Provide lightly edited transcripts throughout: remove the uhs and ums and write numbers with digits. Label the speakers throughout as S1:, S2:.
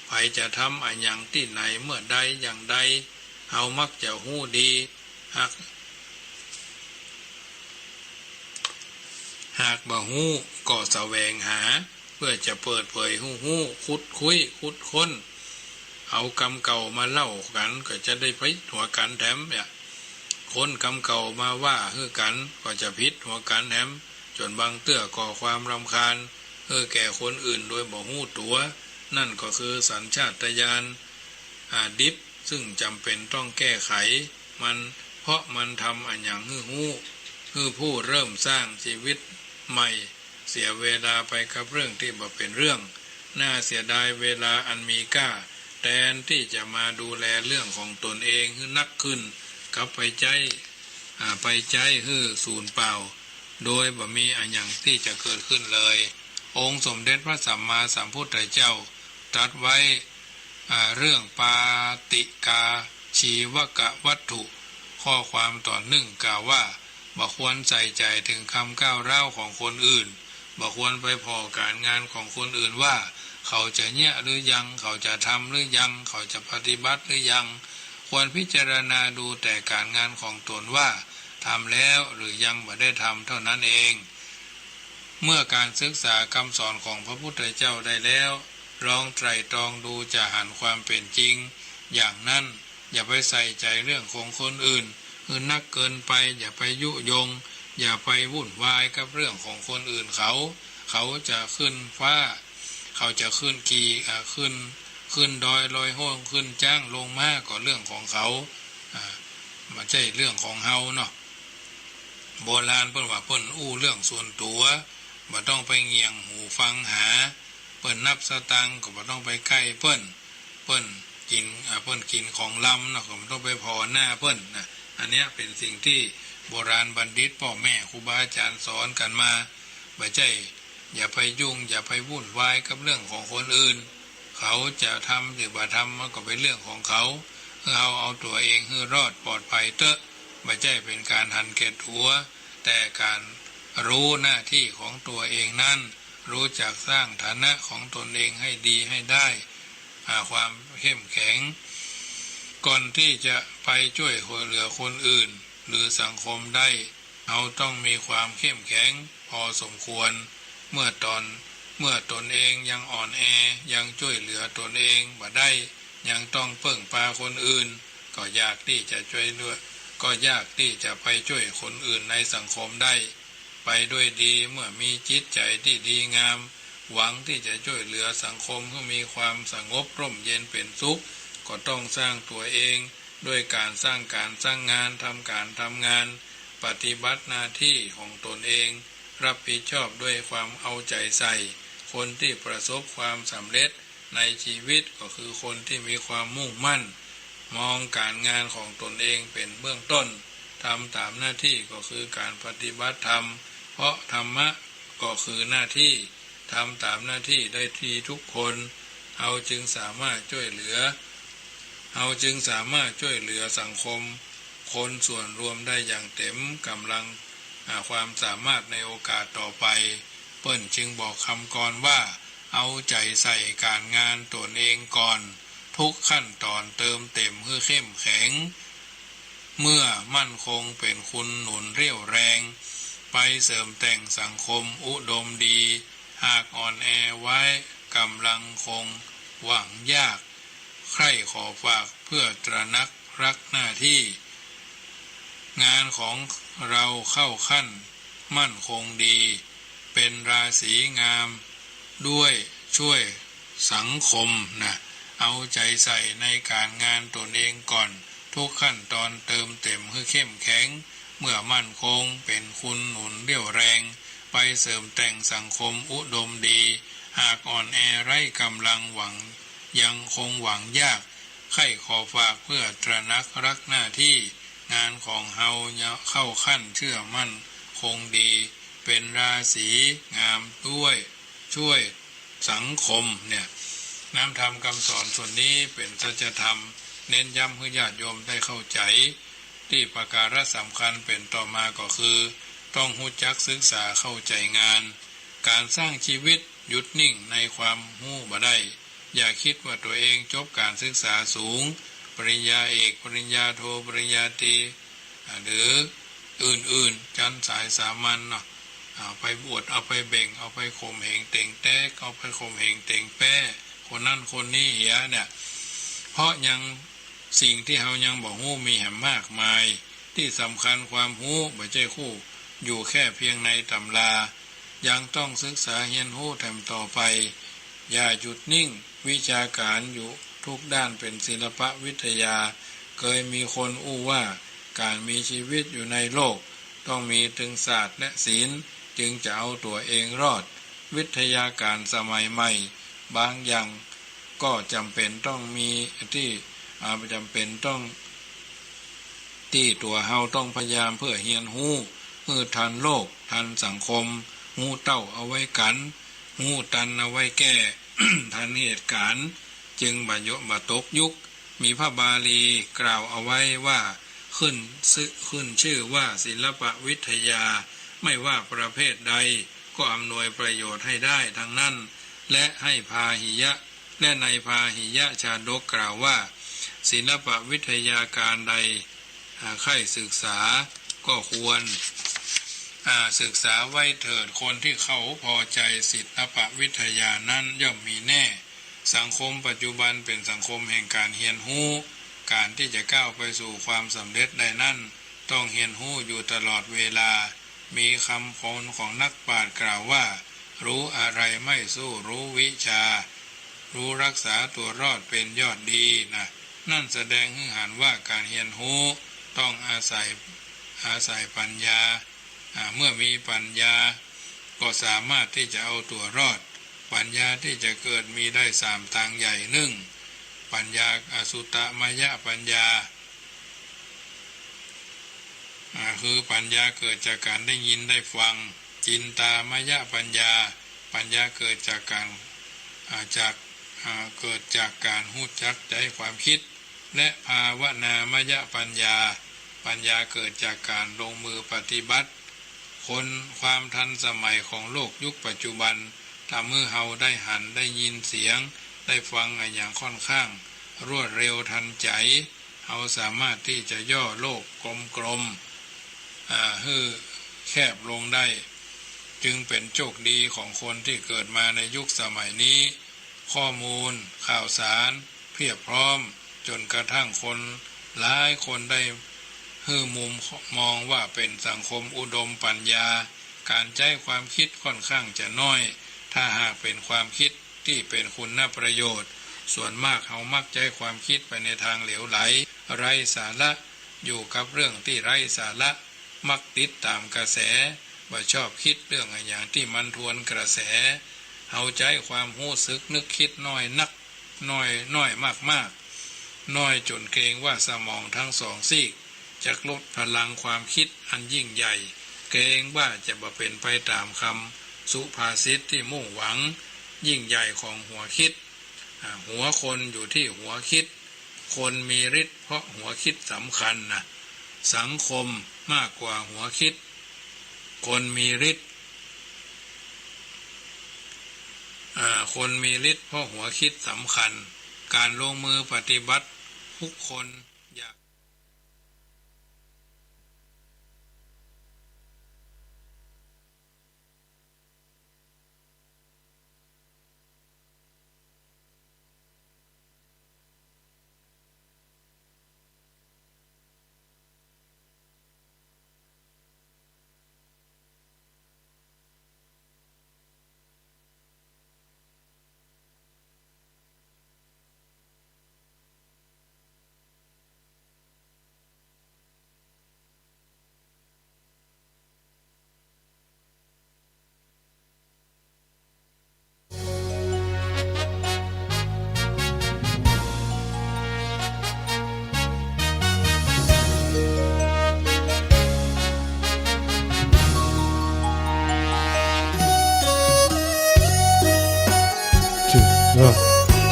S1: ไผจะทำอันอย่างที่ไหนเมื่อใดอย่างใดเฮามักจะฮู้ดีหากบ่ฮู้ก็แสวงหาเพื่อจะเปิดเผยฮู้ขุดคุยขุดค้นเอากรรมเก่ามาเล่ากันก็จะได้พิษหัวกันแถมเนี่ยคนกรรมเก่ามาว่าฮือกันก็จะพิษหัวกันแถมจนบางเตื้อก่อความรำคาญแก่คนอื่นโดยบ่ฮู้ตัวนั่นก็คือสัญชาตญาณดิบซึ่งจำเป็นต้องแก้ไขมันเพราะมันทำอันอย่างฮู้ผู้เริ่มสร้างชีวิตใหม่เสียเวลาไปกับเรื่องที่บ่เป็นเรื่องน่าเสียดายเวลาอันมีค่าแทนที่จะมาดูแลเรื่องของตนเองให้นักขึ้นกับไปใจศูนย์เปล่าโดยบ่มีอันอย่างที่จะเกิดขึ้นเลยองค์สมเด็จพระสัมมาสัมพุทธเจ้าตรัสไว้เรื่องปาติกาชีวกวัตถุข้อความตอนหนึ่งกล่าวว่าบ่ควรใส่ใจถึงคำก้าวร้าวของคนอื่นบ่ควรไปพอการงานของคนอื่นว่าเขาจะเนี่ยหรือยังเขาจะทำหรือยังเขาจะปฏิบัติหรือยังควรพิจารณาดูแต่การงานของตนว่าทำแล้วหรือยังไม่ได้ทำเท่านั้นเองเมื่อการศึกษาคำสอนของพระพุทธเจ้าได้แล้วลองไตร่ตรองดูจะหันความเป็นจริงอย่างนั้นอย่าไปใส่ใจเรื่องของคนอื่นนักเกินไปอย่าไปยุยงอย่าไปวุ่นวายกับเรื่องของคนอื่นเขาจะขึ้นฟ้าเขาจะขึ้นขึ้นดอยลอยห้วงขึ้นจ้างลงมาก็เรื่องของเขาไม่ใช่เรื่องของเฮาเนาะโบราณเพิ่นว่าเพิ่นอู้เรื่องส่วนตัวบ่ต้องไปเงี่ยงหูฟังหาเพิ่นนับสตังค์ก็บ่ต้องไปใกล้เพิ่นกินของล้ำเนาะก็บ่ต้องไปพอหน้าเพิ่นนะอันเนี้ยเป็นสิ่งที่โบราณบัณฑิตพ่อแม่ครูบาอาจารย์สอนกันมาบ่ใช่อย่าไปยุ่งอย่าไปวุ่นวายกับเรื่องของคนอื่นเขาจะทำหรือบ่ทำมันก็เป็นเรื่องของเขาเอาตัวเองให้รอดปลอดภัยเถอะไม่ใช่เป็นการหันแก่ตัวแต่การรู้หน้าที่ของตัวเองนั้นรู้จักสร้างฐานะของตนเองให้ดีให้ได้ความเข้มแข็งก่อนที่จะไปช่วยเหลือคนอื่นหรือสังคมได้เราต้องมีความเข้มแข็งพอสมควรเมื่อตนเองยังอ่อนแอยังช่วยเหลือตนเองบ่ได้ยังต้องพึ่งพาคนอื่นก็ยากที่จะช่วยเหลือก็ยากที่จะไปช่วยคนอื่นในสังคมได้ไปด้วยดีเมื่อมีจิตใจที่ดีงามหวังที่จะช่วยเหลือสังคมให้มีความสงบร่มเย็นเป็นสุขก็ต้องสร้างตัวเองด้วยการสร้างงานทำงานปฏิบัติหน้าที่ของตนเองรับผิดชอบด้วยความเอาใจใส่คนที่ประสบความสำเร็จในชีวิตก็คือคนที่มีความมุ่งมั่นมองการงานของตนเองเป็นเบื้องต้นทำตามหน้าที่ก็คือการปฏิบัติธรรมเพราะธรรมะก็คือหน้าที่ทำตามหน้าที่ได้ที่ทุกคนเราจึงสามารถช่วยเหลือสังคมคนส่วนรวมได้อย่างเต็มกำลังความสามารถในโอกาสต่อไปเปิ้นจึงบอกคำกรว่าเอาใจใส่การงานตนเองก่อนทุกขั้นตอนเติมเต็มให้เข้มแข็งเมื่อมั่นคงเป็นคุณหนุนเรี่ยวแรงไปเสริมแต่งสังคมอุดมดีหากอ่อนแอไว้กำลังคงหวังยากใคร่ขอฝากเพื่อตระหนักรักหน้าที่งานของเราเข้าขั้นมั่นคงดีเป็นราศีงามด้วยช่วยสังคมนะเอาใจใส่ในการงานตนเองก่อนทุกขั้นตอนเติมเต็มให้เข้มแข็งเมื่อมั่นคงเป็นคุณหนุนเรี่ยวแรงไปเสริมแต่งสังคมอุดมดีหากอ่อนแอไร้กำลังหวังยังคงหวังยากใคร่ขอฝากเพื่อตระหนักรักหน้าที่งานของเฮาเข้าขั้นเชื่อมั่นคงดีเป็นราศีงามด้วยช่วยสังคมเนี่ยน้ำธรรมคำสอนส่วนนี้เป็นสัจธรรมเน้นย้ำให้ญาติโยมได้เข้าใจที่ประการสำคัญเป็นต่อมาก็คือต้องรู้จักศึกษาเข้าใจงานการสร้างชีวิตหยุดนิ่งในความหู้บ่ได้ อย่าคิดว่าตัวเองจบการศึกษาสูงปริญญาเอกปริญญาโทปริญญาตรีหรืออื่นๆชั้นสายสามัญเนาะเอาไปบวชเอาไปเบ่งเอาไปข่มเหงเต่งแตกเอาไปข่มเหงเต่งแป้คนนั่นคนนี้เหียเนี่ยเพราะยังสิ่งที่เรายังบอกฮู้มีแห่งมากมายที่สำคัญความฮู้บ่ใช่คู่อยู่แค่เพียงในตำรายังต้องศึกษาเรียนรู้แถมต่อไปอย่าหยุดนิ่งวิชาการอยู่ทุกด้านเป็นศิลปะวิทยาเคยมีคนอู้ว่าการมีชีวิตอยู่ในโลกต้องมีถึงศาสตร์และศีลจึงจะเอาตัวเองรอดวิทยาการสมัยใหม่บางอย่างก็จำเป็นต้องมีที่จำเป็นต้องที่ตัวเฮาต้องพยายามเพื่อเรียนรู้ทันโลกทันสังคมหูเต้าเอาไว้กันหูตันเอาไว้แก้ ทันเหตุการณ์จึงบตกยุคมีพระบาลีกล่าวเอาไว้ว่าขึ้นชื่อว่าศิลปวิทยาไม่ว่าประเภทใดก็อำนวยประโยชน์ให้ได้ทั้งนั้นและให้พาหิยะและในพาหิยะชาดกกล่าวว่าศิลปวิทยาการใดใครศึกษาก็ควรศึกษาไว้เถิดคนที่เขาพอใจศิลปวิทยานั้นย่อมมีแน่สังคมปัจจุบันเป็นสังคมแห่งการเรียนรู้การที่จะก้าวไปสู่ความสำเร็จได้นั้นต้องเรียนรู้อยู่ตลอดเวลามีคำพลของนักปราชญ์กล่าวว่ารู้อะไรไม่สู้รู้วิชารู้รักษาตัวรอดเป็นยอดดีนะนั่นแสดงให้เห็นว่าการเรียนรู้ต้องอาศัยปัญญาเมื่อมีปัญญาก็สามารถที่จะเอาตัวรอดปัญญาที่จะเกิดมีได้3ทางใหญ่1ปัญญาอสุตมยปัญญาคือปัญญาเกิดจากการได้ยินได้ฟังจินตามยปัญญาปัญญาเกิดจากการเกิดจากการหู้จักใจความคิดและภาวนามยปัญญาปัญญาเกิดจากการลงมือปฏิบัติคนความทันสมัยของโลกยุคปัจจุบันถ้าเมื่อเฮาได้หันได้ยินเสียงได้ฟังอย่างค่อนข้างรวดเร็วทันใจเฮาสามารถที่จะย่อโลกกลมให้แคบลงได้จึงเป็นโชคดีของคนที่เกิดมาในยุคสมัยนี้ข้อมูลข่าวสารเพียบพร้อมจนกระทั่งคนหลายคนได้มุมมองว่าเป็นสังคมอุดมปัญญาการใช้ความคิดค่อนข้างจะน้อยถ้าหากเป็นความคิดที่เป็นคุณประโยชน์ส่วนมากเขามักใช้ความคิดไปในทางเหลวไหลไร้สาระอยู่กับเรื่องที่ไร้สาระมักติดตามกระแสบ่ชอบคิดเรื่องอย่างที่มันทวนกระแสเอาใจความรู้สึกนึกคิดน้อยนักน้อยมากน้อยจนเกรงว่าสมองทั้งสองซีกจะลดพลังความคิดอันยิ่งใหญ่เกรงว่าจะบ่เป็นไปตามคำสุภาษิตที่มุ่งหวังยิ่งใหญ่ของหัวคิดหัวคนอยู่ที่หัวคิดคนมีฤทธิ์เพราะหัวคิดสำคัญนะสังคมมากกว่าหัวคิดคนมีฤทธิ์เพราะหัวคิดสำคัญการลงมือปฏิบัติทุกคนอยาก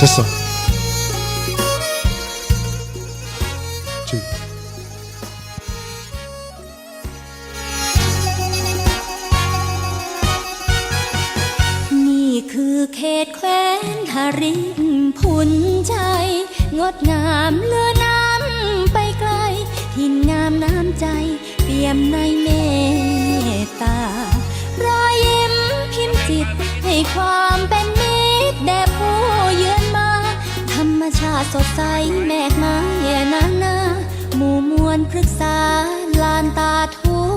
S2: 됐어. 저기.
S3: นี่คือเขตแคว้นหรินพ งดงามเลือน้ำไปไกลถิ่นงามน้ำใจเปี่ยมในเมตตารอยยิ้มพิมพ์จิตให้ความเป็นมิตรแด่ผู้เยือนมาธรรมชาติสดใสแมกไม้นานาหมู่มวลพฤกษาลานตาทั่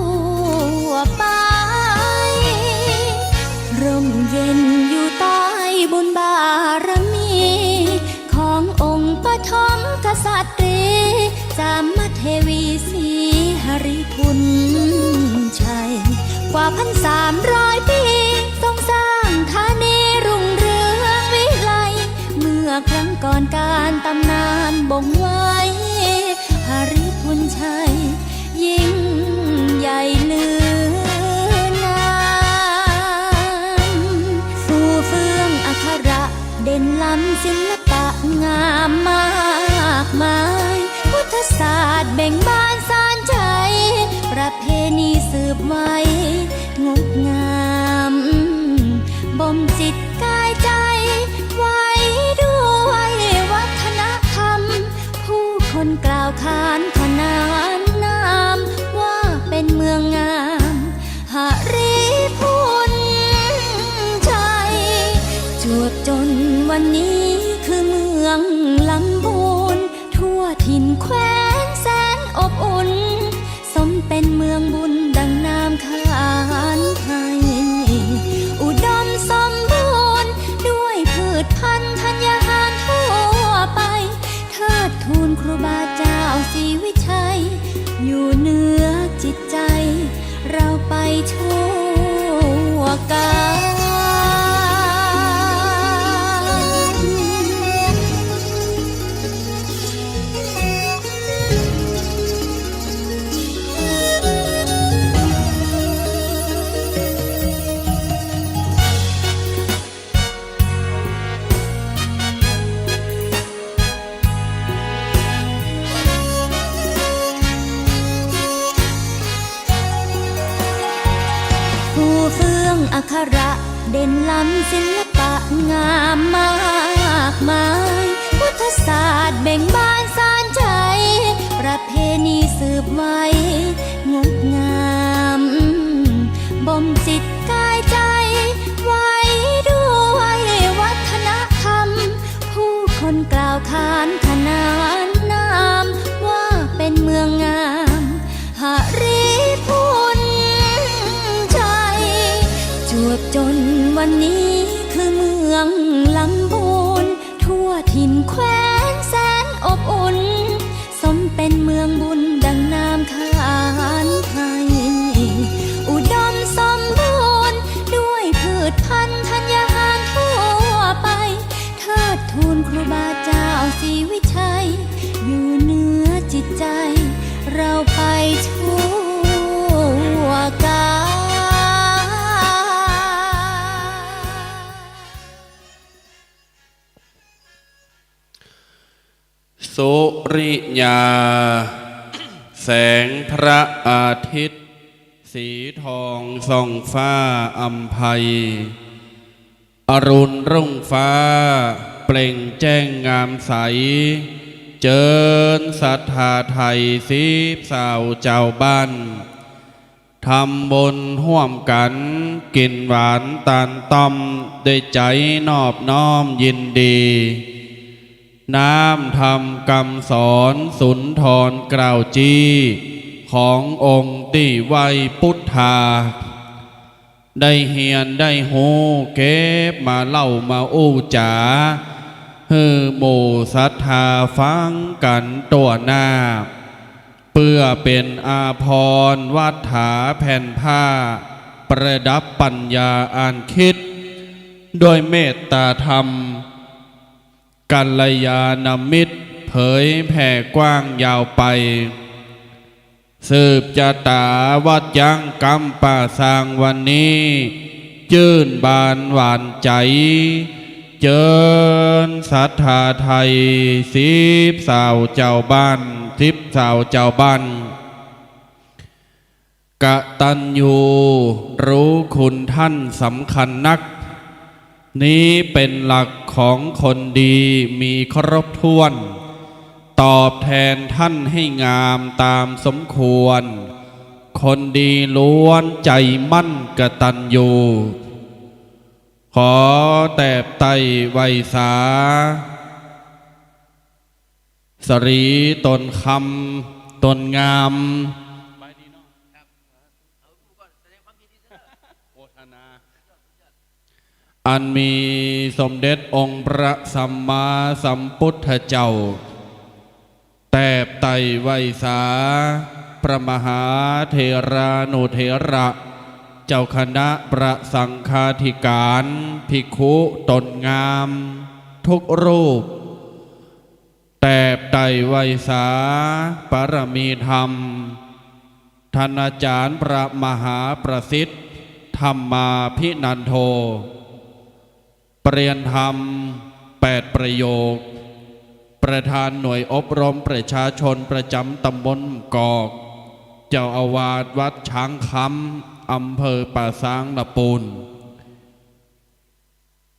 S3: วไปร่มเย็นอยู่ใต้บุญบารมีขององค์ปฐมกษัตริย์จามเทวีศรีหริพุนชัยกว่า1,300 ปีทรงสร้างธานีรุ่งเรืองวิไลเมื่อครั้งก่อนการตำนานบ่งไว้หริพุนชัยยิ่งใหญ่เหลือนามฟูเฟืองอักขระเด่นล้ำศิลปะงามมากมายพุทธศาสตร์เบ่งบานสานใจประเพณีสืบไว้งดงามบ่มจิตกายใจไว้ด้วยวัฒนธรรมผู้คนกล่าวขานขนานนามว่าเป็นเมืองงามหริพุนชัยจวบจนวันนี้คือเมืองลำพูนทั่วถิ่นแคว้นแสนอบอุ่นสมเป็นเมืองบุญดังนามขานให้อุดมสมบูรณ์ด้วยพืชพันธุ์ธัญญาหารทั่วไปเทิดทูนครูบาเจ้าศรีวิชัยอยู่เหนือจิตใจเราไปทั่วกาลอักขระเด่นล้ำศิลปะงามมากมายพุทธศาสตร์เบ่งบานสานใจประเพณีสืบไว้งดงามบ่มจิตกายใจไว้ด้วยวัฒนธรรมผู้คนกล่าวขานขนานนามว่าเป็นเมืองงามหริพุนจวบจนวันนี้คือเมืองลำพูนทั่วถิ่นแคว้นแสนอบอุ่นสมเป็นเมืองบุญดังนามขานให้อุดมสมบูรณ์ด้วยพืชพันธุ์ธัญญาหารทั่วไปเทิดทูนครูบาเจ้าศรีวิชัยอยู่เหนือจิตใจเราไปทั่วกาล
S4: สุริยาแสงพระอาทิตย์สีทองส่องฟ้าอัมไพอรุณรุ่งฟ้าเปล่งแจ้งงามใสเจิญศรัทธาไทยสีสาวเจ้าบ้านทำบุญห่วมกันกินหวานตาลต้อมด้วยใจนอบน้อมยินดีน้ำธรรมคำสอนสุนทรกล่าวจี้ขององค์ที่ไว้พุทธาได้เฮียนได้หูเก็บมาเล่ามาอู้จ๋าฮือหมู่ศรัทธาฟังกันตัวหน้าเพื่อเป็นอาภรณ์วัฏฐาแผ่นผ้าประดับปัญญาอ่านคิดด้วยเมตตาธรรมกัลยาณมิตรเผยแผ่กว้างยาวไปสืบจตาวัดยังกำป่าสร้างวันนี้จื่นบานหวานใจเจิญศรัทธาไทยสิบสาวเจ้าบ้านสิบสาวเจ้าบ้านกตัญญูรู้คุณท่านสำคัญนักนี้เป็นหลักของคนดีมีครบถ้วน ตอบแทนท่านให้งามตามสมควรคนดีล้วนใจมั่นกตัญญูขอแตบไต้ไวสาสรีตนคำตนงามอันมีสมเด็จองค์พระสัมมาสัมพุทธเจ้าแตบไต้ไวสาพระมหาเถรานุเถระเจ้าคณะพระสังฆาธิการภิกขุตนงามทุกรูปแตบไต้ไวสาปรมีธรรมท่านอาจารย์พระมหาประสิทธิ์ธรรมาภินันโทเปรียนธรรม8ประโยคประธานหน่วยอบรมประชาชนประจำตำบลกอกเจ้าอาวาสวัดช้างคำอำเภอป่าซางละปูน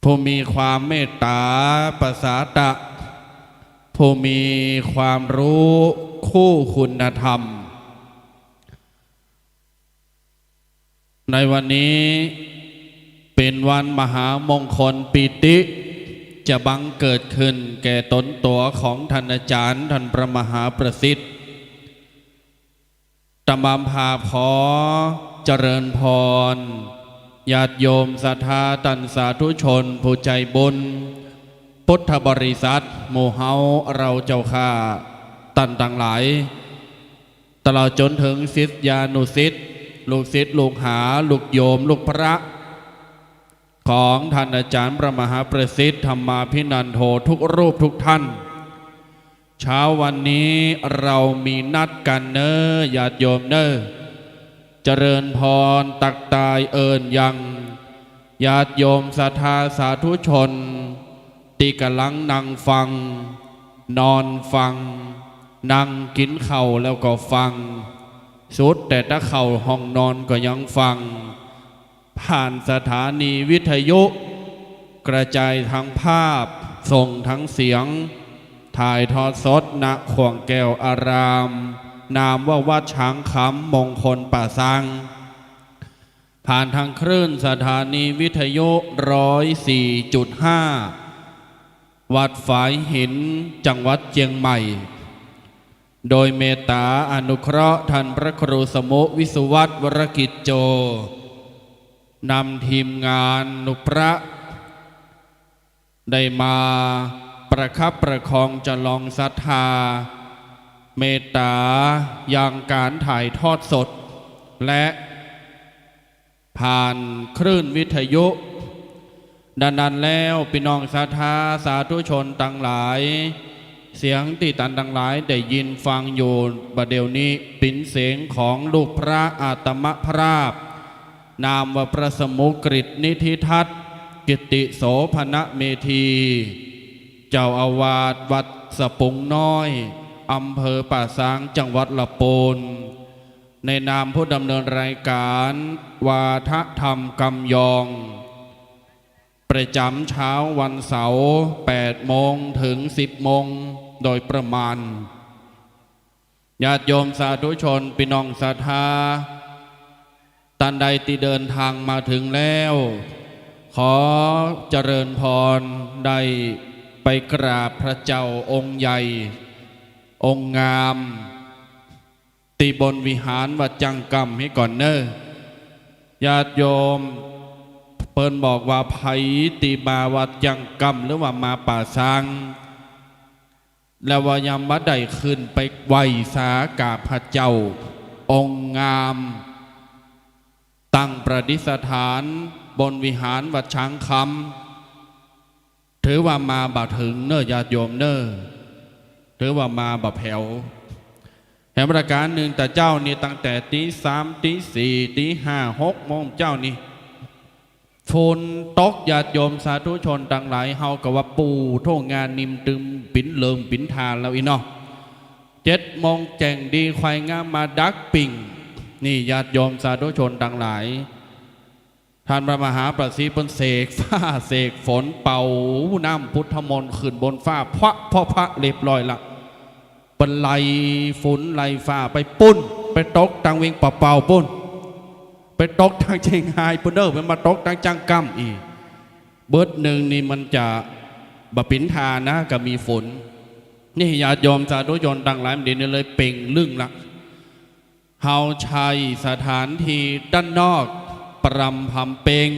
S4: ผู้มีความเมตตาประสาทะผู้มีความรู้คู่คุณธรรมในวันนี้เป็นวันมหามงคลปิติจะบังเกิดขึ้นแก่ตนตัวของท่านอาจารย์ท่านพระมหาประสิทธิ์ตมามพาขอเจริญพรญาติโยมศรัทธาตันสาธุชนผู้ใจบุญพุทธบริษัทหมู่เฮาเราเจ้าข้าตันต่างหลายตลอดจนถึงศิษยานุศิษย์ลูกศิษย์ลูกหาลูกโยมลูกพระของท่านอาจารย์พระมหาประสิทธิ์ธรรมาภินันโททุกรูปทุกท่านเช้าวันนี้เรามีนัดกันเนอญาติโยมเนอเจริญพรตักตายเอิญยังญาติโยมศรัทธาสาธุชนที่กำลังนั่งฟังนอนฟังนั่งกินข้าวแล้วก็ฟังสุดแต่ถ้าเข้าห้องนอนก็ยังฟังผ่านสถานีวิทยุกระจายทั้งภาพส่งทั้งเสียงถ่ายทอดสดณขวงแก้วอารามนามว่าวัดช้างคำมงคลป่าซังผ่านทางคลื่นสถานีวิทยุ 104.5 วัดฝายหินจังหวัดเชียงใหม่โดยเมตตาอนุเคราะห์ท่านพระครูสมุวิสุวัตวรกิจโจนำทีมงานนุพระได้มาประคับประคองจะลองศรัทธาเมตตาอย่างการถ่ายทอดสดและผ่านคลื่นวิทยุดังนั้นแล้วพี่น้องศรัทธาสาธุชนต่างหลายเสียงที่ตันต่างหลายได้ยินฟังอยู่บัดเดี๋ยวนี้เป็นเสียงของลูกพระอาตมภราพนามว่าพระสมุกฤตนิธิทัตกิติโสภณเมธีเจ้าอาวาสวัดสปุงน้อยอำเภอป่าซางจังหวัดละปูนในนามผู้ดำเนินรายการวาทธรรมกำยองประจำเช้าวันเสาร์ 8 โมงถึง 10 โมงโดยประมาณญาติโยมสาธุชนพี่น้องศรัทธาท่านใดที่เดินทางมาถึงแล้วขอเจริญพรได้ไปกราบพระเจ้าองค์ใหญ่องค์งามตีบนวิหารวัดจังกำให้ก่อนเนอญาติโยมเปิ้นบอกว่าไผตีมาวัดจังกำหรือว่ามาป่าซางแล้วว่ายามบัดใดขึ้นไปไหว้สากราบพระเจ้าองค์งามตั้งประดิษฐานบนวิหารวัดช้างคำถือว่ามาบ่ถึงเนอญาติโยมเนอถือว่ามาบ่แผ่วแห่งประการหนึ่งแต่เจ้านี่ตั้งแต่ตี 3 ตี 4 ตี 5 6 โมงเจ้านี่ฝนตกญาติโยมสาธุชนต่างหลายเฮากับว่าปูโทงานนิมตึมปิ่นเลิงปิ่นทานแล้วอีเนาะ7 โมงแจ่งดีควายงามมาดักปิ่งนี่ญาติโยมสาธุชนต่างหลายท่านพระมหาประสิทธิ์เพิ่นเสกฟ้าเสกฝนเป่าน้ำพุทธมนต์ขึ้นบนฟ้าพระเรียบร้อยละ เป็นไหลฝุ่นไหลฟ้าไปปุ้นไปตกทางเวียงป่าเป่าปุ้นไปตกทางเชียงรายปุ้นเด้อมันมาตกทางจังกัมอีเบิดหนึ่งนี่มันจะบปินทานะก็มีฝนนี่ญาติโยมสาธุชนดังหลายมันเด่นเลยเป่งลึ่งละเฮาชัยสถานที่ด้านนอกปรำพำเปง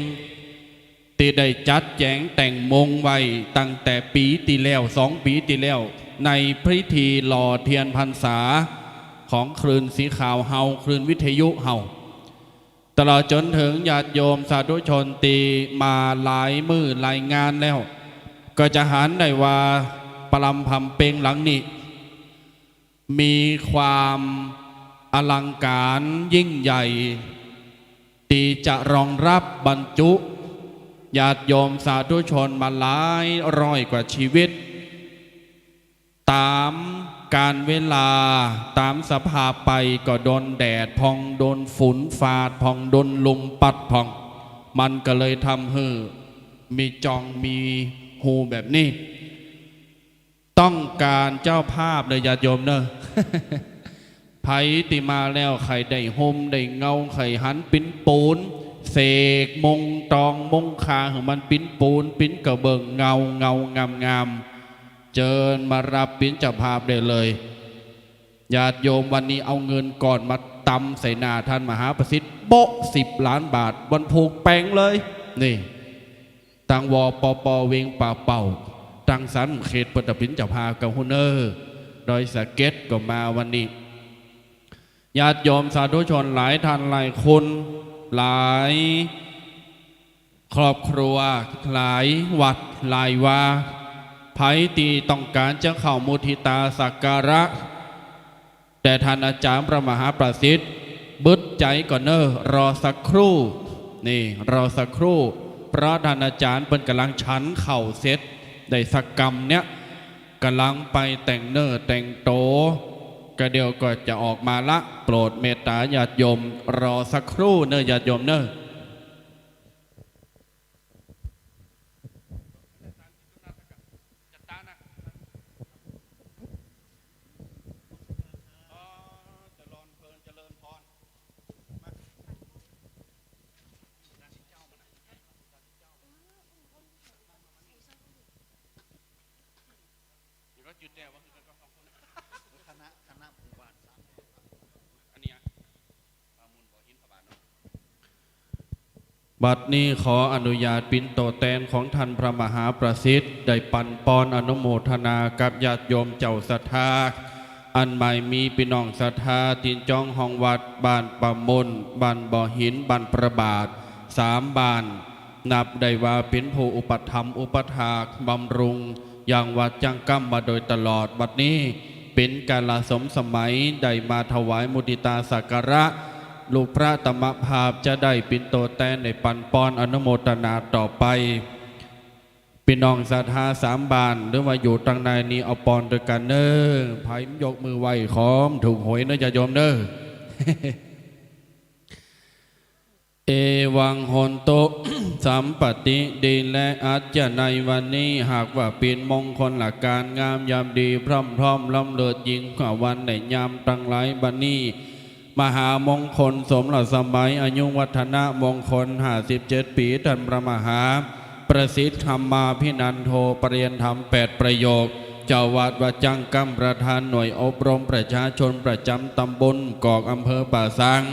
S4: ที่ได้จัดแจงแต่งมงไว้ตั้งแต่ปีที่แล้ว2 ปีที่แล้วในพิธีหล่อเทียนพรรษาของคลื่นสีขาวเฮาคลื่นวิทยุเฮาตลอดจนถึงญาติโยมสาธุชนตีมาหลายมือหลายงานแล้วก็จะหันได้ว่าปรำพำเปงหลังนี้มีความอลังการยิ่งใหญ่ที่จะรองรับบรรจุญาติโยมสาธุชนมาหลายร้อยกว่าชีวิตตามการเวลาตามสภาพไปก็โดนแดดพองโดนฝนฟาดพองโดนลมปัดพองมันก็เลยทำให้มีจองมีหูแบบนี้ต้องการเจ้าภาพเลยญาติโยมเนอะ ไผติมาแล้วใครได้ห่มได้เงาใครหันปิ้นปูนเสกมงตองมงคาของมันปิ้นปูนปิ้นกระเบิงเงางามงามเจิญมารับปิ้นเจ้าภาพได้เลยญาติโยมวันนี้เอาเงินก่อนมาตำใส่หน้าท่านมหาประสิทธิ์โบ๊ะ10 ล้านบาทวันผูกแป้งเลยนี่ตังวปปเวงป่าเป่าตังสันเขตปัตตปินเจ้าภาพกับฮุนเนอร์โดยสเก็ตก็มาวันนี้ญาติโยมสาธุชนหลายท่านหลายคนหลายครอบครัวหลายวัดหลายวาไผตีต้องการจะเข้ามุทิตาสักการะแต่ท่านอาจารย์พระมหาประสิทธิ์บึดใจก่อนเนอรอสักครู่นี่รอสักครู่เพราะท่านอาจารย์เป็นกำลังชั้นเข่าเซตได้สักกรรมเนี้ยกำลังไปแต่งเนอแต่งโตก็เดี๋ยวก็จะออกมาละโปรดเมตตาญาติโยมรอสักครู่เนอะญาติโยมเนอะบัดนี้ขออนุญาตปิ่นโตแตนของท่านพระมหาประสิทธิ์ได้ปันปอนอนุโมทนากับญาติโยมเจ้าศรัทธาอันใหม่มีพี่น้องศรัทธาตินจองห้องวัดบ้านประมลบ้านบ่อหินบ้านประบาท3 บ้านนับได้ว่าเป็นผู้อุปถัมภ์อุปถากบำรุงอย่างวัดจังกั้มมาโดยตลอดบัดนี้เป็นการละสมสมัยได้มาถวายมุทิตาสักการะลูกพระธรรมภาพจะได้ปิ่นโตแตนในปันปอนอนุโมทนาต่อไปพี่น้องศรัทธา3 บ้านหรือว่าอยู่ตังในนี้เอาปอนด้วยกันเนอไผ่ยกมือไหว้ขอมถูกหวยเนอจะโยมเนอ เอวังหนโต สัมปติดีและอาจจะในวันนี้หากว่าเป็นมงคลหลักการงามยามดีพร้อมล้ำเลิศยิ่งกว่าวันในยามตั้งหลายบัดนี้มหามงคลสมหลักสมัยอายุวัฒนะมงคล57 ปีท่านพระมหาประสิทธิ์ธรรมาภินันโทปรริยนธรรม8 ประโยคเจ้าวัดวัดจังกัมประธานหน่วยอบรมประชาชนประจำตำบลกอกอำเภอป่าซาง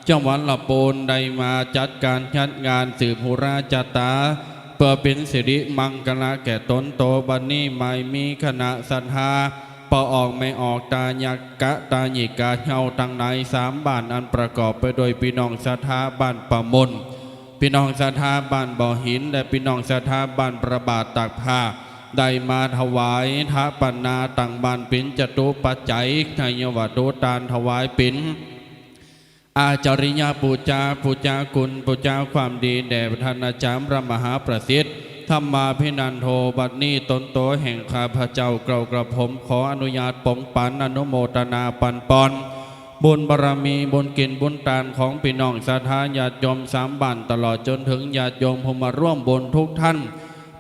S4: จังหวัดลำพูนได้มาจัดการจัดงานสืบหุราจตาเพื่อเป็นสิริมังคลแก่ตนโตบัดนี้ไม่มีคณะศรัทธาพอออกไม่ออกตายักกะตาหยิกาเฮาตั้งใน3 บ้านอันประกอบไปโดยพี่น้องศรัทธาบ้านประมลพี่น้องศรัทธาบ้านบ่อหินและพี่น้องศรัทธาบ้านประบาทตากผ้าได้มาถวายทะปันนาตั้งบ้านปิ่นจตุปัจจัยในวัดโดตานถวายปิ่นอาจาริยปูจาคุณปูจาความดีแด่ท่านอาจารย์พระมหาประสิทธิ์ธรรมาภินันโทบัดนี้ตนโตแห่งข้าพเจ้าเกล่าวกระผมขออนุญาตปองปันอนุโมทนาปันปอนบุญบารมีบุญกินบุญทานของพี่น้องศรัทธาญาติโยม3 บ้านตลอดจนถึงญาติโยมผู้มาร่วมบุญทุกท่าน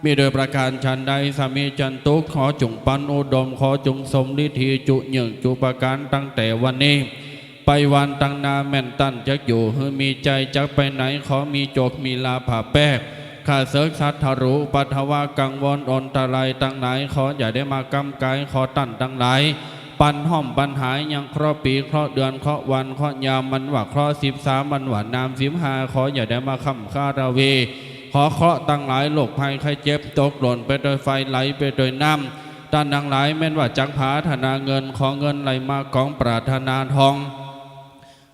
S4: มีโดยประการชันใดสามีจันตุขอจงปันอุดมขอจงสมฤทธิจุเหยิ่งจุประการตั้งแต่วันนี้ไปวันตั้งนาแม่นตั้นจักอยู่ให้มีใจจักไปไหนขอมีโจกมีลาผ่าแป้ข้าเสกสัตทรุปัทวากังวลอนตรายตั้งไหนขออย่าได้มากำกายขอตั้นตั้งหลายปันห้อมปัญหายังเคราะห์ปีเคราะห์เดือนเคราะห์วันเคราะห์ยามมันว่าเคราะห์13มันว่านาม15ขออย่าได้มาคำข้าราเวขอเคราะห์ตั้งหลายโรคภัยไข้เจ็บตกหล่นไปโดยไฟไหลไปโดยน้ำด้านทั้งหลายแม้นว่าจักผาธนาเงินขอเงินไหลมากองปรารถนาทอง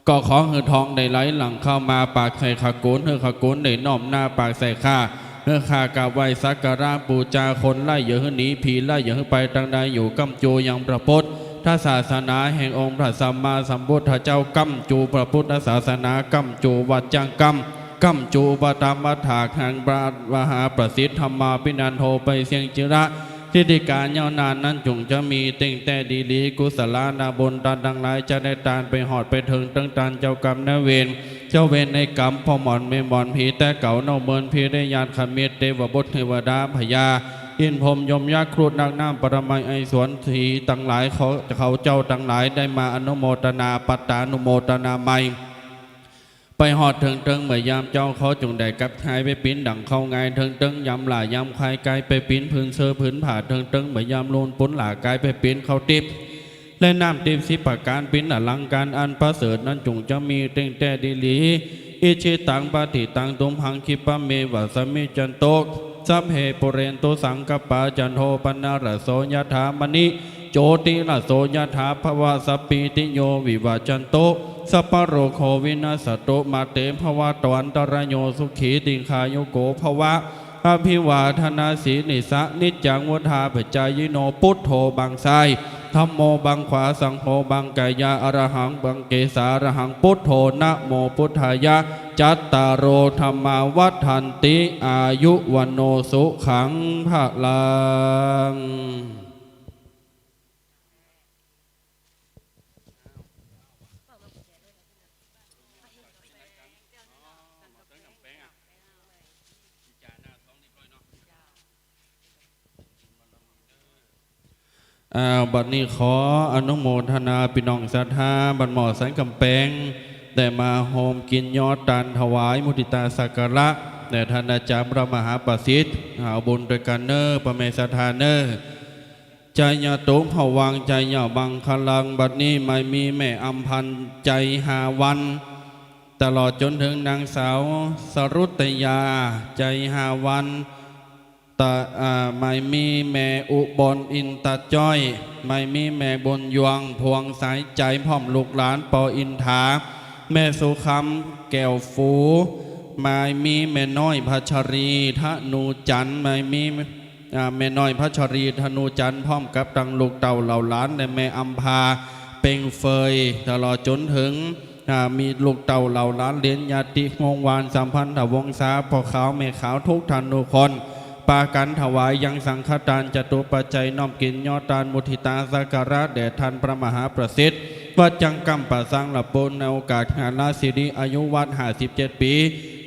S4: ก็ขอเฮือทองได้ไหลหลังเข้ามาปากใส่ขากุนเฮือขากุนได้น้อมหน้าปากใส่ข้าเฮือข้ากราบไหว้สักการะบูชาคนไล่อย่าให้หนีผีไล่อย่าให้ไปทางใดอยู่กำจูยังพระพุทธศาสนาแห่งองค์พระสัมมาสัมพุทธเจ้ากำจูพระพุทธศาสนากำจูวัจจังกำจูปตามวัฏฐากแห่งพระมหาประสิทธิ์ธรรมาปินันโทไปเสียงจิระทิฏฐิการยาวนานนั้นจงจะมีเต่งแต่ดีลีกุศลานาบุญตานดังหลายจะได้ตานไปหอดไปถึงตั้งตานเจ้ากรรมนเวรเจ้าเวรในกรรมพ่อหมอนไม่หมอนผีแต่เก่าเน่าเมินผีได้ญาติขมิตรเทวบุตรเทวดาพญาอินพรหมยมยักษ์ครูดนักน้ำปรมัยไอสวนถีตั้งหลายเขาเจ้าตั้งหลายได้มาอนุโมทนาปัตตานุโมทนาใหม่ไปหอดเถิงเมื่อยามเจ้าเขาจงได้กับชายไปปิ้นดังเข้าไงเถิงยำหล่ายำควายกายไปปิ้นพื้นเสื้อพื้นผ่าเถิงเมื่อยามโลนปุ้นหล่ากายไปปิ้นเขาติบและน้ำติบสิประการปิ้นอลังการอันประเสริฐนั้นจงจะมีเต่งแต่ดีลีอิชิตังปฏิตังตุมหังคิปะเมวะสมิจันโตสัพเพปุเรนตุสังกปาจันโทปนาระโสยถามณิโจติระโสยถาภวะสัพพิติโยวิวาจันโตสัพพโรโควินาสตุมาเตภวะตวันตรโยสุขีติงคายุโกภวะอภิวาทนาสีนิสะนิจังวุธาปจายโนพุทโธบังไซธัมโมบังขวาสังโฆบังกายาอรหังบังเกสารหังพุทโธนะโมพุทธายะจัตตารโอธรรมาวัฏันติอายุวันโนสุขังภะลังบัดนี้ขออนุโมทนาพี่น้องศรัทธาบัดหมอสันกำแพงแต่มาโฮมกินยอดตันถวายมุทิตาสักการะแต่ท่านอาจารย์พระมหาประสิทธิ์หาบุญด้วยกันเนอประเมศทานเนอใจยาตุเผาวางใจยาบังคลังบัดนี้ไม่มีแม่อำพันใจหาวันตลอดจนถึงนางสาวสรุตยาใจหาวันไม่มีแม่อุบลอินตาจ้อยไม่มีแม่บนยวงพวงสายใจพ่อมลูกหลานปออินทาแม่สุคำแก้วฟูไม่มีแม่น้อยพัชรีธนูจันไม่มีแม่น้อยพัชรีธนูจันพร้อมกับตังลูกเต่าเหล่าหลานในแม่อัมพาเป่งเฟยตลอดจนถึงมีลูกเต่าเหล่าหลานเลี้ยญญาติวงวานสัมพันธวงศาพ่อขาวแม่ขาวทุกท่านทุกคนปากันถวายยังสังฆทานจตุปัจจัยน้อมกินยอดทานมุทิตาสักการะแด่ท่านพระมหาประสิทธิ์วัดจังกำปะสังหลับปนในโอกาสงานราศีดีอายุวัด57 ปี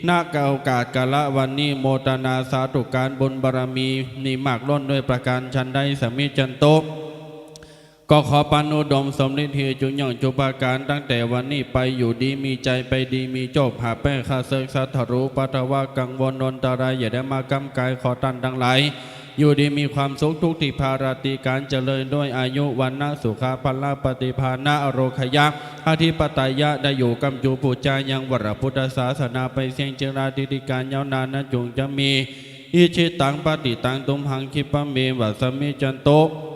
S4: นาคโอกาสกาละวันนี้โมตนาสาธุการบุญบารมีนิมากล้นด้วยประการชันได้สมิจันโตก็ขอปานุดมสมฤทธิ์จุญยังจุปาการตั้งแต่วันนี้ไปอยู่ดีมีใจไปดีมีโจบหาแป้ข้าเสกสัทธรูปัตวะกังวลนนตรายอย่าได้มากำกายขอตันดังไหลอยู่ดีมีความสุขทุกติภาราติการเจริญด้วยอายุวันนะสุขาพละปฏิภาณะอโรคยะอธิปไตยะได้อยู่กำจูปูจายังวรพุทธศาสนาไปเสียงเจราติติการยาวนานนั้นจงจะมีอิชิตังปฏิตังตุมหังคิปะเมวะสมิจันโต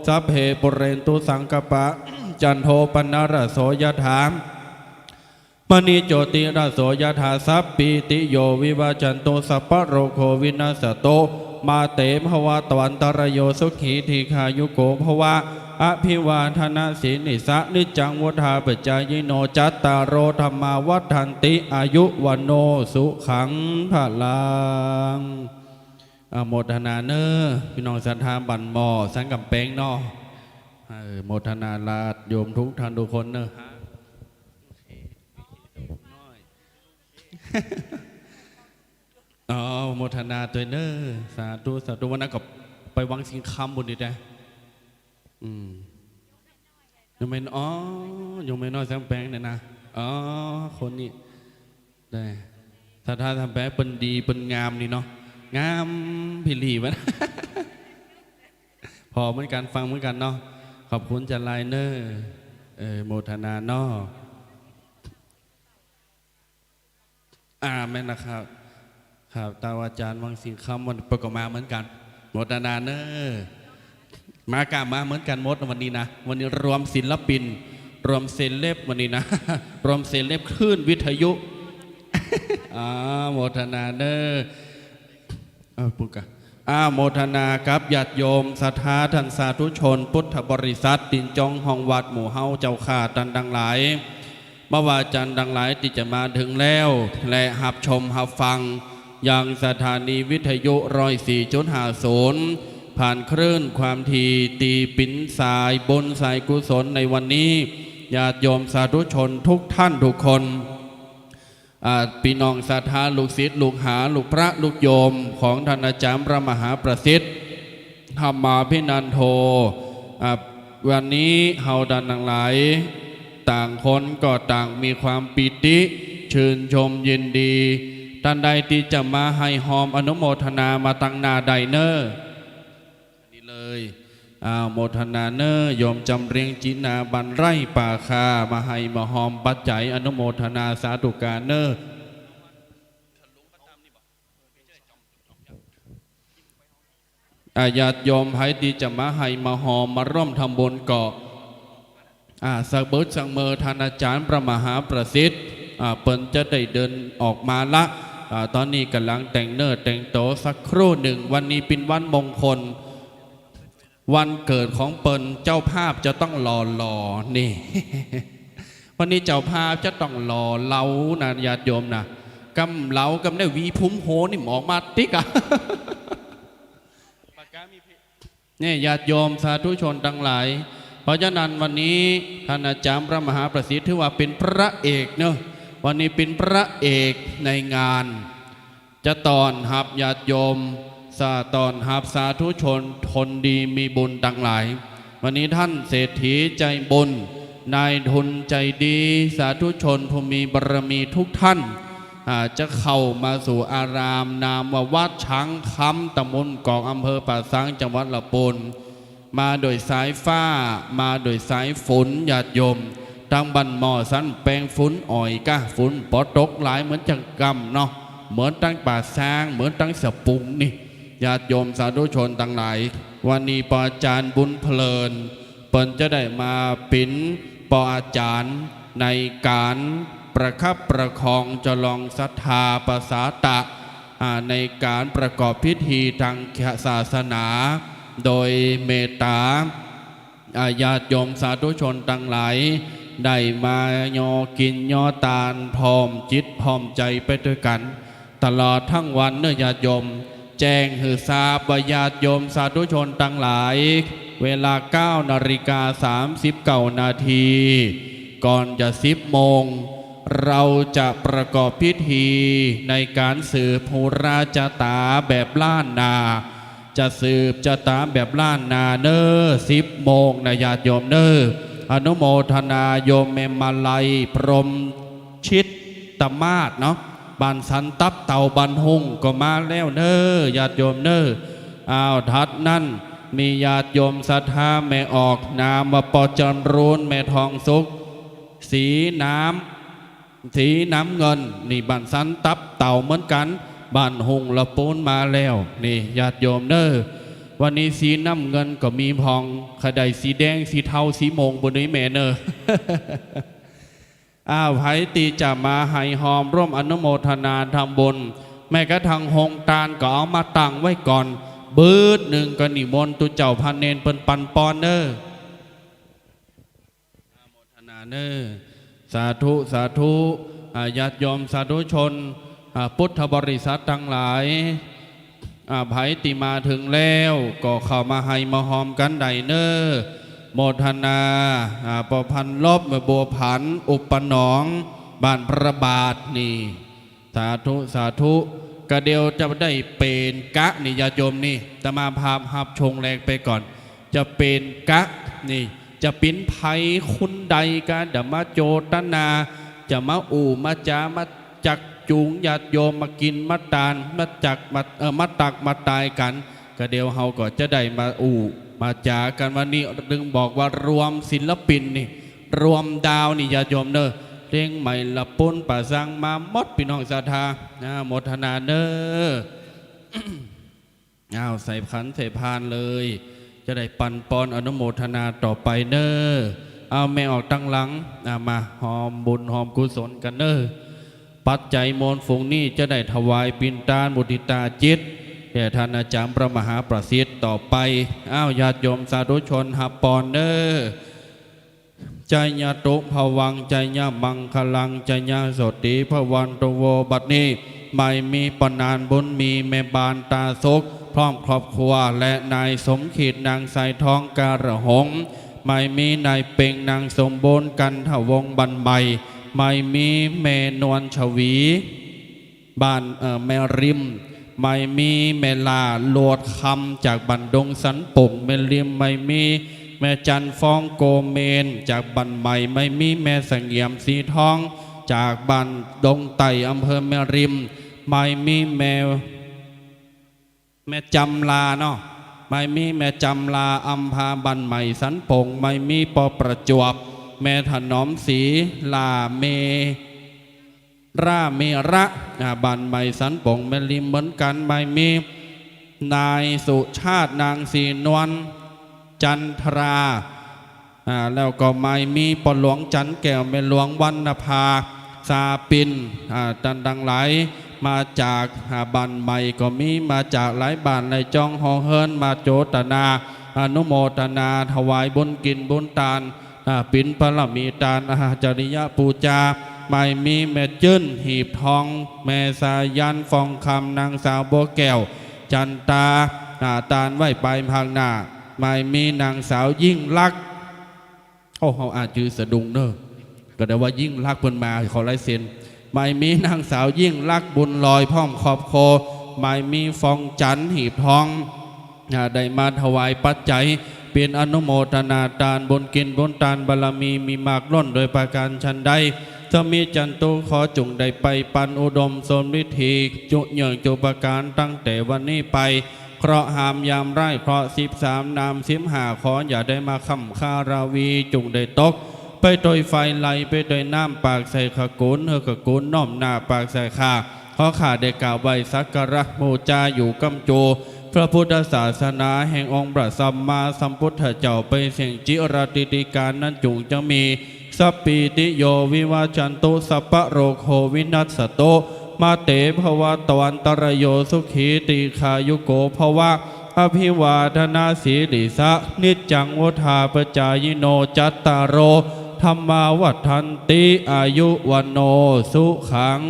S4: สัพเพปุเรนตุสังกปะจันโทปนระโสยถามณีโจติระโสยถาสัพปิติโยวิวาจันโตสัพพโรโควินาสโตมาเตภวะตวันตรโยสุขีทีคายุโกภวะอภิวาทนาสีนิสะนิจังวุธาปจายโนจัตตารโรธรรมาวัฏันติอายุวันโนสุขังภะลังโมทนาเนอพี่น้องศรัทธาบันหมอสังกำแพงเนาะโมทนาลาดโยมทุกท่านทุกคนเนอะ อ๋อโมทนาตัวเนอสาธุสาธุวันนั้นก็ไปวังสิงคำบนนี้ได้ยังไม่อ๋อยังไม่น้อยแซมแปงเนี่ยนะอ๋อคนนี้ได้ถ้าทำแปงเป็นดีเป็นงามนี่เนาะงามพิลีมัน พอเหมือนกันฟังเหมือนกันเนาะขอบคุณจันไลเนอร์โมทนาเนาะแม่นะครับครับตาวาจารย์วังสิงคำวันประกอบมาเหมือนกันโมทนาเนอร์มากามาเหมือนกันหมดวันนี้นะวันนี้รวมศิลปินรวมเซเลบวันนี้นะ รวมเซเลบคลื่นวิทยุ โมทนาเนอร์ปุ๊กอะโมทนากับญาติโยมศรัทธาท่านสาธุชนพุทธบริษัทตินจองห้องวัดหมู่เฮาเจ้าข่าตันดังหลายเมื่อวาจันดังหลายที่จะมาถึงแล้วและหับชมหับฟังอย่างสถานีวิทยุ104.50ผ่านคลื่นความถี่ตีปิ่นสายบนสายกุศลในวันนี้ญาติโยมสาธุชนทุกท่านทุกคนพี่น้องศรัทธาลูกศิษย์ลูกหาลูกพระลูกโยมของท่านอาจารย์พระมหาประสิทธิ์ธรรมาภินันโทวันนี้เฮาดันทั้งหลายต่างคนก็ต่างมีความปิติชื่นชมยินดีท่านใดที่จะมาให้หอมอนุโมทนามาตั้งนาไดเนอร์นี่เลยโมทนาเนอร์โยมจำเรียงจินาบันไร่ป่าคามาให้มาหอมปัจจัยอนุโมทนาสาธุการเนอร์ญาติโยมให้ดีจะมาให้มาหอมมาร่วมทำบุญเกาะสักเบิดสังเมอท่านอาจารย์พระมหาประสิทธิ์เปิ้นจะได้เดินออกมาละตอนนี้กำลังแต่งเนื้อแต่งโตสักครู่หนึ่งวันนี้เป็นวันมงคลวันเกิดของเปิ้นเจ้าภาพจะต้องหล่อนี่ วันนี้เจ้าภาพจะต้องหล่อเล้านะญาติโยมนะกำเล้ากำได้วีพุ่มโหนี่ออกมาติ๊กอะ นี่ญาติโยมสาธุชนทั้งหลายเพราะฉะนั้นวันนี้ท่านอาจารย์พระมหาประสิทธิ์ถือว่าเป็นพระเอกเนอะวันนี้เป็นพระเอกในงานจะตอนหับญาติโยมตอนหับสาธุชนทนดีมีบุญทั้งหลายวันนี้ท่านเศรษฐีใจบุญนายทุนใจดีสาธุชนผู้มีบารมีทุกท่านจะเข้ามาสู่อารามนามว่าวัดช้างคำตำบลกอกอำเภอป่าสังจังหวัดลำพูนมาโดยสายฟ้ามาโดยสายฝนญาติโยมทางบันหมอสันแปลงฝนอ่อยกะฝนปอตกหลายเหมือนจังกำเนาะเหมือนตั้งป่าซางเหมือนตั้งสปุงนี่ญาติโยมสาธุชนต่างหลายวันนี้ปอาจารย์บุญเพลินเปิ้นจะได้มาปิ้นปอาจารย์ในการประคับประคองจลองศรัทธาภาษาตะในการประกอบพิธีทางศาสนาโดยเมตตาญาติโยมสาธุชนทั้งหลายได้มายอกินยอตาลพร้อมจิตพร้อมใจไปด้วยกันตลอดทั้งวันเนื้อญาติโยมแจ้งหือทราบว่าญาติโยมสาธุชนทั้งหลายเวลา 9:39 นาทีก่อนจะ10 โมงเราจะประกอบพิธีในการสืบภูราชตาแบบล้านนาจะสืบจะตามแบบล้านนาเนอ10 โมงนะญาติโยมเนออนุโมทนาโยมเมมาลัยพรหมชิตตมาศเนาะบันสันตับเต่าบันหงก็มาแล้วเนอญาติโยมเนอทัดนั่นมีญาติโยมศรัทธาแม่ออกนามว่าปอจรรูนแม่ทองสุขสีน้ำเงินนี่บันสันตับเต่าเหมือนกันบ้านหงละปูนมาแล้วนี่ญาติโยมเนอวันนี้สีน้ำเงินก็มีพองขดายสีแดงสีเทาสีมงบนนี้แม่เนอ ไผตีจะมาให้หอมร่วมอนุโมทนาทำบุญแม้กระทั่งหงตาลก็เอามาตั้งไว้ก่อนบืดหนึ่งก็นิมนต์ตุเจ้าพันเนนเปิ้นปันปอนเนออนุโมทนาเนอสาธุสาธุญาติโยมสาธุชนพุทธบริษัททั้งหลายไผติมาถึงแล้วก็เข้ามาให้มาหอมกันไดเนอโมทนาประพันธ์ลบบัวผันอุปหนองบ้านพระบาทนี่สาธุสาธุ ก็เดียวจะได้เป็นกะนี่ญาติโยมนี่แต่มาพาหับชงแรงไปก่อนจะเป็นกะนี่จะปิ้นไผ่คุณใดกันเดี๋ยวมาโจตนาจะมามาจามาจักจูงญาติโยมมากินมาตานมาจักมาตักมาตายกันก็เดียวเฮาก็จะได้มามาจากันวันนี้ดึงบอกว่ารวมศิลปินนี่รวมดาวนี่ญาติโยมเนอะเร่งใหม่ละปุ้นป่าสังมาหมดพี่น้องศรัทธาโมทนาเนอ เอาใส่ขันใส่พานเลยจะได้ปันปอนอนุโมทนาต่อไปเนอเอาแม่ออกตั้งหลังมาหอมบุญหอมกุศลกันเนอปัจจัยมนต์ฝูงนี้จะได้ถวายปินตามุติตาจิตแด่ท่านอาจารย์พระมหาประสิทธิ์ต่อไปอ้าวญาติโยมสาธุชนหับปอนเนอใจญาตุภวังใจญามังคลังใจญาสติภวันตโวบัดนี้ไม่มีปนานบุญมีแม่บานตาซกพร้อมครอบครัวและนายสมขีดนางใสทองการหงไม่มีนายเป่งนางสมบูรณ์กันทวงบันใบไม่มีแม่นวลชวีบ้านแม่ริมไม่มีแม่ลาโลดคำจากบันดงสันปุ่งแม่ริมไม่มีแม่จันฟองโกเมนจากบันใหม่ไม่มีแม่สังเงียมสีทองจากบันดงไต่อำเภอแม่ริมไม่มีแม่จำลาเนาะไม่มีแม่จำลาอัมพาบันใหม่สันป่งไม่มีปอประจวบแม่ถนอมสีลาเมราเมระบันใหม่สันป่งแม่ริมเหมือนกันไม่มีนายสุชาตินางสีนวลจันทราแล้วก็ไม่มีปหลวงจันแก้วแม่หลวงวรรณภาซาปินดังหลายมาจากบ้านใหม่ก็มีมาจากหลายบ้านในจองหอเฮินมาโจตนาอนุโมทนาถวายบุญกินบุญทานปินพระมีทานจริยปูจาไม่มีแม่จื้นหีบทองแม่สายันฟองคำนางสาวบัวแก้วจันตาตานไหวไปพังหน้าไม่มีนางสาวยิ่งลักษณ์เขาอาจจือสะดุงเนอะก็ได้ว่ายิ่งลักษณ์เพิ่นมาขอลายเซ็นไม่มีนางสาวยิ่งลักษณ์บุญลอยพร้อมขอบโคไม่มีฟองจันหีบทองได้มาถวายปัจจัยเป็นอนุโมทนาทานบุญกินบุญทานบารมีมีมากล้นโดยประการชันใดถ้ามีจันตุขอจงได้ไปปันอุดมสมฤทธิจุเหยื่อจุประการตั้งแต่วันนี้ไปเคราะห์หามยามไร่เคราะห์13นาม15ขออย่าได้มาคำคาราวีจงได้ตกไปโดยไฟไหลไปโดยน้ำปากใส่ขกุนขกุนน้อมหน้าปากใส่ขาขอข้าได้กล่าวไว้สักการะบูชาอยู่กำโจพระพุทธศาสนาแห่งองค์พระสัมมาสัมพุทธเจ้าไปเสียงจิรติติการนั้นจุงจะมีสัพปิติโยวิวาจันตุสัพพะโรโควินัสสโตมาเตภวตวันตรโยสุขีติขายุโกภวะอภิวาทนาสีลิสะนิจจังวุธาปจายโนจัตตารโรธรรมาวัฏันติอายุวันโนสุขัง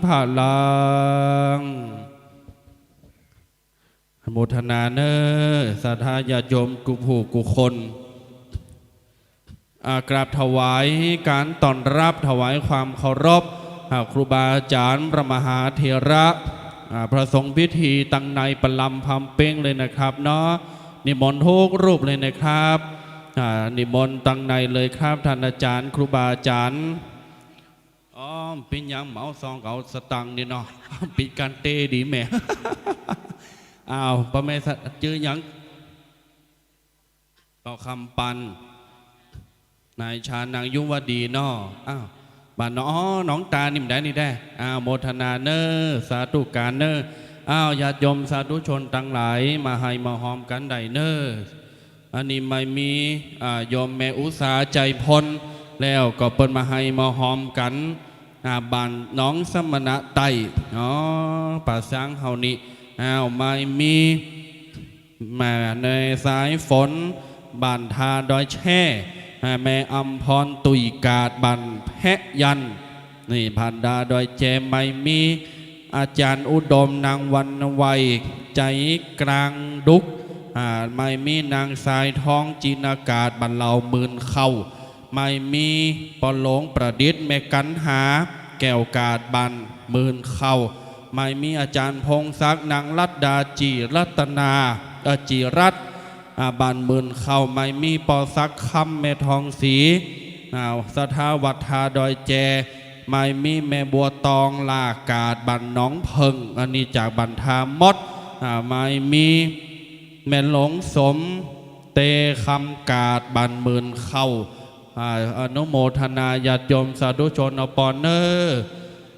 S4: ภาลังโมทนาเนอศรัทธาญาติโยมกุผู้กุคนกราบถวายการต้อนรับถวายความเคารพครูบาอาจารย์พระมหาเถระพระสงฆ์พิธีตั้งในประลำพำเป้งเลยนะครับเนาะนิมนต์ทุกรูปเลยนะครับนิมนต์ตั้งในเลยครับท่านอาจารย์ครูบาอาจารย์เป็นยังเหมาซองเก่าสตังนี่เนาะปิดการเตดีแม่ อ้าวพระแม่จื้อยังต่อคำปันนายชานางยุวดีเนาะอ้าวบ้านน้องตานิ่มได้นี่ได้อ้าวโมทนาเนอสาธุการเนออ้าวญาติโยมสาธุชนตั้งหลายมาให้มาหอมกันได้เนออันนี้ไม่มีโยมแม่อุสาใจพลแล้วก็เปิ้นมาให้มาหอมกันบ้านน้องสมณะไตป่าช้างเฮานี่อ้าวไม่มีมาในสายฝนบ้านทาดอยแช่แม่อัมพรตุยกาดบันแพะยันนี่พันดาดอยแจไม่มีอาจารย์อุดมนางวันวัยใจกลางดุกไม่มีนางสายท้องจินากาศบันเหล่าหมื่นเข้าไม่มีปหลงประดิษฐ์แม่กันหาแก้วกาดบันหมื่นเข้า ไม่มีอาจารย์พงศักดิ์นางรัตดาจีรัตนาจีรัตบ้านหมื่นเข้าไม่มีปอซักคำแม่ทองศรีสถาวัฒนาดอยแจไม่มีแม่บัวตองลากาดบันน้องเพิงอันนี้จากบันทามดไม่มีแม่หลงสมเตคำกาดบันหมื่นเข้าอนุโมทนาญาติโยมสาธุชนอปอนเนอร์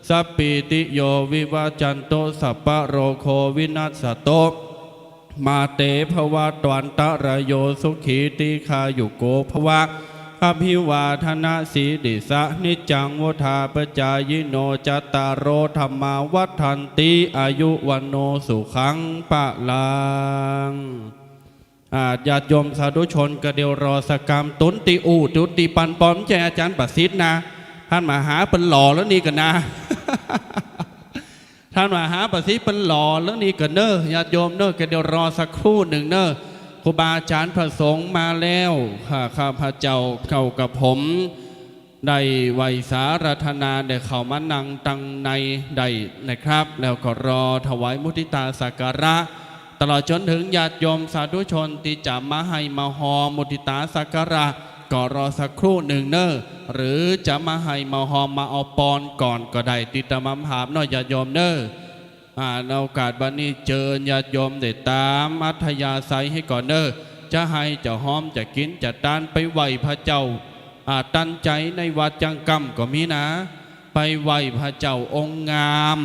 S4: สัพปิติโยวิวาจันโตสัพพะโรโควินัสสโตมาเตภวะตวันตะระโยสุขีติคายุโกภวะอภิวาทนาสีดิสะนิจังวุธาปจายโนจตารโรธรรมาวัฏันติอายุวันโนสุขังปะลังญาติโยมสาธุชนกระเดียวรอสกรรมตุนติอูตุติปันปอมใจอาจารย์ประสิทธิ์นะท่านมาหาเป็นหล่อแล้วนี่กันนะ ท่านมาหาประสิทธิ์เป็นหล่อแล้วนี่กันเนอะญาติโยมเนอะกระเดียวรอสักครู่หนึ่งเนอะครูบาอาจารย์พระสงฆ์มาแล้วข้าพระเจ้าเข้ากับผมได้ไหวสารธนาได้เข้ามานั่งตังในได้นะครับแล้วก็รอถวายมุทิตาสักการะตลอดจนถึงญาติโยมสาธุชนที่จะมาให้มาหอมุทิตาสักการะก็รอสักครู่หนึ่งเนอะหรือจะมาให้มาหอมมาเอาปอนก่อนก็ได้ติดตามหามน้อยญาติโยมเนอะในโอกาสวันนี้เจอญาติโยมได้ตามอัธยาศัยให้ก่อนเนอะจะให้จะหอมจะกินจะตานไปไหวพระเจ้าตั้นใจในวัดจังกำก็มีนะไปไหวพระเจ้าองค์งาม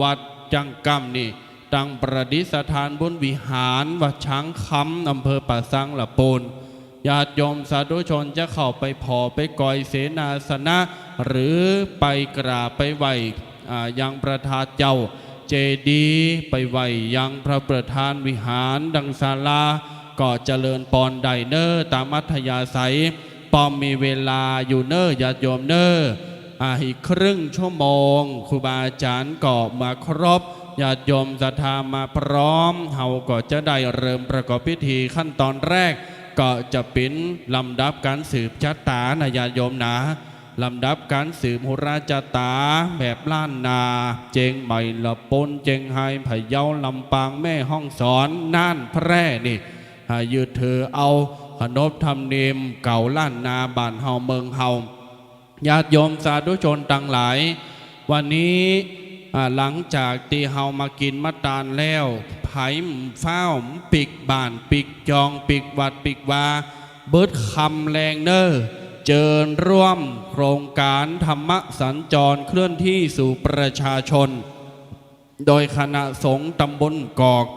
S4: วัดจังกำนี่ตั้งประดิษฐานบนวิหารวัดช้างคำอำเภอป่าซังละปูนญาติโยมสาธุชนจะเข้าไปพอไปกอยเสนาสนะหรือไปกราบไปไหวยังประธานเจ้าเจดีย์ไปไหวยังพระประธานวิหารดังศาลาก็เจริญปอนไดเนอร์ตามอัธยาศัยปอมมีเวลาอยู่เนอร์ญาติโยมเนอร์อีกครึ่งชั่วโมงครูบาอาจารย์ก็มาครบญาติโยมศรัทธามาพร้อมเฮาก็จะได้เริ่มประกอบพิธีขั้นตอนแรกก็จะเป็นลำดับการสืบชะตานะญาติโยมนะลำดับการสืบโหราชะตาแบบล้านนาเจงใหม่ละปนเจงไฮพะเยาลำปางแม่ห้องสอนน่านแพร่นี่ยืดเธอเอาขนบธรรมเนียมเก่าล้านนาบ้านเฮาเมืองเฮาญาติโยมสาธุชนต่างหลายวันนี้หลังจากที่เฮามากินมะตาลแล้วไผ่เฝ้าปิกบ้านปิกจองปิกวัดปิกวาเบิดคำแรงเนอเจิญร่วมโครงการธรรมสัญจรเคลื่อนที่สู่ประชาชนโดยคณะสงฆ์ตำบลกอก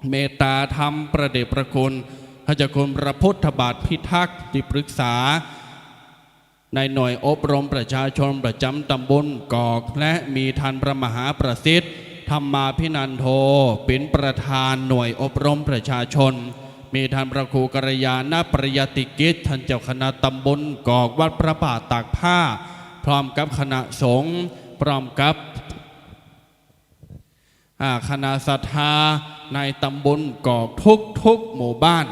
S4: เมตตาธรรมประเดชประคุณพระเจ้าคุณพระพุทธบาทพิทักษ์ที่ปรึกษาในหน่วยอบรมประชาชนประจำตำบลกอกและมีท่านพระมหาประสิทธิ์ธรรมาภินันโทเป็นประธานหน่วยอบรมประชาชนมีท่านพระครูกัลยาณปริยติกิจท่านเจ้าคณะตำบลกอกวัดพระบาทตากผ้าพร้อมกับคณะสงฆ์พร้อมกับคณะศรัทธาในตำบลกอกทุกหมู่บ้าน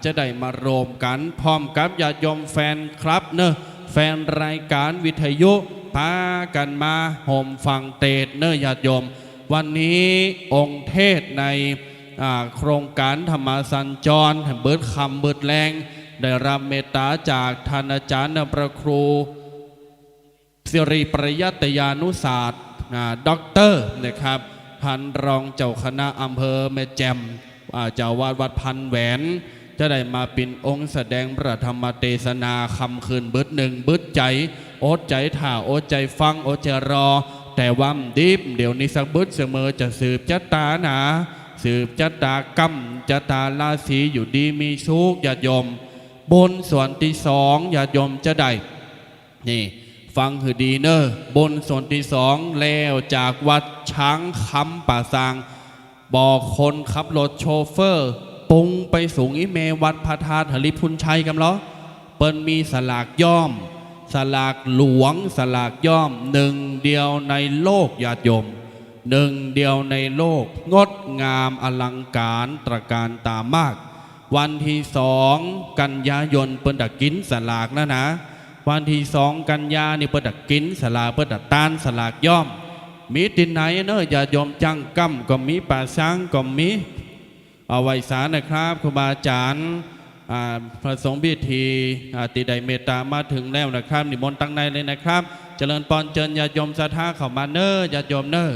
S4: จะได้มารวมกันพร้อมกับญาติโยมแฟนคลับเนอะแฟนรายการวิทยุพากันมาห่มฟังเทศน์เนอะญาติโยมวันนี้องค์เทศในโครงการธรรมสัญจรเบิดคำเบิดแรงได้รับเมตตาจากท่านอาจารย์พระครูสิริปริยัตยานุศาสตร์ด็อกเตอร์นะครับท่านรองเจ้าคณะอำเภอแม่แจ่มเจ้าวาดวัดพันแหวนจะได้มาเป็นองค์แสดงพระธรรมเทศนาคำคืนเบิดหนึ่งเบิดใจอดใจถ่าอดใจฟังอดใจรอแต่ว่าดิบเดี๋ยวนี้สักเบิดเสมอจะสืบชะตาหนาสืบชะตากรรมชะตาราศีอยู่ดีมีสุขญาติโยมบนส่วนที่สองญาติโยมจะได้นี่ฟังคือดีเนอะบนส่วนที่สองแล้วจากวัดช้างคำป่าซางบอกคนขับรถโชเฟอร์ปุงไปสูงอิเมวัดพระธาตุหริพุนชัยกันเหรอเปิ้นมีสลากย่อมสลากหลวงสลากย่อมหนึ่งเดียวในโลกญาติโยมหนึ่งเดียวในโลกงดงามอลังการตระการตามากวันที่2 กันยายนเปิ้นดักกินสลากนะวันที่2 กันยานี่เปิ้นดักกินสลากเปิ้นดักต้านสลากย่อม มีตินไหนเนอะอย่ายอมจังกั้มก็มีป่าช้างก็มีเอาไว้สารนะครับครูบาอาจารย์พระสงฆ์พิธีติไดเมตตามาถึงแล้วนะครับนิมนต์ตั้งในเลยนะครับเจริญปอนเจิญญาติโยมศรัทธาเข้ามาเนอะญาติโยมเนอะ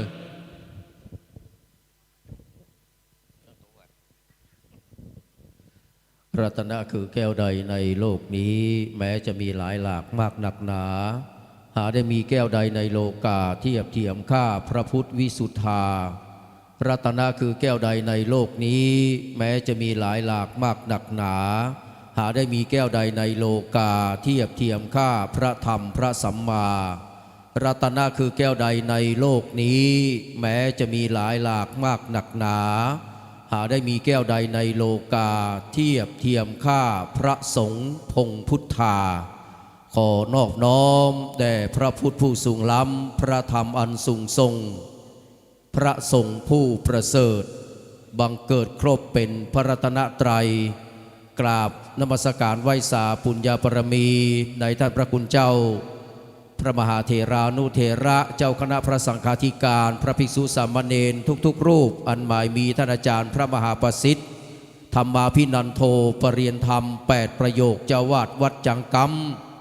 S5: รัตนะคือแก้วใดในโลกนี้แม้จะมีหลายหลากมากหนักหนาหาได้มีแก้วใดในโลกาเทียบเทียมข้าพระพุทธวิสุทธารัตนะคือแก้วใดในโลกนี้แม้จะมีหลายหลากมากหนักหนาหาได้มีแก้วใดในโลกาเทียบเทียมข้าพระธรรมพระสัมมารัตนะคือแก้วใดในโลกนี้แม้จะมีหลายหลากมากหนักหนาหาได้มีแก้วใดในโลกาเทียบเทียมข้าพระสงฆ์พงพุทธาขอนอบน้อมแด่พระพุทธผู้สูงล้ำพระธรรมอันสูงทรงพระสงฆ์ผู้ประเสริฐบังเกิดครบเป็นพระรัตนตรัยกราบนมัสการไหว้สาปุญญาบารมีในท่านพระคุณเจ้าพระมหาเถรานุเถระเจ้าคณะพระสังฆาธิการพระภิกษุสามเณรทุกๆรูปอันหมายมีท่านอาจารย์พระมหาประสิทธิ์ธรรมาภินันโทปรริยนธรรม8ประโยคเจ้าวาดวัดจังก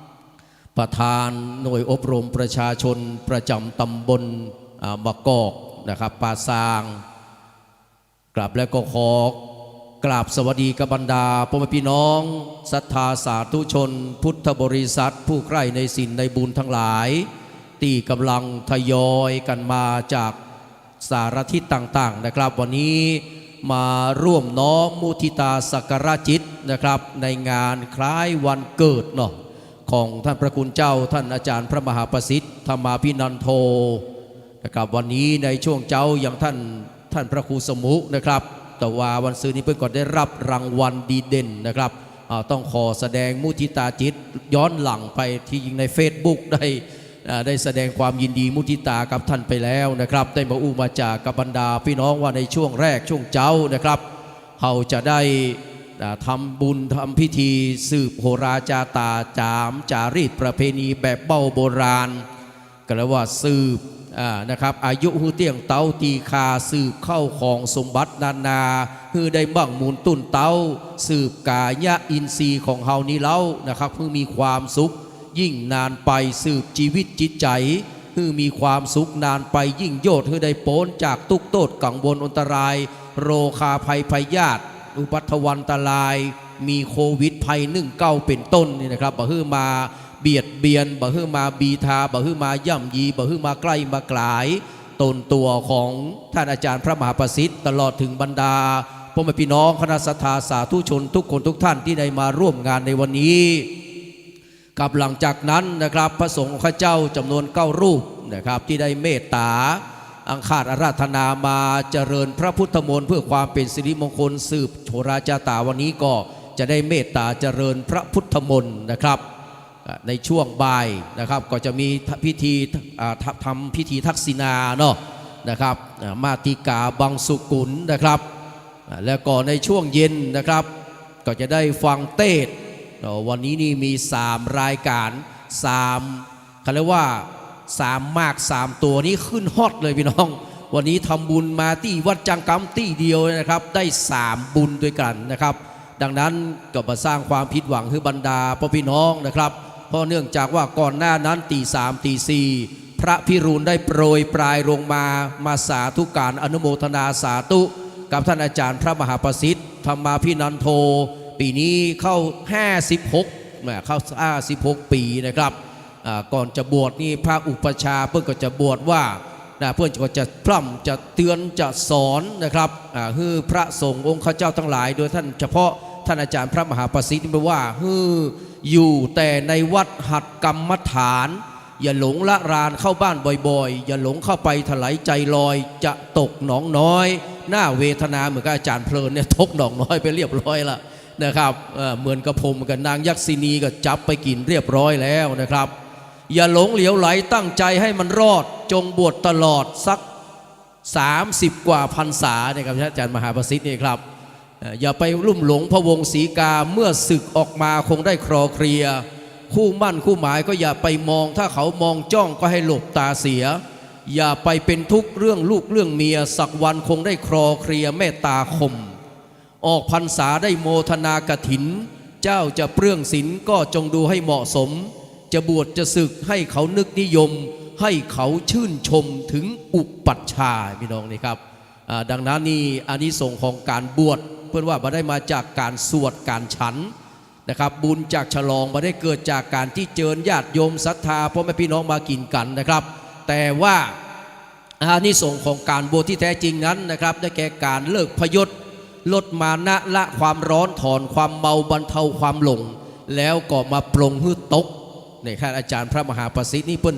S5: ำประธานหน่วยอบรมประชาชนประจำตำบลมะกอกนะครับป่าซางกราบและก็ขอกราบสวัสดีกับบรรดาพ่อแม่พี่น้องศรัทธาสาธุชนพุทธบริษัทผู้ใกล้ในศีลในบุญทั้งหลายที่กำลังทยอยกันมาจากสารทิศต่างๆนะครับวันนี้มาร่วมน้อมมุทิตาสักการะจิตนะครับในงานคล้ายวันเกิดเนาะของท่านพระคุณเจ้าท่านอาจารย์พระมหาประสิทธิ์ธรรมาภินันโทนะครับวันนี้ในช่วงเจ้าอย่างท่านพระครูสมุนะครับแต่ว่าวันซื้อนี้เพิ่งก่อนได้รับรางวัลดีเด่นนะครับต้องขอแสดงมุทิตาจิตย้อนหลังไปที่ยิงใน Facebook ได้แสดงความยินดีมุทิตากับท่านไปแล้วนะครับได้มาอุมาจากกับบรรดาพี่น้องว่าในช่วงแรกช่วงเจ้านะครับเราจะได้ทำบุญทำพิธีสืบโหราจาตาจามจารีตประเพณีแบบเบ้าโบราณก็เรียกว่าสืบนะครับอายุหูเตียงเต้าตีคาสืบเข้าของสมบัตินานาคือได้บังมูลตุ่นเต้าสืบกายะอินทรีย์ของเฮานี้เล่านะครับเพื่อมีความสุขยิ่งนานไปสืบชีวิตจิตใจคือมีความสุขนานไปยิ่งโยดคือได้โป้นจากทุกโทษกังวลอันตรายโรคาภัยพยาธิอุปัตวันตรายมีโควิดภัย19เป็นต้นนี่นะครับบ่ฮือมาเบียดเบียนบ่ฮือมาบีทาบ่ฮือมาย่ำยีบ่ฮือมาใกล้มากลายตนตัวของท่านอาจารย์พระมหาประสิทธิ์ตลอดถึงบรรดาพ่อแม่พี่น้องคณะศรัทธาสาธุชนทุกคนทุกท่านที่ได้มาร่วมงานในวันนี้กับหลังจากนั้นนะครับพระสงฆ์ข้าเจ้าจำนวน9รูปนะครับที่ได้เมตตาอังคาดอาราธนามาเจริญพระพุทธมนต์เพื่อความเป็นสิริมงคลสืบโหราจาตาวันนี้ก็จะได้เมตตาเจริญพระพุทธมนต์นะครับในช่วงบ่ายนะครับก็จะมีพิธีทำพิธีทักษิณาเนาะนะครับมาติกาบังสุกุลนะครับแล้วก็ในช่วงเย็นนะครับก็จะได้ฟังเทศน์วันนี้นี่มี3รายการ3เขาเรียกว่า3มาก3ตัวนี้ขึ้นฮอตเลยพี่น้องวันนี้ทำบุญมาที่วัดจังกำที่เดียวนะครับได้3บุญด้วยกันนะครับดังนั้นก็มาสร้างความผิดหวังให้บรรดาพ่อพี่น้องนะครับเพราะเนื่องจากว่าก่อนหน้านั้นตี 3 ตี 4พระพิรุณได้โปรยปลายลงมาสาธุการอนุโมทนาสาธุกับท่านอาจารย์พระมหาประสิทธิ์ธรรมาภินันโทปีนี้เข้า56ปีนะครับก่อนจะบวชนี่พระอุปชาเพื่อนก็จะบวชว่าเพื่อนก็จะพร่ำจะเตือนจะสอนนะครับคือพระสงฆ์องค์ข้าเจ้าทั้งหลายโดยท่านเฉพาะท่านอาจารย์พระมหาประสิทธิ์บอกว่าอยู่แต่ในวัดหัดกรรมฐานอย่าหลงละรานเข้าบ้านบ่อยๆอย่าหลงเข้าไปถลายใจลอยจะตกหนองน้อยหน้าเวทนาเหมือนกับอาจารย์เพลินเนี่ยตกหนองน้อยไปเรียบร้อยละนะครับเหมือนกับผมกับนางยักษินีก็จับไปกินเรียบร้อยแล้วนะครับอย่าหลงเหลียวไหลตั้งใจให้มันรอดจงบวชตลอดสัก30 กว่าพรรษาเนี่ยครับอาจารย์มหาประสิทธิ์นี่ครับอย่าไปลุ่มหลงพะวงศรีกาเมื่อศึกออกมาคงได้คลอเคลียคู่มั่นคู่หมายก็อย่าไปมองถ้าเขามองจ้องก็ให้หลบตาเสีย อย่าไปเป็นทุกข์เรื่องลูกเรื่องเมียสักวันคงได้คลอเคลียเมตตาคมออกพรรษาได้โมทนากฐินเจ้าจะเปลื้องศีลก็จงดูให้เหมาะสมจะบวชจะศึกให้เขานึกนิยมให้เขาชื่นชมถึงอุปัชฌาย์พี่น้องนี่ครับดังนั้นนี่อานิสงส์ของการบวชเพื่อนว่ามาได้มาจากการสวดการฉันนะครับบุญจากฉลองมาได้เกิดจากการที่เจิญญาติโยมศรัทธาพ่อแม่พี่น้องมากินกันนะครับแต่ว่าอานิสงส์ของการบวชที่แท้จริงนั้นนะครับได้แก่การเลิกพยศลดมานะละความร้อนถอนความเมาบรรเทาความหลงแล้วก็มาปลงหื้อตกในท่านอาจารย์พระมหาประสิทธิ์นี่เพิ่น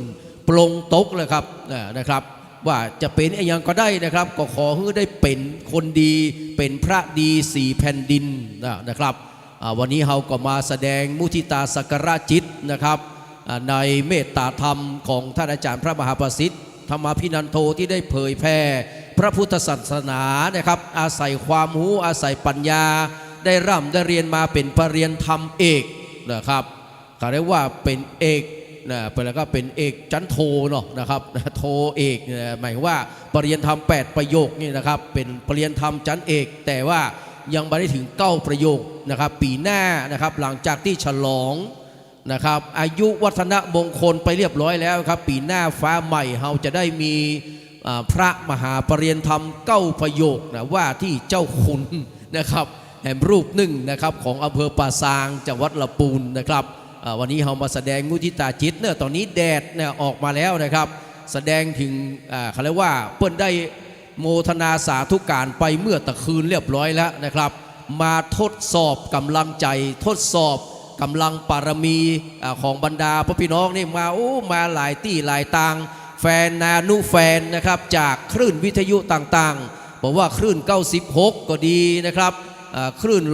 S5: ปลงตกเลยครับนะครับว่าจะเป็นอย่างก็ได้นะครับก็ขอให้ได้เป็นคนดีเป็นพระดีสี่แผ่นดินนะครับวันนี้เราก็มาแสดงมุทิตาสักการะจิตนะครับในเมตตาธรรมของท่านอาจารย์พระมหาประสิทธิ์ธรรมพินันโทที่ได้เผยแผ่พระพุทธศาสนานะครับอาศัยความรู้อาศัยปัญญาได้ร่ำได้เรียนมาเป็นปรริญญาธรรมเอกนะครับเขาเรียกว่าเป็นเอกไปแล้วก็เป็นเอกจันโทเนาะนะครับโทเอกหมายว่าปรริญญาธรรม8ประโยคนี่นะครับเป็นปรริญญาธรรมจันเอกแต่ว่ายังไม่ได้ถึง9ประโยคนะครับปีหน้านะครับหลังจากที่ฉลองนะครับอายุวัฒนมงคลไปเรียบร้อยแล้วครับปีหน้าฟ้าใหม่เราจะได้มีพระมหาปรริญญาธรรม9ประโยคนะว่าที่เจ้าคุณนะครับแห่งรูปหนึ่งนะครับของอำเภอป่าซางจังหวัดลำพูนนะครับวันนี้เรามาแสดงมุทิตาจิตเนี่ยตอนนี้แดดเนี่ยออกมาแล้วนะครับแสดงถึงเขาเรียกว่าเปิ้นได้โมทนาสาธุการไปเมื่อตะคืนเรียบร้อยแล้วนะครับมาทดสอบกำลังใจทดสอบกำลังปารมีของบรรดาพ่อพี่น้องนี่มาหลายที่หลายต่างแฟนนานุแฟนนะครับจากคลื่นวิทยุต่างๆบอกว่าคลื่น96ก็ดีนะครับคลื่น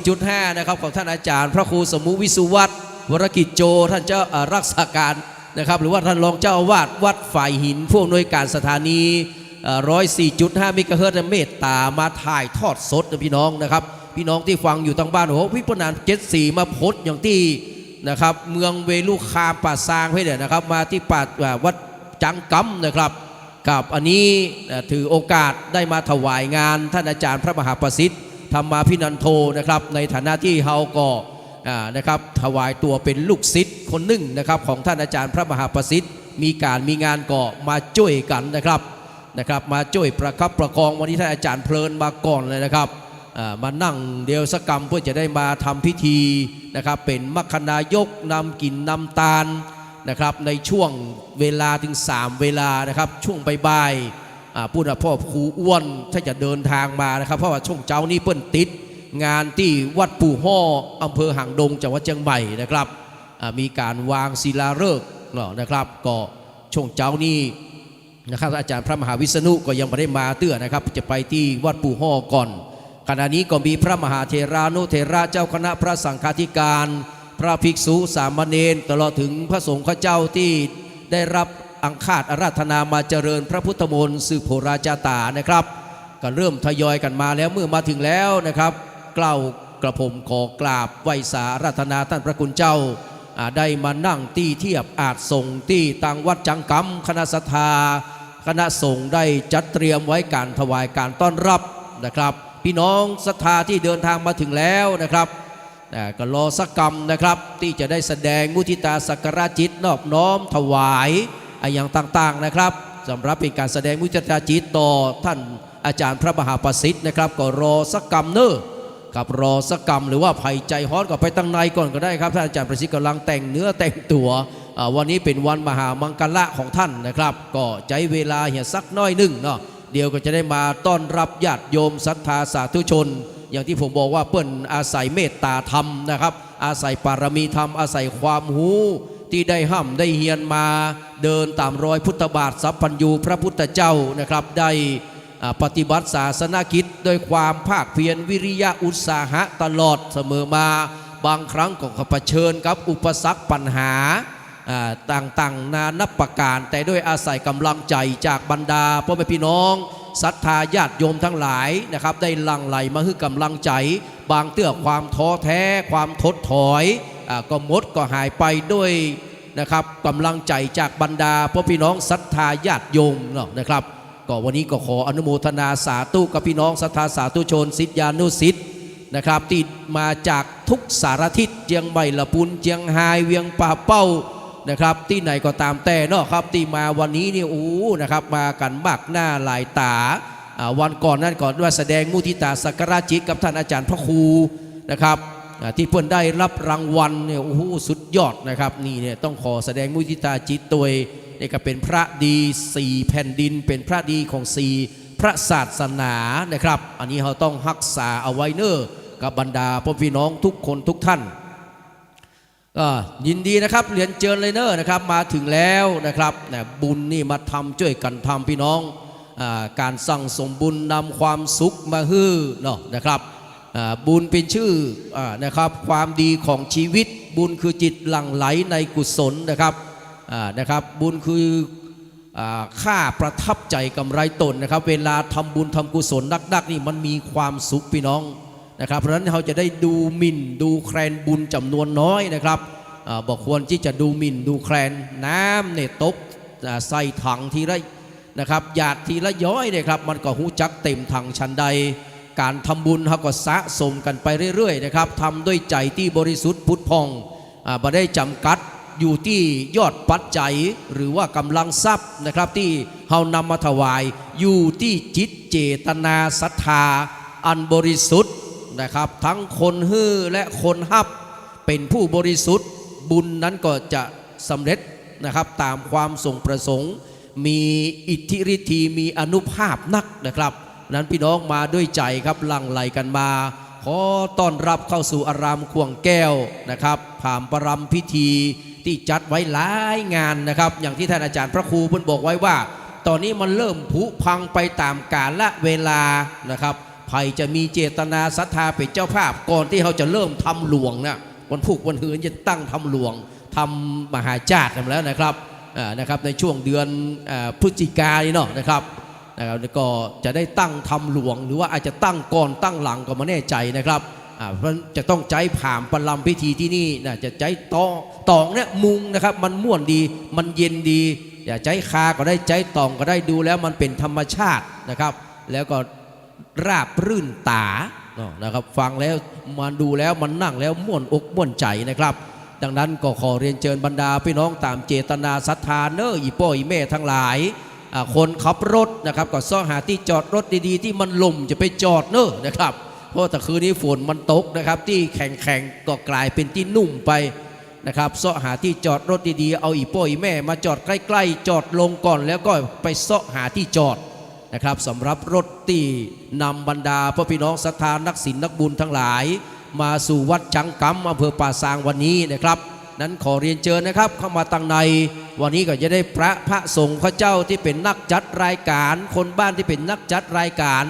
S5: 104.5นะครับของท่านอาจารย์พระครูสมุวิสุวัตรวรกิจโจท่านเจ้ารักษาการนะครับหรือว่าท่านรองเจ้าอาวาสวัดฝ่ายหินผู้อำนวยการสถานี104.5 เมกะเฮิรตซ์เมตตามาถ่ายทอดสดนะพี่น้องนะครับพี่น้องที่ฟังอยู่ทางบ้านโอ้โหวิปนาน74มาพดอย่างที่นะครับเมืองเวลุคามป่าซางให้เนี่ยนะครับมาที่ป่าวัดจังกำนะครับกับอันนี้ถือโอกาสได้มาถวายงานท่านอาจารย์พระมหาประสิทธิ์ธรรมาภินันโทนะครับในฐานะที่เฮาก็นะครับถวายตัวเป็นลูกศิษย์คนหนึ่งนะครับของท่านอาจารย์พระมหาประสิทธิ์มีงานก็มาช่วยกันนะครับมาช่วยประคับประคองวันนี้ท่านอาจารย์เพลินมาก่อนเลยนะครับมานั่งเดียวสกรรมเพื่อจะได้มาทำพิธีนะครับเป็นมัคคณายกนำกินนำตาลนะครับในช่วงเวลาถึง3เวลานะครับช่วงบ่ายพูดพ่อครูอ้วนถ้าจะเดินทางมานะครับเพราะว่าช่วงเจ้านี้เปิ้นติดงานที่วัดปู่ฮ่ออำเภอหางดงจังหวัดเชียงใหม่นะครับมีการวางศิลาฤกษ์นะครับก็ช่วงเจ้านี้นะครับอาจารย์พระมหาวิษณุก็ยังไม่ได้มาเตื้อนะครับจะไปที่วัดปู่ฮ่อก่อนขณะนี้ก็มีพระมหาเถรานุเถระเจ้าคณะพระสังฆาธิการพระภิกษุสามเณรตลอดถึงพระสงฆ์ข้าเจ้าที่ได้รับอังคาดอาราธนามาเจริญพระพุทธมนต์สืบโหราจาตานะครับก็เริ่มทยอยกันมาแล้วเมื่อมาถึงแล้วนะครับกล่าวกระผมขอกราบไหว้สาอาราธนาท่านพระคุณเจ้าได้มานั่งที่เทียบอาจส่งที่ต่างวัดจังกำคณะศรัทธาคณะสงฆ์ได้จัดเตรียมไว้การถวายการต้อนรับนะครับพี่น้องศรัทธาที่เดินทางมาถึงแล้วนะครับก็รอสักกรรมนะครับที่จะได้แสดงมุทิตาสักการะจิตนอบน้อมถวายอย่างต่างๆนะครับสำหรับเป็นการแสดงมุทิตาจิตต่อท่านอาจารย์พระมหาประสิทธิ์นะครับก็รอสักกรรมเนอะครับรอสักกรรมหรือว่าภัยใจฮ้อนก็ไปตั้งในก่อนก็ได้ครับท่านอาจารย์ประสิทธิ์กำลังแต่งเนื้อแต่งตัววันนี้เป็นวันมหามังคละของท่านนะครับก็ใจเวลาเหี่ยสักน้อยหนึ่งเนาะเดี๋ยวก็จะได้มาต้อนรับญาติโยมศรัทธาสาธุชนอย่างที่ผมบอกว่าเปิ้นอาศัยเมตตาธรรมนะครับอาศัยปารมีธรรมอาศัยความรู้ที่ได้ห้ำได้เฮียนมาเดินตามรอยพุทธบาทสัพพัญญูพระพุทธเจ้านะครับได้ปฏิบัติศาสนกิจโดยความภาคเพียรวิริยะอุตสาหะตลอดเสมอมาบางครั้งก็เผชิญกับอุปสรรคปัญหาต่างๆนานับประการแต่ด้วยอาศัยกำลังใจจากบรรดาพ่อแม่พี่น้องศรัทธาญาติโยมทั้งหลายนะครับได้หลั่งไหลมาให้กำลังใจบางเตื้อความท้อแท้ความทดถอยก็หมดก็หายไปด้วย นะครับกำลังใจจากบรรดาพ่อพี่น้องศรัทธาญาติโยมเนาะนะครับก็วันนี้ก็ขออนุโมทนาสาธุกับพี่น้องศรัทธาสาธุชนศิษยานุศิษย์นะครับที่มาจากทุกสารทิศเจียงใหม่ละปุนเจียงไฮ้เวียงป่าเป้านะครับที่ไหนก็ตามแต่เนาะครับที่มาวันนี้นี่นะครับมากันมากหน้าหลายตาวันก่อนนั่นก่อนว่าแสดงมุทิตาสักการะจิตกับท่านอาจารย์พระครูนะครับที่เพื่อนได้รับรางวัลเนี่ยสุดยอดนะครับนี่เนี่ยต้องขอแสดงมุทิตาจิตตัวนี่ก็เป็นพระดี4แผ่นดินเป็นพระดีของ4พระศาสนานะครับอันนี้เราต้องรักษาเอาไว้เนอกับบรรดาพ่อพี่น้องทุกคนทุกท่านยินดีนะครับเรียนเชิญเลยเนอนะครับมาถึงแล้วนะครับบุญนี่มาทำช่วยกันทำพี่น้องการสั่งสมบุญนำความสุขมาฮื้อเนาะนะครับบุญเป็นชื่อนะครับความดีของชีวิตบุญคือจิตหลั่งไหลในกุศลนะครับบุญคือค่าประทับใจกำไรตนนะครับเวลาทำบุญทำกุศลนักๆนี่มันมีความสุขพี่น้องนะครับเพราะฉะนั้นเราจะได้ดูหมิ่นดูแคลนบุญจำนวนน้อยนะครับบอกควรที่จะดูหมิ่นดูแคลนน้ำเนี่ยตกใส่ถังทีละนะครับหยาดทีละย้อยเนี่ยครับมันก็หูจักเต็มถังชันใดการทำบุญเขาก็สะสมกันไปเรื่อยๆนะครับทำด้วยใจที่บริสุทธิ์พุทธพองไม่ได้จำกัดอยู่ที่ยอดปัจจัยหรือว่ากำลังทรัพย์นะครับที่เรานำมาถวายอยู่ที่จิตเจตนาศรัทธาอันบริสุทธิ์นะครับทั้งคนฮื้อและคนฮับเป็นผู้บริสุทธิ์บุญนั้นก็จะสำเร็จนะครับตามความทรงประสงค์มีอิทธิฤทธิ์มีอนุภาพนักนะครับนั้นพี่น้องมาด้วยใจครับหลั่งไหลกันมาขอต้อนรับเข้าสู่อารามขวงแก้วนะครับผ่ามประรำพิธีที่จัดไว้หลายงานนะครับอย่างที่ท่านอาจารย์พระครูเพิ่นบอกไว้ว่าตอนนี้มันเริ่มผุพังไปตามกาลเวลานะครับใครจะมีเจตนาศรัทธาเป็นเจ้าภาพก่อนที่เขาจะเริ่มทำหลวงนะวันพุธวันหืนจะตั้งทำหลวงทำมหาจาร์กันแล้วนะครับในช่วงเดือนพฤศจิกายนเนาะนะครับก็จะได้ตั้งทำหลวงหรือว่าอาจจะตั้งก่อนตั้งหลังก็ไม่แน่ใจนะครับเพราะจะต้องใจผ่ามประลำพิธีที่นี่นะจะใจตองเนี่ยมุงนะครับมันม่วนดีมันเย็นดีอย่าใจคาก็ได้ใจตองก็ได้ดูแล้วมันเป็นธรรมชาตินะครับแล้วก็ราบรื่นตานะครับฟังแล้วมันดูแล้วมันนั่งแล้วม่วนอกม่วนใจนะครับดังนั้นก็ขอเรียนเชิญบรรดาพี่น้องตามเจตนาศรัทธาเนออีป้ออีแม่ทั้งหลายคนขับรถนะครับก็ซ่อหาที่จอดรถดีๆที่มันลมจะไปจอดเนอนะครับเพราะแต่คืนนี้ฝนมันตกนะครับที่แข็งๆก็กลายเป็นที่นุ่มไปนะครับซ่อหาที่จอดรถดีๆเอาอีป้ออีแม่มาจอดใกล้ๆจอดลงก่อนแล้วก็ไปซ่อหาที่จอดนะครับสำหรับรถที่นำบรรดาพ่อพี่น้องศรัทธานักศีลนักบุญทั้งหลายมาสู่วัดจังกำอำเภอป่าซางวันนี้นะครับนั้นขอเรียนเชิญนะครับเข้ามาตั้งในวันนี้ก็จะได้พระสงฆ์พระเจ้าที่เป็นนักจัดรายการคนบ้านที่เป็นนักจัดรายการ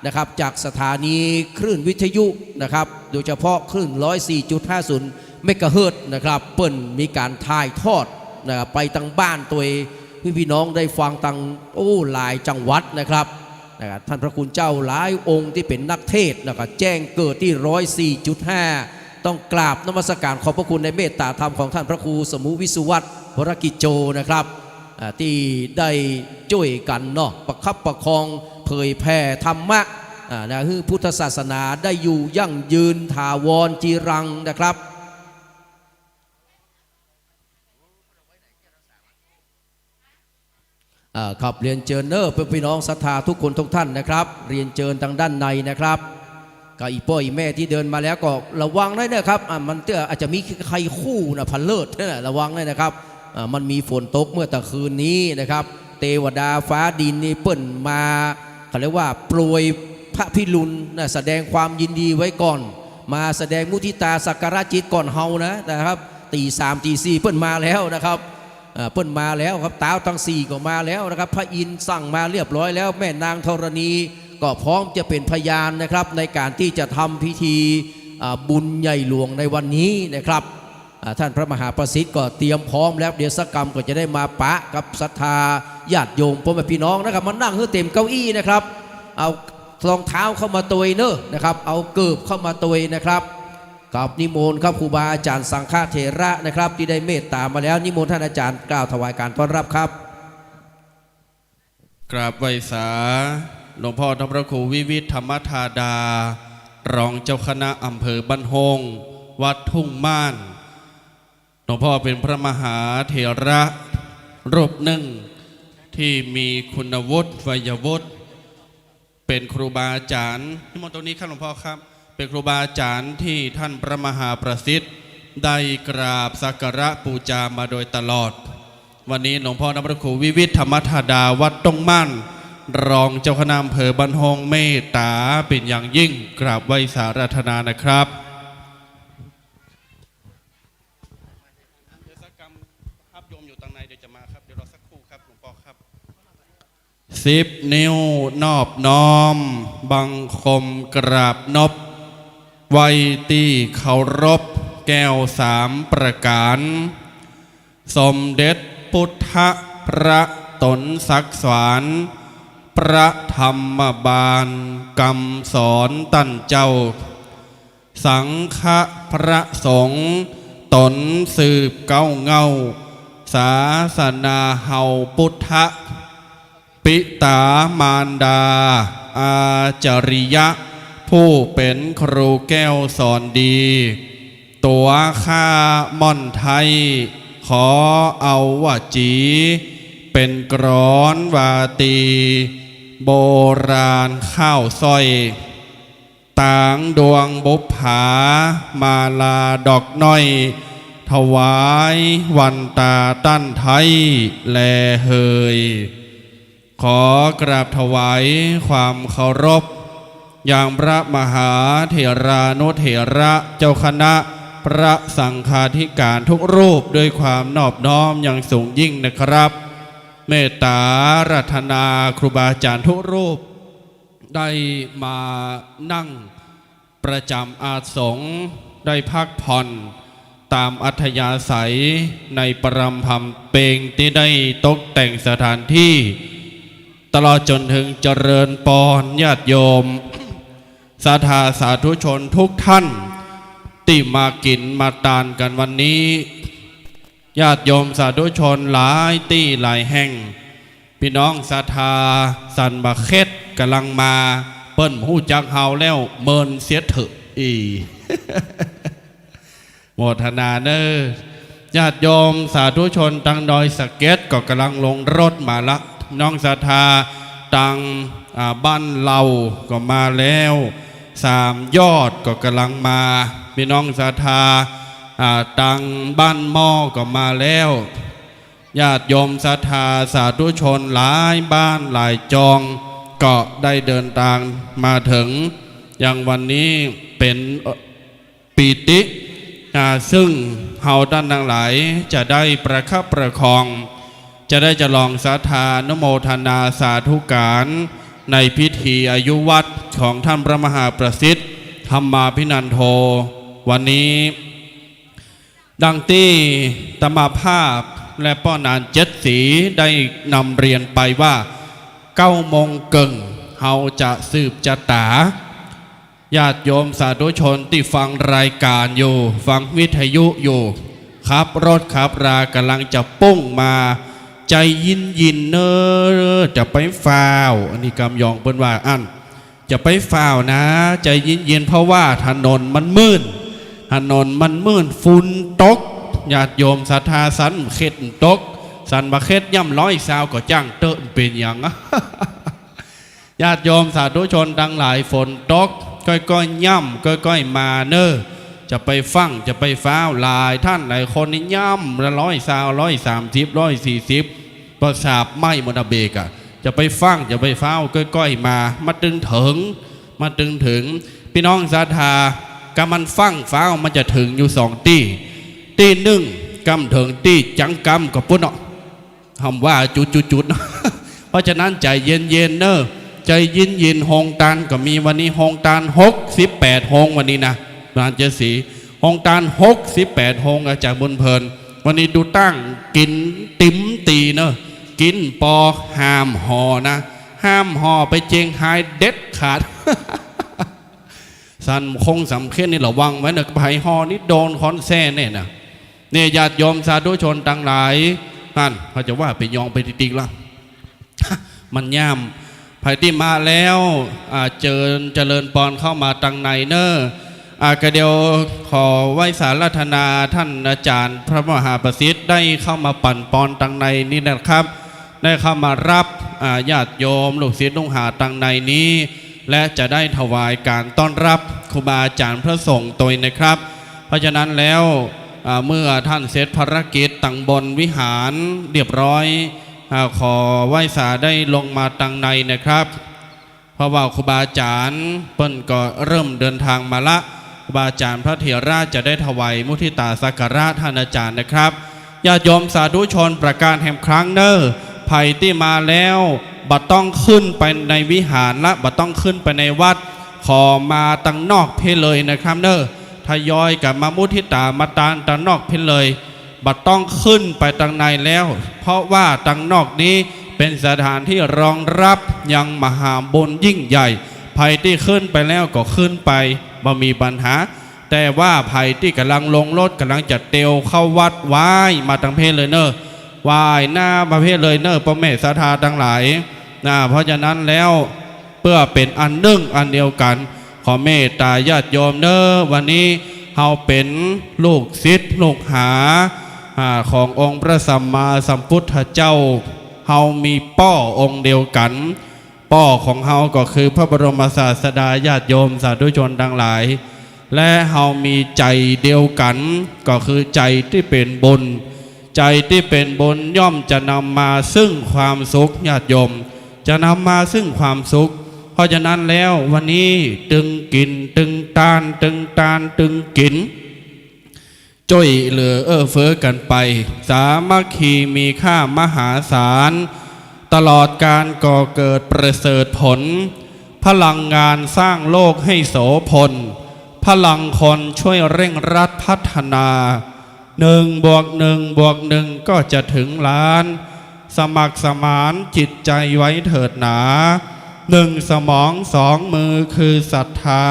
S5: นะครับจากสถานีคลื่นวิทยุนะครับโดยเฉพาะคลื่น 104.50 เมกะเฮิรตซ์นะครับเปิ้นมีการถ่ายทอดไปตั้งบ้านตัวพี่น้องได้ฟังตั้งหลายจังหวัดนะครับท่านพระคุณเจ้าหลายองค์ที่เป็นนักเทศนะครับแจ้งเกิดที่ 104.5 ต้องกราบนมัสการขอบพระคุณในเมตตาธรรมของท่านพระครูสมุวิสุวัตรวรกิจโจนะครับที่ได้ช่วยกันเนาะประคับประคองเผยแผ่ธรรมะคือพุทธศาสนาได้อยู่ยั่งยืนถาวรจีรังนะครับครับเรียนเชิญเนอร์พี่น้องศรัทธาทุกคนทุกท่านนะครับเรียนเชิญทางด้านในนะครับกับอีพ่ออีแม่ที่เดินมาแล้วก็ระวังด้วยนะครับมันอาจจะมีใครคู่นะพันเลิศนะระวังด้วยนะครับมันมีฝนตกเมื่อตะคืนนี้นะครับเทวดาฟ้าดินนี่เปิ่นมาเขาเรียกว่าโปรยพระพิรุณนะแสดงความยินดีไว้ก่อนมาแสดงมุทิตาสักการะจิตก่อนเฮานะครับตี3ตี4เปิ่นมาแล้วนะครับเปิ้นมาแล้วครับท้าวทั้ง4ก็มาแล้วนะครับพระอินทร์สั่งมาเรียบร้อยแล้วแม่นางธรณีก็พร้อมจะเป็นพยานนะครับในการที่จะทำพิธีบุญใหญ่หลวงในวันนี้นะครับท่านพระมหาประสิทธิ์ก็เตรียมพร้อมแล้วเดี๋ยวสักกรรมก็จะได้มาปะกับศรัทธาญาติโยมพ่อแม่พี่น้องนะครับมานั่งเต็มเก้าอี้นะครับเอารองเท้าเข้ามาตัวเนอะนะครับเอาเกิบเข้ามาตัวนะครับ กับนิมนต์ครับครูบาอาจารย์สังฆเถระนะครับที่ได้เมตตามาแล้วนิมนต์ท่านอาจารย์กล่าวถวายการต้อนรับครับ
S4: กราบไหว้สาหลวงพ่อธรรมพระครูวิวิทธรรมธาดารองเจ้าคณะอำเภอบ้านโฮงวัดทุ่งม่านหลวงพ่อเป็นพระมหาเถระรูปหนึ่งที่มีคุณวุฒิวัยวุฒิเป็นครูบาอาจารย์ที่มนตรงนี้ครับหลวงพ่อครับเป็นครูบาอาจารย์ที่ท่านพระมหาประสิทธิ์ได้กราบสักการะบูชามาโดยตลอดวันนี้หลวงพ่อธรรมพระครูวิวิทธรรมธาดาวัดทุ่งม่านรองเจ้าคณะอำเภอบ้านโฮงเมตตาเป็นอย่างยิ่งกราบไหว้สาราธนานะครับ10 นิ้วนอบน้อมบังคมกราบนบไว้ตีเคารพแก้ว3 ประการสมเด็จพุทธพระตนศักดิ์สวรรค์พระธรรมบาลกำสอนตั้นเจ้าสังฆพระสงฆ์ตนสืบเก้าเงาศาสนาเฮาพุทธปิตามารดาอาจาริยะผู้เป็นครูแก้วสอนดีตัวข้าม่อนไทยขอเอาว่าจีเป็นกรอนวาตีโบราณข้าวซอยต่างดวงบุปผามาลาดอกน้อยถวายวันตาตั้นไทยแลเฮยขอกราบถวายความเคารพอย่างพระมหาเถรานุเถระเจ้าคณะพระสังฆาธิการทุกรูปด้วยความนอบน้อมอย่างสูงยิ่งนะครับเมตตารัตนาครูบาอาจารย์ทุกรูปได้มานั่งประจำอาสงฆ์ได้พักผ่อนตามอัธยาศัยในปรำพำเพลงที่ได้ตกแต่งสถานที่ตลอดจนถึงเจริญปอนญาติโยมศรัทธาสาธุชนทุกท่านที่มากินมาทานกันวันนี้ญาติโยมสาธุชนหลายที่หลายแห่งพี่น้องศรัทธาสันบะเค็ดกำลังมาเปิ้นหูจักเฮาแล้วเมินเสียเถอะอี โมทนาเนอญาติโยมสาธุชนตังดอยสะเก็ดก็กำลังลงรถมาละน้องศรัทธาตังบ้านเราก็มาแล้ว3 ยอดก็กำลังมาพี่น้องศรัทธาตังบ้านหม้อก็มาแล้วญาติโยมศรัทธาสาธุชนหลายบ้านหลายจองก็ได้เดินทางมาถึงอย่างวันนี้เป็นปีติซึ่งเฮาท่านทั้งหลายจะได้ประคับประคองจะได้จะลองศรัทธานโมทนาสาธุการในพิธีอายุวัดของท่านพระมหาประสิทธิ์ธรรมาภินันโทวันนี้ดังที่ตมาภาพและป้อนาน7 สีได้นำเรียนไปว่า9 โมงเกิงเฮาจะสืบจะตาญาติโยมสาธุชนที่ฟังรายการอยู่ฟังวิทยุอยู่ขับรถขับรากำลังจะปุ้งมาใจยินเนอจะไปฟ้าวอันนี้กำยองเปิ้นว่าอันจะไปฟ้าวนะใจยินเพราะว่าถนนมันมืดฝุ่นตกญาติโยมศรัทธาสันเข็ดตกสันบะเข็ดย่ำ100 ก็จ้างเติมเป็นอย่าง ญาติโยมสาธุชนทั้งหลายฝนตกก้อยย่ำก้อยมาเนอจะไปฟังจะไปฟ้าวหลายท่านหลายคนนี่ย่ำละ120 130 140ประสาบไหมมนาเบกจะไปฟังจะไปฟ้าวก้อยมาตึงถึงพี่น้องศรัทธากำมันฟังฟ้าวมันจะถึงอยู่2 ตีหนึ่งกำถึงตีจังกำกับปุ๊ดเนาะคำว่าจุดเพราะฉะนั้นใจเย็นเนอใจยินหงตานก็มีวันนี้หงตาน68 หงวันนี้นะร้านเจสีหงตาน68 หงอาจารย์บุญเพลินวันนี้ดูตั้งกินติ๋มตีเนอะกินปอห้ามห่อนะห้ามห่อไปเจงหายเด็ดขาด สันคงสำเค็ญนี่ระวังไว้นะไผ่ฮอนี่โดนคอนแซ่เนี่ยนะเนี่ยญาติโยมสาธุชนต่างหลายนั่นเขาจะว่าไปยองไปติกๆละ มันย่ำไผ่ที่มาแล้วเจริญปอนเข้ามาตังในเนอกระเดียวขอไหว้สารัธนาท่านอาจารย์พระมหาประสิทธิ์ได้เข้ามาปั่นปอนตังในนี่นะครับได้เข้ามารับญาติโยมลูกศิษย์ลูกหาตังในนี้และจะได้ถวายการต้อนรับครูบาอาจารย์พระสงฆ์ตัวนะครับเพราะฉะนั้นแล้วเมื่อท่านเสร็จภารกิจตั้งบนวิหารเรียบร้อยขอไหว้สาได้ลงมาตังในนะครับเพราะว่าครูบาอาจารย์เปิ้นก็เริ่มเดินทางมาละครูบาอาจารย์พระเถระจะได้ถวายมุทิตาสักการะท่านอาจารย์นะครับญาติโยมสาธุชนประการแห่งครั้งเนอไผ่ที่มาแล้วบัดต้องขึ้นไปในวิหารและบัดต้องขึ้นไปในวัดขอมาตังนอกเพเลยนะครับเนอทยอยกับมามุทิตามาตานตังนอกเพเลยบัดต้องขึ้นไปตังในแล้วเพราะว่าตังนอกนี้เป็นสถานที่รองรับยังมหาบุญยิ่งใหญ่ไผ่ที่ขึ้นไปแล้วก็ขึ้นไปบ่มีปัญหาแต่ว่าไผ่ที่กำลังลงรถกำลังจะเตียวเข้าวัดไหว้มาตังเพเลยเนอไหว้หน้าประเภทเลยเนอพ่อแม่ศรัทธาทั้งหลายเพราะฉะนั้นแล้วเพื่อเป็นอันหนึ่งอันเดียวกันขอเมตตาญาติโยมเนอวันนี้เฮาเป็นลูกศิษย์ลูกหาขององค์พระสัมมาสัมพุทธเจ้าเฮามีป้อองค์เดียวกันป้อของเฮาก็คือพระบรมศาสดาญาติโยมสาธุชนทั้งหลายและเฮามีใจเดียวกันก็คือใจที่เป็นบุญใจที่เป็นบุญย่อมจะนำมาซึ่งความสุขญาติโยมจะนำมาซึ่งความสุขเพราะฉะนั้นแล้ววันนี้ตึงกินตึงตานตึงตานตึงกินจ้อยเหลือเฟ้อกันไปสามัคคีมีค่ามหาศาลตลอดการก่อเกิดประเสริฐผลพลังงานสร้างโลกให้โสพลพลังคนช่วยเร่งรัดพัฒนา1+1+1ก็จะถึงล้านสมัครสมานจิตใจไว้เถิดหนา1 สมอง2 มือคือศรัทธา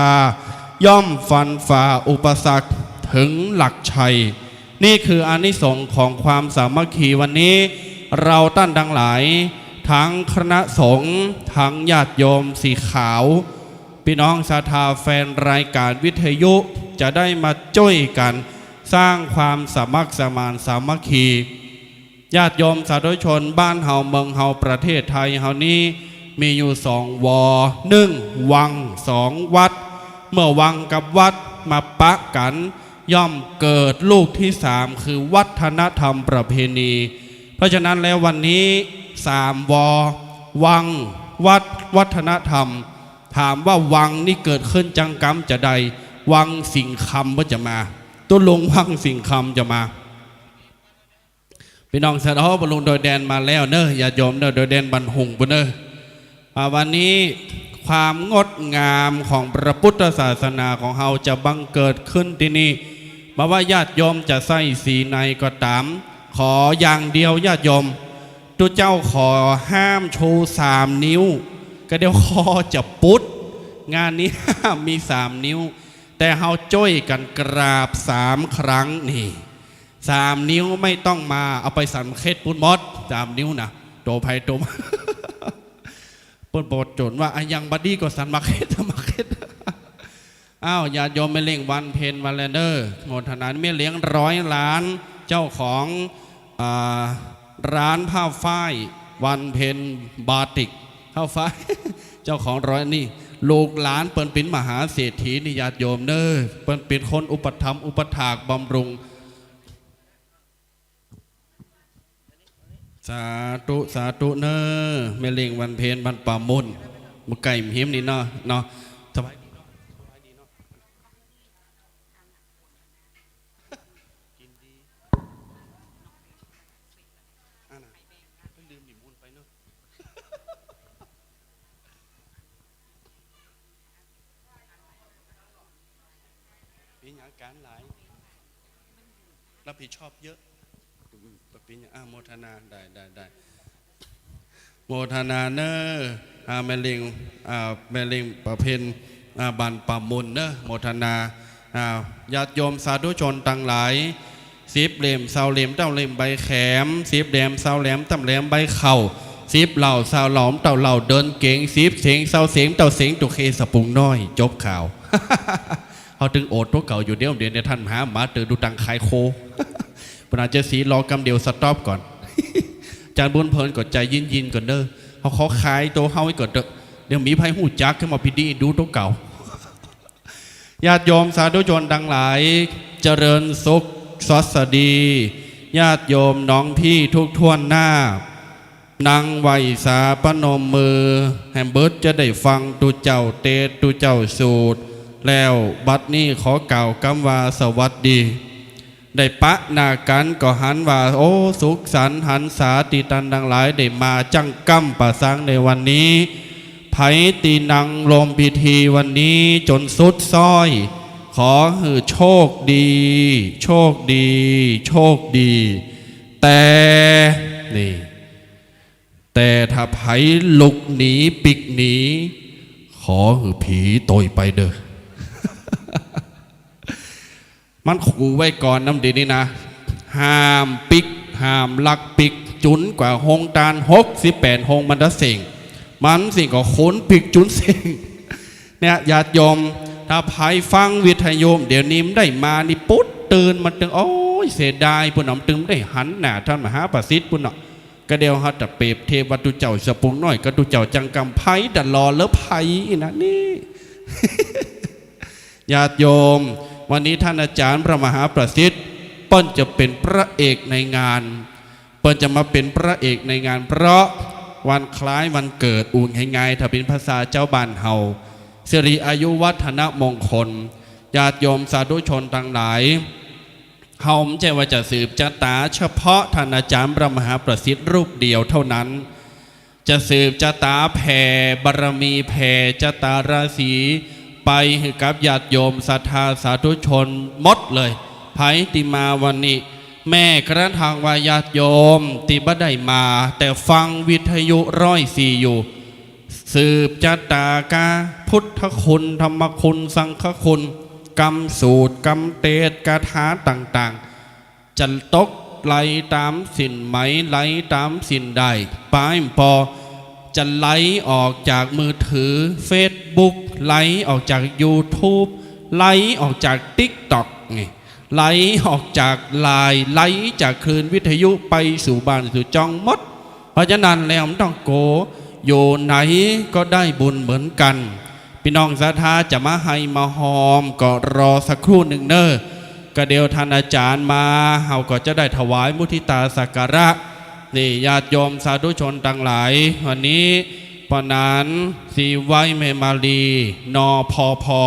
S4: ย่อมฟันฝ่าอุปสรรคถึงหลักชัยนี่คืออานิสงส์ของความสามัคคีวันนี้เราท่านทั้งหลายทั้งคณะสงฆ์ทั้งญาติโยมสีขาวพี่น้องศรัทธาแฟนรายการวิทยุจะได้มาช่วยกันสร้างความสามัคสามัคคีญาติโยมสาธุชนบ้านเฮาเมืองเฮาประเทศไทยเฮานี้มีอยู่2 ว1 วัง2 วัดเมื่อวังกับวัดมาปะกันย่อมเกิดลูกที่3คือวัฒนธรรมประเพณีเพราะฉะนั้นแล้ววันนี้3 ววังวัดวัฒนธรรมถามว่าวังนี่เกิดขึ้นจังกรรมจะใดวังสิงคำก็จะมาตัวลงวังสิงคำจะมาพี่น้องสะท้อบรรลุโดยแดนมาแล้วเนอะอย่าโยมเนอะโดยแดนบันหุงปเนอะวันนี้ความงดงามของพระพุทธศาสนาของเราจะบังเกิดขึ้นที่นี่มาว่าญาติโยมจะใส่สีในก็ตามขออย่างเดียวญาติโยมทุกเจ้าขอห้ามโชว์3 นิ้วก็เดี๋ยวคอจะปุ๊ดงานนี้ห้ามมี3 นิ้วแต่เราจ้อยกันกราบ3 ครั้งนี่3 นิ้วไม่ต้องมาเอาไปสันเคสปุ้นมด3 นิ้วนะโตภัยโตปนโปรดโจทย์ว่ายังบัดดี้ก็สันมาเคสอ้าวญาติโยมไม่เลี้ยงวันเพนวันแลนเดอร์โมทนาไม่เลี้ยง100 ล้านเจ้าของร้านผ้าฝ้ายวันเพนบาติกผ้าฝ้ายเจ้าของ100นี่ลูกหลานเปิ้นเป็นมหาเศรษฐีนิญาติโยมเนอเปิ้นเป็นคนอุปถัมภ์อุปถากบำรุงสาธุเนอแม่เลี้ยงวันเพนบันป่ามุนมุไก่เฮียมนี่เนาะสบายดีเนาะกินดีลืมดิมุนไปเนาะมีอย่างการหลายรับผิดชอบเยอะปีนี้โมทนาได้โมทนาเนอแม่ลิงประเพณ บันปามุนเนอะโมทนาญาติโยมสาธุชนต่างหลาย10 เหลี่ยมเสาเหลี่ยมเต้าเหลี่ยมใบแขม10 เหลี่ยมเสาเหลี่ยมตำเหลี่ยมใบเข่า10 เหล่าสาวหลอมเต่าเหล่าเดินเก่ง10 เสียงเสาเสียงเต่าเสียงตุเคสปุงน้อยจบข่าว เขาถึงโอดตัวเก่าอยู่เดียวเนี่ยท่านหามาเตือดูตังคายโค ปนาจะสีรอกำเดียวสต็อปก่อน จานบุญเพลินกดใจยินก่อนเด้อเขาขายตัวเฮาไว้ก่อนเด้อเดี๋ยวมีไพ่หูจักขึ้นมาพิดีดูตัวเก่า ญาติโยมสาธุชนดังหลายเจริญสุขสวัสดีญาติโยมน้องพี่ทุกท่วนหน้านางไหวสาปนมมือแฮมเบิร์ตจะได้ฟังตุเจ้าเตตุเจ้าสูตรแล้วบัดนี้ขอกล่าวคำว่าสวัสดีได้ปะนากันก็หันว่าโอ้สุขสันต์หันษาติตันดังหลายได้มาจังกั้มประสังในวันนี้ไผตีนังลมพิธีวันนี้จนสุดซ้อยขอให้โชคดีโชคดีโชคดีแต่นี่แต่ถ้าไผลุกหนีปิกหนีขอให้ผีตยไปเด้อ มันขู่ไว้ก่อนน้ำดีนี่นะห้ามปิกห้ามลักปิกจุนกว่าหงตาล68 หงมันจะเสียงมันสิ่งก็ขนปิกจุนเสียงเนี่ยญาติโยมถ้าไผฟังวิทยุเดี๋ยวนี้ได้มานี่ปุ๊ดตื่นมันตึงโอ้ยเสียดายปุ่นน้ำตึงได้หันหน้าท่านมหาประสิทธิ์ปุ่นเนาะก็เดียวฮัตตะเปรบเทวตุเจ้าสปุงน้อยก็ตุเจ้าจังกำไผ่ดันรอแล้วไผ่นะนี่ ญาติโยมวันนี้ท่านอาจารย์พระมหาประสิทธิ์เปิ้นจะเป็นพระเอกในงานเปิ้นจะมาเป็นพระเอกในงานเพราะวันคล้ายวันเกิดอุ่นไงถ้าเป็นภาษาเจ้าบ้านเฮาสิริอายุวัฒนมงคลญาติโยมสาธุชนทั้งหลายเฮาไม่ใช่ว่าจะสืบชะตาเฉพาะท่านอาจารย์พระมหาประสิทธิ์รูปเดียวเท่านั้นจะสืบชะตาแผ่บารมีแผ่ชะตาราศีไปให้กับญาติโยมศรัทธาสาธุชนหมดเลยไผติมาวันนี้แม่กระทางวาญาติโยมติบ่ได้มาแต่ฟังวิทยุ104อยู่สืบชะตากาพุทธคุณธรรมคุณสังฆคุณกรรมสูตรกรรมเตศกาถาต่างๆจะตกไหลตามสินไหมไหลตามสินใดปลายปอจะไหลออกจากมือถือเฟซบุ๊กไหลออกจาก YouTube ไหลออกจาก TikTok ไหลออกจากไลน์ไหลจากคลื่นวิทยุไปสู่บ้านสู่จองมดเพราะฉะนั้นแล้วต้องโกอยู่ไหนก็ได้บุญเหมือนกันพี่น้องศรัทธาจะมาให้มาหอมก็รอสักครู่หนึ่งเนอะก็เดียวท่านอาจารย์มาเฮาก็จะได้ถวายมุทิตาสักการะนี่ญาติโยมสาธุชนต่างหลายวันนี้ปนานสีไว้เมมาลีนอพอพอ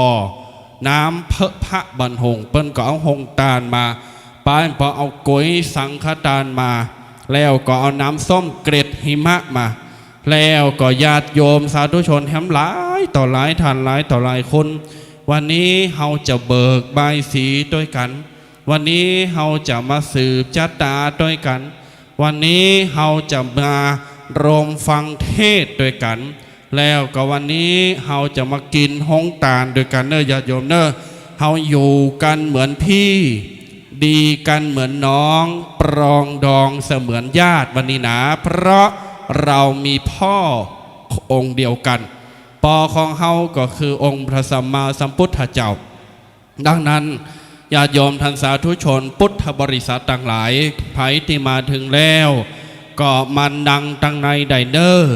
S4: น้ำเพอะพระบันหงเปิ้นก็เอาหงตาลมาป้ายพอเอาก๋วยสังฆตาลมาแล้วก็เอาน้ำส้มเกล็ดหิมะมาแล้วก็ญาติโยมสาธุชนแถมหลายต่อหลายท่านหลายต่อหลายคนวันนี้เฮาจะเบิกใบสีด้วยกันวันนี้เฮาจะมาสืบชะตาด้วยกันวันนี้เฮาจะมารวมฟังเทศด้วยกันแล้วก็วันนี้เฮาจะมากินห้องตาลด้วยกันเนอะญาติโยมเนอะเฮาอยู่กันเหมือนพี่ดีกันเหมือนน้องปรองดองเสมือนญาติวันนี้นะเพราะเรามีพ่อองค์เดียวกันปอของเฮาก็คือองค์พระสัมมาสัมพุทธเจ้าดังนั้นญาติโยมท่านสาธุชนพุทธบริษัทต่างหลายไผที่มาถึงแล้วก็มานั่งตั้งในไดเนอร์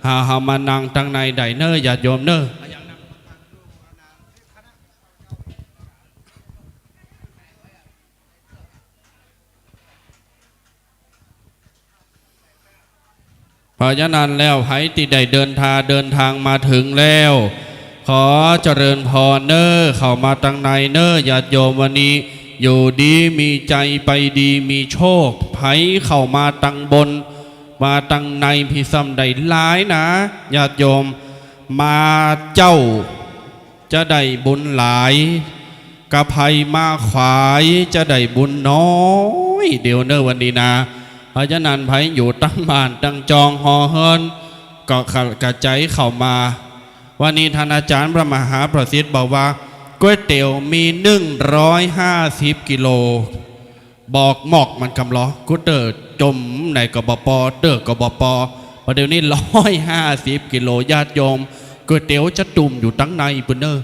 S4: หามานั่งตั้งในไดเนอร์ญาติโยมเนอเพราะฉะนั้นแล้วไผที่ได้เดินทางมาถึงแล้วขอเจริญพรเนอเข้ามาตั้งในเนอญาติโยมวันนี้อยู่ดีมีใจไปดีมีโชคไผเข้ามาตั้งบนมาตั้งในพิสัมได้หลายนะญาติโยมมาเจ้าจะได้บุญหลายกะไผมาขวายจะได้บุญน้อยเดี๋ยวเนอวันนี้นะเพราะฉะนั้นไผอยู่ตั้งบ้านตั้งจองหอเฮินก็กระใจเข้ามา วันนี้ท่านอาจารย์พระมหาประสิทธิ์บอกว่าก๋วยเตี๋ยวมี150กิโลบอกหมอกมันกำล้อกูเตอร์จมในกบปเตอร์กบปประเดี๋ยวนี้150กิโลญาติโยมก๋วยเตี๋ยวจะตุ่มอยู่ตั้งในปุ่นเนอ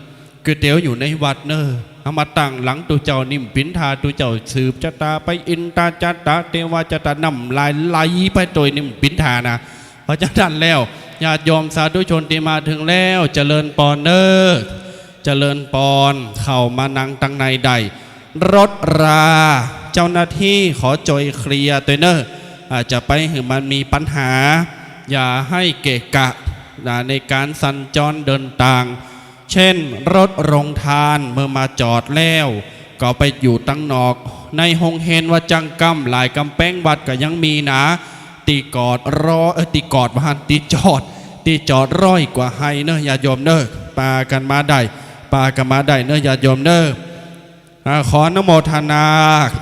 S4: ก๋วยเตี๋ยวอยู่ในวัดเนอเอามาตั้งหลังตัวเจ้านิ่มปินทาตัวเจ้าสืบชะตาไปอินตาจัตตาเทวาจัตตานำลายไหลไปตัวนิ่มปินทานะเพราะฉะนั้นแล้วญาติโยมสาธุชนที่มาถึงแล้วเจริญปอนเนอเจริญปอนเข้ามานั่งตั้งในใดรถราเจ้าหน้าที่ขอจอยเคลียร์ตัวเนออาจจะไปถึงมันมีปัญหาอย่าให้เกะกะในการสัญจรเดินทางเช่นรถโรงทานเมื่อมาจอดแล้วก็ไปอยู่ตั้งนอกในหงเฮนว่าจังกำหลายกำแป้งวัดก็ยังมีนะตีกอดรอตีกอดวันตีจอดร้อยกว่าไฮเนอะอย่าโยมเนอะปากันมาได้เนอะอย่าโยมเนอะขอนโมทนา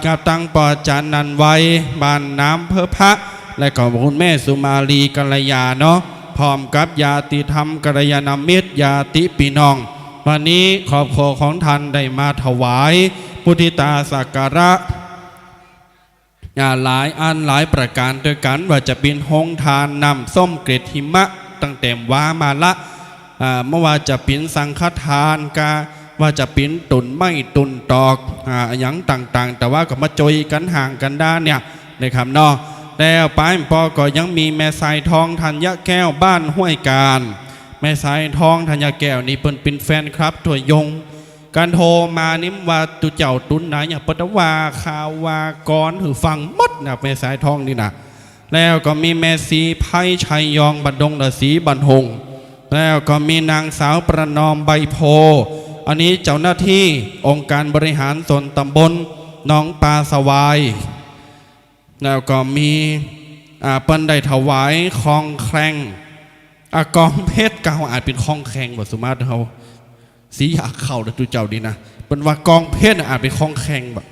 S4: กับตั้งปอจานันไว้บ้านน้ำเพื่อพระและขอบคุณแม่สุมาลีกัลยาเนาะพร้อมกับญาติธรรมกัลยาณมิตรญาติพี่น้องวันนี้ขอบขอของท่านได้มาถวายพุทธิตาสักการะหลายอันหลายประการด้วยกันว่าจะเป็นหงทานนำส้มเกล็ดหิมะตั้งแต่ว้ามาละเมื่อว่าจะเป็นสังฆทานกาว่าจะเป็นตุนไม่ตุนตอกอย่างต่างๆแต่ว่าก็มาจอยกันห่างกันด้านเนี่ยนะครับเนาะแล้วป้ายปอก็ยังมีแม่สายทองธัญแก้วบ้านห้วยการแม่สายทองธัญแก้วนี่เป็นแฟนครับตัวยงการโทรมานิ่มว่าตุเจ้าตุนไหนอย่างปตวาข่าววากรหือฟังมดนะแม่สายทองนี่นะแล้วก็มีแม่สีไพ่ชัยยองบัดดงดาสีบันหงแล้วก็มีนางสาวประนอมใบโพอันนี้เจ้าหน้าที่องค์การบริหารส่วนตำบลหนองปลาสวายแล้วก็มีเปิ้นได้ถวายคลองแครงกองเพชรกาวอาจเป็นคลองแครงแบบสุมาตเฮาสีอยากเข้าแต่ตัวเจ้าดีนะเป็นว่ากองเพชรอาจเป็นคลองแครงแบบ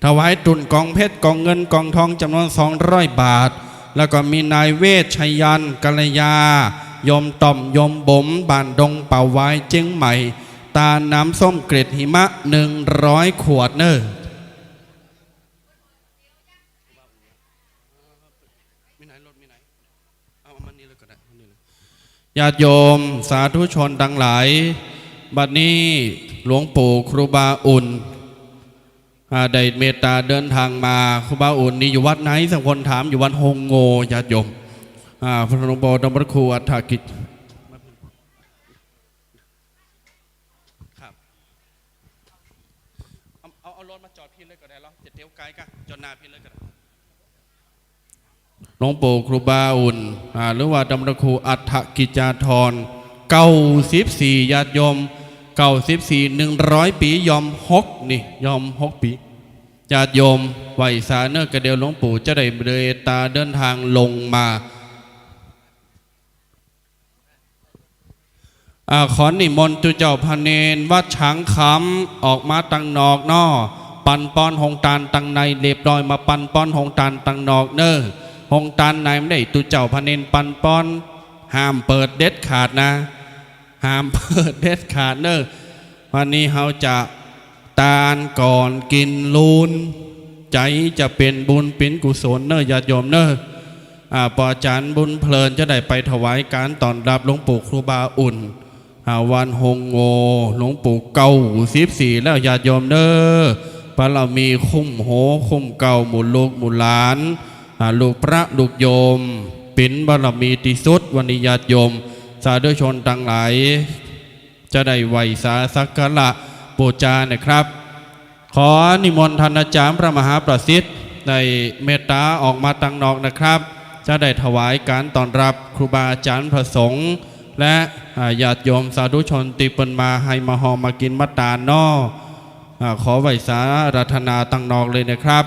S4: ถวายตุนกองเพชรกองเงินกองทองจำนวน200 บาทแล้วก็มีนายเวชชัยยันกัลยายมต่อมยมบ่มบานดงเป่าไว้เจียงใหม่ตาน้ำส้มเกล็ดหิมะ100 ขวดเนอญาติโยมสาธุชนทั้งหลายบัดนี้หลวงปู่ครูบาอุ่นได้เมตตาเดินทางมาครูบาอุ่นนี่อยู่วัดไหนสักคนถามอยู่วัดฮงโงญาติโยมพระหลวงปู่ดำรัสครูอัฏฐกิจครับเอารถมาจอดพี่เลยก็ได้แล้วจะเที่ยวไกลกันจอดหน้าพี่เลยก็ได้หลวงปู่ครูบาอุ่นหรือว่าดำรัสครูอัฏฐกิจจาธร94ญาติโยม94 100 ปียอม6นี่ยอม6 ปีญาติโยมไหวสาเนอร์กระเดียวหลวงปู่จะได้เดินตาเดินทางลงมาขอนิมนต์ตุเจ้าพระเนรวัดช้างคำออกมาตังนอกนอปันป้อนหงตาลตังในเรียบร้อยมาปันป้อนหงตาลตังนอกเนอหงตาลในไม่ได้ตุเจ้าพระเนรปันป้อนห้ามเปิดเด็ดขาดนะห้ามเปิดเด็ดขาดเนอวันนี้เขาจะตาลก่อนกินลูนใจจะเป็นบุญเป็นกุศลเนอญาติโยมเนอปอจันบุญเพลินจะได้ไปถวายการต้อนรับหลวงปู่ครูบาอุ่นวันฮงโงหลวงปู่เก่า14แล้วญาติโยมเนอพระเรามีคุ้มโหคุ้มเก่าหมู่ลูกหมู่หลานลูกพระลูกโยมเป็นบารมีที่สุดวันนี้ญาติโยมสาธุชนทั้งหลายจะได้ไหวสาสักการะบูชานะครับขอนิมนต์ท่านอาจารย์พระมหาประสิทธิ์ได้เมตตาออกมาตั้งนอกนะครับจะได้ถวายการต้อนรับครูบาอาจารย์พระสงฆ์และญาติโยมสาธุชนติปนมาให้มาหอมากินมัตตาน้อขอไหวสารัตนาตั้งนอกเลยนะครับ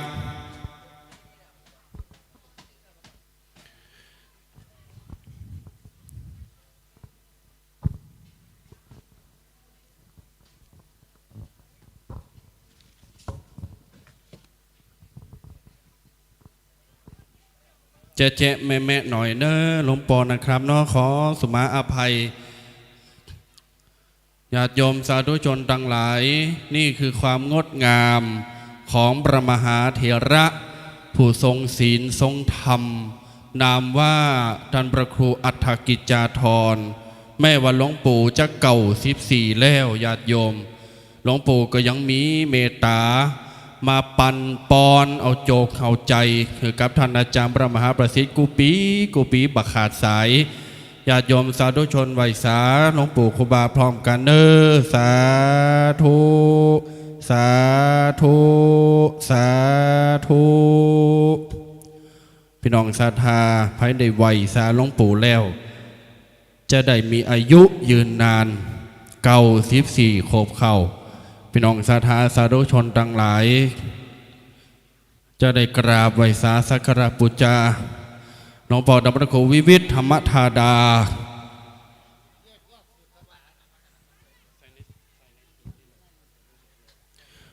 S4: เจ๊แม่หน่อยเนอะหลวงปอนะครับเนาะขอสุมาอภัย ญาติโยมสาธุชนทั้งหลายนี่คือความงดงามของพระมหาเถระผู้ทรงศีลทรงธรรมนามว่าท่านพระครูอัฏฐกิจจาธรแม่ว่าหลวงปู่จะเก่า14แล้วญาติโยมหลวงปู่ก็ยังมีเมตตามาปันปอนเอาโจกเอาใจคือกับท่านอาจารย์พระมหาประสิทธิ์กุปีบักขาดสายญาติโยมสาธุชนไหวสาหลวงปู่ครูบาพร้อมกันเนอสาธุสาธุสาธุพี่น้องศรัทธาภายในไหวสาหลวงปู่แล้วจะได้มีอายุยืนนาน94โคบเข้าพี่น้องศรัทธาสาธุชนทั้งหลายจะได้กราบไหวสาสักการะบูชาหลวงพ่อดำรงครูวิวิทธรรมธาดา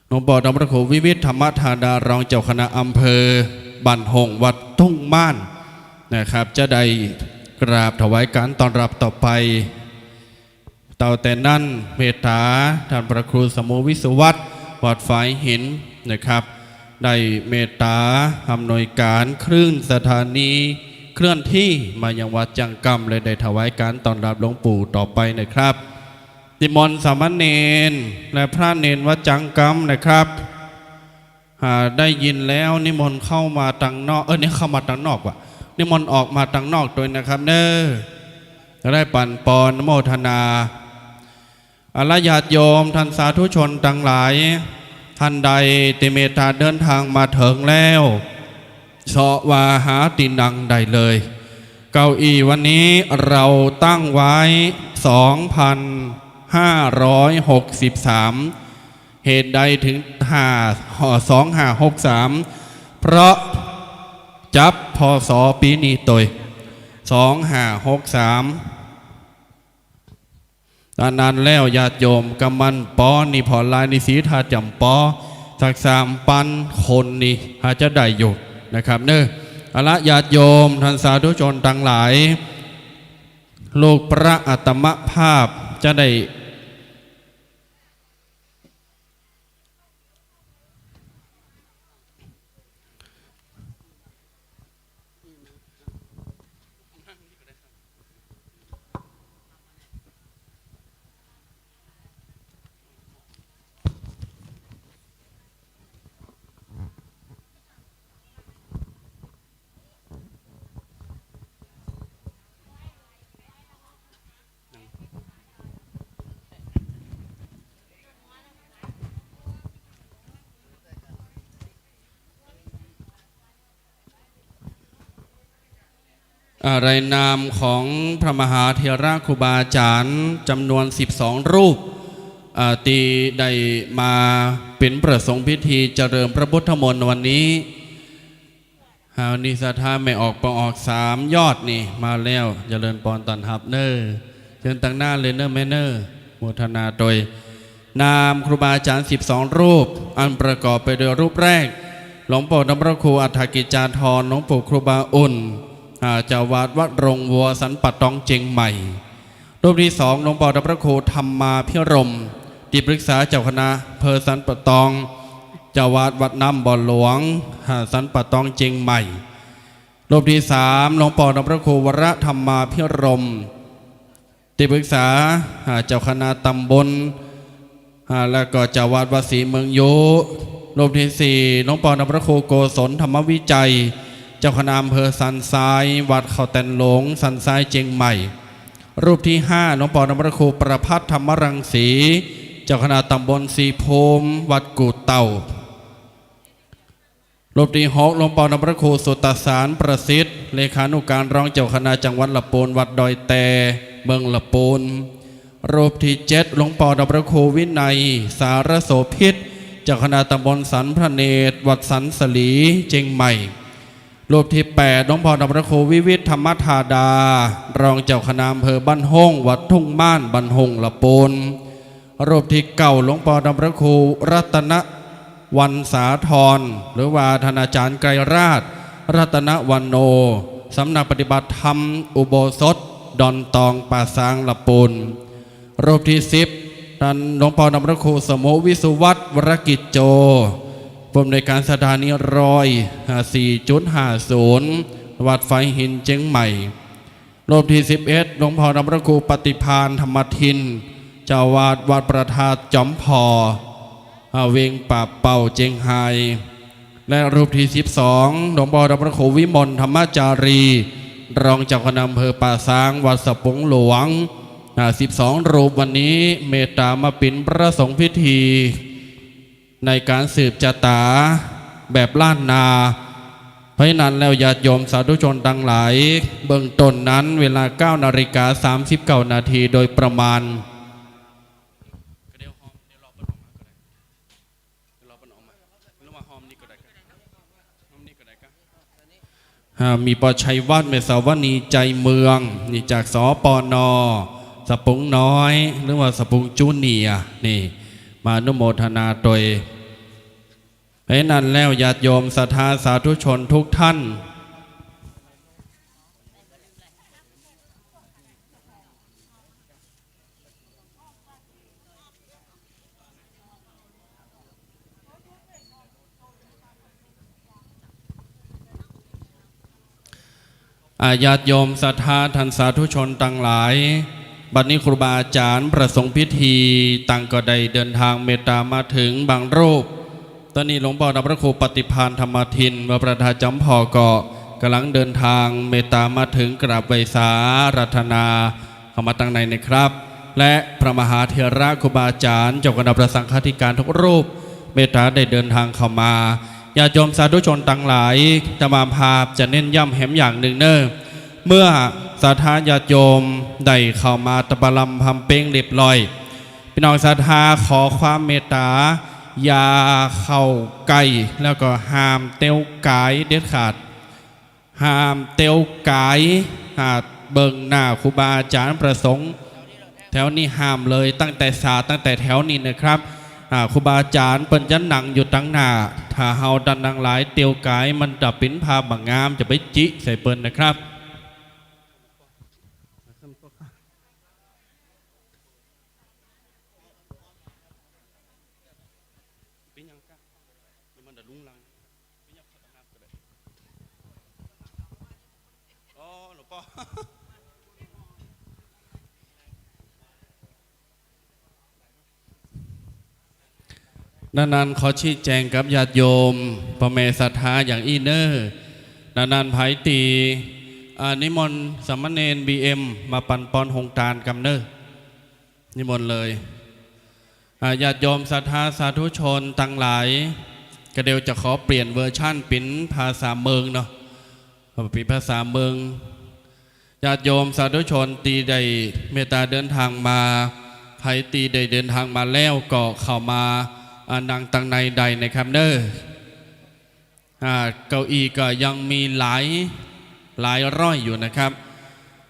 S4: หลวงพ่อดำรงครูวิวิทธรรมธาดารองเจ้าคณะอำเภอบ้านหงวัดทุ่งม่านนะครับจะได้กราบถวายการต้อนรับต่อไปต่อแต่นั้นเมตตาท่านพระครูสมุวิสุวัตรวัดฝายหินนะครับได้เมตตาอำนวยการคลื่นสถานีเคลื่อนที่มายังวัดจังกำเลยได้ถวายการต้อนรับหลวงปู่ต่อไปนะครับนิมนต์สามเณรและพระเนรวัดจังกำนะครับได้ยินแล้วนิมนต์เข้ามาตังนอกนี่เข้ามาตังนอกว่ะนิมนต์ออกมาตังนอกตัวนะครับเน้อจะได้ปั่นปอนโมทนาอรญาติโยมท่านสาธุชนทั้งหลายท่านใดติเมตตาเดินทางมาถึงแล้วเสาะวาหาตินังได้เลยเก้าอี้วันนี้เราตั้งไว้ 2,563 เหตุใดถึง2563เพราะจับพศปีนี้ตัว2563ตอนนั้นแล้วญาติโยมกำมันปอนี่พอลายนิสีทาจำปอสัก3 ปันคนนี่อาจจะได้อยู่นะครับเนอะเอาละญาติโยมท่านสาธุชนทั้งหลายลูกพระอัตมภาพจะได้รายนามของพระมหาเถระครูบาอาจารย์จำนวน12 รูปตีได้มาเป็นประสงค์พิธีเจริญพระพุทธมนต์วันนี้นิสธาไม่ออกปออก3 ยอดนี่มาแล้วเจริญปอนตันหับเนอเชิญตั้งหน้าเลยเนอแม่เนอโมทนาโดยนามครูบาอาจารย์12 รูปอันประกอบไปด้วยรูปแรกหลวงปู่ดำรงครูอัฏฐกิจจาธรหลวงปู่ครูบาอุ่นเจ้าวาดวัดรงวัวสันปัดตองเจียงใหม่รูปที่2หลวงพ่อดำรงครูธรรมาพิรมที่ปรึกษาเจ้าคณะเพอสันปัดตองเจ้าวาดวัดน้ำบ่อหลวงสันปัดตองเจียงใหม่รูปที่3หลวงพ่อดำรงครูวรธรรมาพิรมที่ปรึกษาเจ้าคณะตำบลแล้วก็เจ้าวาดวัดศรีเมืองโยรูปที่4หลวงพ่อดำรงครูโกศลธรรมวิจัยเจ้าคณะอำเภอสันทรายวัดเขาแตนหลงสันทรายเจียงใหม่รูปที่5หลวงพ่อดำรงครูประภัทรธรรมรังสีเจ้าคณะตำบลสีโพมวัดกู่เต่ารูปที่6หลวงพ่อดำรงครูสุตตสารประสิทธิ์เลขานุการรองเจ้าคณะจังหวัดละปูนวัดดอยแตเมืองละปูนรูปที่7หลวงพ่อดำรงครูวินัยสารโสพิษเจ้าคณะตำบลสันพระเนตรวัดสันสลีเจียงใหม่รูปที่8หลวงพ่อดำรงครูวิวิทธรรมธาดารองเจ้าคณะอำเภอบ้านห้องวัดทุ่งม่านบ้านหงละปูนรูปที่9หลวงพ่อดำรงครูรัตนวันสาธรหรือว่าท่านอาจารย์ไกรราชรัตนวันโนสำนักปฏิบัติธรรมอุโบสถดอนตองป่าซางละปูนรูปที่10 ท่านหลวงพ่อนำพระครูสมโภชวิสุวัตรวรกิจโจผู้อำนวยการสถานี4.50 วัดไฟหินเจียงใหม่รูปที่11หลวงพ่อนำพระครูปฏิภาณธรรมทินเจ้าวาดวัดประทาจอมพอเวงป่าเป่าเจียงไฮและรูปที่12หลวงพ่อนำพระครูวิมลธรรมจารีรองเจ้าคณะอำเภอป่าซางวัดสะปุงหลวง12 รูปวันนี้เมตตามาปิ่นประสงค์พิธีในการสืบชะตาแบบล้านนาเพราะนั้นแล้วญาติโยมสาธุชนทั้งหลายเบื้องต้นนั้นเวลา 9:39 นาทีโดยประมาณมีปอชัยวัฒน์เมษาวณีใจเมืองนี่จากสปน.สปุงน้อยหรือว่าสปุงจูเนียนี่มาอนุโมทนาโดยเพราะนั้นแล้วญาติโยมศรัทธาสาธุชนทุกท่านญาติโยมศรัทธาท่านสาธุชนทั้งหลายบัดนี้ครูบาอาจารย์ประสงค์พิธีต่างก็ได้เดินทางเมตตามาถึงบางรูปตอนนี้หลวงพ่อนำพระครูปฏิภาณธรรมทินวัดประทาจอมพอก็กำลังเดินทางเมตตามาถึงกราบไหว้สารัตนาเข้ามาตั้งในนะครับ และพระมหาเถระครูบาอาจารย์เจ้าคณะพระสังฆาธิการทุกรูปเมตตาได้เดินทางเข้ามาญาติโยมสาธุชนทั้งหลายจะมาภาพจะเน้นย้ำแหมอย่างหนึ่งเน้อเมื่อศรัทธาญาติโยมได้เข้ามาตะบะลำพำเป้งเรียบร้อยพี่น้องศรัทธาขอความเมตตาอย่าเข้าใกล้แล้วก็ห้ามเต้วกายเด็ดขาดห้ามเต้วกายหากเบิ่งหน้าครูบาอาจารย์ประสงค์แถวนี้ห้ามเลยตั้งแต่ศาสตร์ตั้งแต่แถวนี้นะครับครูบาอาจารย์เปิ้นจะนั่งอยู่ตั้งหน้าถ้าเฮาดันดังหลายเตียวกายมันจะเป็นภาพบางงามจะไปจิใส่เปิ้นนะครับนานๆขอชี้แจงกับญาติโยมพระเมศรัทธาอย่างอีเนอร์นานๆไผตีนิมนต์สามเณรBMมาปันปอนหงตาลกำเนอร์นิมนต์เลยญาติโยมศรัทธาสาธุชนตั้งหลายก็เดี๋ยวจะขอเปลี่ยนเวอร์ชั่นเป็นภาษาเมืองเนาะเป็นภาษาเมืองญาติโยมสาธุชนตีได้เมตตาเดินทางมาไผตีได้เดินทางมาแล้วก็เข้ามานั่งตั้งในใดนะครับเนอเก้าอี้ก็ยังมีหลายร้อยอยู่นะครับ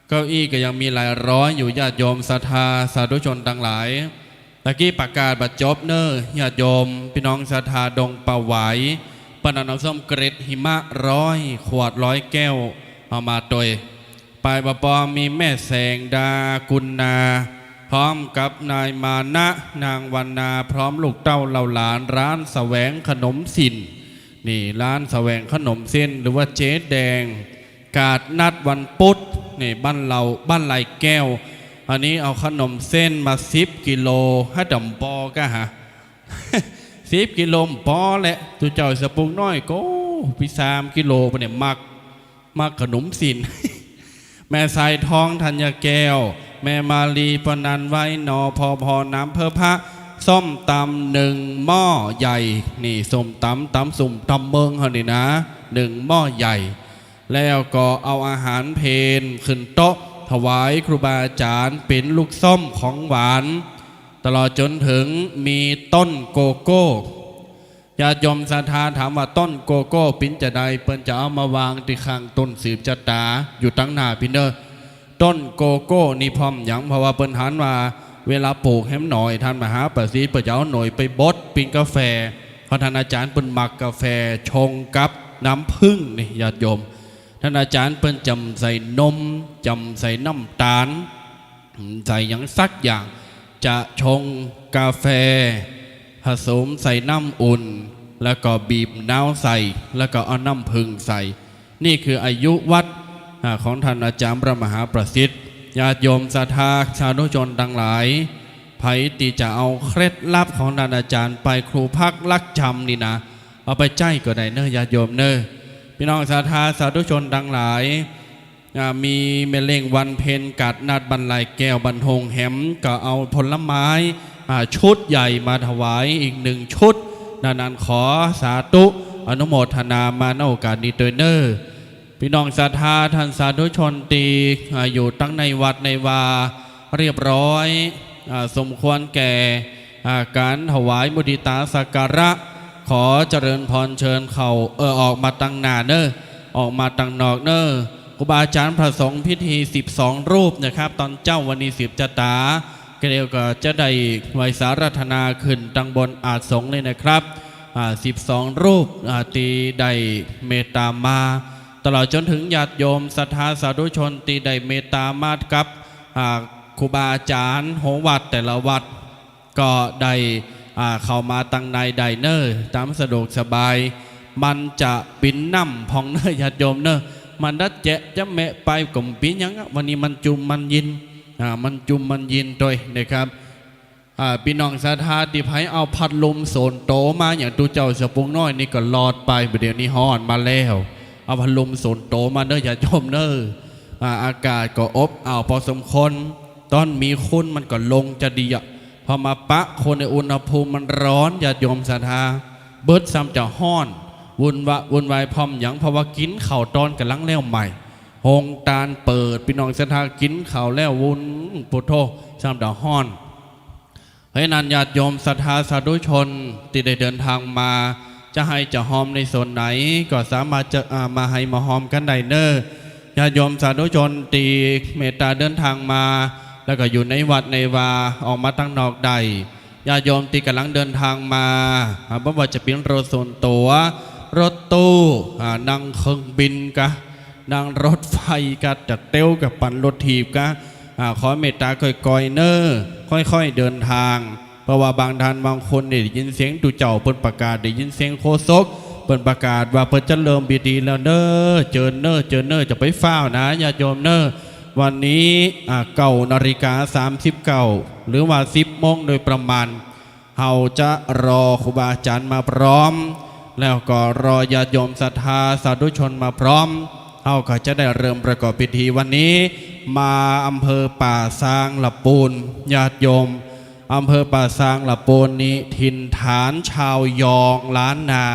S4: เก้าอี้ก็ยังมีหลายร้อยอยู่ญาติโยมศรัทธาสาธุชนทั้งหลายตะกี้ประกาศบัดจบเนอญาติโยมพี่น้องศรัทธาดงป่าไหวปนันน้ำส้มเกร็ดหิมะ100 ขวด100 แก้วเอามาโดยปลายปอมีแม่แสงดากุณนาพร้อมกับนายมานะนางวรรณาพร้อมลูกเต้าเหล่าหลานร้านแสวงขนมสินนี่ร้านแสวงขนมเส้นหรือว่าเจ๊แดงกาดนัดวันพุธนี่บ้านไหลแก้วอันนี้เอาขนมเส้นมา10 กิโลให้ดำปอก็ฮะ10 กิโลปอแหละตัวเจ้าสปุงน้อยก็พี่3 กิโลไปเนี่ยมักขนมสิน แม่สายทองธัญแก้วแม่มาลีปนันไว้นอพอน้ำเพอพระส้มตำ1 หม้อใหญ่นี่ส้มตำสุ่มตำเมืองเขานี่นะ1 หม้อใหญ่แล้วก็เอาอาหารเพลขึ้นโต๊ะถวายครูบาอาจารย์เป็นลูกส้มของหวานตลอดจนถึงมีต้นโกโก้ญาติโยมศรัทธาถามว่าต้นโกโก้ปิ้นจะได้เปิ้นจะเอามาวางที่ข้างต้นสืบชะตาอยู่ตั้งหน้าพินเนอร์ต้นโกโก้นี่พร้อมอย่างเพราะว่าเปิ้นหันว่าเวลาปลูกแฮมหน่อยท่านมหาประสิทธิ์เปิ้นจะเอาหน่อยไปบดปิ้งกาแฟเพราะท่านอาจารย์เปิ้นหมักกาแฟชงกับน้ำผึ้งนี่ญาติโยมท่านอาจารย์เปิ้นจำใส่นมจำใส่น้ำตาลใส่อย่างสักอย่าง จะชงกาแฟผสมใส่น้ำอุ่นแล้วก็บีบน้ำใส่แล้วก็เอาน้ำผึ้งใส่นี่คืออายุวัดของท่านอาจารย์พระมหาประสิทธิ์ญาติโยมศรัทธาสาธุชนทั้งหลายไผตีจะเอาเคล็ดลับของท่านอาจารย์ไปครูพักลักจำนี่นะเอาไปใจก็ได้เนอะญาติโยมเนอะพี่น้องศรัทธาสาธุชนทั้งหลายมีเมล็งวันเพ็ญกัดนาดบรรลัยแก้วบรรทงแหมก็เอาผลไม้ชุดใหญ่มาถวายอีก1 ชุดนั้นขอสาธุอนุโมทนามาณโอกาสนี้โดยเนอพี่น้องศรัทธาท่านสาธุชนตีอยู่ตั้งในวัดในวาเรียบร้อยสมควรแก่การถวายมุทิตาสักการะขอเจริญพรเชิญเขาออกมาตั้งหน้าเนอออกมาตั้งนอกเนอครูบาอาจารย์พระสงฆ์พิธี12 รูปนะครับตอนเจ้าวันนี้10 จตาก็เดียวก็จะได้ไวสารัธนาขึ้นตั้งบนอาสงเลยนะครับ12 รูปตีได้เมตตามาตลอดจนถึงญาติโยมศรัทธาสาธุชนตีได้เมตตามากับครูบาอาจารย์โหวัดแต่ละวัดก็ได้เข้ามาตั้งในไดเนอร์ตามสะดวกสบายมันจะปินน้ำพองเนอญาติโยมเนอมันดัดเจะจะแม่ไปกลมปียังวันนี้มันจุมมันยินมันจุมมันยินโดยนะครับพี่น้องศรัทธาที่ไผเอาพัดลมโซนโตมาอย่างตูเจ้าสปุงน้อยนี่ก็หลอดไปเดี๋ยวนี้ฮ้อนมาแล้วเอาพัดลมโซนโตมาเนออย่าชมเนออากาศก็อบอ้าวพอสมควรตอนมีคุณมันก็ลงจะดีพอมาปะคนในอุณหภูมิมันร้อนอย่าโยมศรัทธาเบิดซ้ำจะฮ้อนวุ่นวายพร้อมอย่างเพราะว่ากินข่าวตอนกันลังแล้วใหม่หงตาลเปิดพี่น้องศรัทธากินข่าวแล้ววุ่นปุโธซ้ำจะฮ้อนให้นันญาติโยมศรัทธาสาธุชนที่ได้เดินทางมาจะให้จะหอมในส่วนไหนก็สามารถจะมาให้มาหอมกันได้เนอญาติโยมสาธุชนตีเมตตาเดินทางมาแล้วก็อยู่ในวัดในวาออกมาตั้งนอกใดญาติโยมตีกำลังเดินทางมาบ่ว่าจะเป็นรถส่วนตัวรถตู้นั่งเครื่องบินกะนั่งรถไฟกะจัดเต้วกับปั่นรถถีบกะขอเมตตาค่อยๆเนอค่อยๆเดินทางเพราะว่าบางท่านบางคนได้ยินเสียงตูเจ้าเปิ้นประกาศได้ยินเสียงโคศกเปิ้นประกาศว่าเปิ้นจะเริ่มพิธีแล้วเนอเจิญเนอจะไปเฝ้านะญาติโยมเนอวันนี้9:39หรือว่า10 โมงโดยประมาณเฮาจะรอครูบาอาจารย์มาพร้อมแล้วก็รอญาติโยมศรัทธาสาธุชนมาพร้อมเฮาก็จะได้เริ่มประกอบพิธีวันนี้มาอำเภอป่าซางละปูนญาติโยมอำเภอป่าซางละปูนนี้ถิ่นฐานชาวยองล้านนา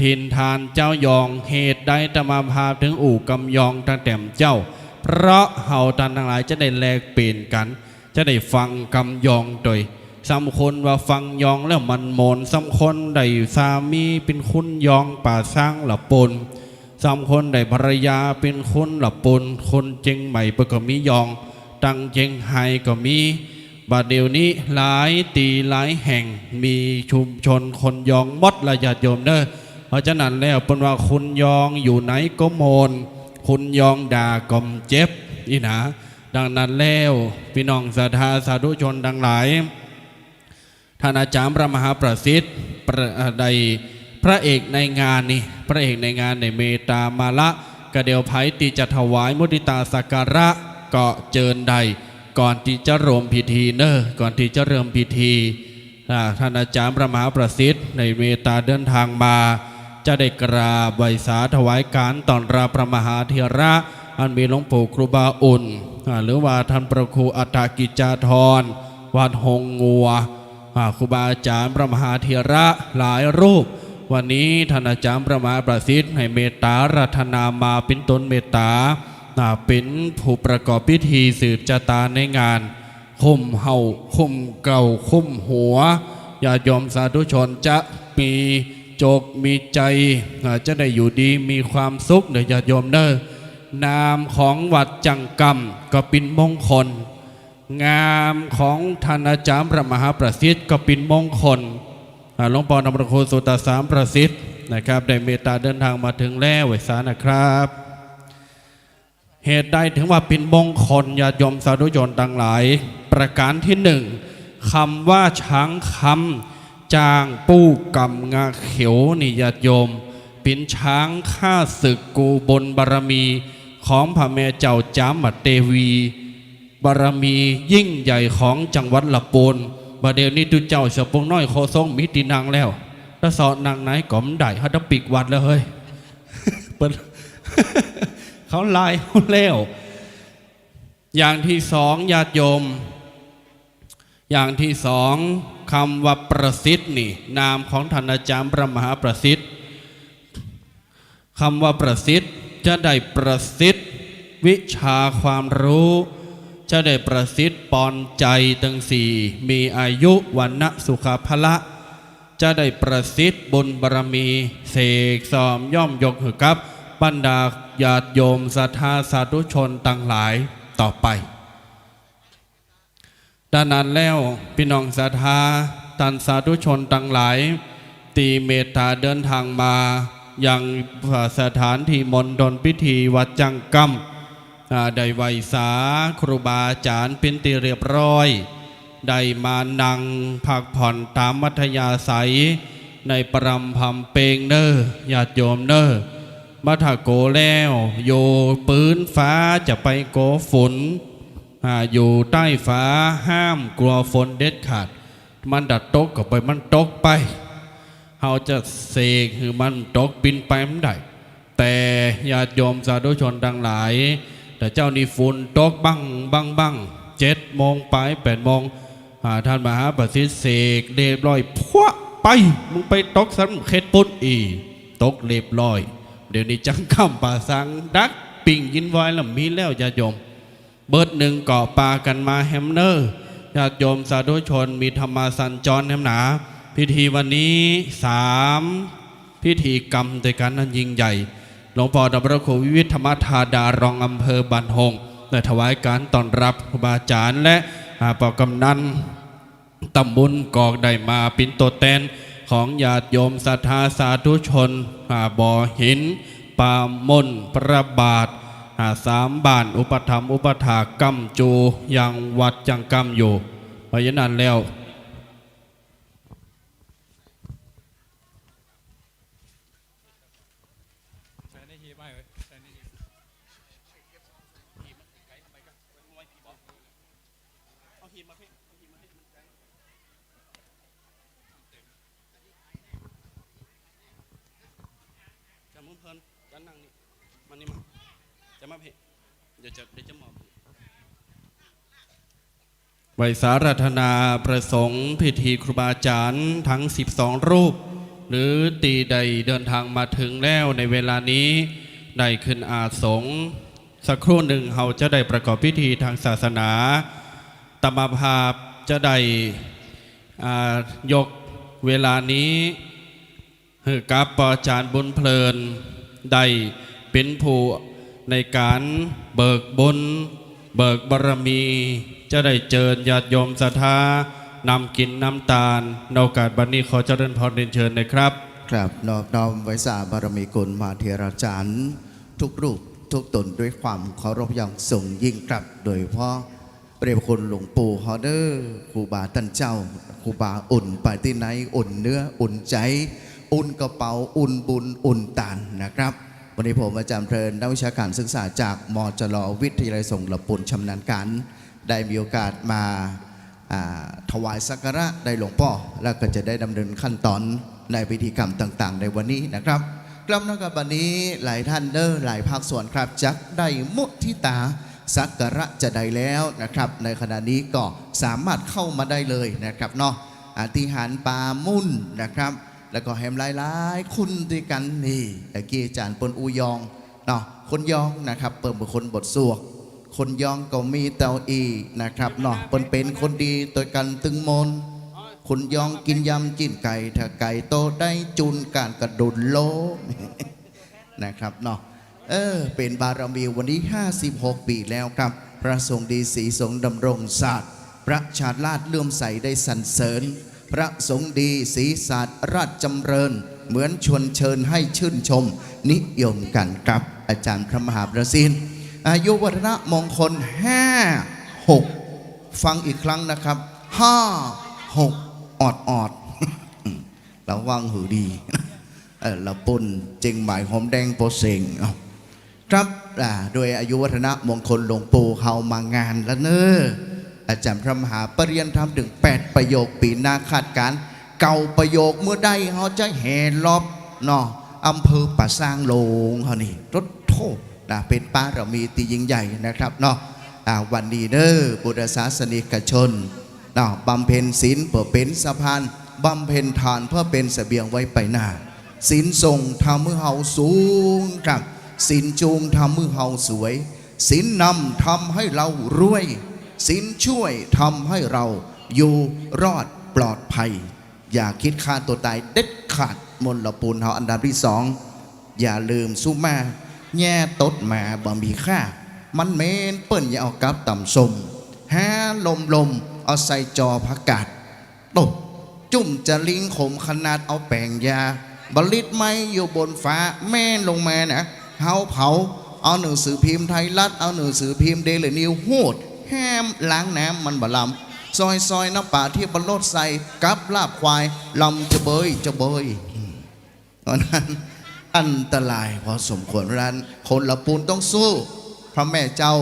S4: ถิ่นฐานเจ้ายองเหตุใดจะมาพาถึงอู่กำยองตั้งแต่เจ้าเพราะเฮาท่านทั้งหลายจะได้แลกเปลี่ยนกันจะได้ฟังกำยองโดยสำคนว่าฟังยองแล้วมันโมนสำคนได้สามีเป็นคุณยองป่าซางละปูนสามคนได้ภรรยาเป็นคนละปนคนเจงใหม่เปิก็มียองตังเจงไฮก็มีบาดเดี๋ยวนี้หลายตีหลายแห่งมีชุมชนคนยองมดละญาติโยมเนอะเพราะฉะนั้นแล้วเป็นว่าคุณยองอยู่ไหนก็โมนคุณยองด่ากอมเจ็บอีนะดังนั้นแล้วพี่น้องศรัทธาสาธุชนดังหลายท่านอาจารย์พระมหาประสิทธิ์ได้พระเอกในงานนี่พระเอกในงานในเมตตามาละกระเดียวไผตีจะถวายมุทิตาสักการะก็เจิญใดก่อนที่จะเริ่มพิธีเนอะก่อนที่จะเริ่มพิธีท่านอาจารย์พระมหาประสิทธิ์ในเมตตาเดินทางมาจะได้กราบไหว้สาถวายการต้อนรับพระมหาเถระอันมีหลวงปู่ครูบาอุ่นหรือว่าท่านพระครูอัฏฐกิจจาธรวัดหงงัวครูบาอาจารย์พระมหาเถระหลายรูปวันนี้ท่านอาจารย์พระมหาประสิทธิ์ให้เมตตารัตนามาเป็นตนเมตตาเป็นผู้ประกอบพิธีสืบชะตาในงานคุ้มเฮาคุ้มเก่าคุ้มหัวญาติโยมสาธุชนจะมีโจกมีใจจะได้อยู่ดีมีความสุขเดี๋ยวญาติโยมเด้อนามของวัดจังกำก็เป็นมงคลงามของท่านอาจารย์พระมหาประสิทธิ์ก็เป็นมงคลหลวงพ่อนำพระโคสุตสามประสิทธิ์นะครับได้เมตตาเดินทางมาถึงแล้วไหวสานะครับเหตุใดถึงว่าเป็นมงคลญาติโยมสาธุชนทั้งหลายประการที่ คำว่าช้างคำจางปู้กำงาเขียวนิยาโยมเป็นช้างข้าศึกกูบนบารมีของพระแม่เจ้าจามเทวีบารมียิ่งใหญ่ของจังหวัดละปูนบาเดลนี้ตุเจ้าเสปงน้อยโคทรงมิตินางแล้วถ้าสอนนางไหนก็มได้ฮัตปิกวัดแล้วเฮ้ย เขาลายเขาแล้วอย่างที่สองญาติโยมอย่างที่สองคำว่าประสิทธิ์นี่นามของท่านอาจารย์พระมหาประสิทธิ์คำว่าประสิทธิ์จะได้ประสิทธิ์วิชาความรู้จะได้ประสิทธิ์ปอนใจตั้งสี่มีอายุวันนะสุขภละจะได้ประสิทธิ์บุญบารมีเสกสอมย่อมยกหือกับบรรดาญาติโยมศรัทธาสาธุชนต่างหลายต่อไปดังนั้นแล้วพี่น้องศรัทธาท่านสาธุชนต่างหลายตีเมตตาเดินทางมายังสถานที่มณฑลพิธีวัดจังกัมได้ไหวสาครูบาอาจารย์เป็นตีเรียบร้อยได้มานั่งพักผ่อนตามมัธยาศัยในปรำพำเปงเนอญาติโยมเนอมาถ้าโกแล้วโยปืนฟ้าจะไปโกฝนอยู่ใต้ฟ้าห้ามกลัวฝนเด็ดขาดมันดัดตกก็ไปมันตกไปเขาจะเสกคือมันตกบินไปมันได้แต่ญาติโยมสาธุชนทั้งหลายแต่เจ้านี่ฝุ่นตกบัง7 โมงไป8 โมงท่านมหาประสิทธิ์เสกเรียบร้อยพวกไปมึงไปตกสันเข็ดปุ้นอีตกเรียบร้อยเดี๋ยวนี้จังข้ามป่าสังดักปิ่งยินไว้แล้วมีแล้วญาติโยมเบิดหนึ่งเกาะปลากันมาแฮมเนอร์ญาติโยมสาธุชนมีธรรมาสัญจรแฮมหนาพิธีวันนี้3 พิธีกรรมด้วยกันนั้นยิ่งใหญ่หลวงพ่อดับพระครูวิวิธธรรมธาดารองอำเภอบันหงได้ถวายการต้อนรับครูบาอาจารย์และปกำนันตำบลกอกได้มาเป็นตัวแทนของญาติโยมศรัทธาสาธุชนบ่อหินป่ามนพระบาท3 บ้านอุปธรรมอุปถากกำจูยังวัดจังกำอยู่เพราะฉะนั้นแล้วไวสารัธนาประสงค์พิธีครูบาอาจารย์ทั้ง12 รูปหรือตีใดเดินทางมาถึงแล้วในเวลานี้ได้ขึ้นอาสงฆ์สักครู่หนึ่งเราจะได้ประกอบพิธีทางศาสนาตมภาพจะได้ยกเวลานี้ให้กับอาจารย์บุญเพลินได้เป็นผู้ในการเบิกบุญเบิกบารมีจะได้เจิญญาติโยมศรัทธานำกินน้ำตาลในโอกาสบัดนี้ขอเจริญพรเรียนเชิญนะครับ
S2: ครับนอบน้อมไว้สาบารมีคุณมาเทราจารย์ทุกรูปทุกตนด้วยความเคารพอย่างสูงยิ่งครับโดยเฉพาะพระเดชคุณหลวงปู่ฮอเดอร์ครูบาท่านเจ้าครูบาอุ่นไปที่ไหนอุ่นเนื้ออุ่นใจอุ่นกระเป๋าอุ่นบุญอุ่นตานนะครับวันนี้ผมอาจารย์เพลินนักวิชาการศึกษาจากมจร.วิทยาลัยสงฆ์ละปุ่นชำนาญการได้มีโอกาสมาถวายสักการะได้หลวงพ่อแล้วก็จะได้ดำเนินขั้นตอนในพิธีกรรมต่างๆในวันนี้นะครับกลับมากับวันนี้หลายท่านหลายภาคส่วนครับจักได้มุทิตาสักการะจะได้แล้วนะครับในขณะนี้ก็สามารถเข้ามาได้เลยนะครับเนาะอธิหารปามุ่นนะครับแล้วก็แฮมหลายๆคุณด้วยกันนี่ตะกี้อาจารย์ปนอูยองเนาะคนยองนะครับเปิดบุคคลบทสวกคนยองก็มีเตาอีนะครับเนาะเป็นคนดีตัวกันตึงมนคนยองกินยำจิ้นไก่ถ้าไก่โตได้จุนการกระดุนโลนะครับเนาะเป็นบารมีวันนี้56 ปีแล้วครับพระทรงดีศรีสงฆ์ดำรงศาสตร์พระชาติลาดเลื่อมใสได้สรรเสริญพระสงฆ์ดีศรีศาสตร์ราชจำเริญเหมือนชวนเชิญให้ชื่นชมนิยมกันครับอาจารย์พระมหาประสิทธิ์อายุวัฒนะมงคล56ฟังอีกครั้งนะครับ 56 ออดระวังหูดีละปุ่นเจงหมายหอมแดงโปเซงครับโดยอายุวัฒนะมงคลหลวงปู่เฮามางานแล้วเนออาจารย์พระมหาปริยนธรรมถึง8ประโยคปีหน้าคาดการเก่าประโยคเมื่อใดเขาจะแห่รอบเนาะอำเภอป่าซางโลงเขานี่รถโทษเป็นป้าเรามีตียิ่งใหญ่นะครับเนาะวันนี้เด้อพุทธศาสนิกชนเนาะบำเพ็ญศีลเพื่อเป็นสะพานบำเพ็ญทานเพื่อเป็นเสบียงไว้ไปหน้าศีลทรงทำมือเฮาสูงครับศีลจูงทำมือเฮาสวยศีลนำทำให้เรารวยศีลช่วยทำให้เราอยู่รอดปลอดภัยอย่าคิดฆ่าตัวตายเด็ดขาดมลปูนเฮาอันดับที่2อย่าลืมสู้มาแง่ตดมาบ่มีค่ามันเมนเปิ้นอย่าเอากับต่ำสมหาลมเอาใส่จอผักกาดตบจุ่มจะลิงขมขนาดเอาแป้งยาบลิตไม้อยู่บนฟ้าแม่ลงมานะเฮาเผาเอาหนังสือพิมพ์ไทยรัฐเอาหนังสือพิมพ์เดลินิวโหดแฮมล้างน้ำมันบะลำซอยน้ำป่าที่บรรลดใส่กับลาบควายลำจะเบยตอนนั้นอันตรายพอสมควรร้านคนละปูนต้องสู้พระแม่เจ้า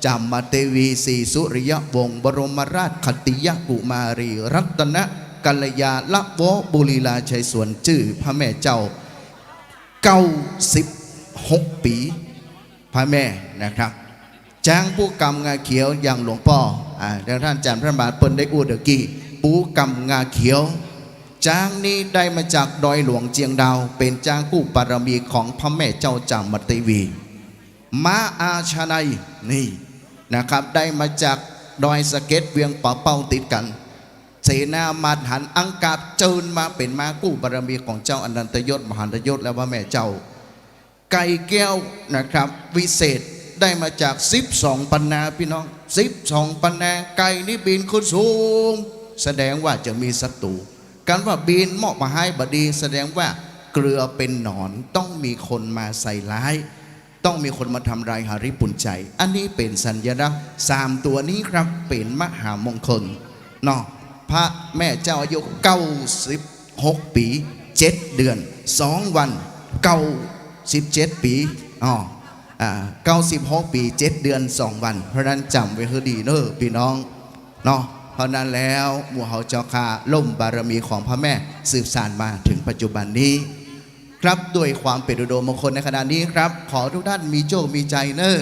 S2: จามเทวีศรีสุริยวงศ์บรมราชคติยกุมารีรัตนกัลยาละโวบุรีลาชัยสวนชื่อพระแม่เจ้า96 ปีพระแม่นะครับจ้างผู้กำงาเขียวอย่างหลวงพ่อท่านอาจารย์พระบาทเปิ้ลได้อูดกี้ปูกำงาเขียวจ้างนี้ได้มาจากดอยหลวงเจียงดาวเป็นจ้างกู้บารมีของพระแม่เจ้าจามเทวีม้าอาชาไนนี่นะครับได้มาจากดอยสะเก็ดเวียงป่าเป้าติดกันเสนามาหันอังกาบเจิญมาเป็นม้ากู้บารมีของเจ้าอนันตยศมหันตยศและพระแม่เจ้าไก่แก้วนะครับวิเศษได้มาจาก12 ปันนาพี่น้อง12 ปันนาไก่นี่บินขึ้นสูงแสดงว่าจะมีศัตรูการว่าบินเหมาะมาให้บดีแสดงว่าเกลือเป็นหนอนต้องมีคนมาใส่ร้ายต้องมีคนมาทำลายหาริปุ่นใจอันนี้เป็นสัญลักษณ์3ตัวนี้ครับเป็นมหามงคลเนาะพระแม่เจ้าอายุ96 ปี7 เดือน2 วัน97 ปี96 ปี7 เดือน2 วันเพราะนั้นจำไว้ให้ดีเนอะพี่น้องเนาะเพราะนั้นแล้วหมู่เฮาเจ้าค่าล่มบารมีของพระแม่สืบสานมาถึงปัจจุบันนี้ครับด้วยความเป็นอุดมมงคลในขณะนี้ครับขอทุกท่านมีโชคมีใจเนอะ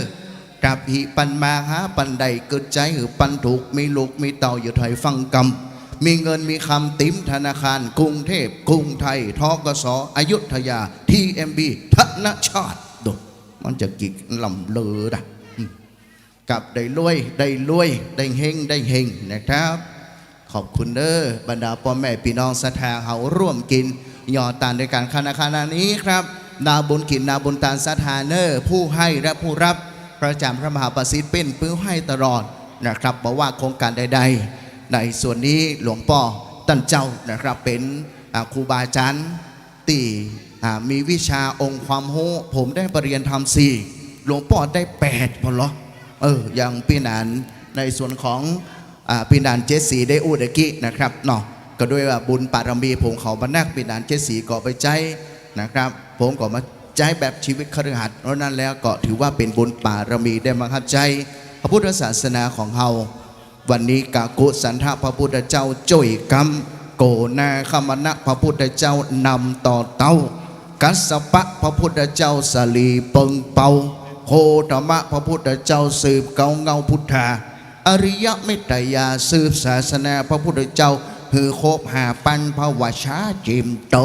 S2: กราบหิปันมาหาปันใดเกิดใจหรือปันถูกมีลูกมีเต่าอยู่ไทยฟังกำมีเงินมีคำติ้มธนาคารกรุงเทพกรุงไทยทกสอยุธยา TMB ธนชาติมันจะกิกลำเลือดกับได้รวยได้เฮงนะครับขอบคุณเด้อบรรดาพ่อแม่พี่น้องศรัทธาเขาร่วมกินยอตานด้วยการขณะนี้ครับนาบุญกินนาบุญตานศรัทธาเนอผู้ให้และผู้รับพระจำพระมหาประสิทธิ์เป็นผู้ให้ตลอดนะครับบอกว่าโครงการใดๆในส่วนนี้หลวงพ่อตั้นเจ้านะครับเป็นครูบาอาจารย์ตีมีวิชาองค์ความโหผมได้ปรริญญาธรรม4หลวงพ่อได้8พอเหรออย่างปีนันในส่วนของปีนัน74ได้อูดกี้นะครับเนาะก็ด้วยว่าบุญปารมีผมเขาบรรณักปีนัน74ก็ไปใจนะครับผมก็มาใจแบบชีวิตคฤหัสถ์เพราะนั้นแล้วก็ถือว่าเป็นบุญปารมีได้มาครับใจพระพุทธศาสนาของเฮาวันนี้กากุสันทะพระพุทธเจ้าจุยกรรมโกนาคมณะพระพุทธเจ้านำต่อเต้ากัสสปะพระพุทธเจ้าสลีเปิงเปาโคตมะพระพุทธเจ้าสืบเงาพุทธาอริยเมตยาสืบศาสนาพระพุทธเจ้าหือโคบหาปันพระวชาจิมโต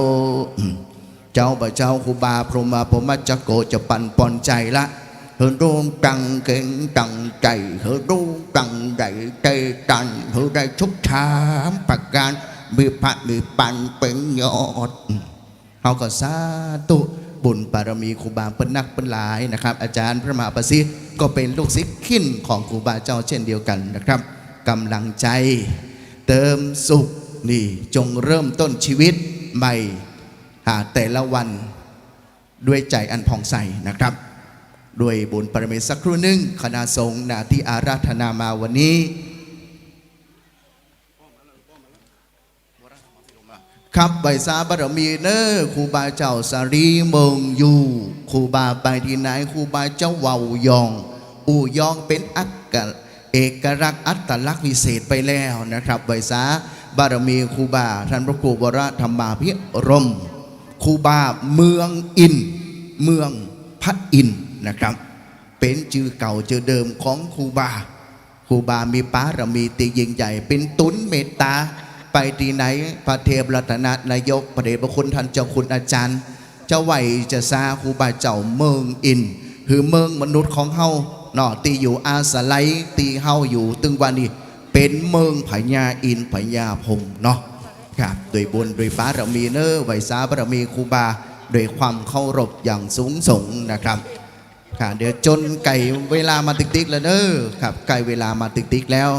S2: เจ้าพระเจ้าครูบาพรหมพรหมจักโกจะปั่นปอนใจละเฮรูตังเก่งตังใจเฮรูตังใหญ่ใจตันเฮได้ทุกทามประการมีพระมีปันเป็นยอดเอาก็สาธุบุญปารมีครูบาเป็นนักเป็นหลายนะครับอาจารย์พระมหาประสิทธิ์ก็เป็นลูกศิษย์ขิ้นของครูบาเจ้าเช่นเดียวกันนะครับกำลังใจเติมสุขนี่จงเริ่มต้นชีวิตใหม่แต่ละวันด้วยใจอันผ่องใสนะครับด้วยบุญปารมีสักครู่หนึ่งคณะสงฆ์ที่อาราธนามาวันนี้ ครับใบสาบารมีเนอครูบาเจ้าสารีเมืองอยู่ครูบาไปที่ไหนครูบาเจ้าเว่ายองอู่ยองเป็นเอกลักษณ์อัตลักษณ์วิเศษไปแล้วนะครับใบสาบารมีครูบาท่านพระครูวรธรรมาภิรมย์ครูบาเมืองอินเมืองพระอินทร์นะครับเป็นชื่อเก่าชื่อเดิมของครูบามีปารมีตียิ่งใหญ่เป็นตุนเมตตาไปที่ไหนพระเทพรัตนนายกพระเดชพระคุณท่านเจ้าคุณอาจารย์เจ้าไหวจะซาครูบาเจ้าเมืองอินคือเมืองมนุษย์ของเฮาเนาะตีอยู่อาสไลตีเฮาอยู่ตึงวันนี้เป็นเมืองพญาอินพญาพงเนาะครับโดยบุญโดยปารมีเนอไหวสาบารมีครูบาโดยความเคารพอย่างสูงส่งนะครับค่ะเดี๋ยวจนไก่เวลามาติ๊กๆแล้วเนอครับไก่เวลามาติ๊กๆแล้ว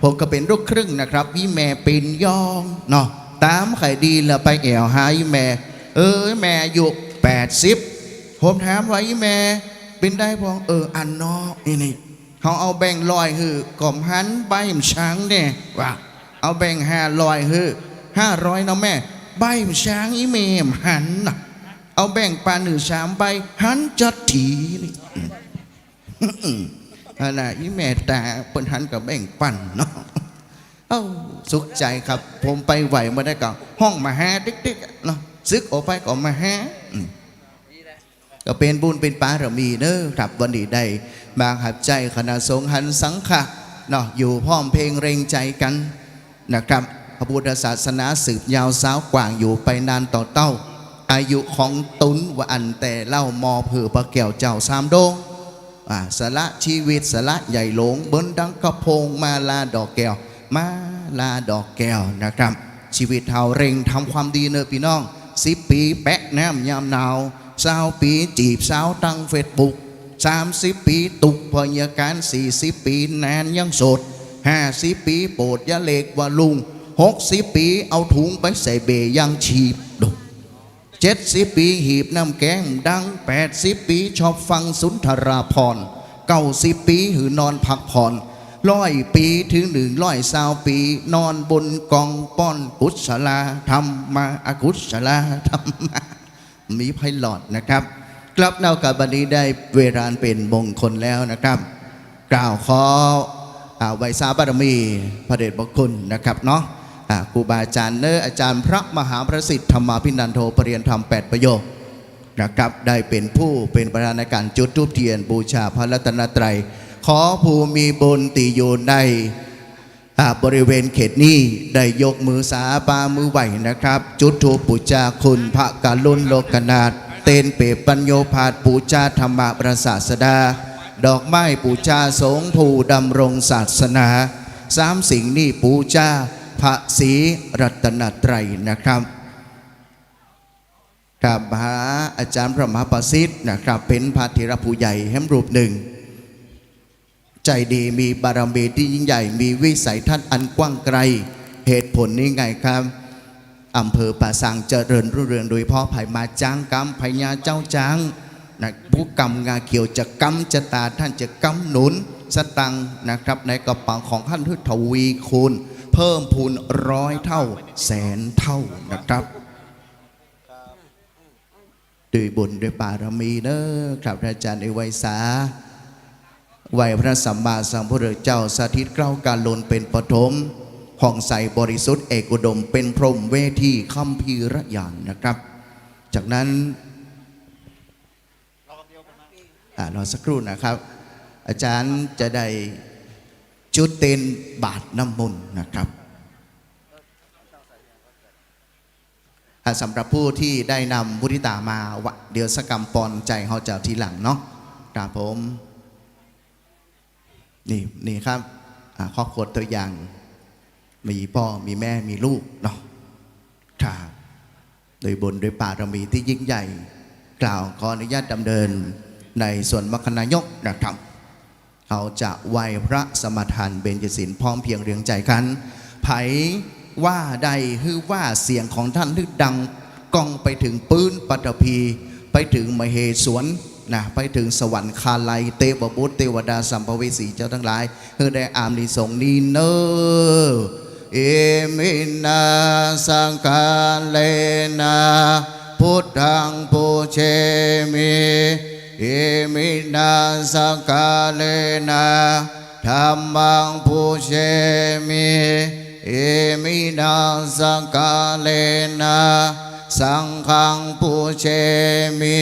S2: ผมก็เป็นลูกครึ่งนะครับวิแม่เป็นย่องเนาะตามไข่ดีแล้วไปแอวหาวิแม่แม่อายุ80ผมถามว่าวิแม่เป็นได้พองอันนอกนี่เขาเอาแบ่งลอยคือกล่อมหันใบมช้างเนี่ยว่าเอาแบ่ง500คือ500เนาะแม่ใบมช้างอีเมมหันนะเอาแบ่งปลา1-3ใบหันจัดถีนี่ขณะอีแม่ตาเปิ้นหันกับแบ่งปั่นเนาะสุขใจครับผมไปไหวมาได้กับห้องมาหาติ๊กๆเนาะซึกออกไปก็มาหาก็เป็นบุญเป็นปารมีเนอะครับวันนี้ได้มาหับใจคณะสงฆ์หันสังฆะเนาะอยู่พร้อมเพลงเร่งใจกันนะครับพระพุทธศาสนาสืบยาวสาวกว่างอยู่ไปนานต่อเต้าอายุของตุนว่าอันแต่เล่ามอเผือพระแก้วเจ้า3โดงสละชีวิตสละใหญ่หลงเบิ้นดังกระพงมาลาดอกแก้วมาลาดอกแก้วนะครับชีวิตเฮาเร่งทำความดีเนอะพี่น้อง10 ปีแปะแนมยามหนาว20 ปีจีบสาวตั้งเฟซบุ๊ก30 ปีตุกพยาการ40 ปีแนนยังโสด50 ปีโปรดยะเล็กว่าลุง60 ปีเอาถุงไปใส่เบยังชีบดุ70 ปีหีบน้ำแกงดัง80 ปีชอบฟังสุนทราภรณ์90 ปีหือนอนพักผ่อน100 ปีถึง120 ปีนอนบนกองป้อนกุศลาธรรมมาอกุศลาธรรมมามีไพลอตนะครับกลับเนากับบันนี้ได้เวลาเป็นมงคลแล้วนะครับกล่าวขอไหวสาบารมีพระเดชพระคุณนะครับเนาะครูบาอาจารย์อาจารย์พระมหาประสิทธิ์ธรรมาภินันโทปรริยนธรรม8 ประโยคนะครับได้เป็นผู้เป็นประธานในการจุดธูปเทียนบูชาพระรัตนตรัยขอผู้มีบุญติอยู่ในบริเวณเขตนี้ได้ยกมือสาบามือไหวนะครับจุดธูปบูชาคุณพระกาลุนโลกนาถเต้นเปรปัญโยพาดบูชาธรรมประศาสดาดอกไม้บูชาสงฆ์ผู้ดำรงศาสนา3 สิ่งนี้บูชาพระศรีรัตนตรัยนะครับกับพระอาจารย์พระมหาประสิทธิ์นะครับเป็นพระเถระผู้ใหญ่แห่งรูปหนึ่งใจดีมีบารมีที่ยิ่งใหญ่มีวิสัยทัศน์อันกว้างไกลเหตุผลนี้ไงครับอำเภอป่าสังเจริญรุ่งเรืองโดยพ่อไผ่มาจ้างกำพญาเจ้าจ้างนะผู้กำงาเขียวจะกำจะตาท่านจะกำหนุนสตังนะครับในกระเป๋าของท่านทวีคูณเพิ่มพูน100 เท่า100,000 เท่านะครับด้วยบุญด้วยบารมีเนอะครับอาจารย์ไอไวยสาไหวพระสัมมาสัมพุทธเจ้าสาธิตเกล้าการลนเป็นปฐมห้องใสบริสุทธิ์เอกอุดมเป็นพรหมเวทีคัมภีรญาณนะครับจากนั้นรอสักครู่นะครับอาจารย์จะได้จุดเต็นบาทน้ำมนต์นะครับสำหรับผู้ที่ได้นำพุทธิตามาเดี๋ยวสกรรมปอนใจเขาจะทีหลังเนาะครับผมนี่ครับครอบครัวตัวอย่างมีพ่อมีแม่มีลูกเนาะครับโดยบุญโดยบารมีที่ยิ่งใหญ่กล่าวขออนุญาตดำเนินในส่วนมคณายกนะครับเขาจะไหว้พระสมทานเบญจศีลพร้อมเพียงเรียงใจกันไผว่าใดคือว่าเสียงของท่านที่ดังก้องไปถึงปืนปัตภีไปถึงมเหสวนนะไปถึงสวรรค์คาไลเทวบุตรเทวดาสัมภเวสีเจ้าทั้งหลายคือได้อามนิสงส์นี้เนอ อิมินาสังฆาเลนะพุทธังปูเชมิอิมินาสังฆาเลนะธัมมังปูเชมิอิมินาสังฆาเลนะสังฆังปูเชมิ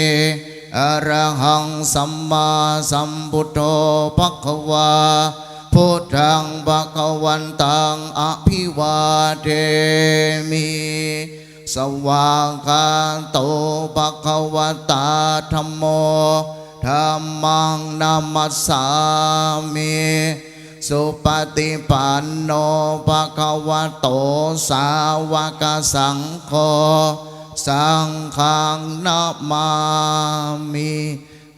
S2: อะระหังสัมมาสัมพุทโธภควาพุทธังภวันตังอภิวาเทมิสวากขาโตภควตาธัมโมธัมมังนามัสสามิสุปฏิปันโนภควโตสาวกสังโฆสังฆังนามามิ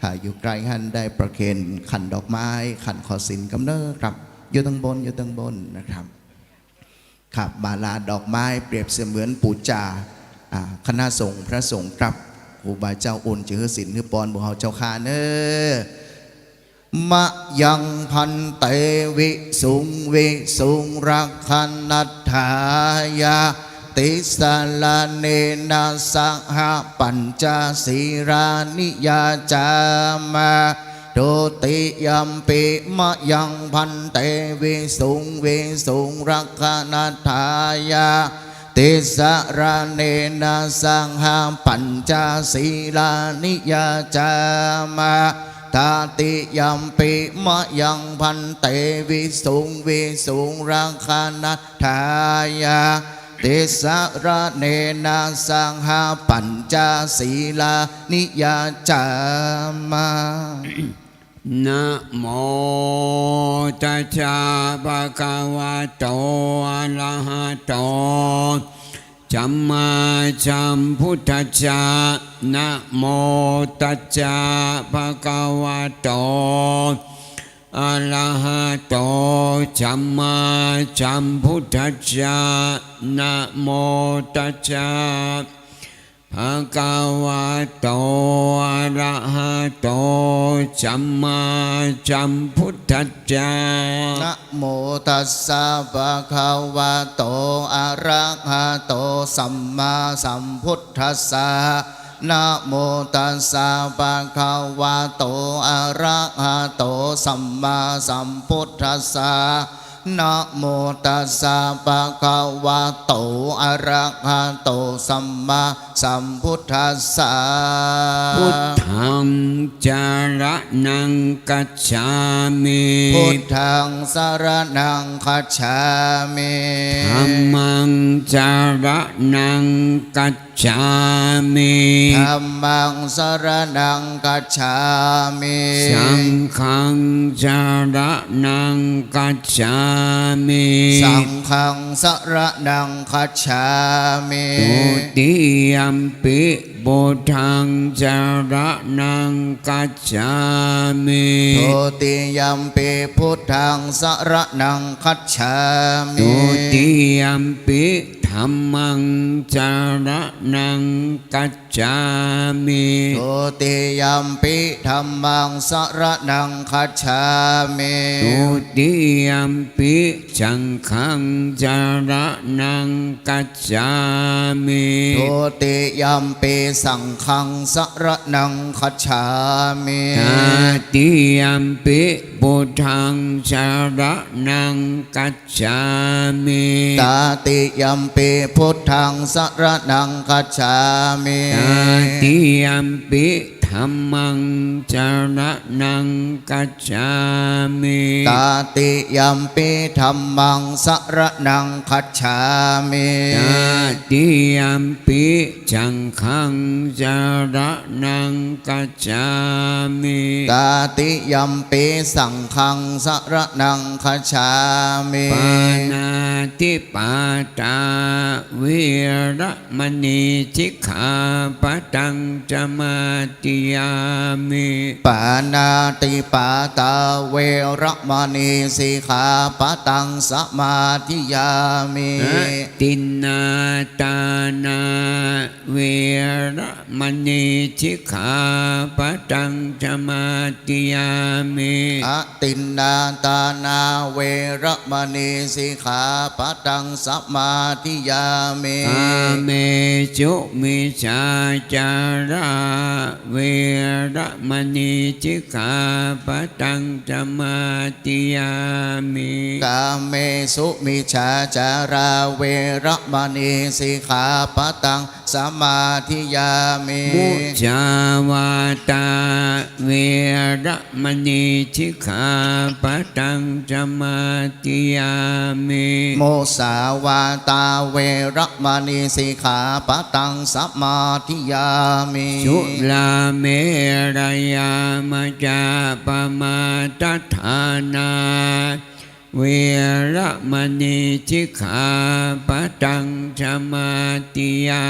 S2: หากอยู่ไกลหันได้ประเคนขันดอกไม้ขันขอสินกำเนิดครับอยู่ตั้งบนอยู่ตั้งบนนะครับขับบาลาดอกไม้เปรียบเสมือนปูจาคณะสงฆ์พระสงฆ์ครับครูบาเจ้าอุ่นจือศิลป์คือปอนบุเฮาเจ้าคาเนอมะยังพันเตวิสุงวิสุงรักขันนัทธายาติสลาเนนะสหปัญจศีรานิยาจามาโดติยัมปิมะยังพันเตวิสุงรักขันนัทธายาติสราเนนะสังหาปัญจศีลานิยาจามาตาติยัมปิมะยังพันเตวิสุงรังคานัทธายาติสราเนนะสังหาปัญจศีลานิยาจามา
S6: นะโมตัสสะภะคะวะโตอะระหะโตสัมมาสัมพุทธัสสะนะโมตัสสะภะคะวะโตอะระหะโตสัมมาสัมพุทธัสสะนะโมตัสสะภะคะวะโตอะระหะโตสัมมาสัมพุทธัสสะ
S2: นะโมตัสสะภะคะวะโตอะระหะโตสัมมาสัมพุทธัสสะนะโมตัสสะภะคะวะโตอะระหะโตสัมมาสัมพุทธัสสะนะโมตัสสะภะคะวะโตอะระหะโตสัมมาสัมพุทธัสสะ
S6: พุทธังจารนังกัจฉามิ
S2: พุทธังสรณังคัจฉามิ
S6: ธัมมังจารนังกัจฉามิ
S2: ธัมมังสรณังคัจฉามิ
S6: สังฆังจารนังกัจฉามิ
S2: สังฆังสรณังคัจฉามิ
S6: ตุติยัมปิพุทธังจารนังกัจฉามิ
S2: ตุติยัมปิพุทธังสรณังคัจฉามิ
S6: ตุติยัมปิธัมมังจารนังกัจฉามิ
S2: ตุติยัมปิธัมมังสรณังคัจฉามิ
S6: ตุติยัมปิสังฆังจารนังกัจฉามิ
S2: ตุติยัมปิสังฆังสรณังคัจฉามิ
S6: ตาติยัมปิพุทธังจารนังกัจฉามิ
S2: ตาติยัมปิพุทธังสรณังคัจฉามิ
S6: ตาติยัมปิธัมมังจารนังกัจฉามิ
S2: ตาติยัมปิธัมมังสรณังคัจฉามิ
S6: ตาติยัมปิสังฆังจารนังกัจฉามิ
S2: ตาติยัมปิสังฆังสรณังคัจฉามิ
S6: ปานาติปาตาวิรมณีสิกขาปะทังสมาธิ ยามิ
S2: ปานาติปาตาเวรมณีสิกขาปะตังสมาธิยามิ
S6: ตินนาตานาเวรมณีสิกขาปะตังสมาธิยามิ
S2: อตินนาตานาเวรมณีสิกขาปะตังสมาธิยามิ
S6: กาเมสุมิชาจาราเวรมณีสิกขาปะตังสมาธิยามิ
S2: กาเมสุมิชาจาราเวรมณีสิกขาปะตังสมาธิยามิ
S6: มุสาวาตาเวรมณีสิกขาปะตังสมาธิยามิ
S2: โมสาวาตาเวรมณีสิกขาปะตังสมาธิยามิ
S6: สุลาเมรยามจาปมาตฐานาเวรมณีสิกขาปะตังสมาธิยา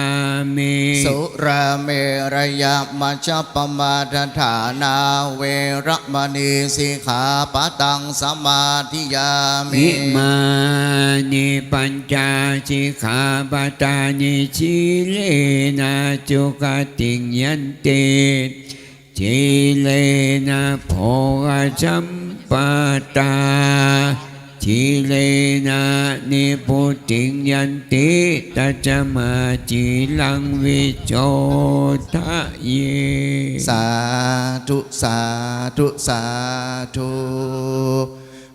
S6: มิ
S2: สุราเมรยมัจจปมาทฐานาเวรมณีสิกขาปะตังสมาธิยามิ
S6: อิมานิปัญจสิกขาปทานิชิเลนะจุกติยันติชิเลนะโภคสัมปตาชิเลนะนิพุติยันติตัจจมาจิลังวิโชทะเย
S2: สาธุสาธุสาธุ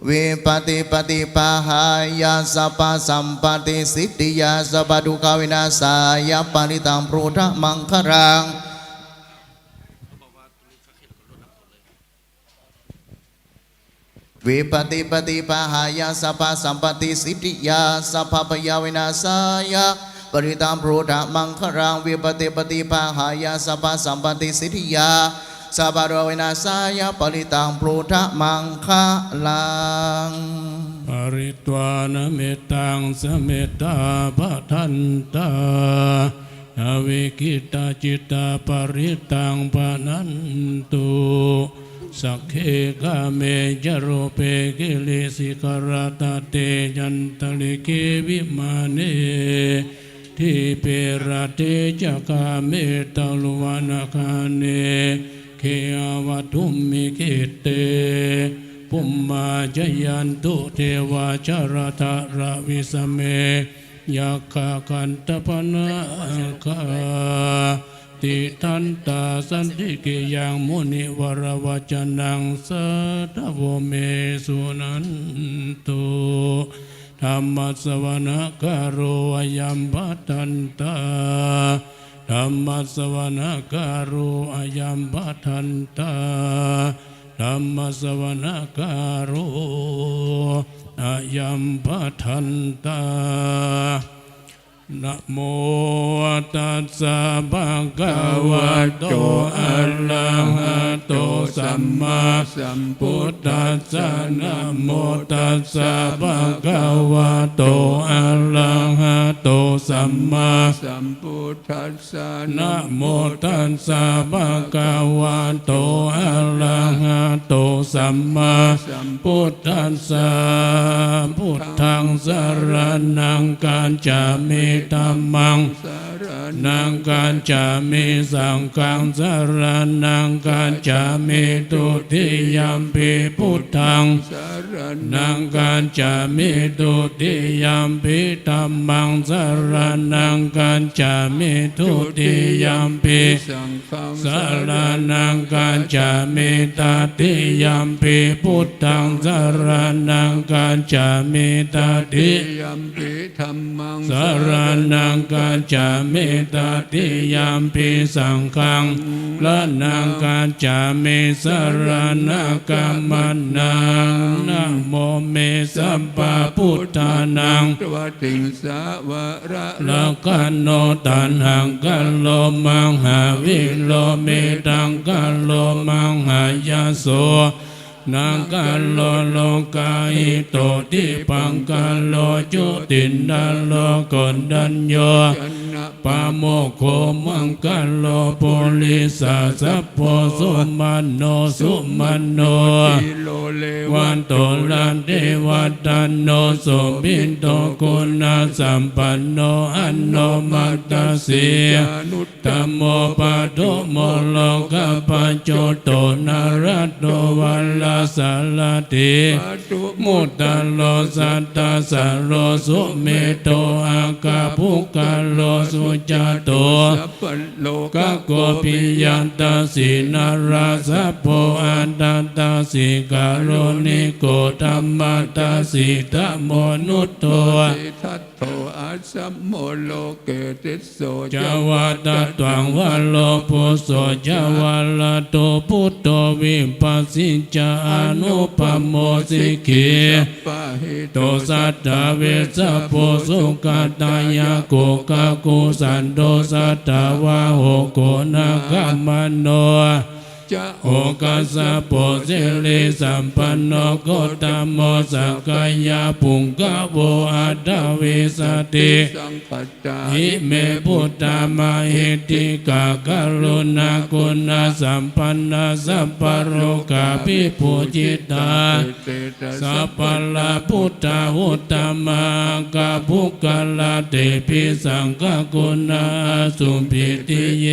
S2: วิปติปฏิปหายาสัพพสัมปติสิทธิยาสัพพทุกขวินาศายาปริตังโพธมังครังวิปติปฏิปหายาสัพพสัมปติสิทธิยาสัพพปยาวินาศายาปริตังโพธมังครังวิปติปฏิปหายาสัพพสัมปติสิทธิยาสัพพะโรวินาศายาปริตังโพธมังคลัง
S4: ปริตวานเมตังสเมตตาปะทันตาอเวกิตาจิตาปริตังปะนันตุสักเคกะเมจโรเปกิเลสิกรตาเตยันตลิเกวิมาเนทิเประเตจักาเมตลวานาคาเนเคอวัตุมมิเกเตปุมมาจยันตุเทวาจารตะระวิสเมยักขกันตปนาคาติทันตาสันติกิยังมุนิวรวจนังสัทโวเมสุนันตุธรรมสวนาการโรอายัมปัตตันตาธรรมสวนาการโรอายัมปัตตันตาธรรมสวนาการโรอายัมปัตตันตานะโมตัสสะภะคะวะโตอะระหะโตสัมมาสัมพุทธัสสะนะโมตัสสะภะคะวะโตอะระหะโตสัมมาสัมพุทธัสสะนะโมตัสสะภะคะวะโตอะระหะโตสัมมาสัมพุทธัสสะพุทธังสรณังกัจฉามิธัมมังสรณังกัจฉามิสังฆังสรณังกัจฉามิตุติยัมปิพุทธังสรณังกัจฉามิตุติยัมปิธัมมังสรณังกัจฉามิตุติยัมปิสังฆังสรณังกัจฉามิตติยัมปิพุทธังสรณังกัจฉามิตติยัมปิธัมมังสรณังกัจฉามิตติยัมปิสังฆังละนังกัจฉามิสรณกัมมนังนะโมเมสัมปะพุทธานังตวติงสาวระละกันโนตันหังกันโลมังหาวิโลเมตังกันโลมังหายาโสนังกันโลโลกาหิโตติปังกันโลจุตินดันโลกนดัญโย ปาโมกโขมังกัลโลปุริสาสัพโพสุมันโนสุมันโน
S6: ติโลเล
S4: วันโตลันเทวตันโนสุบินโตคุณาสัมปันโนอันโนมัตตสี
S6: นุต
S4: ตัมโมปะโตโมโลกปัจโจโตนารัตโตวัลลาสาลติ
S6: ปะตุ
S4: มุตตะโลสัตตาสะโลสุเมโตอากาภุกะโลสุจาโต
S6: สัพพะโล
S4: กะโกปิยันตาสีนาราสัพโพอันตันตาสีกาโรนิโกธัมมาตาสีตะโมนุตโต
S6: ติทัตโตอาสัมโมโลเกติสโส
S4: จาวาตะตวังวะโลปุโสจาวาลาโตพุตโตวิปัสสิจาอนุปโมสิกิ
S6: ปะหิ
S4: โตสัตตเวสะโพสุกตายาโกกากุสันโดสัตตวาโหโกนาคัมมโน
S6: จะ
S4: โอกัสสะโพสิลิสัมปันโนโกตโมสักกายาปุงกะโวอัตถวิสติ
S6: สังคัตตา
S4: หิเมพุทธามาหิติกากรุณาคุณาสัมปันนาสัพพะโรกาภิปุจิตา
S6: เตตะ
S4: สัพพะลาพุทธาหุตตมังกาภุกะลาเตปิสังฆคุณาสุภิติเย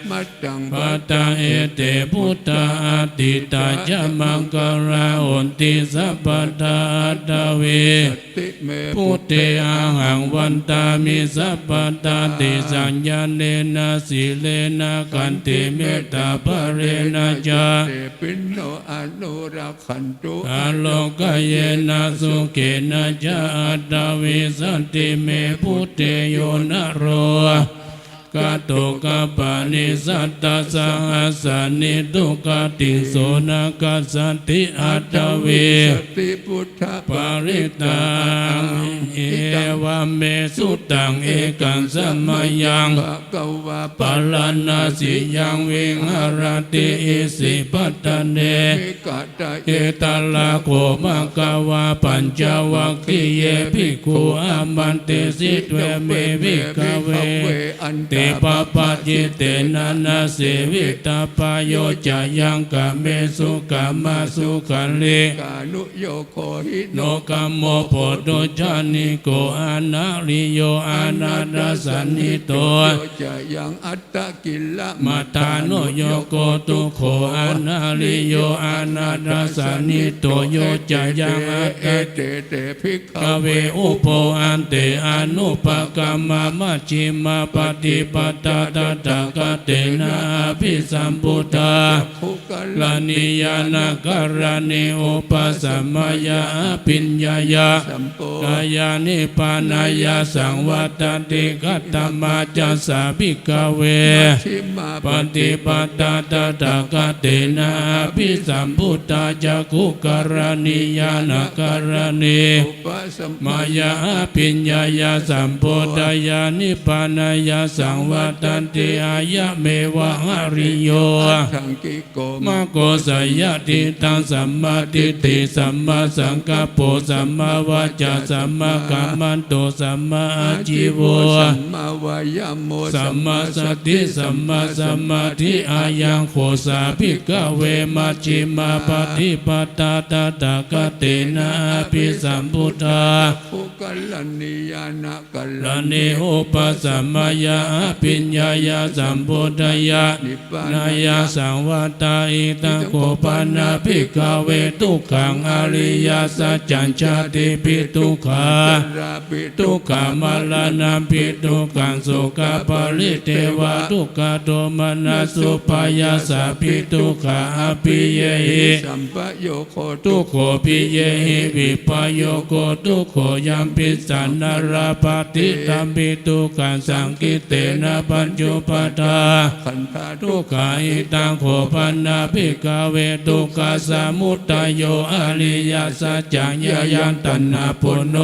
S6: มัตตัง
S4: ปัตตาเอเตพุทธาติตาจมังกราโอนติสัพพะตาตาเว
S6: ติเม
S4: พุทเตอาหังวันตามิสัพพะตาติสัญญาเนนะสิเลนะกันติเมตตาภเรนะจา
S6: เตปินโนอนุรักขันตุ
S4: กาโลกเยนะสุเกนะจาอัตตวิสันติเมพุทเตโยนะโรกาโตกะปานิสัตตสังอาสานิตุกติโสนะกัสสันติอัตตเว
S6: สติพุทธะ
S4: ปาริตังเอวะเมสุตังเอกังสัมมายัง
S6: ภะคะวะ
S4: ปาลานาสิยังวิหารติอิสิปัตตเน
S6: มิกะตะ
S4: เอตาลาโคมะกาวาปัญจวัคคีเยภิกขุอามันติสิตเวเมวิกเว
S6: อัน
S4: เตปะปะจิเตนะนะเสวิตาปโยจายังกะเมสุกามาสุขันเล
S6: กานุโยโคหิ
S4: โนกัมโมโพโตจานิโกอานาริโยอานาดาสันนิโต
S6: โยจะยังอัตตะกิลละ
S4: มาตาโนโยโกตุโขอานาริโยอานาดาสันนิโตโยจะยังอัต
S6: เอ
S4: ต
S6: เตเตภิกข
S4: กเวอุโพอันเตอนุปกรรมมัชฌิมาปฏิปตาตถากเตนะภิสัมพุทธา
S6: ภูกะ
S4: ลานิยานาการณิอุปสัมมายาปิญญายา
S6: สัมโป
S4: กายานิปานายาสังวัตติกัตตมาจัสสาภิกขเว
S6: ชิมา
S4: ปฏิปตาตถากเตนะภิสัมพุทธาจักขุการณิยานาการณิ
S6: อุปสัม
S4: มายาปิญญายาสัมโพธายานิปานายาสังวัตติอายะเมวะหริโย
S6: ทังกิโก
S4: มะโกสยติตังสัมมาทิฏฐิสัมมาสังกัปโปสัมมาวาจาสัมมากัมมันโตสัมมาอาชีโว
S6: สัมมาวายามโม
S4: สัมมาสติสัมมาสมาธิอายังโคสาภิกขเวมัชฌิมาปฏิปตาตถากเตนะภิสัมพุทธา
S6: ภูกะลนิยานะกัล
S4: ลานิอุปสัมมายาปิญญายาสัมพุทธายะ
S6: นิปาน
S4: ายาสังวัตาอิตังโกปานาภิกขเวทุกขังอริยสัจจัญชาติปิทุกขา
S6: ราปิ
S4: ทุกขามาลานาปิทุกขังโสกาปริเทวะทุกขโทมนัสสุปายาสาปิทุกขาอภิเยหิ
S6: สัมปะโยโค
S4: ทุกโขปิเยหิวิปโยโกทุกโขยัมปิสันนาราปฏิตัมปิทุกขังสังกิเตน นะปัญจุปทาขันธทุกขาอิตังโขปันนาภิกขเวทุกขสมุทัยโยอริยสัจจังยายันตัณหาปุโน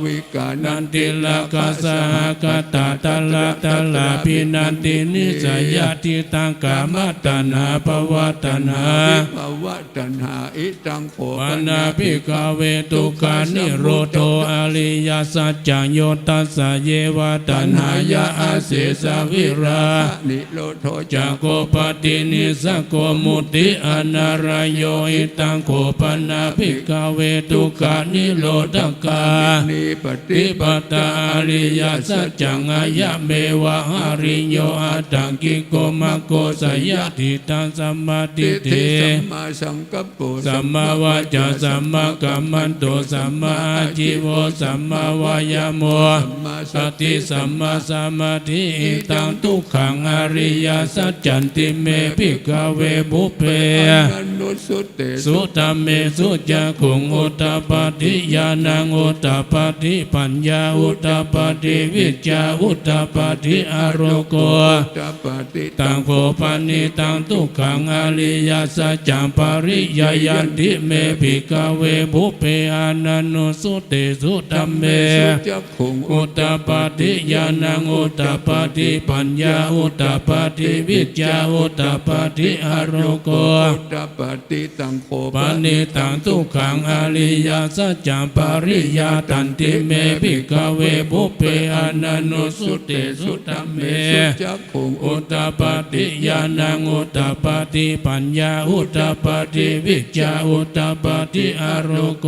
S4: วิกานันติลกาสหกตาตละตละพินันตินิสยติตังกามตัณหาภวตัณหาภวตัณหาอิตังโขปันนาภิกขเวทุกขานิโรโธอริยสัจจังโยตัสสะเยวะตัณหายาอาเสสวิรานิโรโธจักโกปตินิสโกมุติอนารายโยอิตังโขปันนาภิกขเวทุกขานิโรธกานิปฏิปตาอริยสัจจังอายะเมวะหาริโยอาตังกิโกมะโกสยติตังสัมมาทิฏฐิสัมมาสังกัปปุสัมมาวาจาสัมมากัมมันโตสัมมาอาชีโวสัมมาวายโมสัมมาสติสัมมาสมาธิอิตังทุกขังอริยสัจจันติเมภิกขเวบุพเพสุตเมสุจักขุงอุตตปาทิญาณังอุตตปาทิปัญญาอุตตปาทิวิจจาอุตตปาทิอโรโกตังโภปันนิตังทุกขังอริยสัจจังปริยายันติเมภิกขเวบุพเพอานันโนสุเตสุตัมเมอุตตปาทิญาณังอุตตปาทิปัญญาอุตตปาทิวิจจาอุตตปาทิอโรโกปันนิตังทุกขังอริยสัจจังปริยาตันติเมภิกขเวบุพเพอานันโนสุเตสุตัมเมอุตตปาทิญาณังอุตตปาทิปัญญาอุตตปาทิวิจจาอุตตปาทิอโรโก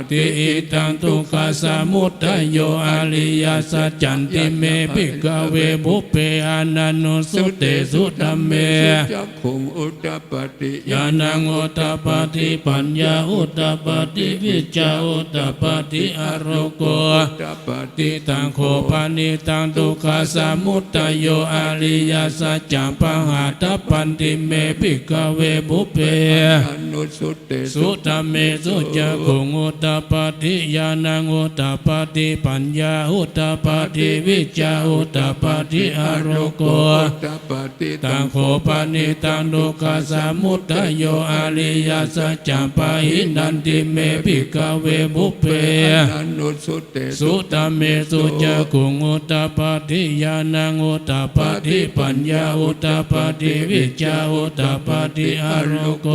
S4: ติอิตังทุกขสมุทัยโยอริยสัจจันติเมภิกขเวบุพเพอานันโนสุเตสุตัมเมญาณังอุตตปาทิปัญญาอุตตปาทิวิจจาอุตตปาทิอโรโกติตังโขปานิตังทุกขสมุทัยโยอริยสัจจังปหาทัปปันติเมภิกขเวบุพเพสุตเมสุจักขุงอุตตปาทิญาณังอุตตปาทิปัญญาอุตตปาทิวิจจาอุตตปาทิอโรโกตังโขปานิตังทุกขสมุทัยโยอริยสัจจังปะหินันติเมภิกขเวบุพเพสุตเมสุจักขุงอุตตปาทิญาณังอุตตปาทิปัญญาอุตตปาทิวิจจาอุตตปาทิอโรโก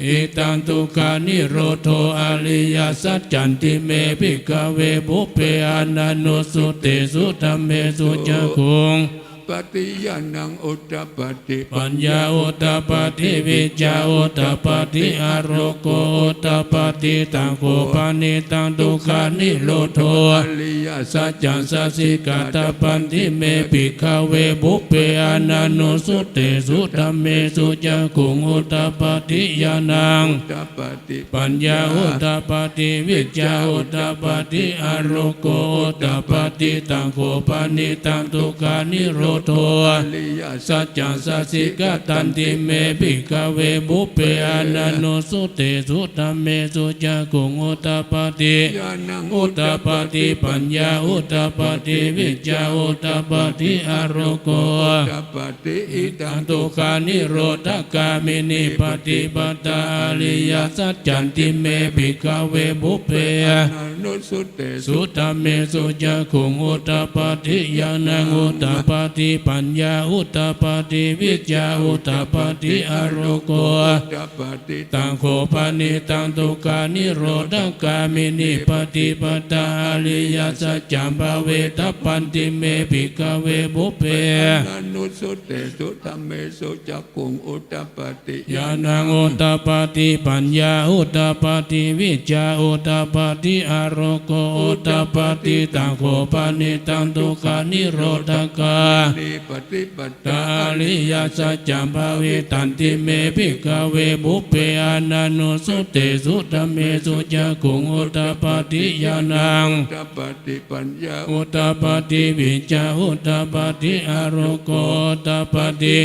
S4: อิตังทุกขานิโรโธอริยสัจจันติเมภิกขเวบุพเพอานันโนสุเตสุตัมเมสุจักขุงปฏิญาณังอุตตปาทิปัญญาอุตตปาทิวิจจาอุตตปาทิอโรโกอุตตปาทิตังโขปานิตังทุกขานิโรโธอริยสัจจังสัสสิกาตปันติเมภิกขเวบุพเพอานันโนสุเตสุตัมเมสุจักขุงอุตตปาทิญาณังปัญญาอุตตปาทิวิจจาอุตตปาทิอโรโกอุตตปาทิตังโขปานิตังทุกขานิโรโธอริยสัจจังสัสสิกาตันติเมภิกขเวบุพเพอานันโนสุเตสุตัมเมสุจักขุงอุตตปาทิญาณังอุตตปาทิปัญญาอุตตปาทิวิจจาอุตตปาทิอโรโกอุตตปาทิอิตังทุกขานิโรธกามินิปฏิปตาอริยสัจจันติเมภิกขเวบุพเพอานันโนสุเตสุตัมเมสุจักขุงอุตตปาทิญาณังอุตตปาทิปัญญาอุตตปาทิวิจจาอุตตปาทิอโรโกตังโขปานิตังทุกขานิโรธกามินิปฏิปตาอริยสัจจังภเวทัปปันติเมภิกขเวบุพเพอนุสุเตสุธัมเมสุจักขุงอุตตปาทิญาณังอุตตปาทิปัญญาอุตตปาทิวิจจาอุตตปาทิอโรโกอุตตปาทิตังโขปานิตังทุกขานิโรธกา
S6: นิปฏิปัต
S4: ตาลิยาสัจจัมภาวิตันติเมภิกขเวบุพเพอนันโนสุเตสุตเมสุจักขุงอุตตปาติยานัง
S6: ตปฏิปัญญา
S4: อุตตปาติวิจาอุตตปาติอารโกอุตตปาติ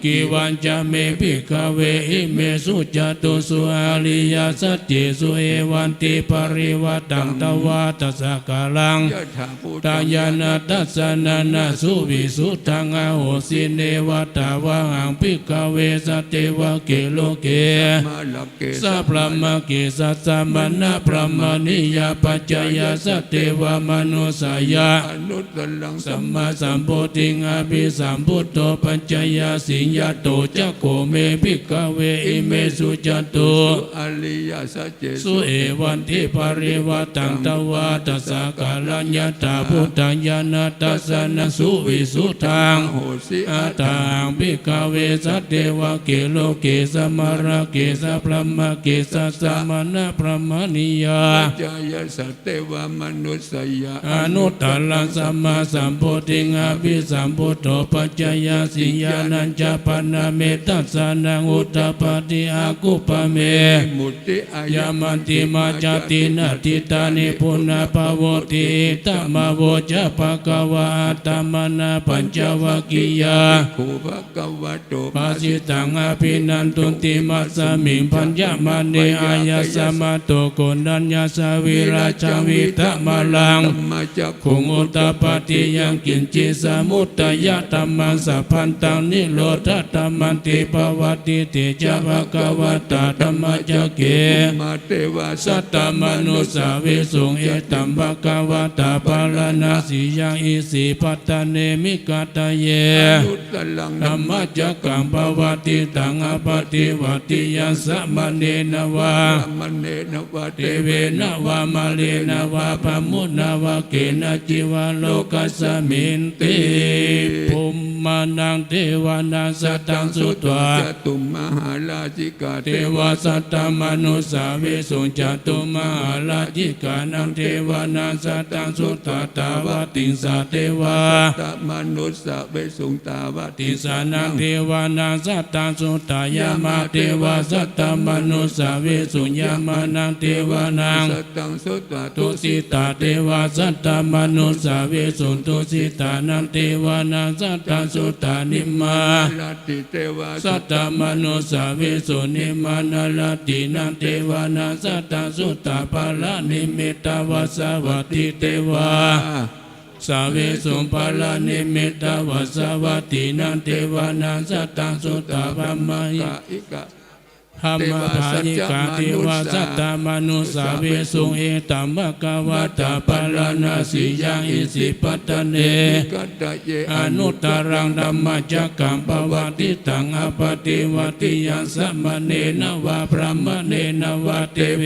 S4: กิวันจะเมภิกขเวอิเมสุจตุสุอาลิยาสัจจิสุเอวันติปริวัตังตวาตัสสะกาลัง
S6: ยะถาพุท
S4: ตายานาตัสสะนานาสุวิสุทังอาโหสิเนวตาวะหังภิกขเวสเตวะเกโลเก
S6: มาลักเก
S4: สัพพะมะเกสัสสะมณะพระมณิยาปัจจยาสเตวะมนุสายา
S6: อนุตตรัง
S4: สัมมาสัมโพธิงอภิสัมพุทโธปัญจยาสิญญาโตจักโขเมภิกขเวอิเมสุจตุ
S6: อริยสัจเจ
S4: สุเอวันติปริวัตังตวาตัสสะกาลัญญตาพุทธัญญาณตัสสะนสุวิสุทัง
S6: โหสิ
S4: อาตังภิกขเวสัตเทวะเกโลเกสมารเกสพรหมเกสัสสะมณะพระมณิยา
S6: จายสัตเตวมนุสยา
S4: อนุตตรังสัมมาสัมโพธิงอภิสัมพุทโธปัจจยาสิญาณัญจปนาเมตัสสะนังอุตตปาติอากุปะเม
S6: มุติอาย
S4: ยามันติมาจตินาทิตานิปุณปะโวติตัมมาโวจะภะคะวะตัมมนาปัญจวัคคียา
S6: ภูภกวะโต
S4: ปาสิตังอภินันตุติมัสสมิงพัญญมณีอายาสมาโตโกนัญญาสวิราชวิตมาลัง
S6: ธรรมจัก
S4: คงอุตตปาติยังกินจิสมุตตยะธรรมังสัพพันตังนิโรธธรรมันติภวติติจะภะคะวะตาธรรมจักเก
S6: มาเทวา
S4: สัตตมนุสาวิสุงเอตัมภะคะวะตาปาลนาสิยังอิสิปัตตเนมิกตเย
S6: นุตตลัง
S4: ธรรมจักกังภวติตังอปฏิวัติยัสสะมะเนนวา
S6: มันเนนวะ
S4: เทเวนะวามาเลนะวาพมุนาวาเกนะจิวาโลกัสสมินติภูมานังเทวานังสัตตังสุตวา
S6: จตุมหาราชิกา
S4: เทวาสัตตมนุสาวิสุจตุมหาราชิกานังเทวานังสัตตังสุตตาวาติงสาเทวา
S6: ตมนุสสะเวสุงตาวะ
S4: ติสานังเทวานังสัตตังสุตายามาเทวาสัตตมนุสาวิสุญญามานังเทวานัง
S6: สัตตังสุตตะ
S4: ตุสิตาเทวาสัตตมนุสาวิสุตุสิตานังเทวานังสัตตังสุตานิมมา
S6: ลาติเทวา
S4: สัตตมนุสาวิสุนิมานาลตินังเทวานังสัตตังสุตาภาลนิมิตาวาสวัตติเทวา สาวิสุปาลานิมิตาวาสวัตตินันเทวานังสัตตังสุตตาภมาย
S6: กะอิกะ
S4: ธรรมภายิกาเทวาสัตตมนุสาวิสุงเอตัมภะคะวะตาปาลานาสิยังอิสิปัตตเน
S6: กัตตะเย
S4: อนุตตรังธรรมจักกังปวัติตังอปฏิวัติยังสัมมเนนวาพระมเนนวาเทเว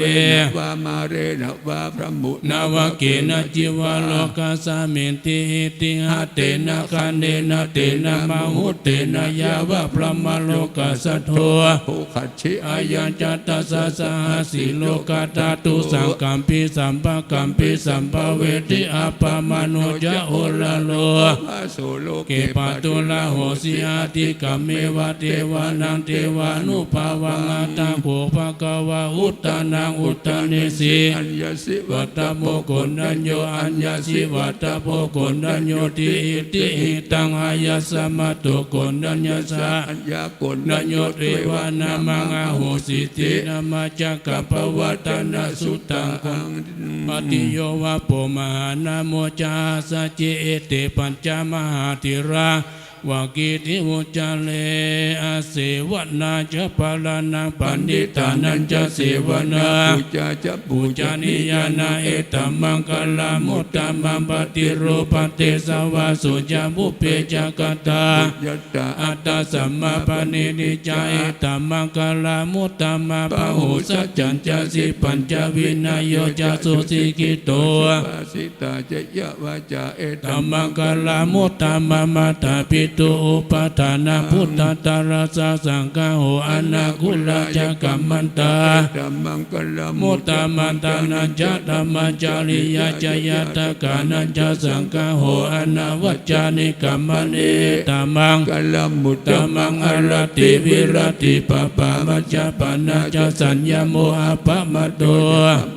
S6: วามาเรนวาพระมุ
S4: นาวเกนะจิวาโลกัสสมินติหิติหะเตนะคันเนนะเตนะมหุเตนะยาวะพระมโลกัสสะโท
S6: ภูขัดชิ
S4: อายัญจตัสสะสหสิโลกาตาตุสังกัมปิสัมปะกัมปิสัมภเวทิอาปามโนจะโอละโล
S6: พาโสโล
S4: เกปตุลาโหสิอาติกัมเมวะเทวานังเทวานุภาวังอัตตังโขภะคะวะอุตตานังอุตตานิสี
S6: อัญญสิ
S4: วัตตโมโกนัญโยอัญญาสิวัตตโมโกนัญโยติอิติหิตังอายาสมาโตโกนัญญาสะ
S6: อัญญากล
S4: นัญโยเทวานามังอาโหสิตินามาจักกัปปวัตนาสุตังคังปฏิโยวะโปมานาโมจาสะเจเอเตปัญจมหาธิราวากิติวุจาเลอาเสวนาจะปาลานังปันดิตานันจะเสวนา
S6: ปูจาจะ
S4: ปูจานิยานาเอตัมมังคลามุตตามังปฏิรูปเตสวาสุจามุเพจักตา
S6: ยัตตา
S4: อัตตสัมมาปณินิจาเอตัมมังคลามุตตามาปะหุสัจจัญจสิปัญจวินัยโยจะสุสิกิโต
S6: ปาสิตาจะยะวาจาเอตั
S4: ตั
S6: ม
S4: มมังคลามุตตามามาตาปิ ตุอุปทานาพุทธตาราสาสังฆโหอนาคุลาจกัมมันตา
S6: ธัมมังกล
S4: มุตตามันตานัญจะธรรมจาริยจยตกานัญจะสังฆโหอนาวัจจานิกัมมเนตัมมัง
S6: กลมุต
S4: ตัมมังอรติวิรติปปามัจจปนาจสัญญโมหะปะมะโต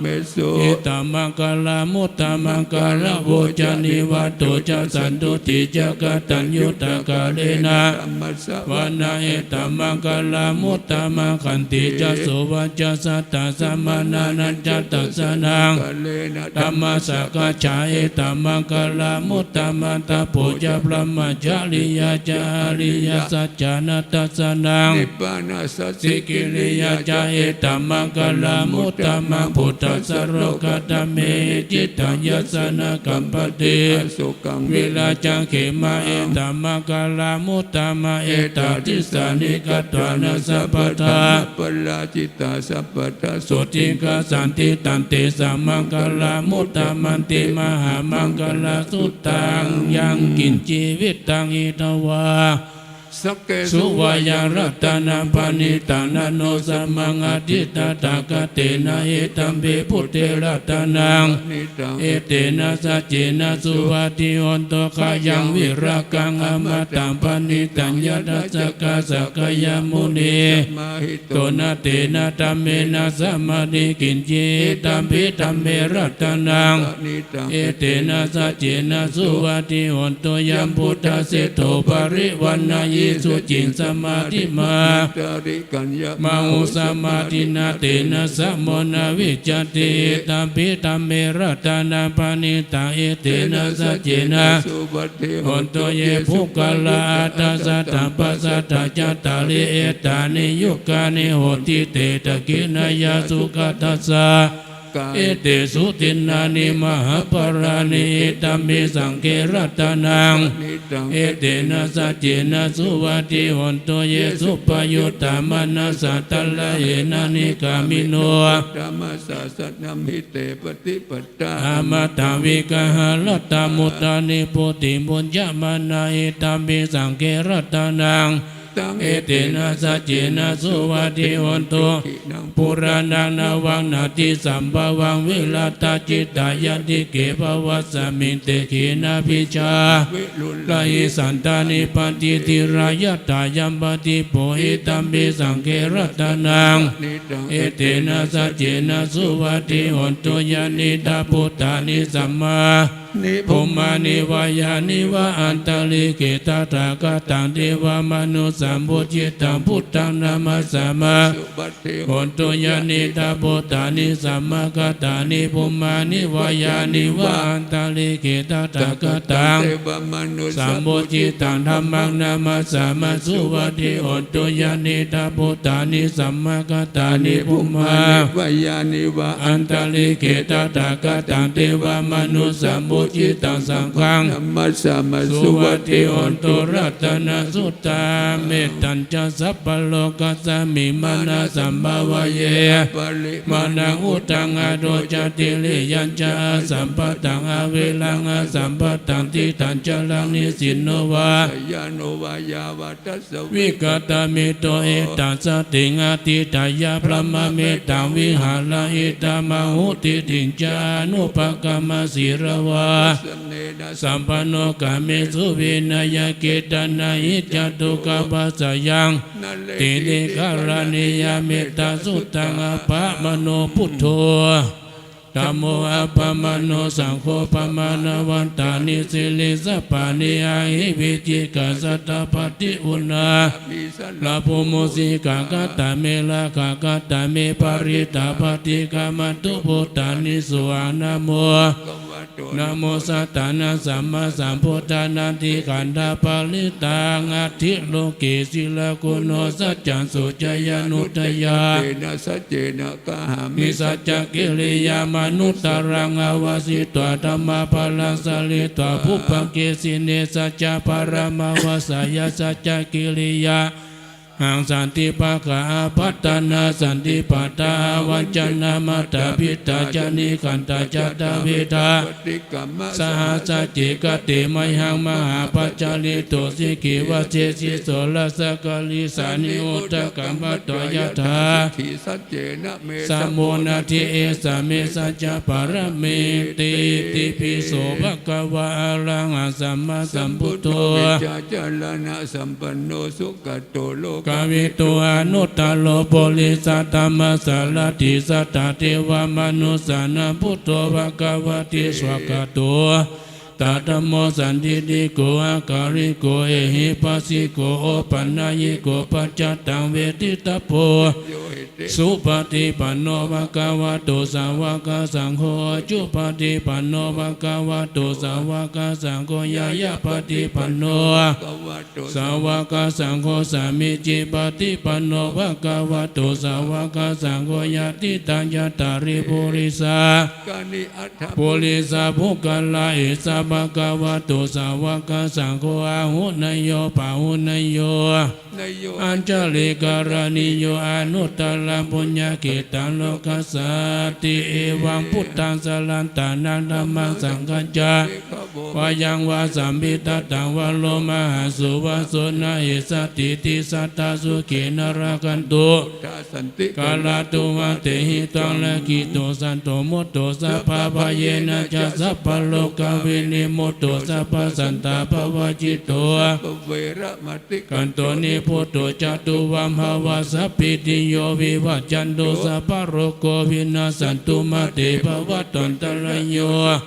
S6: เมสุ
S4: อิตัมมังกลามุตตมังกลาโวจานิวัตโตจะสันตุติจักตัญยุตกาเลนะ
S6: ธัมมัสสะ
S4: วานาเอตัมมังกลามุตตมังขันติจะโสวัจจะสัตตสัมมานานัจจตัสสนัง
S6: กะเลนะ
S4: ธัมมาสกจาเอตัมมังกลามุตตมัตตโพจะพระมจาริยจาริยสัจจานัตตัสสนัง
S6: นิพพานาสัส
S4: สิกิริยจาเอตัมมังกลามุตตมังพุทธัสสะโรกตเมจิตตัญญสนะกัมปติ
S6: สุกัง
S4: วิลาจังเขมาเอตัมมังกลามุตตมาเอตติสานิกัตวานัสสะปทา
S6: ปลาจิตตาสัพพะทัส
S4: สุติกาสันติตันติสัมมังกลามุตตมันติมหามังกลาสุตังยังกินชีวิตตังอิตวา
S6: สักเก
S4: สุวายารัตนาปานิตานาโนสัมมังอทิตตตากเตนะเอตัมเบพุทเทรัตนัง
S6: นิตัง
S4: เอเตนะสัจเจนะสุวัติโอนโตคายังวิรากังอมตังปณิตัญญาดัสสกาสกยมุนี
S6: มาหิต
S4: โตนะเตนะตัมเมนะสัมมาดิกินจิตัมปิตัมเมรัตนัง
S6: นิตัง
S4: เอเตนะสัจเจนะสุวัติโอนโตยัมพุทธเสโตปริวันนายิสุจิงสมาธิมา
S6: ตาริกัญญา
S4: มาหุสมาธินาเตนะสัมโมนาวิจติตัมปิตัมเมรัตนาปานิตังเอเตนะสัจเจนะ
S6: สุบัติ
S4: โอนโตเยภุกลาตัสสะตัมปัสสะตะจัตตาลิเอตานิยุกานิโหติเตตะกินายาสุขตัสสะ
S6: กา
S4: เอเตสุตินานิมหาปรานิเอตัมมิสังเกรัตนัง
S6: นิตัง
S4: เอเตนะสัจเจนะสุวัติโอนโตเยสุปยุตตามานัสสะตัลละเยนะนิกามิโน
S6: ธรรมสาสนัมหิเตปฏิปตา
S4: อามาตาวิกหาลตามุตตานิโพติบุญญามานาเอตัมมิสังเกรัตนัง
S6: ตัง
S4: เอเตนะสัจเจนะสุวัติโอนโตปุราณังนาวังนาติสัมภวังวิลาตาจิตตายติเกภวัสสมิงเตขีนาภิชา
S6: วิรุล
S4: ลาหิสันตานิปันติติรายตายัมปติโพหิตัมปิสังเกรัตนัง
S6: นิตัง
S4: เอเตนะสัจเจนะสุวัติโอนโตยานิดาพุทธานิสัมมา
S6: นิ
S4: ภุมมานิวายานิวะอันตลิเกตตากตังเทวมนุสัมพุจิตังพุทธังนามัสสามา
S6: สุบัติ
S4: โอนโตยานิดาพุทธานิสัมมากตานิภุมมานิวายานิวะอันตลิเกตตากตัง
S6: เทวมนุส
S4: สัมโพธิตังธรรมังนามัสสามาสุวัติโอนโตยานิดาพุทธานิสัมมากตานิภุมมา
S6: วายานิวะ
S4: อันตลิเกตตากตังเทวมนุสัมโพธิตังสังฆัง
S6: ธรรมสามา
S4: สุ
S6: สุ
S4: วั
S6: วั
S4: ติ
S6: ติ
S4: โอนโตรัตนะสุตาเมตตัญจะสัพพโลกัสสมิมานาสัมภาวะเย
S6: ปริ
S4: มานังอุตังอโดจติลิยัญจาสัมปตังอเวลังสัมปตังติตัญจลังนิสินโนวา
S6: ยาโนวายาวัตส
S4: วิกตามิโตเอตัสสติงอติตายาพระมเมตตังวิหาระเอตามหุติติงจานุปกรรมศิรวา
S6: สเนนะ
S4: สัมปันโนกามิสุวินัยเกตนาหิจตุกาปัสสยัง
S6: นันเล
S4: ติลิการณิยเมตตาสุตังอภมโนพุทโธธัมโมอัปปมโนสังโฆปมาณวันตานิสิลิสปานิอาหิวิจิกาสัตตปฏิอุณา
S6: มีสัน
S4: ลาภโมสิกากตาเมลากากตาเมปริตาปฏิกามัตุพุทธานิสุอานะโม
S6: กวัตโต
S4: นะโมสัตตานัสสัมมาสัมพุทธานาติขันธาปาลิตังอธิโลเกศิลากุโนสัจจันสุจยานุตยา
S6: เจนะสัจเจนะกะหามิ
S4: มิสัจจกิริยามนุตตรังอวาสิตวธรรมพลังสลิตวภุปังเกสิเนสัจจปรมาวสายสัจจกิริยา หังสันติปะกะปัตตนาสันติปัตตาวัจนะมัตตพิตาจานิขันตาจัตตาวิทา
S6: ปฏิกรรม
S4: สหัสจิกติมหังมหาปัจจาริโตสิกิวัจเจสิโสลสกลิสานิอุตกรรมตยถา
S6: ขีสัจเจนะเม
S4: สมุนาทิเอสเมสัจจปารเมติติปิโสภะคะวะอะระหังสัมมาสัมพุทโธ
S6: วิจาจารณะสัมปันโนสุขโตโล
S4: กาวิโตอนุตตโลโพลิสัตตมสสารติสัตตเทวมนุสสานะพุทโธภะคะวะติสวากาโตตัตโมสันติติโกอาการิโกเอหิปัสสิโกโอปัญญิโกปัจจตังเวทิตาโพ
S6: โยหิติ
S4: สุปฏิปันโนภะคะวะโตสาวกสังโฆจุปฏิปันโนภะคะวะโตสาวกสังโฆยายาปฏิปันโน
S6: กวะโต
S4: สาวกสังโฆสามิจิปฏิปันโนภะคะวะโตสาวกสังโฆยะติตัญญตาริปุริสาก
S6: านิอัฏฐ
S4: ปุริสาภุกลาเอสะภะคะวะโตสาวกสังโฆอาหุนยโยปาหุนยโย
S6: นโย
S4: อัญจลิการณิโยอนุตตรปุญญเกตังโลกัสสติเอวังพุทธังสลันตานังธัมมังสังฆัจจา
S6: ขโบ
S4: วายังวาสัมพิตตังวะโลมหาสุวาโสนาเอสติติสัตตาสุเขนรากันตุ
S6: ตาสันติ
S4: กาลาตุวะเตหิตังละกิโตสันโตโมโตสัพพะพะเยนะจัสสัพพะโลกวินิโมโตสัพพะสันตาภวจิตโต
S6: ปเวระมติ
S4: กันโตนิพุทโธจตุวัมหาวาสัพพิติโยวิวัจจันโตสัพพะโรโกวินาสันตุมาเตภวัตตันตรายโย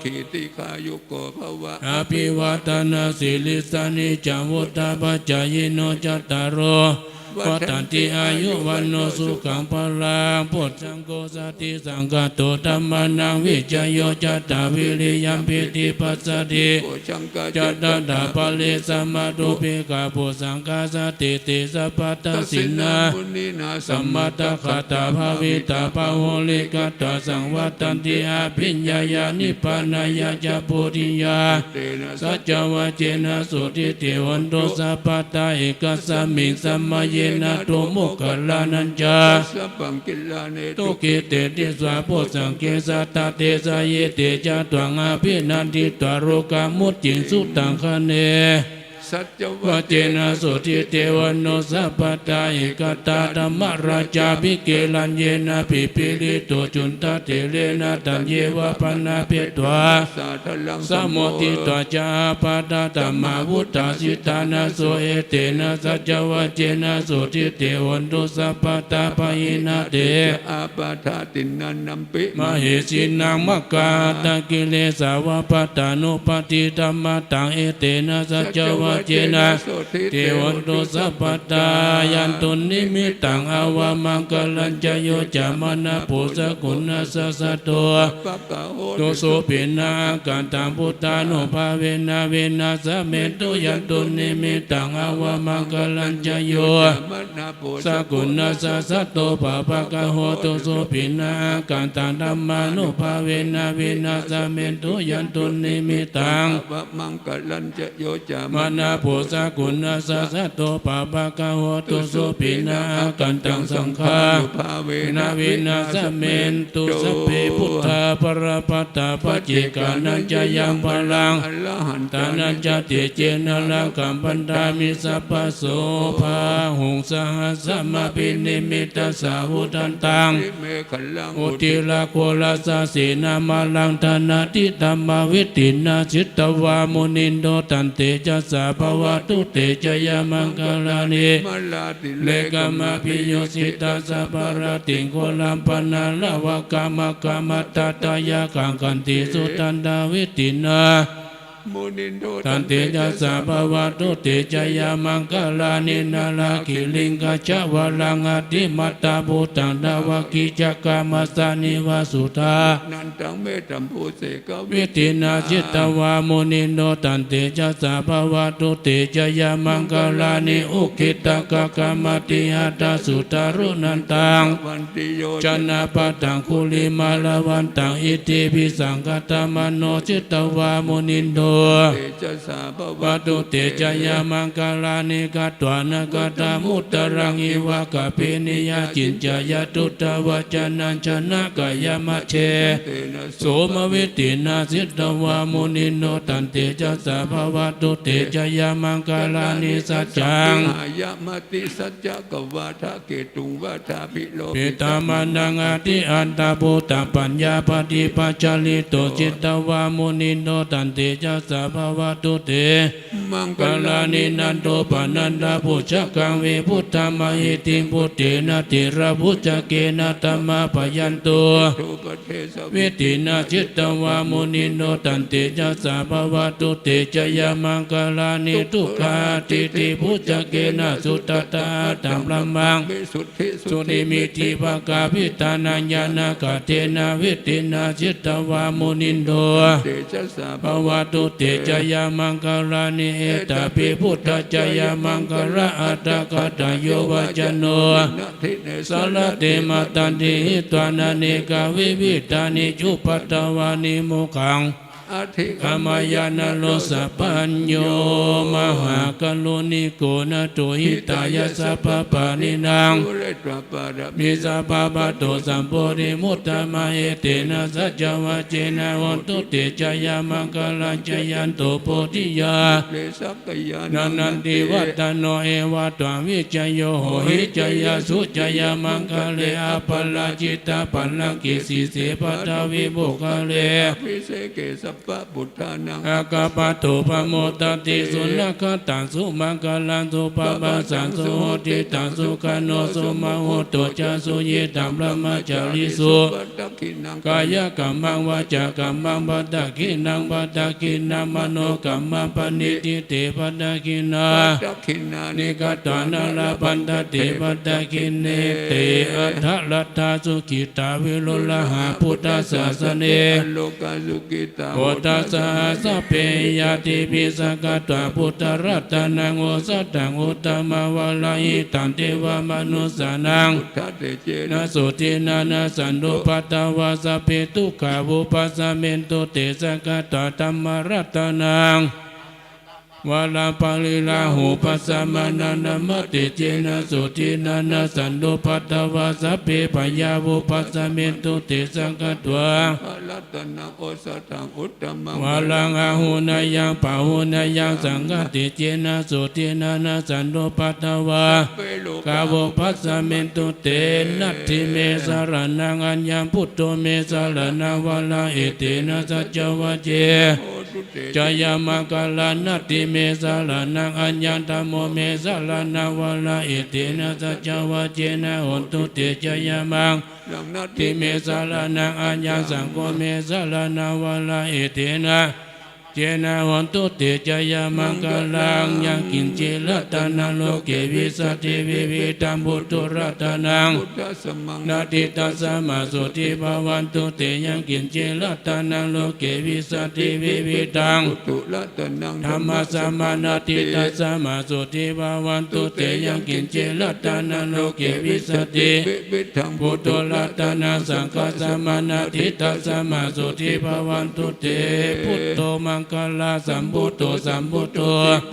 S6: ขีติกายุโกภวะ
S4: อภิวาทนาสิลิสานิจังวุฒาปัจจายโนจัตตารโอวัฏันติอายุวันโนสุขังพลังพุทธังโกสติสังฆโตธัมมานังวิจโยจัตตาวิริยัมปิติปัสสติ
S6: โอชังกา
S4: จัตตาดาปะเลสัมมาตุปิกาปุสังฆาสติติสัพพะตัสสินา
S6: มุนีนา
S4: สัมมาตคาตาภาวิตาปะโหลิกัตตาสังวัตตันติอาภิญญายานิพพานายาจะปุริยา
S6: เตนะ
S4: สัจจวะเจนะสุติเทวันโตสัพพตาเอกสัมมิงสัมมาเยนะโตโมกขลานัญจา
S6: สัพพังกิลาเน
S4: ตุกิเตติสวาโพสังเกสัตตเตสะเยเตจาตวังอาภินันติตวโรกามุตจิงสุตังคะเน
S6: สัจจ
S4: วะเจนะสุติเทวันโนสัพพตาเอกตาธัมมราชาภิเกลัญเยนะปิปิลิโตจุนตเตเลนะตัญเยวะปนาเพตวา
S6: สาธลัง
S4: สมโมติตวจาปาตาตัมมาวุตาสิตานาโสเอเตนะสัจจวะเจนะสุติเทวันโตสัพพตาปะหินะเต
S6: อาปาทาตินันนัมปิ
S4: มเหสินังมกาตะกิเลสาวะปตานุปติธัมมาตังเอเตนะสัจจวะเจนะเทวันโตสัพพตายันตุนิมิตังอาวามังกลัญจโยจามนะปุสกุณาสัสสะโต
S6: ปะกะโห
S4: โตโสปินากันตังพุทธานุภาเวนะเวนะสะเมตุยันตุนิมิตังอาวามังกลัญจโย
S6: มนาโพ
S4: สกุณาสัสสะโตปะปะกะโหโตโสปินากันตังธัมมานุภาเวนะเวนะสะเมตุยันตุนิมิตัง
S6: วะมังกลัญจะโยจาม
S4: มานาโพสกุณาสัสสะโตปะปะกะโหโตโสปินากันตังสังฆา
S6: ภาเว
S4: นาวินาสเมนตุสัพเพพุทธาปรปัตตาปัจเจกานัญจยังพลัง
S6: อรหัน
S4: ตานัญจติเจนะลังกัมปันดามิสัพพะโสภาหุงสหัสสมาปินิมิตสาหุตันตัง
S6: เมฆลัง
S4: อุติลาโคลาสาสีนามาลังธนาทิตัมมาวิตินาจิตตวามุนินโดตันเตจัสสะภวตุเตจยมังคลานิ
S6: มาลาติ
S4: เลกามาปิโยสิตาสัพพารติงโคลัมปนาลาวกามกามตตายากังกันติสุตันดาวิตินา
S6: มุนินโด
S4: ตันเตจัสสะภวตุเตจยมังคลานินาลาคิลิงกาจวลังอติมัตตาภูตังดาวกิจักกามัสสานิวาสุธา
S6: นันตังเมตัมภูเสก
S4: วิตินาจิตตวามุนิโนตันเตจัสสะภวตุเตจยมังคลานิอุคิตกะกามติหัตถสุตารุนันตัง
S6: วันติโย
S4: จันนาปะตังคุลิมาลาวันตังอิติปิสังกตมโนจิตตวามุนินโด
S6: เตจะสาภ
S4: วั
S6: วะ
S4: ตุเตจยามังกาลานิกาตวานกตามุตตรังอิวะกะเพนิยาจินจายตุตวะจานัญชนะกายามะเช
S6: เตนะ
S4: โสมวิตินาสิตวามุนิโนตันเตจะสาภวะตุเตจยามังกาลานิสัจจัง
S6: หายามติสัจจะกวาทะเกตุงวาทาภิโล
S4: ปิตามันดังอาทิอันตาภูตปัญญาปฏิปัจจลิโตจิตตวามุนิโนตันเตจะสาภวะตุเต
S6: มัง
S4: กาลานินันโตปานันดาพุชกังเวพุทธมหิติพุทเตนะติระพุชเกนะตัมมาปยันโต
S6: โตปเทส
S4: วิตินาจิตตวามุนิโนตันเตจะสาภวะตุเตจยามังกาลานิทุกขาติติพุชเกนะสุตตาตัมละมัง
S6: เมสุทธิ
S4: สุนิมิติภกาพิตานัญญาณกเตนะวิตินาจิตตวามุนิโน
S6: เตจะสา
S4: ภวะตุเตจยามังกาลานิเอตปิพุทธจยามังกระอัตตกตโยวจโน
S6: นาทิเน
S4: สารเตมาตันติตวานานิกาวิวิตานิจุปัตตวานิโมขัง
S6: อาทิ
S4: กามายานโลสัพพัญโยมหากรุณิโกนะโตหิตายะสัพพปานินาง
S6: สุเรตวปาระ
S4: มิสัพพะปะโตสัมโพธิมุตตมะเอเตนะสัจจวัจเจนะวันตุเตจยามังคลัญจยันโตโพธิยา
S6: เลสักยา
S4: นันนันติวัตโนเอวะตววิจโยโหหิจยาสุจยามังคเลอปลาจิตตาปัลลังกิสีเสปัตวิบุคเล
S6: พิเศษเกสัพพะบุตธานัง
S4: อากาปะโตปะโมตติสุนัขตังสุมังคลังสุปะปะสังสุโหติตังสุขโนสุมาโหตุจาสุเยตัมพระมัจจาริสุ
S6: ปัตตคินัง
S4: กายกรรมังวาจากรรมังปัตตกินังปัตตกินังมโนกรรมังปณิติเตปัตตกินา
S6: ปัตตคินานิ
S4: นิกตานาลาปันตติปัตตกินเนเตอัฏฐลัทธาสุขิตาวิรุลหาพุทธศาสเน
S6: โลกาสุกิตา
S4: โอตัสสะสัพเพยติปิสักตาพุทธรัตนังโอสัตตังอุตตมวะลาหิตันเทวมนุสสานัง
S6: ทัตเตเจ
S4: นาสุตินานาสันโดปัตตวาสัพเพทุกขาวุปัสสะเมนโตเตสักตาธรรมรัตนังวาลาปาลิลาหูปัสสะมานันมติเจนะสุตินานาสันโดปัตตวาสัพเพปยาวุปัสสะเมนโตเตสักตวา
S6: รัตนังโอสัตตังอุตตมัง
S4: วาลังอาหุนายังปะหุนายังสังฆติเจนะสุตินานาสันโดปัตตวา
S6: เปโล
S4: กาโวปัสสะเมนตุเตนัตถิเมสารนังอัญญังพุทโธเมสารนังวาลาเอเตนะสัจจวัจเจ
S6: โอตุเต
S4: จายามังคลานัตถิเมสารนังอัญญังธัมโมเมสารนังวาลาเอเตนะสัจจวัจเจนะโหนตุเตจายามัง
S6: ลังนัต
S4: ติเมสารนังอัญญังสังโฆเมสารนังวาลาเอเตนะเจนะโหนตุเตจายามังคลังยังกินเจรัตนาโลเกวิสัตติวิวิตัมพุทธรัตนัง
S6: พุทธสมัง
S4: นาทิตัสสะมาสุติภาวันตุเตยังกินเจรัตนังโลเกวิสัตติวิวิตัง
S6: ตุรัตนัง
S4: ธรรมะสัมมานาทิตัสสะมาสุติภาวันตุเตยังกินเจรัตนังโลเกวิสัตติ
S6: วิธัง
S4: พุทโธรัตนังสังฆัสสะมานาทิตัสสะมาสุติภาวันตุเตพุทโธมังคลาสัมพุทโธสัมพุทโธ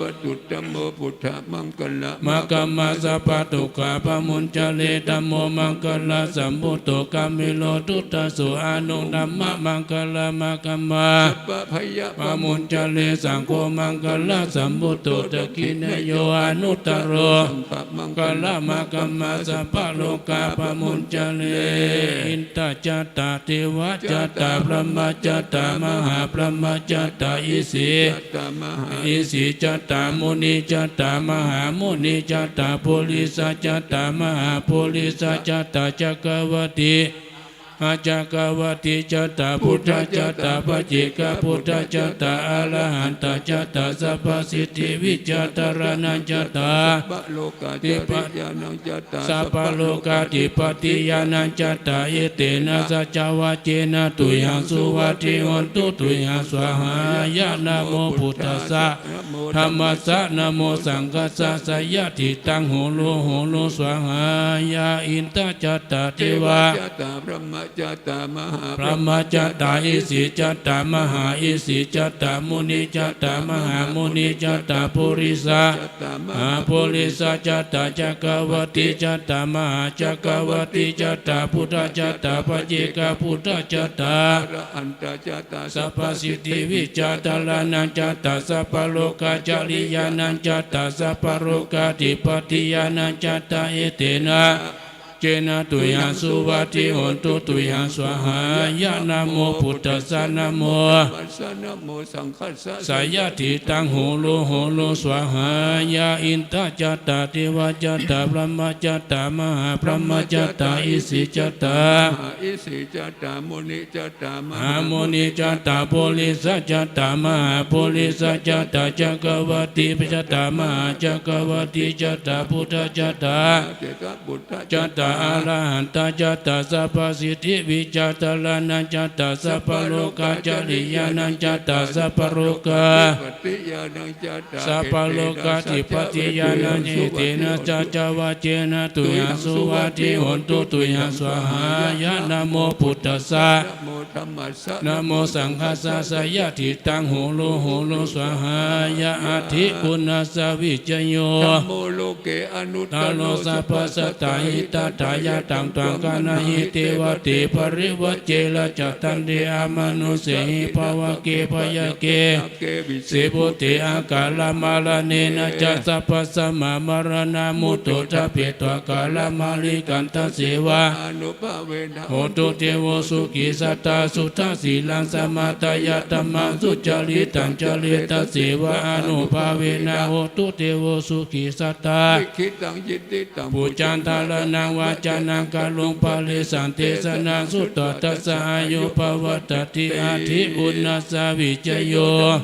S6: ปตุตตมโมพุทธมังคละ
S4: มะกัมมาสัพพะตุขาปะมุญจเลธัมโมมังคลาสัมพุทโธกัมมิโลทุตตสุอานุธัมมะมังคลามะกัมมา
S6: ปะพยะ
S4: ปะมุญจเลสังโฆมังคลาสัมพุทโธตะกินโยอนุตตโร
S6: ปะมัง
S4: กลามะกัมมาสัพพะโลกาปะมุญจเลอินตจัตตาเทวจัตตาพระมจัตตามหาพระมจัตตาอิสิ
S6: ตามหา
S4: อิสิจัตตามุนีจัตตามหามุนีจัตตาโพลิสัจจัตตามหาโพลิสัจจัตตาจักรวติอาจักรวติจัตตาพุทธจัตตาปัจเจกพุทธจัตตาอรหันตจัตตาสัพพสิทธิวิจัตตารนัญจัตตา
S6: ปะโลกาจริยานังจัตตา
S4: สัพพโลกาธิปติยานัญจัตตาเอเตนะสัจจวัจเจนะตุยังสุวัติโหนตุตุยังสวหายะนะโมพุทธัสสะธัมมัสสะนะโมสังฆัสสะสยะทิตังโหโลสวหายะอินตจัตตาเทวะ
S6: จัตตาพระม จัตตามหา
S4: พระมจัตตาอิสิจัตตามหาอิสิจัตตามุนิจัตตามหามุนิจัตตาปุริสาหาปุริสจัตตาจักรวัติจัตตามหาจักรวัติจัตตาพุทธจัตตาปัจเจกพุทธจัตตา
S6: อันตจัตตา
S4: สัพพสิทธิวิจตลานันจัตตาสัพพโลกาจาริยานันจัตตาสัพพโลกาธิปติยานันจัตตาเอเตนะเจนะตุยังสุวัติโหตุตุยังสวหายะนะโมพุทธัสสะนะโม
S6: ปัสสะนะโมสังฆัสสะ
S4: สายาติตังโหโลสวหายาอินทจัตตาเทวจัตตาพระมจัตตามหาพระมจัตตาอิสิจัตตา
S6: อิสิจัตตามุนิจัตตาม
S4: หาโมนิจัตตาโพลิสัจจัตตามหาโพลิสัจจัตตาจักรวัติปัจจัตตามหาจักรวัติจัตตาพุทธจัตตา
S6: เจตบุตร
S4: จัตตาอรหันตจัตตาสัพพสิทธิวิจัตตลานันจัตตาสัพพโลกาจาริยานันจัตตาสัพพโลกา
S6: ปฏิยานังจัตตา
S4: สัพพโลกาธิปติยานันเอเตนะจัจจวาเจนะตุยังสุวัติโหตุตุยังสวหายะนะโมพุทธัสสะ
S6: นะโมธรรมัสสะ
S4: นะโมสังฆัสสะสยะทิตังโหโลสวหายะอาทิปุณสสวิจโย
S6: ธัมโมโลเกอนุต
S4: ตา
S6: ต
S4: โล
S6: โล
S4: สัพพสัตตาหิตตายะตังตังกานาหิเตวติปริวัจเจละจัตตันเดอามนุเสหิภวะเกภยเก
S6: เกวิ
S4: เสพุติอากาลมาลเนนะจัสสะปัสสะมามรณามุตโตทะเปตวกาลมาลิกันตเสวะ
S6: อนุภาเวนะ
S4: โหตุเทวสุขิสัตตาสุทธสีลังสมาตายะตัมมังสุจาริตังจาริตเสวะอนุภาเวนะโหตุเทวสุขิสัตตา
S6: วิคิตังจิตติตัง
S4: ปุจจันทาลนังวาจานังกาลุงปาลิสันเทสนังสุตตตัสสะอายุภวัตติอาทิอุณสสวิจโย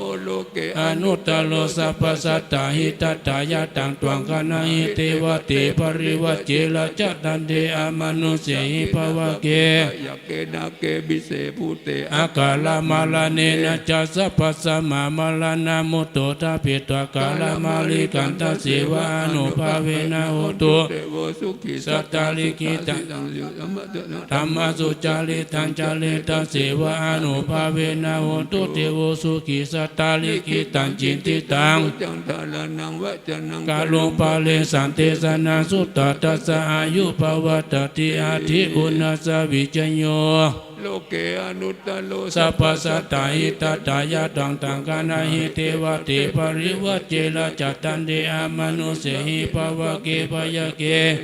S6: โมโลเก
S4: อนุตตโลสัพพสัตตาหิตตายะตังตวังคณะหิเทวติปริวัจเจละจัตตันเดอมนุเสหิภวะเก
S6: ยะเกนะเกบิเสภูเต
S4: อากาลมาลเนนะจัสสะปัสสะมามาลนามุตโตทะเปตวกาลมาลิกันตเสวะอนุภาเวนะโหตุ
S6: เตโวสุขิ
S4: สัตตาลิกิตัง
S6: ตังยุสัมมะนะ
S4: ธรรมสุจาริตังจาริตเสวะอนุภาเวนะโหตุเทวสุขิสัตตาลิกิตังจินติตัง
S6: จังทาลานังวะจันัง
S4: กาลุงปาเลสันเทสนาสุตตตัสสะอายุภวัตติอาทิอุณสสวิจโย
S6: โลเกอนุตตโล
S4: สัพพสัตตาหิตตายะตังตังกานาหิเทวติปริวัจเจละจัตตันเดอามนุเสหิภวะเกภยเก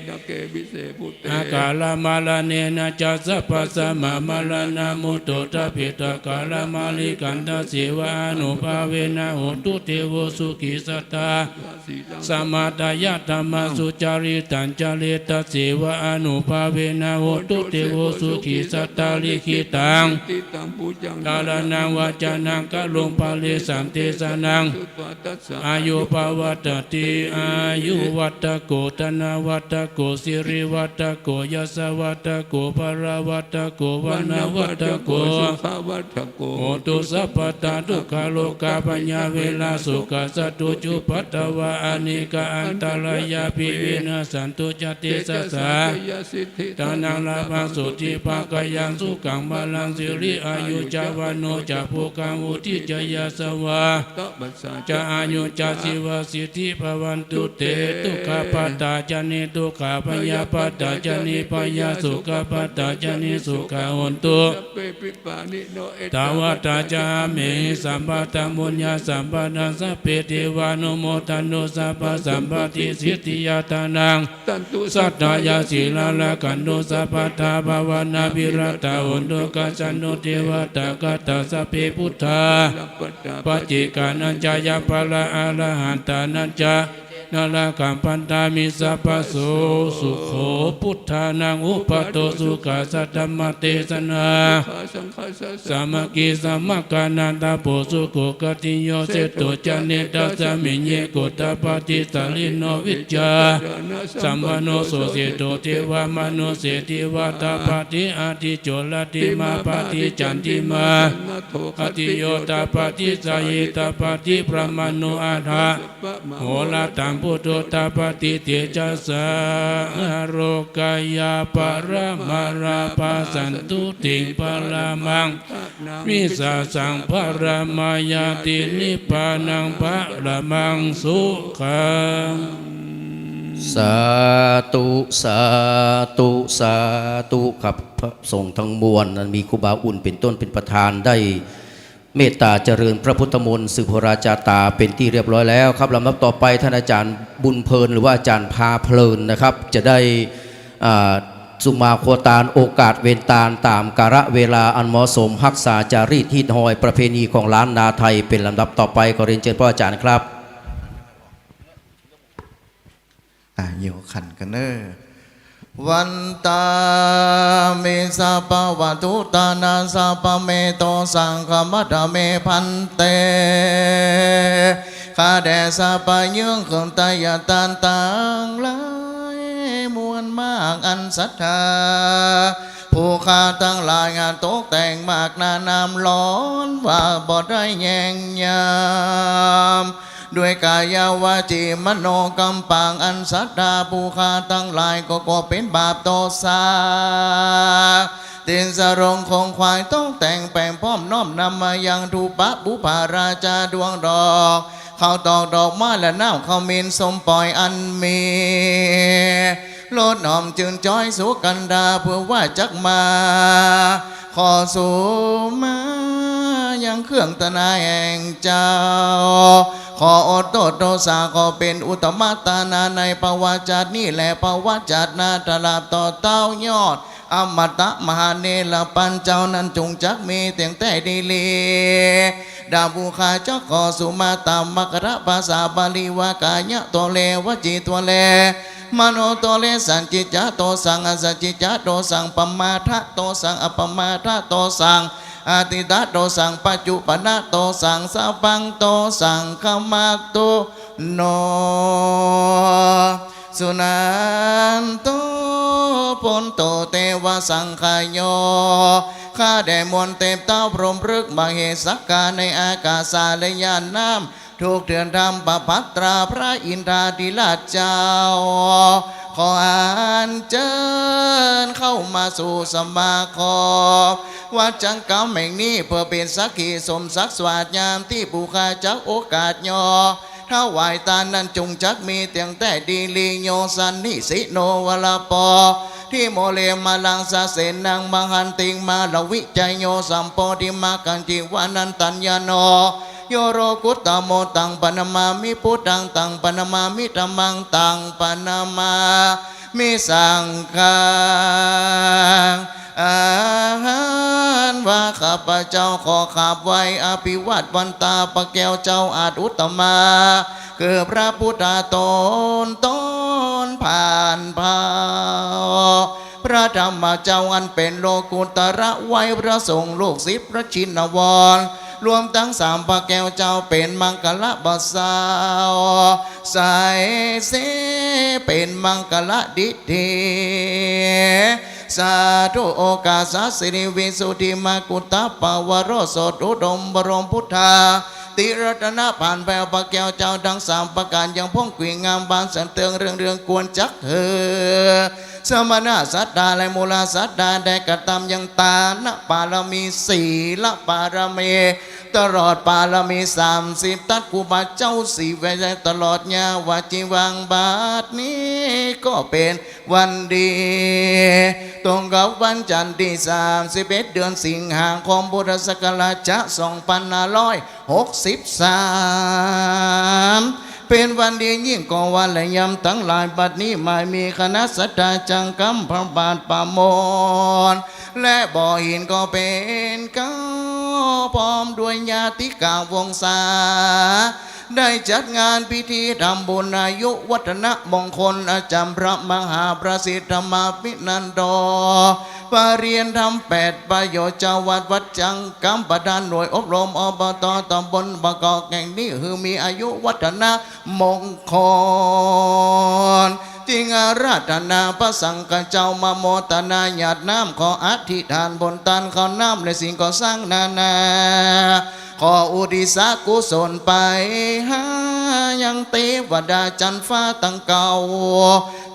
S6: นะเกบิเสภูเต
S4: อากาลมาลเนนะจัสสะปัสสะมามาลนามุตโตทะเปตกาลมาลิกันตเสวะอนุภาเวนะโหตุเทวสุขิสัตตา
S6: สีลัง
S4: สมาตายะธรรมสุจาริตัญจาริตเสวะอนุภาเวนะโหตุเทวสุขิสัตตาลิขิตัง
S6: ติตังปูจัง
S4: กาลนังวาจานังกะลุงปาลิสันเตสนัง
S6: สุตตัสสะ
S4: อายุภวัตติอายุวัตโกธนาวัตโกสิริวัตโกยสวัตโกภรวัตโกวันนวัตโก
S6: สุขวัตโก
S4: โหตุสัพพตาทุกขโลกาปัญญาเวลาสุขสัตตุจุปัตตวะอเนกอันตรายาปิวินาสันตุจติสัสสะ
S6: ยสิทธิ
S4: ตานังลาภังสุติภากายังสุขังบาลังสิริอายุจาวโนจะภูกังอุทิจยาสวะ
S6: ตบัสสะ
S4: จะอายุจะสิวสิทธิภวันตุเตตุขปัตตาจนิทุขปัญญาปัตตาจนิปัญญาสุขปัตตาจนิสุขหุนตุ
S6: เปปิปานิโนเอ
S4: ตาวตาจามิสัมปะตะมุญญาสัมปะนังสัพเพเทวานุโมทันโนสัพพะสัมปติสิทธิยาตานัง
S6: ตันตุ
S4: สัตตายาสีลาลกันโนสัพพทาภาวนาภิรตาหุนตุกัจจโนเทวตากตาสัพเพพุทธา
S6: ลัปปตา
S4: ปัจจิกานัญจายาภละอรหันตานัญจานาลกัมปันตามิสัพพโสสุโขพุทธานังอุปโตสุขัสสะธัมมเทศนา
S6: ขาสังฆาสสะ
S4: สามัคคีสัมมกานันตาโพสุโขกติโยเสตุจเนตัสสะมิญเยโกตปาติสาลิโนวิจจาสัมปโนโสเสตุเทวามโนเสติวาตาปาติอาทิโจลติมาปาติจันติมา
S6: นาโท
S4: อติโยตาปาติสายตาปาติพระมโนอาภาโหราตัง พุทโธตาปฏิเตจัสสะโรกายาปรมาราปาสันตุติงปรมังวิสาสังปรมายาตินิพพานังปรมังสุขัง
S5: สาธุสาธุสาธุครับพระสงฆ์ทั้งมวลนั้นมีครูบาอุ่นเป็นต้นเป็นประธานได้เมตตาเจริญพระพุทธมนต์สืบพระราชาตาเป็นที่เรียบร้อยแล้วครับลำดับต่อไปท่านอาจารย์บุญเพลินหรือว่าอาจารย์พาเพลินนะครับจะได้สุมาโคตานโอกาสเวนตาลตามกาละเวลาอันเหมาะสมรักษาจารีตที่หอยประเพณีของล้านนาไทยเป็นลำดับต่อไปขอเรียนเชิญพ่ออาจารย์ครับ
S2: โยขันกันเนอวันตาเมสาปวัตุตานาสาปเมโตสังฆมัตเมพันเตข้าแด่สาปยื่งขึ้นตายตานต่างหลายมวลมากอันศรัทธาผู้ข้าทั้งหลายงานตกแต่งมากนานามร้อนว่าบ่ได้แยงยามด้วยกายวาจีมโนกำปังอันสัตตาภูคาทั้งหลายก็เป็นบาปโตสาตินสรงคงควายต้องแต่งแปลงพร้อมน้อมนำมายังทูปะบุภาราชาดวงดอกเขาตอกดอกไม้และน้ำเขามินสมปล่อยอันมีโลดหอมจืนจ้อยสุกันดาเพื่อว่าจักมาขอสู่มายังเครื่องตนาแห่งเจ้าขออดโทษโทสาขอเป็นอุตมะตานาในภาวะจัดนี่แหละภาวะจัดนาตลาบต่อเต้ายอดอมตะมหาเนรปันเจ้านั้นจงจักมีเตียงแต่ดีลีดาบุคาเจ้าขอสุมาตามมกระภาษาบาลีวากายะตัวเลวจีตัวเลมโนโตเลสันจิจาโตสังอสัจจิจาโตสังปมาทะโตสังอปมาทะโตสังอาติตะโตสังปัจจุปนะโตสังสัพพังโตสังขมัตโตโนสุนันโตปนโตเทวสังขายโยข้าแด่มวลเทพเต้าพรหมพฤกษ์มเหสักกาในอากาศาและยานน้ำทุกเดือนทำประพัตราพระอินทราธิราชเจ้าขออัญเชิญเข้ามาสู่สมาคมวัดจังกรรมแห่งนี้เพื่อเป็นสักขีสมศักดิ์สวัสดิ์ยามที่ผู้ข้าจักโอกาสยอถ้าไหวตานั้นจงจักมีเตียงแต่ดีลีโยสันนิสิโนวลาปอที่โมเลมาลังสาเสนังบังหันติงมาลวิจัยโยสัมโพธิมากันจิวานันตัญญาโนโยโรกุตตโมตังปนามามิพุทธังตังปนามามิธัมมังตังปนามามิสังฆังอาหารว่าข้าพเจ้าขอขับไว้อภิวัตวันตาปะแก้วเจ้าอาจอุตตมาคือพระพุทธต้นผ่านเผาพระธรรมเจ้าอันเป็นโลกุตระไว้พระสงฆ์โลกสิบพระชินวรรวมทั้งสามพระแก้วเจ้าเป็นมังกรบัสสาวใส่เสเป็นมังกรดิเทสาธุโอกาสสิริวิสุทธิมากุตปาวโรสดอุดมบรมพุทธาติรัตนผ่านแววพระแก้วเจ้าดังสามประการยังพ่องกวีงามบานสันเตืองเรื่องกวนจักเธอสมณะสัตตาและมูลสัตตาได้กระทำยังตานะปารมีศีลปารมีตลอดปารมี30ตัดกูบาเจ้าสี่เวลตลอดญาวาจิวังบาทนี้ก็เป็นวันดีตรงกับวันจันทร์ที่31เดือนสิงหาคมพุทธศักราช2563เป็นวันดียิ่งกว่าวันและยำทั้งหลายบัดนี้ไม่มีคณะสัตยาจังกำพระบาทประมลและบ่อหินก็เป็นเก้าพร้อมด้วยญาติกาวงศาได้จัดงานพิธีทำบุญอายุวัฒนมงคลอาจารย์พระมหาประสิทธิ์ธรรมาภินันโดปาเรียนทำ8ประโยชน์เจ้าวัดจังกำประธานหน่วยอบรมอบต.ตำบลบางกอกแห่งนี้คือมีอายุวัฒนมงคลจึงอาราธนาพระสังฆเจ้ามาโมทนาญาติน้ำขออธิษฐานบนตันข้าวน้ำและสิ่งก่อสร้างนานา ขออุทิศกุศลไปหายังเทวดาจันฟ้าตั้งเก่า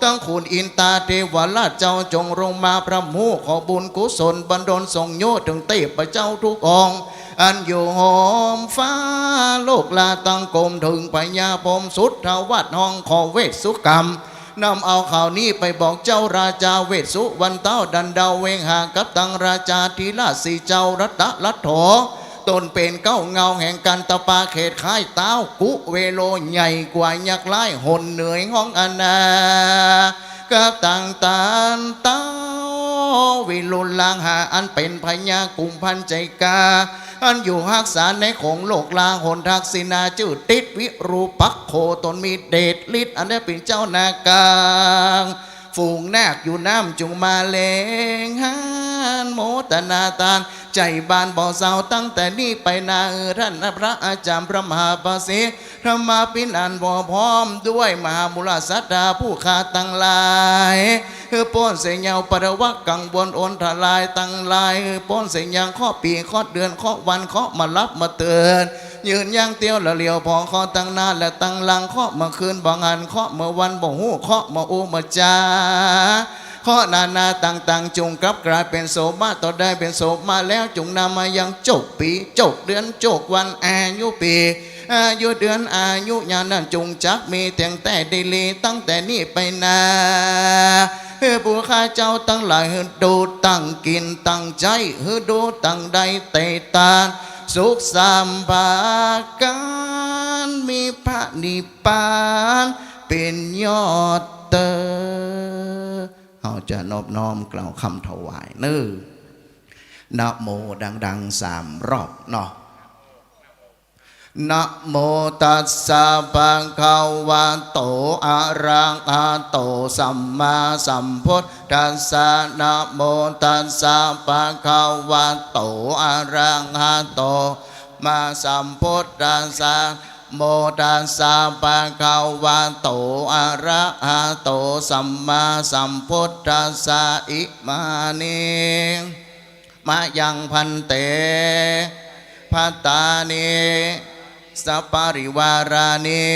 S2: ตั้งคุณอินตาเทวราชเจ้าจงลงมาพระมูขอบุญกุศลบันดลส่งโยถึงเทพเจ้าทุกองค์อันอยู่หอมฟ้าโลกลาตั้งกลมถึงพญาพรหมสุทธวัดห้องขอเวทสุกรรมนำเอาข่าวนี้ไปบอกเจ้าราชาเวทสุวรรณเต้าดันดาวเวงหากับตังราชาทีลาสีเจ้ารัตลัทโถตนเป็นเก้าเงาแห่งกันตะปาเขตค่ายเต้ากุเวโลใหญ่กว่ายักษ์ไล่หนเหนื่อยห้องอนากับต่างตานเต้าวิลุลลางหาอันเป็นพญากุมพันใจกาอันอยู่หักษาในของโลกลาหนทักษินาจืดติดวิรูปักโคตนมีเดชฤทธิ์อันได้เป็นเจ้านากางฝูงนาคอยู่น้ำจุงมาเลงหานโมตนาตานใจบานบ่อเศร้าตั้งแต่นี้ไปนาท่านพระอาจารย์พระมหาปสิธรรมาปินันบ่อพร้อมด้วยมหาบุรสัตดาผู้ขาตั้งหลายป้นเสียงเยาปรวักกังบนอนทลายตั้งลายป้นเสียงยังข้อปีข้อเดือนข้อวันข้อมารับมาเตือนยืนยังเตี้ยวละเหลียวพอข้อตั้งนานและตั้งหลังข้อมาคืนบางอันข้อเมื่อวันบ่หูข้อมาอูมาจาข้อนาต่างๆจงกลับกลายเป็นโสมาต่อได้เป็นโสมาแล้วจงนำมายังจบปีจบเดือนจบวันอายุปีอายุเดือนอายุยานั้นจงจักมีแต่งแต่ดีลีตั้งแต่นี้ไปนาผู้ข้าเจ้าตั้งหลายดูตั้งกินตั้งใจดูตั้งใดเตตานสุขสามภาการมีพระนิพพานเป็นยอดเตอเราจะนอบน้อมกล่าวคำถวายเนื้อนะโมดังๆ3 รอบเนาะนะโมตัสสะภะคะวะโตอะระหะโตสัมมาสัมพุทธัสสะนะโมตัสสะภะคะวะโตอะระหะโตมาสัมพุทธัสสะโมตัสสะภะคะวะโตอะระหะโตสัมมาสัมพุทธัสสะอิมานิมายังพันเตภัตตานิสัปปะริวารานิ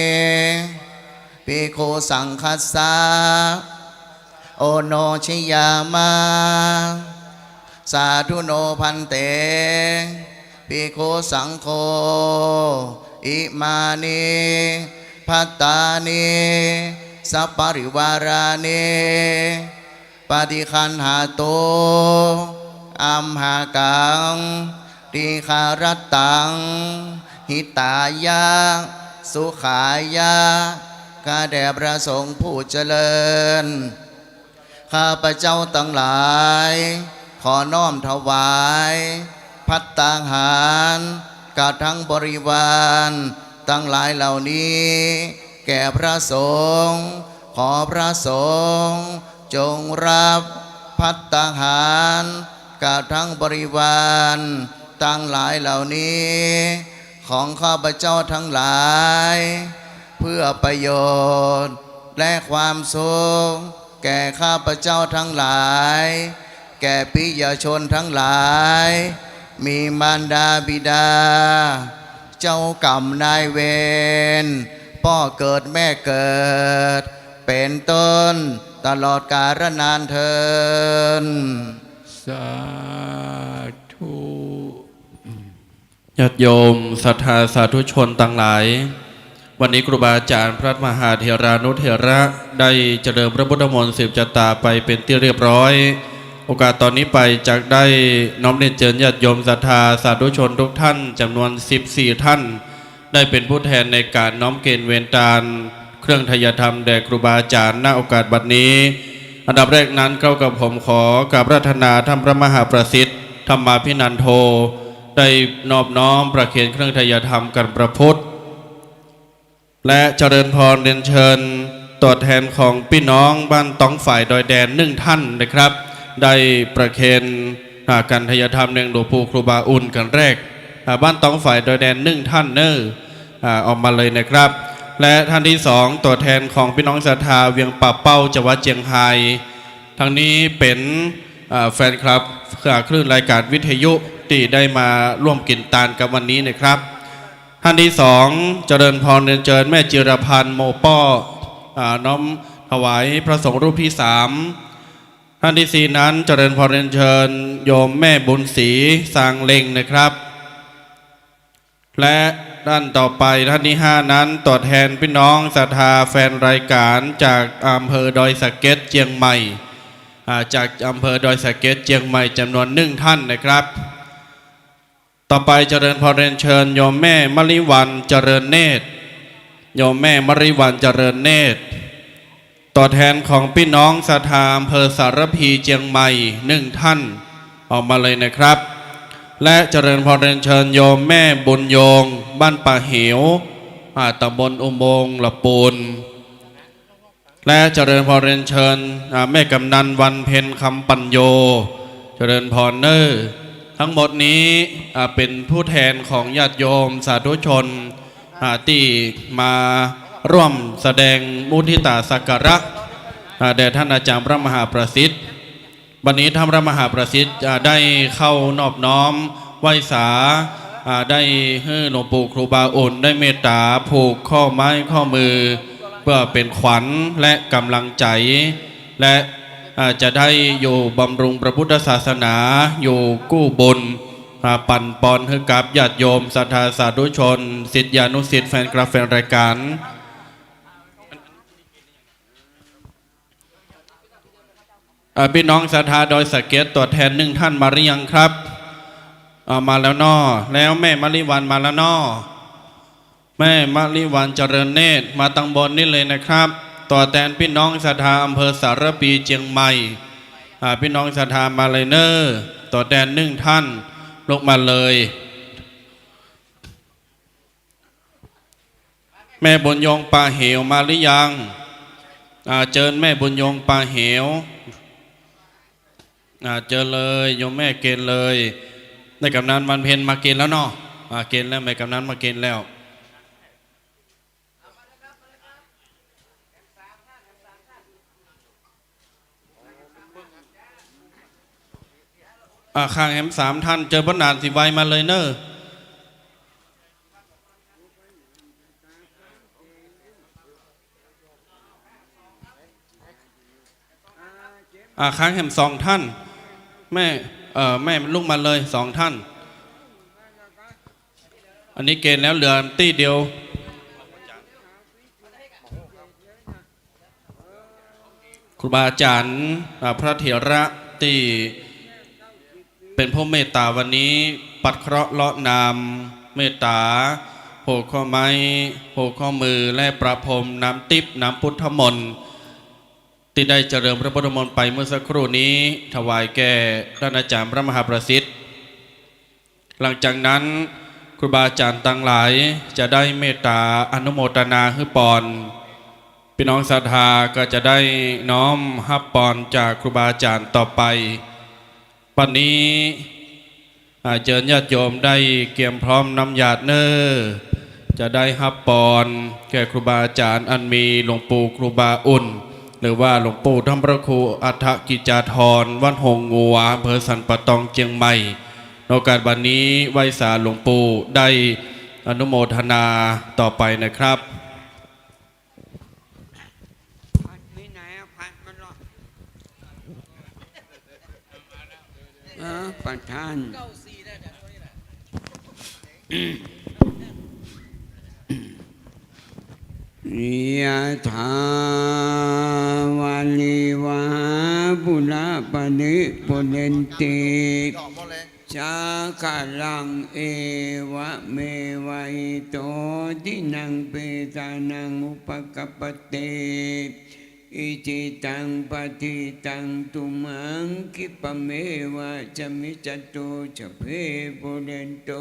S2: ภิกขุสังคัสสะโอโนชยามาสาธุโนพันเตภิกขุสังโฆอิมานิภัตตานิสัปปะริวารานิปฏิคันหาโตอัมหากังติคารตังหิตายาสุขายาข้าแด่พระสงฆ์ผู้เจริญข้าพระเจ้าทั้งหลายขอน้อมถวายภัตตาหารกับทั้งบริวารทั้งหลายเหล่านี้แก่พระสงฆ์ขอพระสงฆ์จงรับภัตตาหารกับทั้งบริวารทั้งหลายเหล่านี้ของข้าพเจ้าทั้งหลายเพื่อประโยชน์และความสุขแก่ข้าพเจ้าทั้งหลายแก่ปิยชนทั้งหลายมีมารดาบิดาเจ้ากรรมนายเวรพ่อเกิดแม่เกิดเป็นต้นตลอดกาลนานเทิน
S1: สาธุ
S4: ญาติโยมศรัทธาสาธุชนต่างหลายวันนี้ครูบาอาจารย์พระมหาเถรานุเถระได้เจริญพระพุทธมนต์10 จตาไปเป็นที่เรียบร้อยโอกาสตอนนี้ไปจากได้น้อมเรียนเชิญญาติโยมศรัทธาสาธุชนทุกท่านจำนวน14 ท่านได้เป็นผู้แทนในการน้อมเกณฑ์เวรตาลเครื่องทายธรรมแด่ครูบาอาจารย์ณโอกาสบัดนี้อันดับแรกนั้นเข้ากับผมขอกราบราธนาท่านพระมหาประสิทธิ์ธรรมาภินันโทได้นอบน้อมประเคนเครื่องทายธรรมกันประพุทธและเจริญพรเรียนเชิญตัวแทนของพี่น้องบ้านต้องฝ่ายดอยแดน1 ท่านนะครับได้ประเคนการทายธรรมเนืองหลวงปู่ครูบาอุ่นกันแรกบ้านต้องฝ่ายดอยแดน1 ท่านเนอออกมาเลยนะครับและท่านที่2ตัวแทนของพี่น้องศรัทธาเวียงป่าเป้าจังหวัดเชียงรายทางนี้เป็นแฟนคลับคลื่นรายการวิทยุ ที่ได้มาร่วมกินตานกับวันนี้นะครับท่านที่สองเจริญพรเรียนเชิญแม่จิรพันธ์โมป้อน้อมถวายพระสงฆ์รูปที่สามท่านที่สี่นั้นเจริญพรเรียนเชิญโยมแม่บุญศรีสางเล็งนะครับและด้านต่อไปท่านที่ห้านั้นตัวแทนพี่น้องศรัทธาแฟนรายการจากอำเภอดอยสะเก็ดเชียงใหม่จากอำเภอดอยสะเก็ดเชียงใหม่จำนวน1ท่านนะครับต่อไปเจริญพรเรียนเชิญโยมแม่มริวันเจริญเนตรโยมแม่มริวันเจริญเนตรตัวแทนของพี่น้องศรัทธาอำเภอสารพีเชียงใหม่1ท่านออกมาเลยนะครับและเจริญพรเรียนเชิญโยมแม่บุญโยงบ้านป่าเหวตำบลอุโมงค์ละปูนและเจริญพรเรียนเชิญแม่กำนันวันเพ็ญคำปัญโยเจริญพรเนอร์ทั้งหมดนี้เป็นผู้แทนของญาติโยมสาธุชนที่มาร่วมแสดงมุทิตาสักการะแด่ท่านอาจารย์พระมหาประสิทธิ์วันนี้ท่านพระมหาประสิทธิ์ได้เข้านอบน้อมไหว้สาได้ให้หลวงปู่ครูบาอุ่นได้เมตตาผูกข้อไม้ข้อมือเพื่อเป็นขวัญและกำลังใจและจะได้อยู่บำรุงพระพุทธศาสนาอยู่กู้บุญปั่นปอนให้กับญาติโยมศรัทธาสาธุชนศิษยานุศิษย์แฟนคลับแฟนรายการพี่น้องศรัทธาดอยสะเก็ดตัวแทน1ท่านมาหรือยังครับมาแล้วนอแล้วแม่มริวันมาแล้วนอแม่มริวันเจริญเนตรมาตังบนนี่เลยนะครับตัวแทนพี่น้องศรัทธาอำเภอสารพีเชียงใหม่พี่น้องศรัทธามาเลยเนอตัวแทน1ท่านลงมาเลยแม่บุญยงปลาเหวมาหรือยังเจิญแม่บุญยงปลาเหวเจอเลยโยมแม่เกณฑ์เลยในกำนันวันเพ็ญมาเกณฑ์แล้วเนาะเกณฑ์แล้วแม่กำนันมาเกณฑ์แล้วข้างแหม3ท่านเจอพระนานสิไวมาเลยเนอะข้างแหม2ท่านแม่ลุกมาเลย2ท่านอันนี้เกณฑ์แล้วเหลือตี้เดียวครูบาอาจารย์พระเถระที่เป็นผู้เมตตาวันนี้ปัดเคราะห์เลาะนามเมตตาผูกข้อไม้ผูกข้อมือและประพรมน้ำทิพย์น้ำพุทธมนต์ที่ได้เจริญพระพุทธมนต์ไปเมื่อสักครู่นี้ถวายแก่ท่านอาจารย์พระมหาประสิทธิ์หลังจากนั้นครูบาอาจารย์ต่างหลายจะได้เมตตาอนุโมทนาให้ปอนพี่น้องศรัทธาก็จะได้น้อมรับปอนจากครูบาอาจารย์ต่อไปวันนี้เชิญญาติโยมได้เกี่ยมพร้อมนำหยาดเนอจะได้รับปอนแก่ครูบาอาจารย์อันมีหลวงปู่ครูบาอุ่นหรือว่าหลวงปู่ธรรมพระครูอัฏฐกิจจาธรวัดหงงัวอำเภอสันปะตองเชียงใหม่ในโอกาสวันนี้ไหว้สาหลวงปู่ได้อนุโมทนาต่อไปนะครับ
S6: ประธานยะถาวาลิวะปุระปนิปุเรนติชาคาลังเอวะเมวะอิโตทินังเปตานังอุปกัปปเตอิจิตังปฏิตังตุมังคิปะเมวะจะมิจตุจะเพปุเรนโต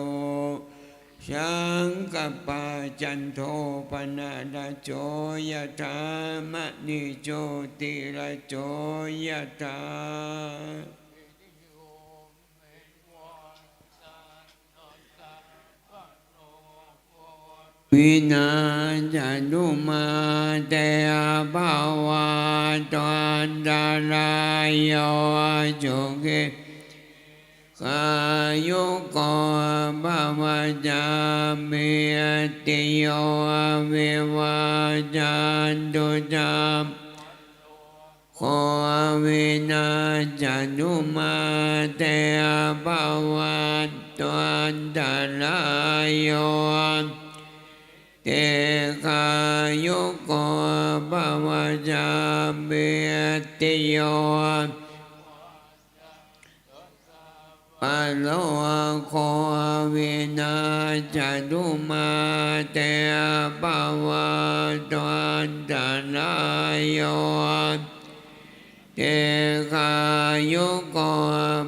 S6: สังกปาจันโทปนาดาโจยะธามะนิโจติระโจยะธาวินาศนุมาเตภาวะตันดารายโยจุเก กายุโกภวจามิติโยวิวาจันตุจามโควินาจนุมาเตภวันตันตรายโยเตกายุโกภวจามิติโยปัลโลโควินาจตุมาเตภวันตันตรายโยเตกายุโก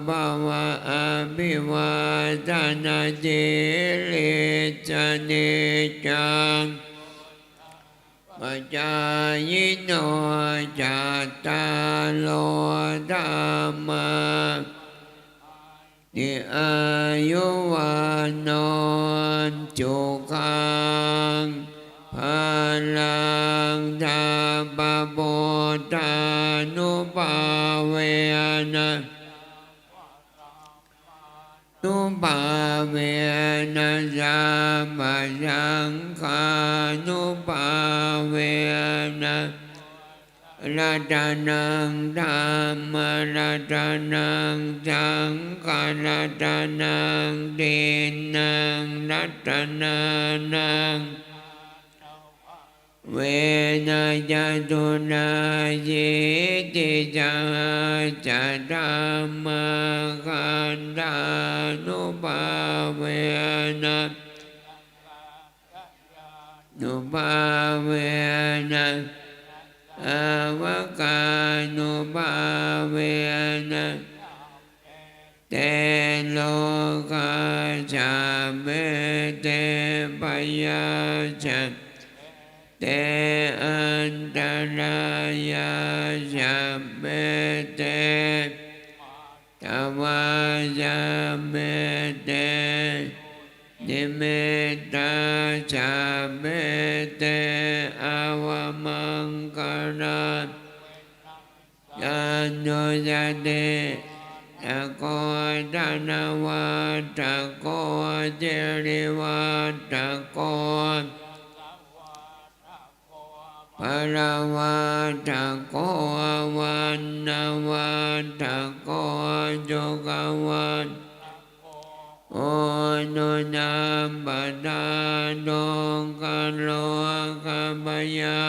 S6: ภวะอภิวาทนาเจริจเนจังปัจจายโนจัตตาโลธรรมานิอายุวันโนจุขังพลังธรรมโพธานุภาเวนะนุภาเวนะสัมมาสังฆานุภาเวนะรัตนังธรรมรัตนังสังฆรัตนังเดนังรัตนานังเวนะจตุนายิติจาจัตตามะขันธานุภาเวนะนุภาเวนะอาวกานุภาเวนะเตโลกาจาเมเตปยาจัตเตอันตรายาจัมเมเตตวาจัมเมเตนิเมตาจัมเมเตอาวมังคารายันโยจะเตตะโกตะนาวาตะโกเจริวาตะโกปราวาตะโกวันนาวาตะโกโยกวันโอโนนัมปะทาโนกะโลกัมปยา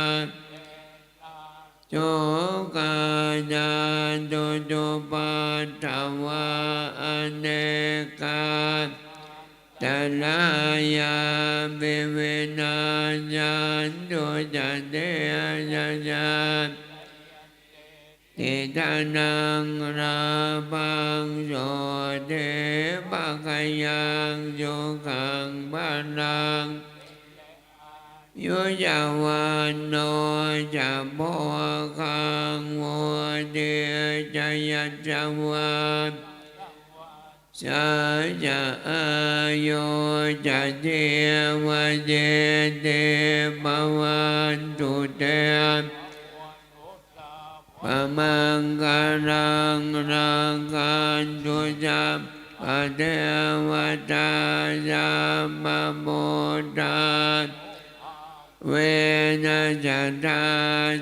S6: โจกาญาตุจุปัฏฐวาอเนกาตลายาบิวินายันตุจัตเตยัญญาติทานังราบังโสเทปะกะยังโยขังบานังโยจาวันโนจะโพคังโวเดจยัจจวันสาจะอายุจะเทวเจเตปวันตุเตปะมังกาลังรังกันตุจัปปะเทวตาสัมมโพธาเวนะจัตตา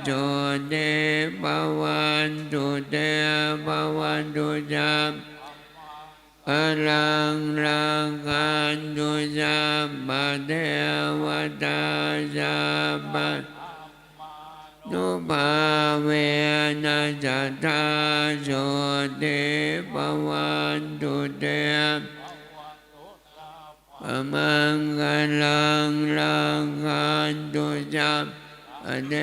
S6: โจเตปวันตุเตปวันตุจัปพลังรังกันตุสัมปะเทวตาสัมปะนุภาเวนะจัตตาโสเตปวันตุเตปมังคะลังรังกันตุสัมปะเท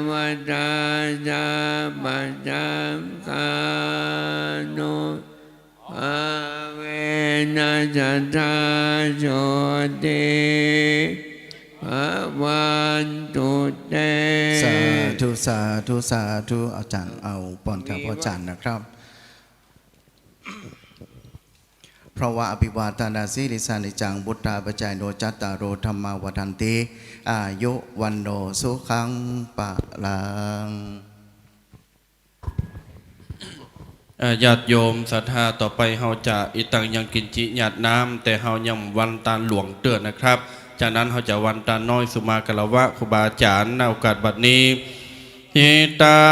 S6: วตาสัมปะสังฆานุภาเวนะจัตตาโสเตภวันตุเต
S2: สาธุสาธุสาธุอาจารย์เอาปอนกับพ่ออาจารย์นะครับ เพราะว่าอภิวาทนาสีริสานิจังบุตตาปจายโนจัตตารโอธรรมาวันติอายุวันโนสุขังปะลัง
S4: ญาติโยมศรัทธาต่อไปเฮาจะอิตังยังกินจิญาติน้ำแต่เฮายังวันตาหลวงเตือนนะครับจากนั้นเฮาจะวันตาน้อยสุมากะละวะครูบาอาจารย์ในโอกาสบัดนี้หิตั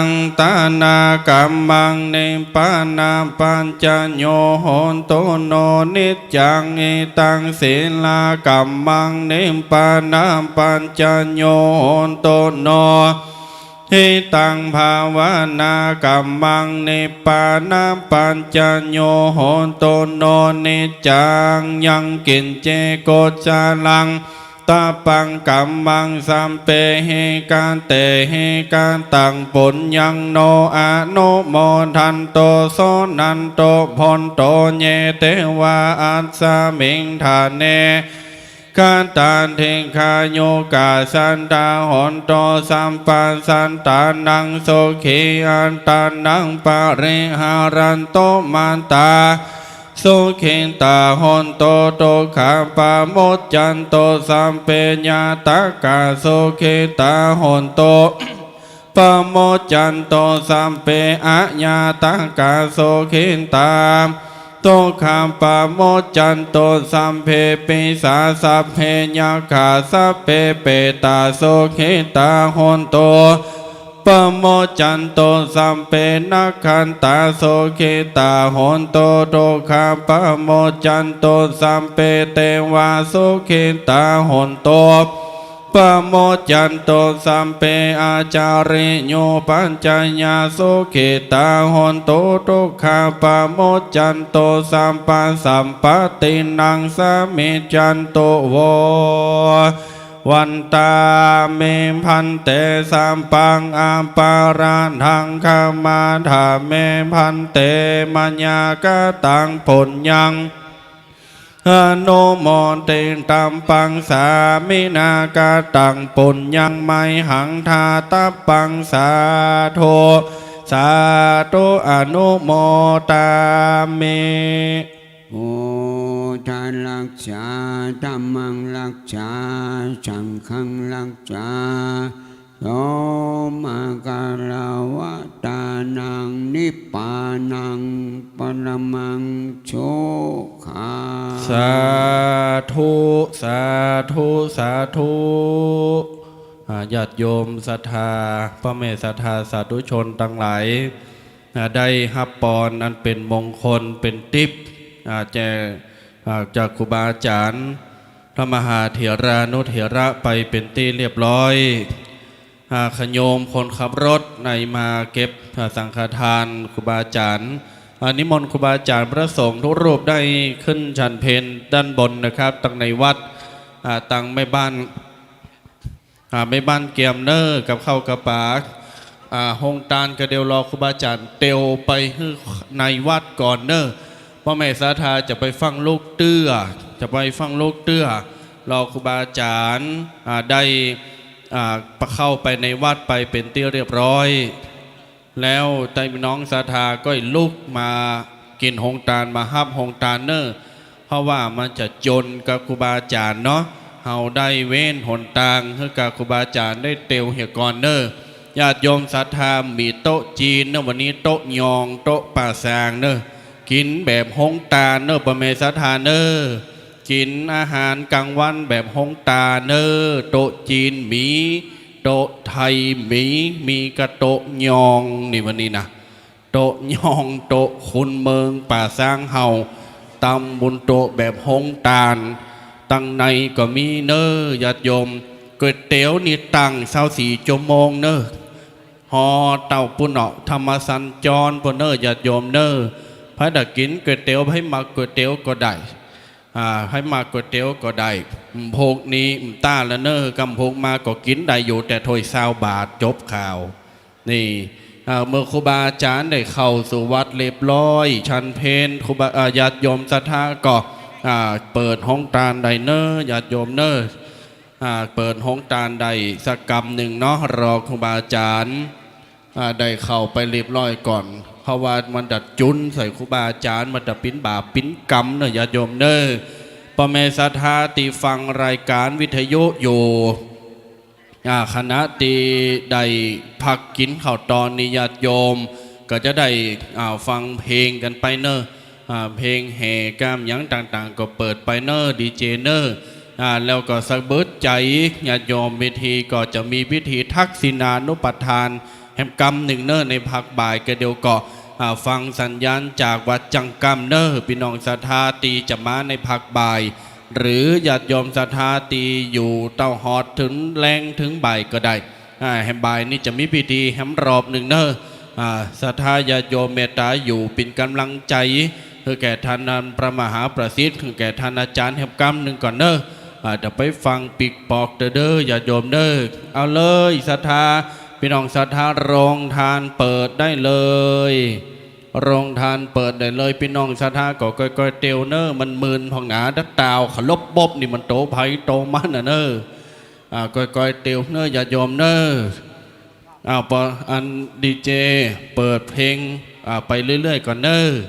S4: งตานากัมมังเนปานาปัญจโยโหนโตโนนิจจังหิตังศีลากัมมังเนปานาปัญจโยโหนโตโนหิตังภาวนากัมมังเนปานาปัญจโยโหนโตโนนิจจังยังกินเจโกจาลังตาปังกัมมังสัมเปเหการเตเหการตังปุญญังโนอะโนโมทันโตโสนันโตพนโตเยเตวาอัสสมิงทาเนกาตานเทงคาโยกาสันตาหอนโตสัมปันสันตานังโสขีอันตานังปะเรหารันโตมันตาโสเขตาหอนโตโตขาปาโมจจันโตสัมเปญาตากาโสเขตาหอนโตปะโมจจันโตสัมเปอะญาตากาโสเขตาโตคามปะโมจจันโตสัมเพปิสาสัพเพญาคาสัพเพเปตาโสเขตาหอนโตปะโมจจันโตสัมเปนักขันตาโสเขตาหอนโตโตคามปะโมจจันโตสัมเปเตวาโสเขตาหอนโตปะโมจจันโตสัมเปอาจาริโยปัญจญาโสเขตาหอนโตโตคาปะโมจจันโตสัมปันสัมปตินังสมิจจันโตโววันตาเมพันเตสัมปังอาปาราทังคามาธาเมพันเตมัญญากตังปุญญังอนุโมเตตัมปังสามินากตังปุญญังไมหังทาตปังสาโทสาธุอนุโมตามิ
S6: โอทารักษาธัมมังรักษาสังฆังรักษาโยมากาลาวตานังนิพพานังปรมังโชคา
S4: สาธุสาธุสาธุญาติโยมศรัทธาพระเมตศรัทธาสาธุชนทั้งหลายได้ฮับปอนอันเป็นมงคลเป็นทิพย์จากครูบาอาจารย์พระมหาเถรานุเถระไปเป็นที่เรียบร้อยขโยมคนขับรถในมาเก็บสังฆทานครูบาอาจารย์นิมนต์ครูบาอาจารย์พระสงฆ์ทุกรูปได้ขึ้นฉันเพลด้านบนนะครับตั้งในวัดตั้งไม่บ้านเกียมเนอร์กับเข้ากระปากหงตาลกระเดียวรอครูบาอาจารย์เตียวไปในวัดก่อนเนอร์พ่อแม่ศรัทธาจะไปฟังลูกเตื้อรอครูบาอาจารย์ได้เข้าไปในวัดไปเป็นที่เรียบร้อยแล้วใจน้องศรัทธาก็ลุกมากินหงตาลมาฮับหงตาลเนอร์เพราะว่ามันจะจนกับครูบาอาจารย์เนาะเฮาได้เว้นหนทางให้กับครูบาอาจารย์ได้เตียวเหี่ยก่อนเนอร์ญาติโยมศรัทธามีโต๊ะจีนเนอะวันนี้โต๊ะยองโต๊ะป่าซางเนอะกินแบบหงตาลเนอะประเมศรัทธาเนอะกินอาหารกลางวันแบบหงตาเนอโต๊ะจีนมีโต๊ะไทยมีกระโต๊ะยองนี่วันนี้นะโต๊ะยองโต๊ะคุณเมืองป่าสร้างเฮาตำบุญโต๊ะแบบหงตาลตั้งในก็มีเนอญาติโยมก๋วยเตี๋ยวนี่ตั้ง24 ชั่วโมงเนอหอเต่าปุ่นเนาะธรรมสัญจรปุ่นเนอญาติโยมเนอพระดักกินก๋วยเตี๋ยวให้มาก๋วยเตี๋ยวก็ได้ให้มาก๋วยเตี๋ยวก็ได้พวกนี้ต้าละเนอกำพวกมาก็กินได้อยู่แต่ถ้วย20 บาทจบข่าวนี่เมื่อครูบาอาจารย์ได้เข้าสู่วัดเรียบร้อยชันเพนครูบาญาติโยมศรัทธาก็เปิดห้องตาลได้เนอญาติโยมเนอเปิดห้องตาลได้สักกรรมหนึ่งเนาะรอครูบาอาจารย์ได้เข้าไปเรียบร้อยก่อนเพราะว่ามันดัดจุนใส่ครูบาอาจารย์มันดัดปิ้นบาปปิ้นกรรมเนอะญาติโยมเนอพ่อแม่ศรัทธาตีฟังรายการวิทยุอยู่คณะตีได้พักกินข้าวตอนนิญาติโยม ก็จะได้ฟังเพลงกันไปเนอะเพลงแห่กามหยังต่างๆ ก็เปิดไปเนอะดีเจเนอะแล้วก็สักเบิดใจญาติโยมเวทีก็จะมีพิธีทักษิณานุปทานแห่งกรรมหนึ่งเนอะในภาคบ่ายก็เดียวก็ฟังสัญญาณจากวัดจังกรรมเนอะพี่น้องศรัทธาตีจะมาในภาคบ่าย หรือญาติโยมศรัทธาตีอยู่เต้าหอดถึงแรงถึงบ่ายก็ได้แห่งบ่ายนี้จะมีพิธีแห่งรอบหนึ่งเนอะศรัทธาญาติโยมเมตตาอยู่เป็นกำลังใจคือแก่ท่านนั้นพระมหาประสิทธิ์คือแก่ท่านอาจารย์แห่งกรรมหนึ่งก่อนเนอะจะไปฟังปิกปอกเด้อญาติโยมเด้อเอาเลยศรัทธาพี่น้องศรัทธาโรงทานเปิดได้เลยโรงทานเปิดได้เลยพี่น้องศรัทธาก็ก้อยๆเตียวเนอร์มันมืนพองหนาดัดดาวขลบบบบนี่มันโตไผ่โตมันเนอก้อยๆเตียวเนอร์อย่าโยมเนอร์พออันดีเจเปิดเพลงไปเรื่อยๆก่อนเนอร์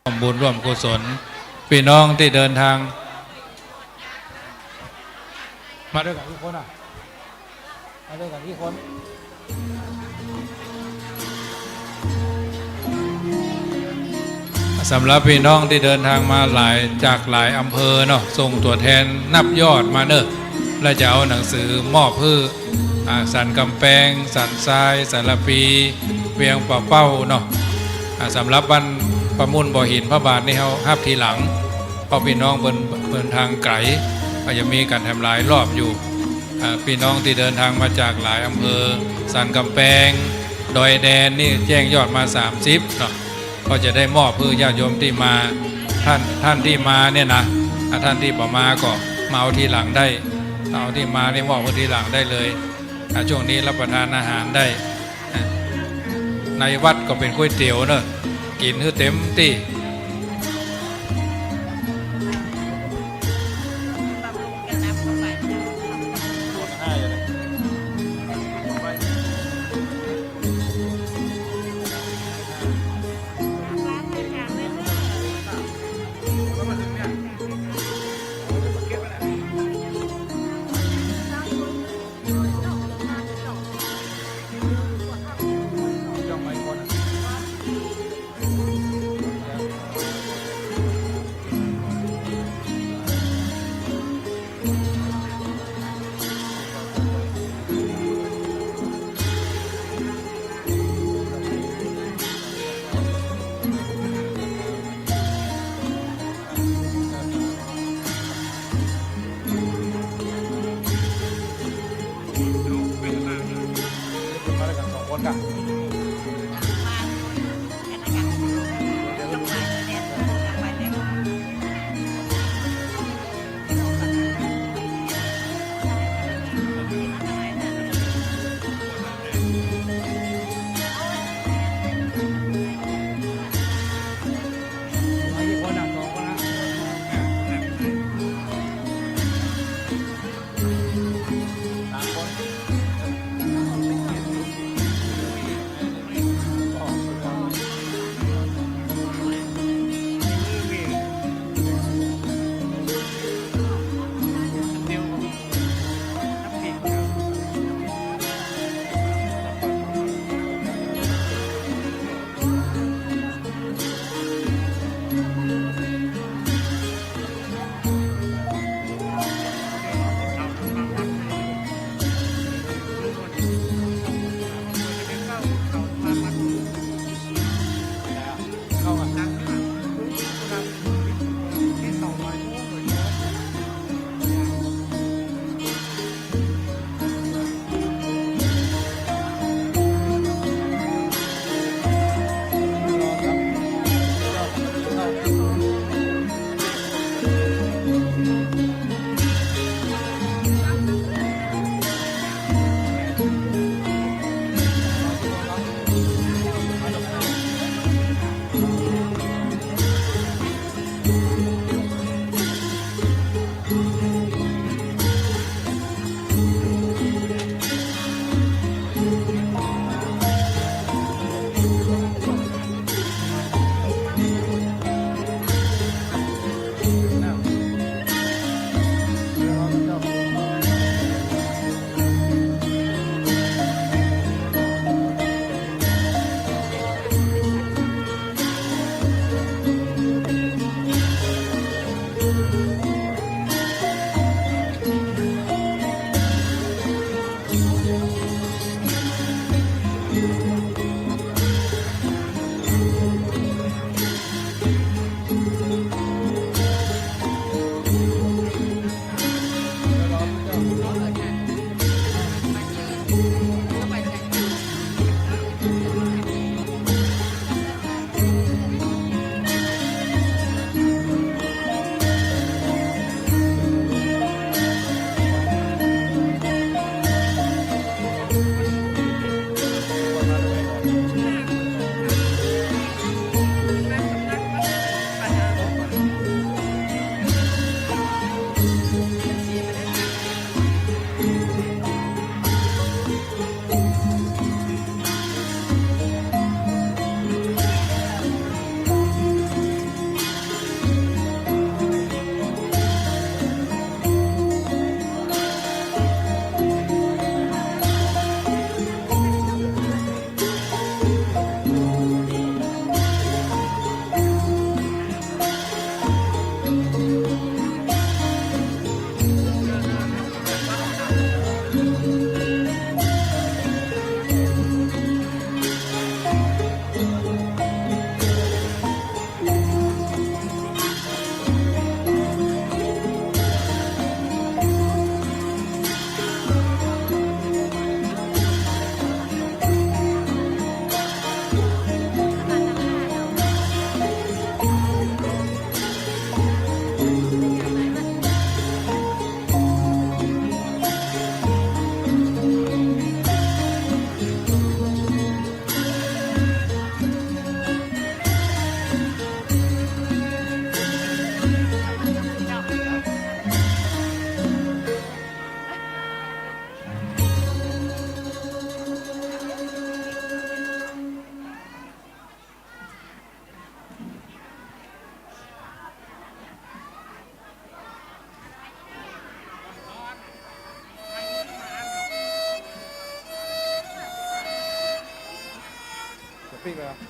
S1: ร่วมบุญร่วมกุศลพี่น้องที่เดินทางมาด้วยกันกี่คนอ่ะมาด้วยกันกี่คนสำหรับพี่น้องที่เดินทางมาจากหลายอำเภอเนาะส่งตัวแทนนับยอดมาเนอะและจะเอาหนังสือมอบเพื่อสันกำแพงสันทรายสารปีเวียงป่าเป้าเนาะสำหรับวันประมุนบ่อหินพระบาทนี่เขาห้าทีหลังเพราะพี่น้องเดินทางไกลก็จะมีการทำลายรอบอยู่พี่น้องที่เดินทางมาจากหลายอำเภอสันกำแพงดอยแดนนี่แจ้งยอดมา30เนาะก็จะได้มอบเพื่อญาติโยมที่มาท่านที่มาเนี่ยนะท่านที่บ่มาก็มาเอาทีหลังได้เอาที่มาเนี่ยมอบเพื่อทีหลังได้เลยช่วงนี้รับประทานอาหารได้ในวัดก็เป็นก๋วยเตี๋ยวเนอะกินให้เต็มที่
S7: เ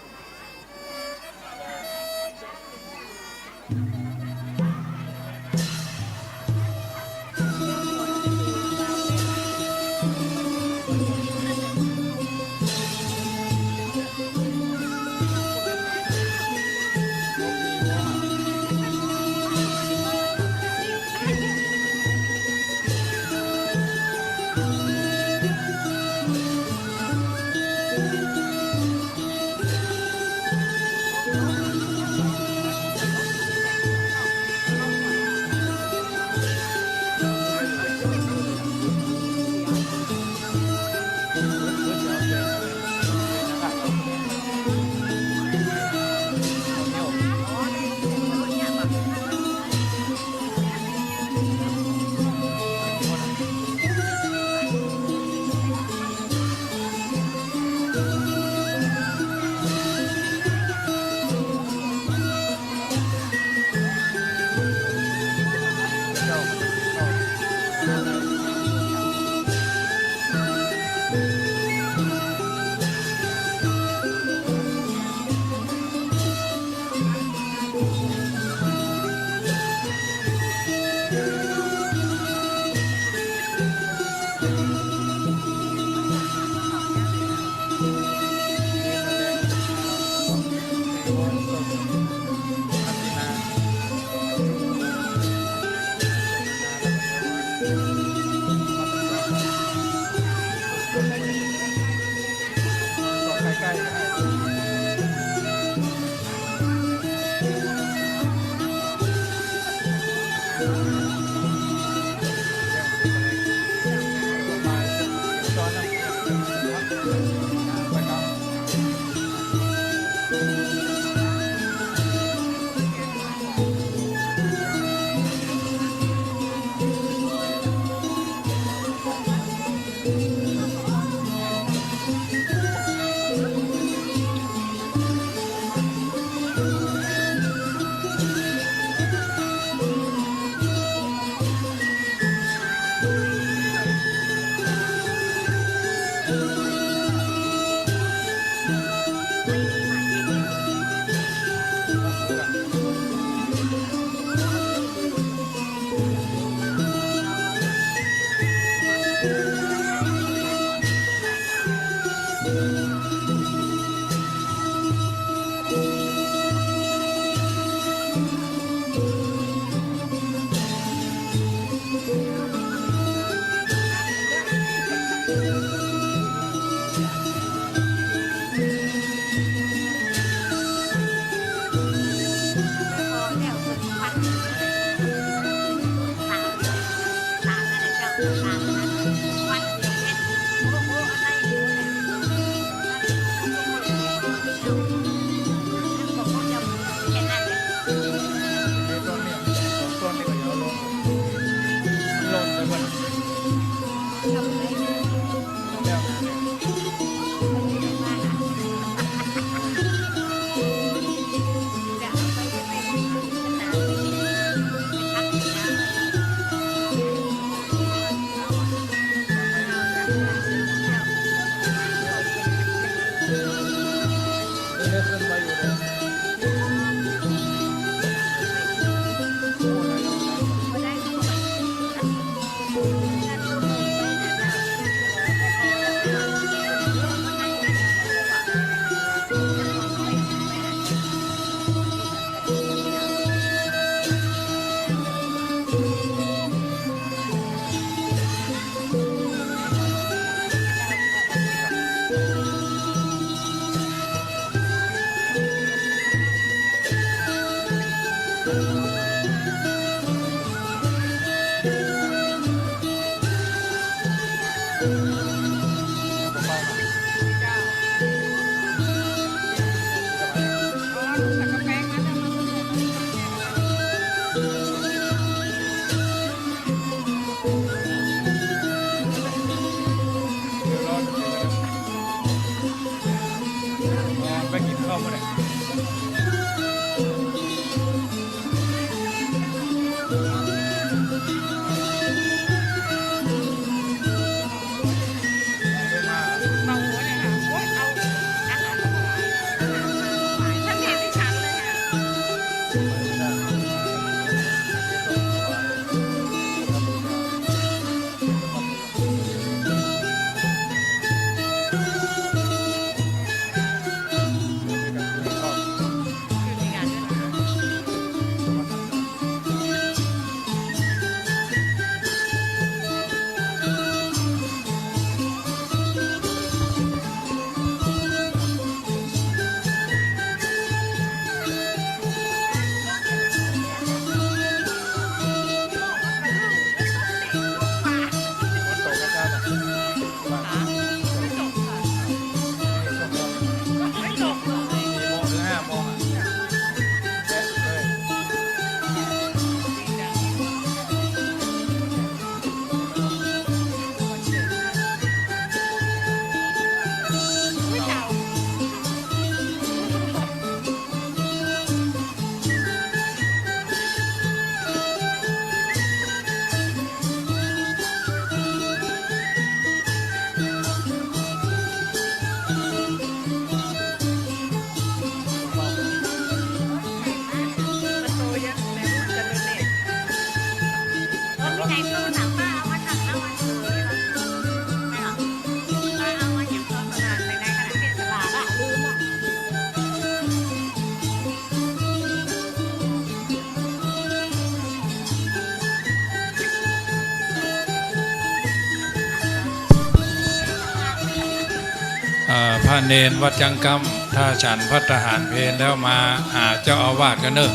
S1: ระเนนวัดจังกำถ้าฉันพัฒหารเพลแล้วมาหาเจ้าอาวาสกันเนอะ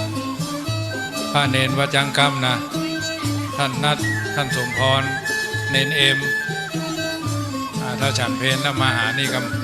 S1: พระเนนวัดจังกำนะท่านนัดท่านสมพรเนนเอ็มถ้าฉันเพลแล้วมาหานี่กำ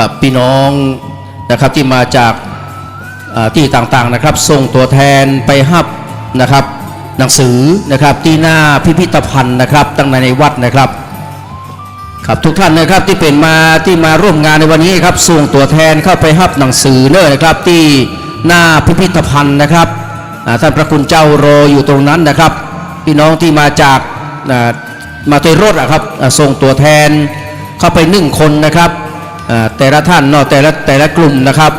S5: แบบพี่น้องนะครับที่มาจากที่ต่างๆนะครับส่งตัวแทนไปฮับนะครับหนังสือนะครับที่หน้าพิพิธภัณฑ์นะครับตั้งในวัดนะครับครับทุกท่านนะครับที่มาร่วมงานในวันนี้ครับส่งตัวแทนเข้าไปฮับหนังสือเนอะนะครับที่หน้าพิพิธภัณฑ์นะครับท่านพระคุณเจ้ารออยู่ตรงนั้นนะครับพี่น้องที่มาจากมาโดยรถครับส่งตัวแทนเข้าไป1 คนนะครับแต่ละท่านเนาะแต่ละกลุ่มนะครับ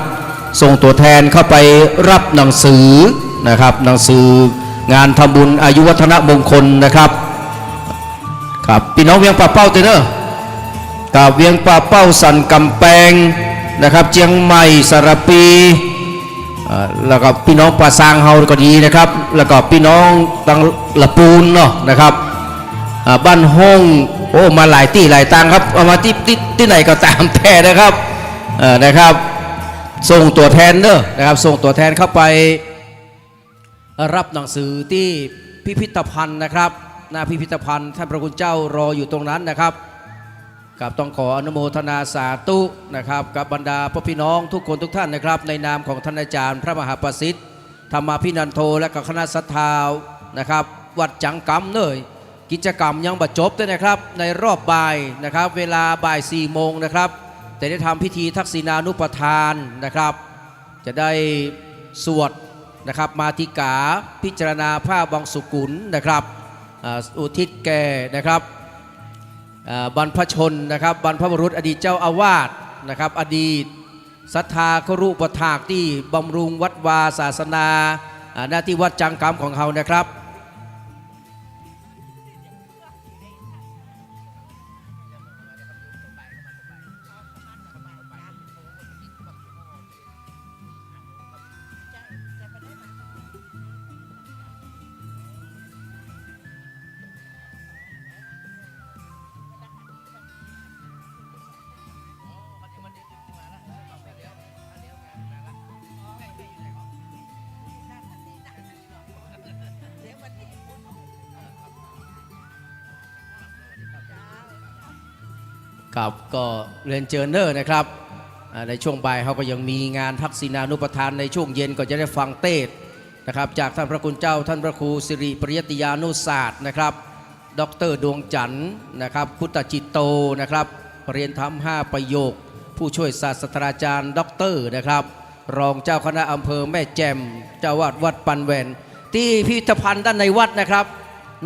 S5: ส่งตัวแทนเข้าไปรับหนังสือนะครับหนังสืองานทำบุญอายุวัฒนมงคลนะครับครับพี่น้องเวียงป่าเป้าเนอะกับเวียงป่าเป้าสันกำแพงนะครับเชียงใหม่สระปีแล้วก็พี่น้องป่าซางเฮาก็ดีนะครับแล้วก็พี่น้องตังละปูนเนาะนะครับบ้านห้องโอ้มาหลายที่หลายตังครับเอามาที่ไหนก็ตามแต่นะครับนะครับส่งตัวแทนเนอะนะครับส่งตัวแทนเข้าไปรับหนังสือที่พิพิธภัณฑ์นะครับหน้าพิพิธภัณฑ์ท่านพระคุณเจ้ารออยู่ตรงนั้นนะครับกับต้องขออนุโมทนาสาธุนะครับกับบรรดาพ่อพี่น้องทุกคนทุกท่านนะครับในนามของท่านอาจารย์พระมหาประสิทธิ์ธรรมาภินันโทและกับคณะสัทธานะครับวัดจังกำเนยกิจกรรมยังบัดจบด้วยนะครับในรอบบ่ายนะครับเวลาบ่าย 4 โมงนะครับจะได้ทำพิธีทักษิณานุปทานนะครับจะได้สวดนะครับมาติกาพิจารณาผ้าบังสุกุลนะครับอุทิศแก่นะครับบรรพชนนะครับบรรพบุรุษอดีตเจ้าอาวาสนะครับอดีตศรัทธาครุปถากที่บำรุงวัดวาศาสนาหน้าที่วัดจังกำของเขานะครับครับก็เรียนเชิญเนอร์นะครับในช่วงบ่ายเขาก็ยังมีงานทักษิณานุปทานในช่วงเย็นก็จะได้ฟังเทศนะครับจากท่านพระคุณเจ้าท่านพระครูสิริปริยติยานุศาสตร์นะครับดร.ดวงจันทร์นะครับพุทธจิตโตนะครับเรียนธรรม5 ประโยคผู้ช่วยศาสตราจารย์ด็อกเตอร์นะครับรองเจ้าคณะอำเภอแม่แจ่มเจ้าวาดวัดปันแวนที่พิพิธภัณฑ์ด้านในวัดนะครับ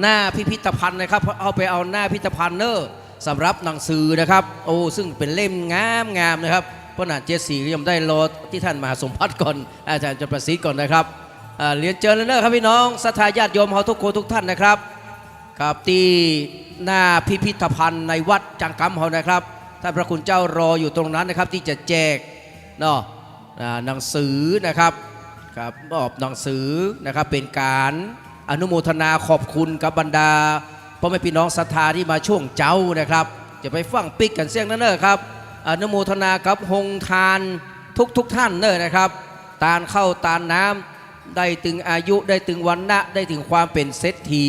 S5: หน้าพิพิธภัณฑ์นะครับเอาไปเอาหน้าพิพิธภัณฑ์เนอร์สำหรับหนังสือนะครับโอ้ซึ่งเป็นเล่มงามนะครับเพราะน่ะเจสีก็ยังได้รอที่ท่านมหาสมภัทรก่อนอาจารย์จะประสิทธิ์ก่อนนะครับเรียนเชิญเลยนะครับพี่น้องศรัทธาญาติโยมเขาทุกคนทุกท่านนะครับครับที่หน้าพิพิธภัณฑ์ในวัดจังกำเขานะครับท่านพระคุณเจ้ารออยู่ตรงนั้นนะครับที่จะแจกเนาะหนังสือนะครับครับมอบหนังสือนะครับเป็นการอนุโมทนาขอบคุณกับบรรดาพ่อแม่พี่น้องศรัทธาที่มาช่วงเจ้านะครับจะไปฟังปิกกันเสียงนั่นเนอะครับอนุโมทนากับหงทานทุกท่านเนอะนะครับตานเข้าตานน้ำได้ถึงอายุได้ถึงวันณะได้ถึงความเป็นเศรษฐี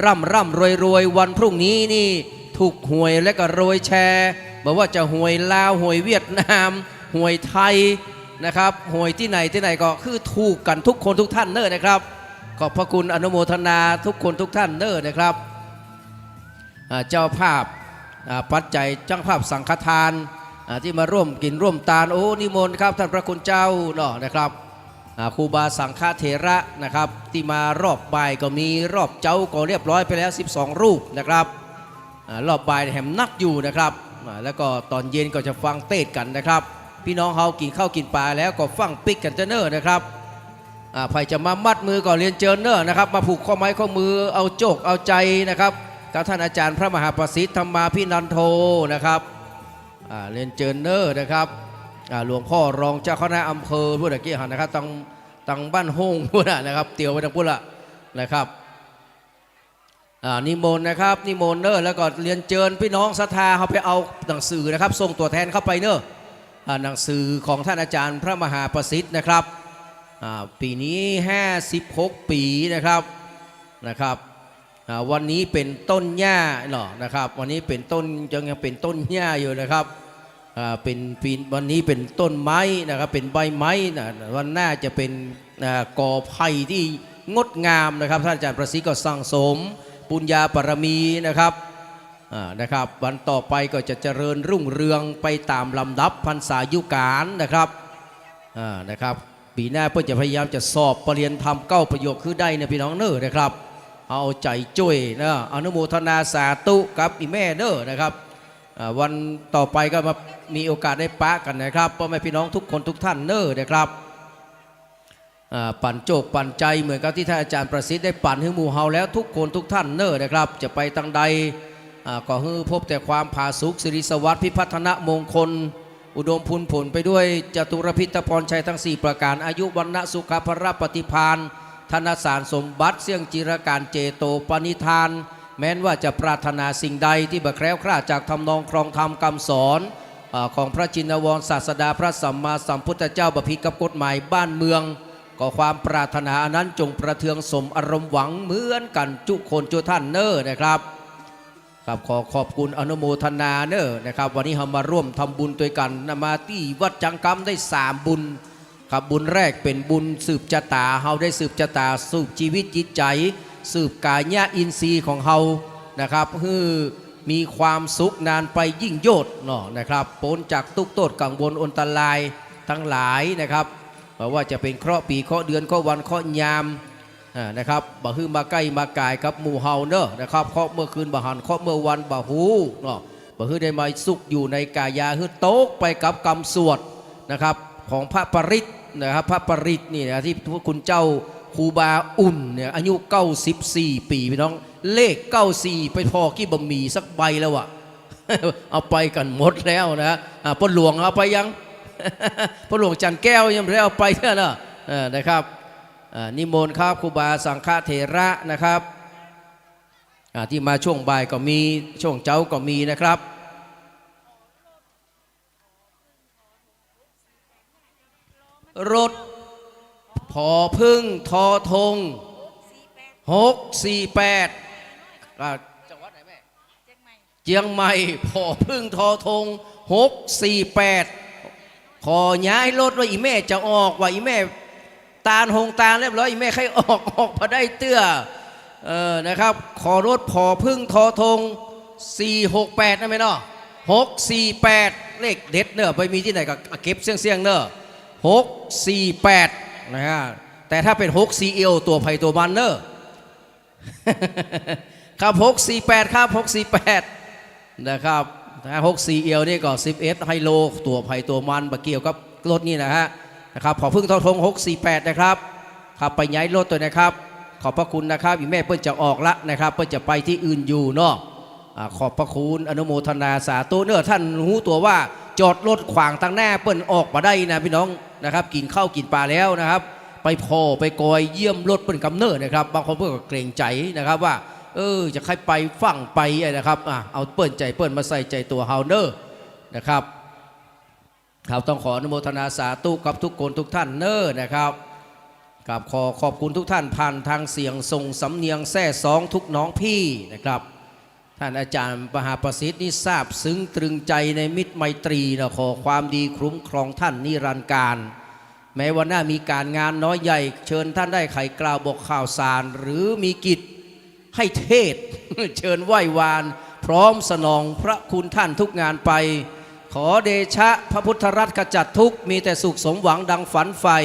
S5: ร่ำรวยวันพรุ่งนี้นี่ถูกหวยและก็โรยแชร์บอกว่าจะหวยลาวหวยเวียดนามหวยไทยนะครับหวยที่ไหนก็คือถูกกันทุกคนทุกท่านเนอะนะครับขอบพระคุณอนุโมทนาทุกคนทุกท่านเนอะนะครับเจ้าภาพปัจจัยเจ้าภาพสังฆทานที่มาร่วมกินร่วมทานโอ้นิมนต์ครับท่านพระคุณเจ้าเนาะนะครับครูบาสังฆเถระนะครับที่มารอบบ่ายก็มีรอบเจ้าก็เรียบร้อยไปแล้ว12 รูปนะครับรอบบ่ายแหมนักอยู่นะครับแล้วก็ตอนเย็นก็จะฟังเทศกันนะครับพี่น้องเขากินข้าวกินปลาแล้วก็ฟังปิกกันเนอร์นะครับใครจะมามัดมือก่อนเรียนเชิญเนอร์นะครับมาผูกข้อไม้ข้อมือเอาโจกเอาใจนะครับกับท่านอาจารย์พระมหาประสิทธิ์ธรรมาภินันโทนะครับเรียนเชิญเนอร์นะครับหลวงพ่อรองเจ้าคณะอำเภอพุทธเกียรตินะครับตังบ้านห้องพุทธนะครับเตียวไปทางพุทธนะครับนิมนต์นะครับนิมนต์เนอร์แล้วก็เรียนเชิญพี่น้องศรัทธาเขาไปเอาหนังสือนะครับส่งตัวแทนเข้าไปเนอะหนังสือของท่านอาจารย์พระมหาประสิทธิ์นะครับปีนี้56 ปีนะครับวันนี้เป็นต้นหญ้าเนาะนะครับวันนี้เป็นต้นยังเป็นต้นหญ้าอยู่นะครับ เป็นปีวันนี้เป็นต้นไม้นะครับเป็นใบไม้นะวันหน้าจะเป็นกอไผ่ที่งดงามนะครับท่านอาจารย์ประสิทธิ์ก็สั่งสมปุญญาบารมีนะครับนะครับวันต่อไปก็จะเจริญรุ่งเรืองไปตามลำดับพรรษายุกาลนะครับนะครับปีหน้าเพื่อจะพยายามจะสอบปรริญญาธรรม9ประโยคคือได้นะพี่น้องเนอนะครับเอาใจช่วยนะอนุโมทนาสาธุกับอีแม่เนอนะครับวันต่อไปก็มามีโอกาสได้ปะกันนะครับพ่อแม่พี่น้องทุกคนทุกท่านเนอนะครับปั่นโจกปั่นใจเหมือนกับที่ท่านอาจารย์ประสิทธิ์ได้ปั่นให้หมู่เฮาแล้วทุกคนทุกท่านเนอนะครับจะไปทางใดก็ฮือพบแต่ความผาสุกสิริสวัสดิ์พิพัฒนมงคลอุดมพูนผลไปด้วยจตุรพิธพรชัยทั้ง4ประการอายุวันนะสุขภรปฏิพานธนสารสมบัติเสี่ยงจิรการเจโตปณิธานแม้นว่าจะปรารถนาสิ่งใดที่บะแคล้วคลาดจากทำนองครองธรรมคำสอนของพระจินวรศาสดาพระสัมมาสัมพุทธเจ้าบพิดกับกฎหมายบ้านเมืองก็ความปรารถนาอันนั้นจงประเทืองสมอารมณ์หวังเหมือนกันจุคนจุท่านเนอนะครับครับขอขอบคุณอนุโมทนาเนอนะครับวันนี้เรามาร่วมทำบุญด้วยกันมาที่วัดจังกำได้3บุญครับบุญแรกเป็นบุญสืบชะตาเฮาได้สืบชะตาสืบชีวิตจิตใจสืบกายะอินทรีย์ของเฮานะครับคือมีความสุขนานไปยิ่งโยดเนาะนะครับพ้นจากทุกโทษกังวลอันตรายทั้งหลายนะครับว่าจะเป็นเคราะห์ปีเคราะห์เดือนเคราะห์วันเคราะห์ยามนะครับบ่ฮือมาใกล้มากายกับหมู่เฮาเนอะนะครับเคราะห์เมื่อคืนบ่หันเคราะห์เมื่อวันบ่หูเนาะบ่ฮือได้มาสุขอยู่ในกายาฮือโตกไปกับกรรมสวดนะครับของพระปริตนะครับพระปริตนี่นะที่พระคุณเจ้าครูบาอุ่นเนี่ยอายุ94ปีพี่น้องเลข94ไปพอกี่บะหมี่สักใบแล้วอะ เอาไปกันหมดแล้วนะพ่อหลวงเอาไปยัง พ่อหลวงจันแก้วยังไม่ได้เอาไปเท่านั้นนะครับนิมนต์ครับครูบาสังฆเถระนะครับที่มาช่วงบ่ายก็มีช่วงเจ้าก็มีนะครับรถพอพึ่งทอทง648จังหวัดไหนแม่เจียงใหม่พอพึ่งทอทง648ขอย้ายรถว่าอีแม่จะออกว่าอีแม่ตาลหงตาลเรียบร้อยอีแม่ใครออกมาได้เตื้อนะครับขอรถพอพึ่งทอทง468นะแม่เนาะ648เลขเด็ดเนอะไปมีที่ไหนก็เก็บเสี่ยงเนอะ648นะฮะแต่ถ้าเป็น6CLตัวไผ่ตัวมันเนอะครับ648ครับ648นะครับถ้า6CLนี่ก็11ไฮโลตัวไผ่ตัวมันบะเกี่ยวกับรถนี่นะฮะนะครับพอพึ่งทอทง648นะครับขับไปย้ายรถตัวนะครับขอบพระคุณนะครับอีแม่เปิ้ลจะออกละนะครับเปิ้ลจะไปที่อื่นอยู่เนาะขอบพระคุณอนุโมทนาสาธุเนอะท่านรู้ตัวว่าจอดรถขวางทางหน้าเปิ้ลออกมาได้นะพี่น้องนะครับกินข้าวกินปลาแล้วนะครับไปพอไปกอยเยี่ยมรถเปิ้ลกำเนิดนะครับบางคนเพื่อเกรงใจนะครับว่าจะใครไปฟังไปนะครับเอาเปิ้ลใจเปิ้ลมาใส่ใจตัวเฮาเนอร์นะครับเราต้องขออนุโมทนาสาธุกับทุกคนทุกท่านเนอร์นะครับกับขอบคุณทุกท่านผ่านทางเสียงส่งสำเนียงแซ่สองทุกน้องพี่นะครับท่านอาจารย์มหาประสิทธิ์นี่ทราบซึ้งตรึงใจในมิตรไมตรีนะขอความดีคุ้มครองท่านนิรันดร์การแม้ว่าหน้ามีการงานน้อยใหญ่เชิญท่านได้ไขกล่าวบอกข่าวสารหรือมีกิจให้เทศ เชิญไหว้วานพร้อมสนองพระคุณท่านทุกงานไปขอเดชะพระพุทธรัตน์ขจัดทุกข์มีแต่สุขสมหวังดังฝันใฝ่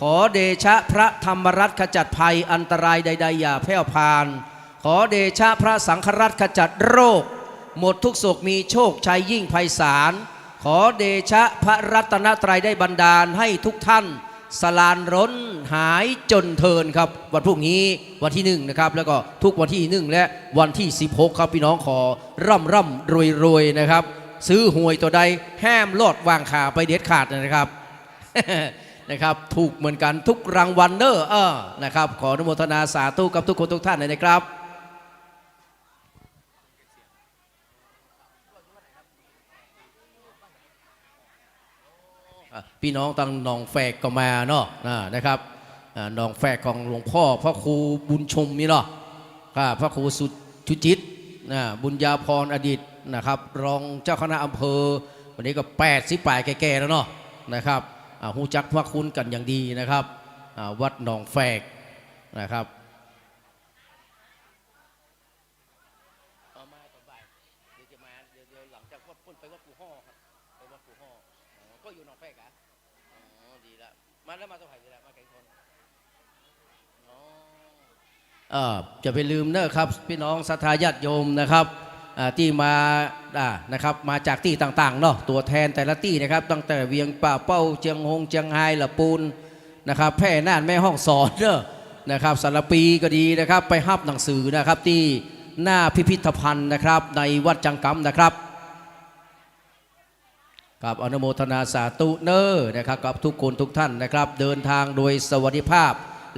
S5: ขอเดชะพระธรรมรัตน์ขจัดภัยอันตรายใดๆอย่าแผ่วพานขอเดชะพระสังฆรัตน์ขจัดโรคหมดทุกโศกมีโชคชัยยิ่งไพศาลขอเดชะพระรัตนตรัยได้บันดาลให้ทุกท่านสลานร้นหายจนเทินครับวันพรุ่งนี้วันที่1นะครับแล้วก็ทุกวันที่1และวันที่16ครับพี่น้องขอร่ำรวยนะครับซื้อหวยตัวใดห้ามลอดวางขาไปเด็ดขาดนะครับ นะครับถูกเหมือนกันทุกรางวัลเนอนะครับขออนุโมทนาสาธุกับทุกคนทุกท่านเลยนะครับพี่น้องตั้งหนองแฝกก็มาเนาะนะครับหนองแฝกของหลวงพ่อพระครูบุญชมนี่เนาะพระครูสุจิตบุญญาพรอดีตนะครับรองเจ้าคณะอำเภอ วันนี้ก็80 ปลายแก่ๆแล้วเนาะนะครับฮู้จักพระคุณกันอย่างดีนะครับวัดหนองแฝกนะครับหลังจากวัดไปวัดปู่ฮ่อครับไปวัดปู่ฮ่อก็อยู่หนองแฝกอ่ะดีละมาแล้วมาตัวไผ่ดีละมาแข่งคนจะไปลืมเนอะครับพี่น้องศรัทธาญาติโยมนะครับที่มานะครับมาจากที่ต่างๆเนาะตัวแทนแต่ละที่นะครับตั้งแต่เวียงป่าเป้าเจียงฮงเจียงไฮ้ละปูนนะครับแพร่น่านแม่ห้องสอนเนอะนะครับสารปีก็ดีนะครับไปฮับหนังสือนะครับที่หน้าพิพิธภัณฑ์นะครับในวัดจังกำนะครับกับอนุโมทนาสาธุเนอนะครับกับทุกคนทุกท่านนะครับเดินทางโดยสวัสดิภาพ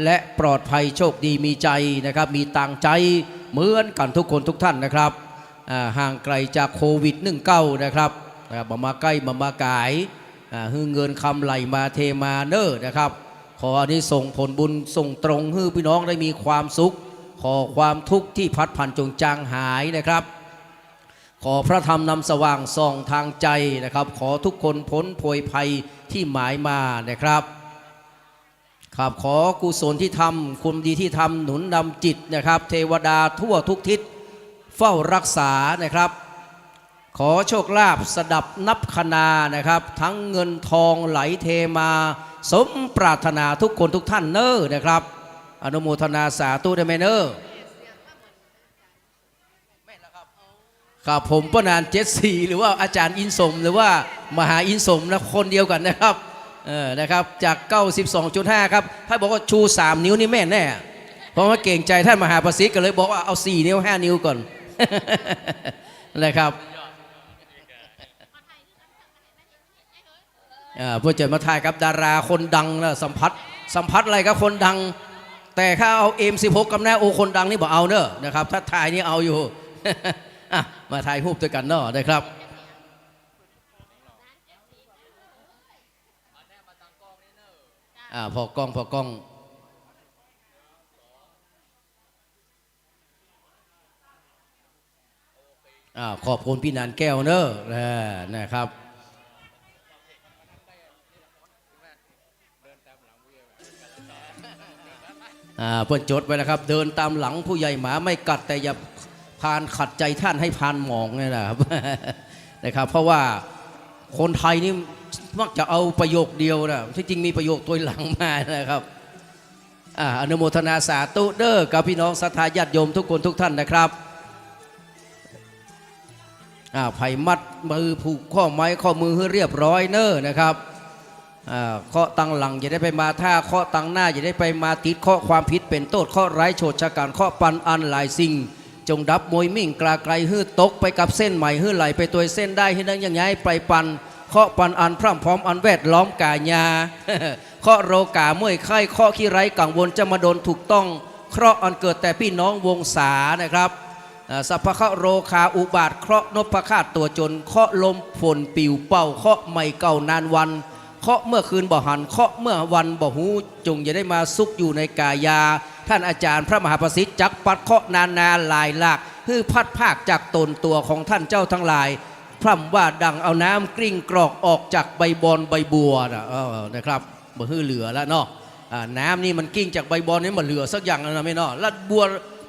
S5: และปลอดภัยโชคดีมีใจนะครับมีต่างใจเหมือนกันทุกคนทุกท่านนะครับห่างไกลจากโควิด-19นะครับมาใกล้มาไกลเงินคำไหลมาเทมาเนอนะครับขออันนี้ส่งผลบุญส่งตรงให้พี่น้องได้มีความสุขขอความทุกข์ที่พัดผ่านจงจางหายนะครับขอพระธรรมนำสว่างส่องทางใจนะครับขอทุกคนพ้นโผยภัยที่หมายมานะครับครับขอกุศลที่ทำคุณดีที่ทำหนุนนำจิตนะครับเทวดาทั่วทุกทิศเฝ้ารักษานะครับขอโชคลาภสดับนับคณานะครับทั้งเงินทองไหลเทมาสมปรารถนาทุกคนทุกท่านเนอนะครับอนุโมทนาสาธุได้ไหมเนอครับผมป้านาน74หรือว่าอาจารย์อินสมหรือว่ามหาอินสมนะคนเดียวกันนะครับนะครับจาก 92.5 ครับถ้าบอกว่าชู3นิ้วนี่แม่แน่เพราะว่าเก่งใจท่านมหาประสิทธิ์ก็เลยบอกว่าเอา4นิ้ว5นิ้วก่อนนะครับเพื่อจะมาถ่ายกับดาราคนดังนะสัมผัสอะไรกับคนดังแต่ถ้าเอาM16กับหน้าโอคนดังนี่บอกเอาเนอะนะครับถ้าถ่ายนี่เอาอยู่ มาถ่ายรูปด้วยกันเนาะนะครับพอกล้องขอบคุณพี่นานแก้วเนอะนะครับเพื่อนจดไว้นะครับเดินตามหลังผู้ใหญ่หมาไม่กัดแต่อย่าพานขัดใจท่านให้พานหมองนี่นะครับนะครับเพราะว่าคนไทยนี่มักจะเอาประโยคเดียวนะที่จริงมีประโยคตัวหลังมานะครับอนุโมทนาสาธุเด้อกับพี่น้องศรัทธาญาติโยมทุกคนทุกท่านนะครับไผ่มัดมือผูกข้อไม้ข้อมือให้เรียบร้อยเนอนะครับเคาะตังหลังอย่าได้ไปมาท่าเคาะตังหน้าอย่าได้ไปมาติดเคาะความผิดเป็นโทษเคาะไร้โฉดชะการเคาะปันอันหลายสิ่งจงดับมวยมิ่งกลาไกลฮื้อตกไปกับเส้นใหม่ฮื้อไหลไปตัวเส้นได้ให้นั่งยังไงไปปันเคาะปันอันพร่ำพร้อมอันแวดล้อมกายา เคาะโรกาเมื่อยไข้เคาะขี้ไร้กังวลจะมาโดนถูกต้องเคราะห์อันเกิดแต่พี่น้องวงศานะครับสัพพะโรคาอุบาทเคราะห์นพฆาตตัวจนเคาะลมฝนปิวเป่าเคาะไม่เก่านานวันเคาะเมื่อคืนบ่หันเคาะเมื่อวันบ่หูจงอย่าได้มาซุกอยู่ในกายาท่านอาจารย์พระมหาประสิทธิ์จักปัดเคาะนาลายหลากฮื้อพัดภาคจากตนตัวของท่านเจ้าทั้งหลายพร่ำว่าดังเอาน้ำกลิ้งกรอกออกจากใบบอนใบบัวนะครับบ่ฮื้อเหลือแล้วเนาะน้ำนี่มันกลิ้งจากใบบอนนี่มันเหลือสักอย่างนะไม่เนาะแล้วบัว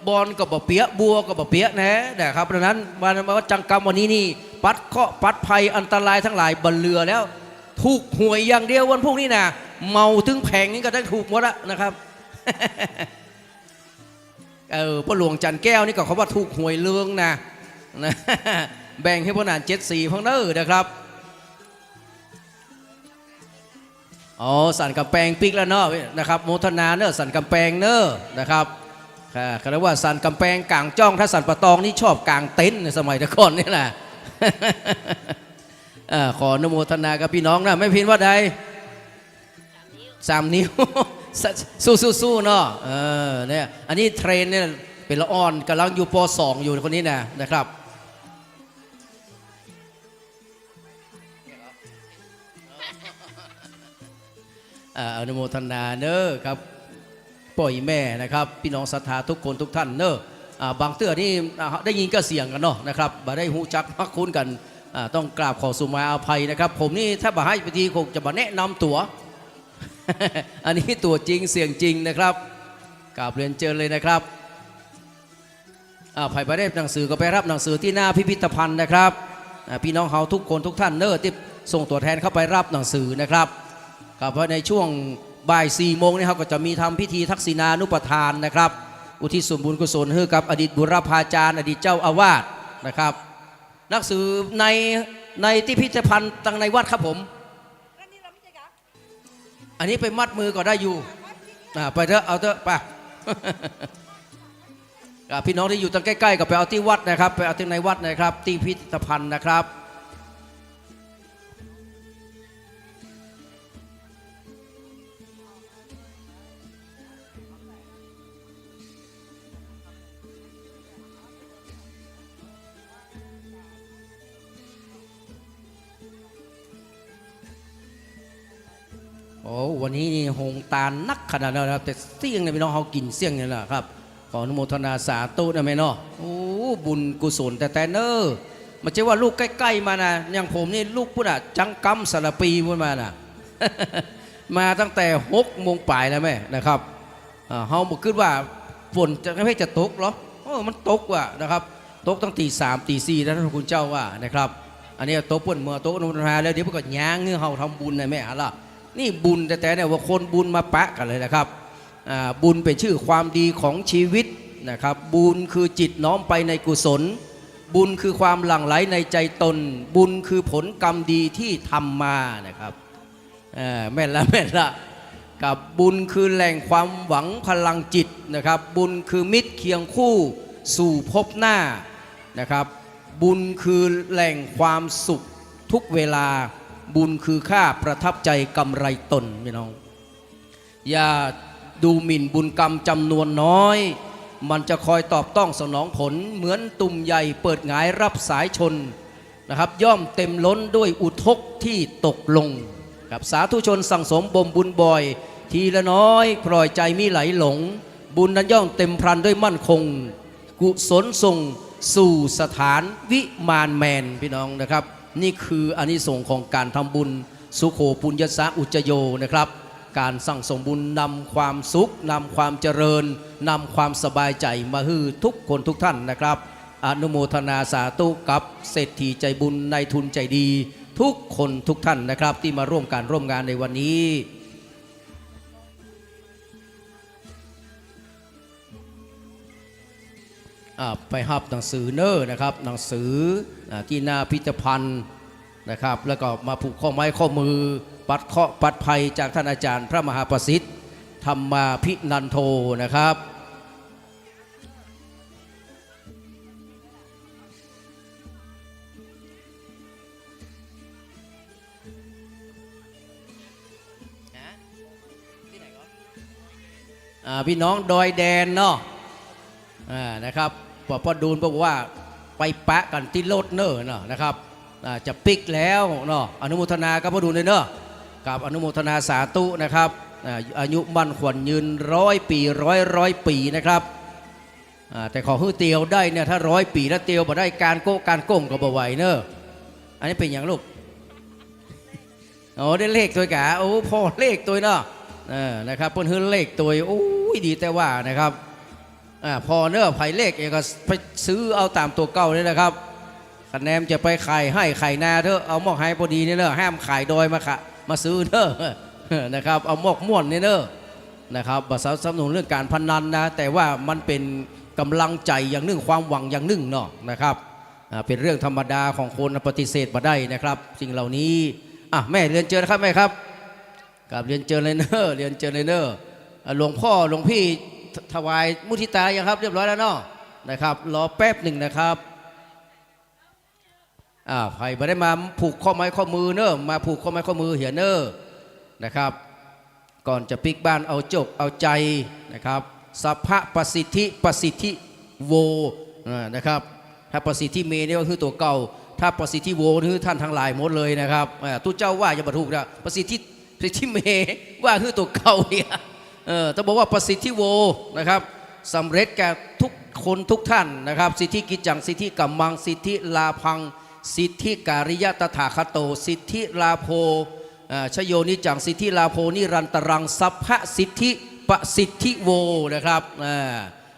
S5: บอลก็บ่เปียบัวก็บ่เปียนะครับดังนั้นวันจังกรรมวันนี้นี่ปัดเคาะปัดภัยอันตรายทั้งหลายบรรเลือแล้วถูกหวยอย่างเดียววันพรุ่งนี้นะเมาถึงแผงนี้ก็ได้ถูกหมดละนะครับพ่อหลวงจันแก้วนี่ก็เขาว่าถูกหวยเลืองนะแบ่งให้พ่อนาน74พังเนอนะครับสันกำแพงปิกแล้วเนอะนะครับโมทนาเนอะสันกำแพงเนอะนะครับเขาเรียกว่าสันกำแพงกลางจ้องถ้าสันปะตองนี่ชอบกลางเต็นท์ในสมัยแต่ก่อนนี่แหละขออนุโมทนากับพี่น้องนะไม่พินว่าใด3 นิ้ว สู้เนาะเนี่ยอันนี้เทรนเนี่ยเป็นละอ่อนกำลังอยู่ป.2 อยู่คนนี้นะครับอนุโมทนาเนอะครับปล่อยแม่นะครับพี่น้องศรัทธาทุกคนทุกท่านเนอะบางเตื้อนี่ได้ยินก็เสียงกันเนาะนะครับมาได้หูจักพักคุ้นกัน ต้องกราบขอสุมาอภัยนะครับผมนี่ถ้าบ่ให้พิธีคงจะมาแนะนำตัว อันนี้ตัวจริงเสียงจริงนะครับกราบเรียนเชิญเลยนะครับใครไปได้หนังสือก็ไปรับหนังสือที่หน้าพิพิธภัณฑ์นะครับพี่น้องเขาทุกคนทุกท่านเนอที่ส่งตัวแทนเข้าไปรับหนังสือนะครับกับว่าในช่วงบ่าย4 โมงนี่เขาก็จะมีทำพิธีทักษิณานุปทานนะครับอุทิศส่วนบุญกุศลให้กับอดีตบุรพาจารย์อดีตเจ้าอาวาสนะครับหนังสือในที่พิพิธภัณฑ์ตั้งในวัดครับผมอันนี้ไปมัดมือก็ได้อยู่ไปเถอะเอาเถอะไป พี่น้องที่อยู่ตั้งใกล้ๆก็ไปเอาที่วัดนะครับไปเอาที่ในวัดนะครับที่พิพิธภัณฑ์นะครับโอ้วันนี้นี่หงตาลนักขนาดนั้นนะครับแต่เสี่ยงเนี่ยพี่น้องเขากินเสี่ยงนี่แหละครับขออนุโมทนาสาธุนะแม่เนาะโอ้บุญกุศลแต่เนอมันใช่ว่าลูกใกล้ๆมานะอย่างผมนี่ลูกพุทธะจังกัมสารปีพุ่นมานะ มาตั้งแต่6 โมงปลายแล้วแม่นะครับเฮาบอกขึ้นว่าฝนจะไม่จะตกหรอมันตกว่ะนะครับตกตั้งตี 3 ตี 4แล้วท่านคุณเจ้าว่านะครับอันนี้ตกเพิ่นเมื่อตกอนุโมทนาแล้วเดี๋ยวพวกก็ย่างเงือเฮาทำบุญนะแม่ล่ะนี่บุญแต่เนี่ยว่าคนบุญมาปะกันเลยนะครับบุญเป็นชื่อความดีของชีวิตนะครับบุญคือจิตน้อมไปในกุศลบุญคือความหลั่งไหลในใจตนบุญคือผลกรรมดีที่ทำมานะครับแม่นละกับบุญคือแหล่งความหวังพลังจิตนะครับบุญคือมิตรเคียงคู่สู่พบหน้านะครับบุญคือแหล่งความสุขทุกเวลาบุญคือค่าประทับใจกำไรตนพี่น้องอย่าดูหมิ่นบุญกรรมจำนวนน้อยมันจะคอยตอบต้องสนองผลเหมือนตุ่มใหญ่เปิดหงายรับสายชนนะครับย่อมเต็มล้นด้วยอุทกที่ตกลงกับสาธุชนสั่งสมบ่มบุญบ่อยทีละน้อยปล่อยใจมิไหลหลงบุญนั้นย่อมเต็มพรันด้วยมั่นคงกุศลส่งสู่สถานวิมานแมนพี่น้องนะครับนี่คืออานิสงส์ของการทำบุญสุโขปุญญสะอุจโยนะครับการสั่งสมบุญนำความสุขนำความเจริญนำความสบายใจมาให้ทุกคนทุกท่านนะครับอนุโมทนาสาธุกับเศรษฐีใจบุญนายทุนใจดีทุกคนทุกท่านนะครับที่มาร่วมการร่วมงานในวันนี้ไปหับหนังสือเนอร์นะครับหนังสือที่หน้าพิพิธภัณฑ์นะครับแล้วก็มาผูกข้อไม้ข้อมือปัดเคราะห์ปัดภัยจากท่านอาจารย์พระมหาประสิทธิ์ธรรมาภินันโทนะครับพี่น้องดอยแดนเนาะนะครับพ่อดูนบอกว่าไปปะกันที่โลดเนอร์เนาะนะครับจะปิกแล้วเนาะอนุโมทนากับพ่อดูนเลยเนาะกับอนุโมทนาสาธุนะครับอายุมั่นขวัญยืน100 ปีร้อยปีนะครับแต่ขอฮื้อเตียวได้เนี่ยถ้า100 ปีแล้วเตียวบ่ได้การโก้การก้มก็บ่ไหวเนอะอันนี้เป็นอย่างลูกโอ้ได้เลขตัวกะโอ้พ่อเลขตัวเนาะนะครับเพิ่นฮื้อเลขตัวโอ้ยดีแต่ว่านะครับพอเนอะไผ่เลขเองก็ไปซื้อเอาตามตัวเก่าเลยนะครับคะแนนจะไปขายให้ขายนาเถอะเอาหมอกให้พอดีเนี่ยเนอะห้ามขายดอยมาซื้อเนอะนะครับเอาหมอกม่วนเนี่ยเนอะนะครับบทสนับสนุนเรื่องการพนันนะแต่ว่ามันเป็นกำลังใจอย่างหนึ่งความหวังอย่างหนึ่งเนาะนะครับเป็นเรื่องธรรมดาของคนปฏิเสธมาได้นะครับสิ่งเหล่านี้แม่เรียนเจอนะครับแม่ครับกับเรียนเจอเลยเนอะเรียนเจอเลยเนอะหลวงพ่อหลวงพี่ถวายมุทิตายังครับเรียบร้อยแล้วเนาะนะครับรอแป๊บหนึ่งนะครับใครมาได้มาผูกข้อไม้ข้อมือเนอะมาผูกข้อไม้ข้อมือเหี่ยเนอะนะครับก่อนจะปิกบ้านเอาจกเอาใจนะครับสัพพะประสิทธิโวนะครับถ้าประสิทธิเมนี่ก็คือตัวเก่าถ้าประสิทธิโวนี่คือท่านทั้งหลายหมดเลยนะครับตู้เจ้าว่าอย่าบรรทุกนะประสิทธิเมว่าคือตัวเก่าเนี่ยต้องบอกว่าประสิทธิโวนะครับสำเร็จแก่ทุกคนทุกท่านนะครับสิทธิกิจจังสิทธิกัมมังสิทธิลาพัง สิทธิการิยตถาคโตสิทธิลาโภชโยนิจังสิทธิลาโภนิรันตรังสัพพะสิทธิปสิทธิโวนะครับ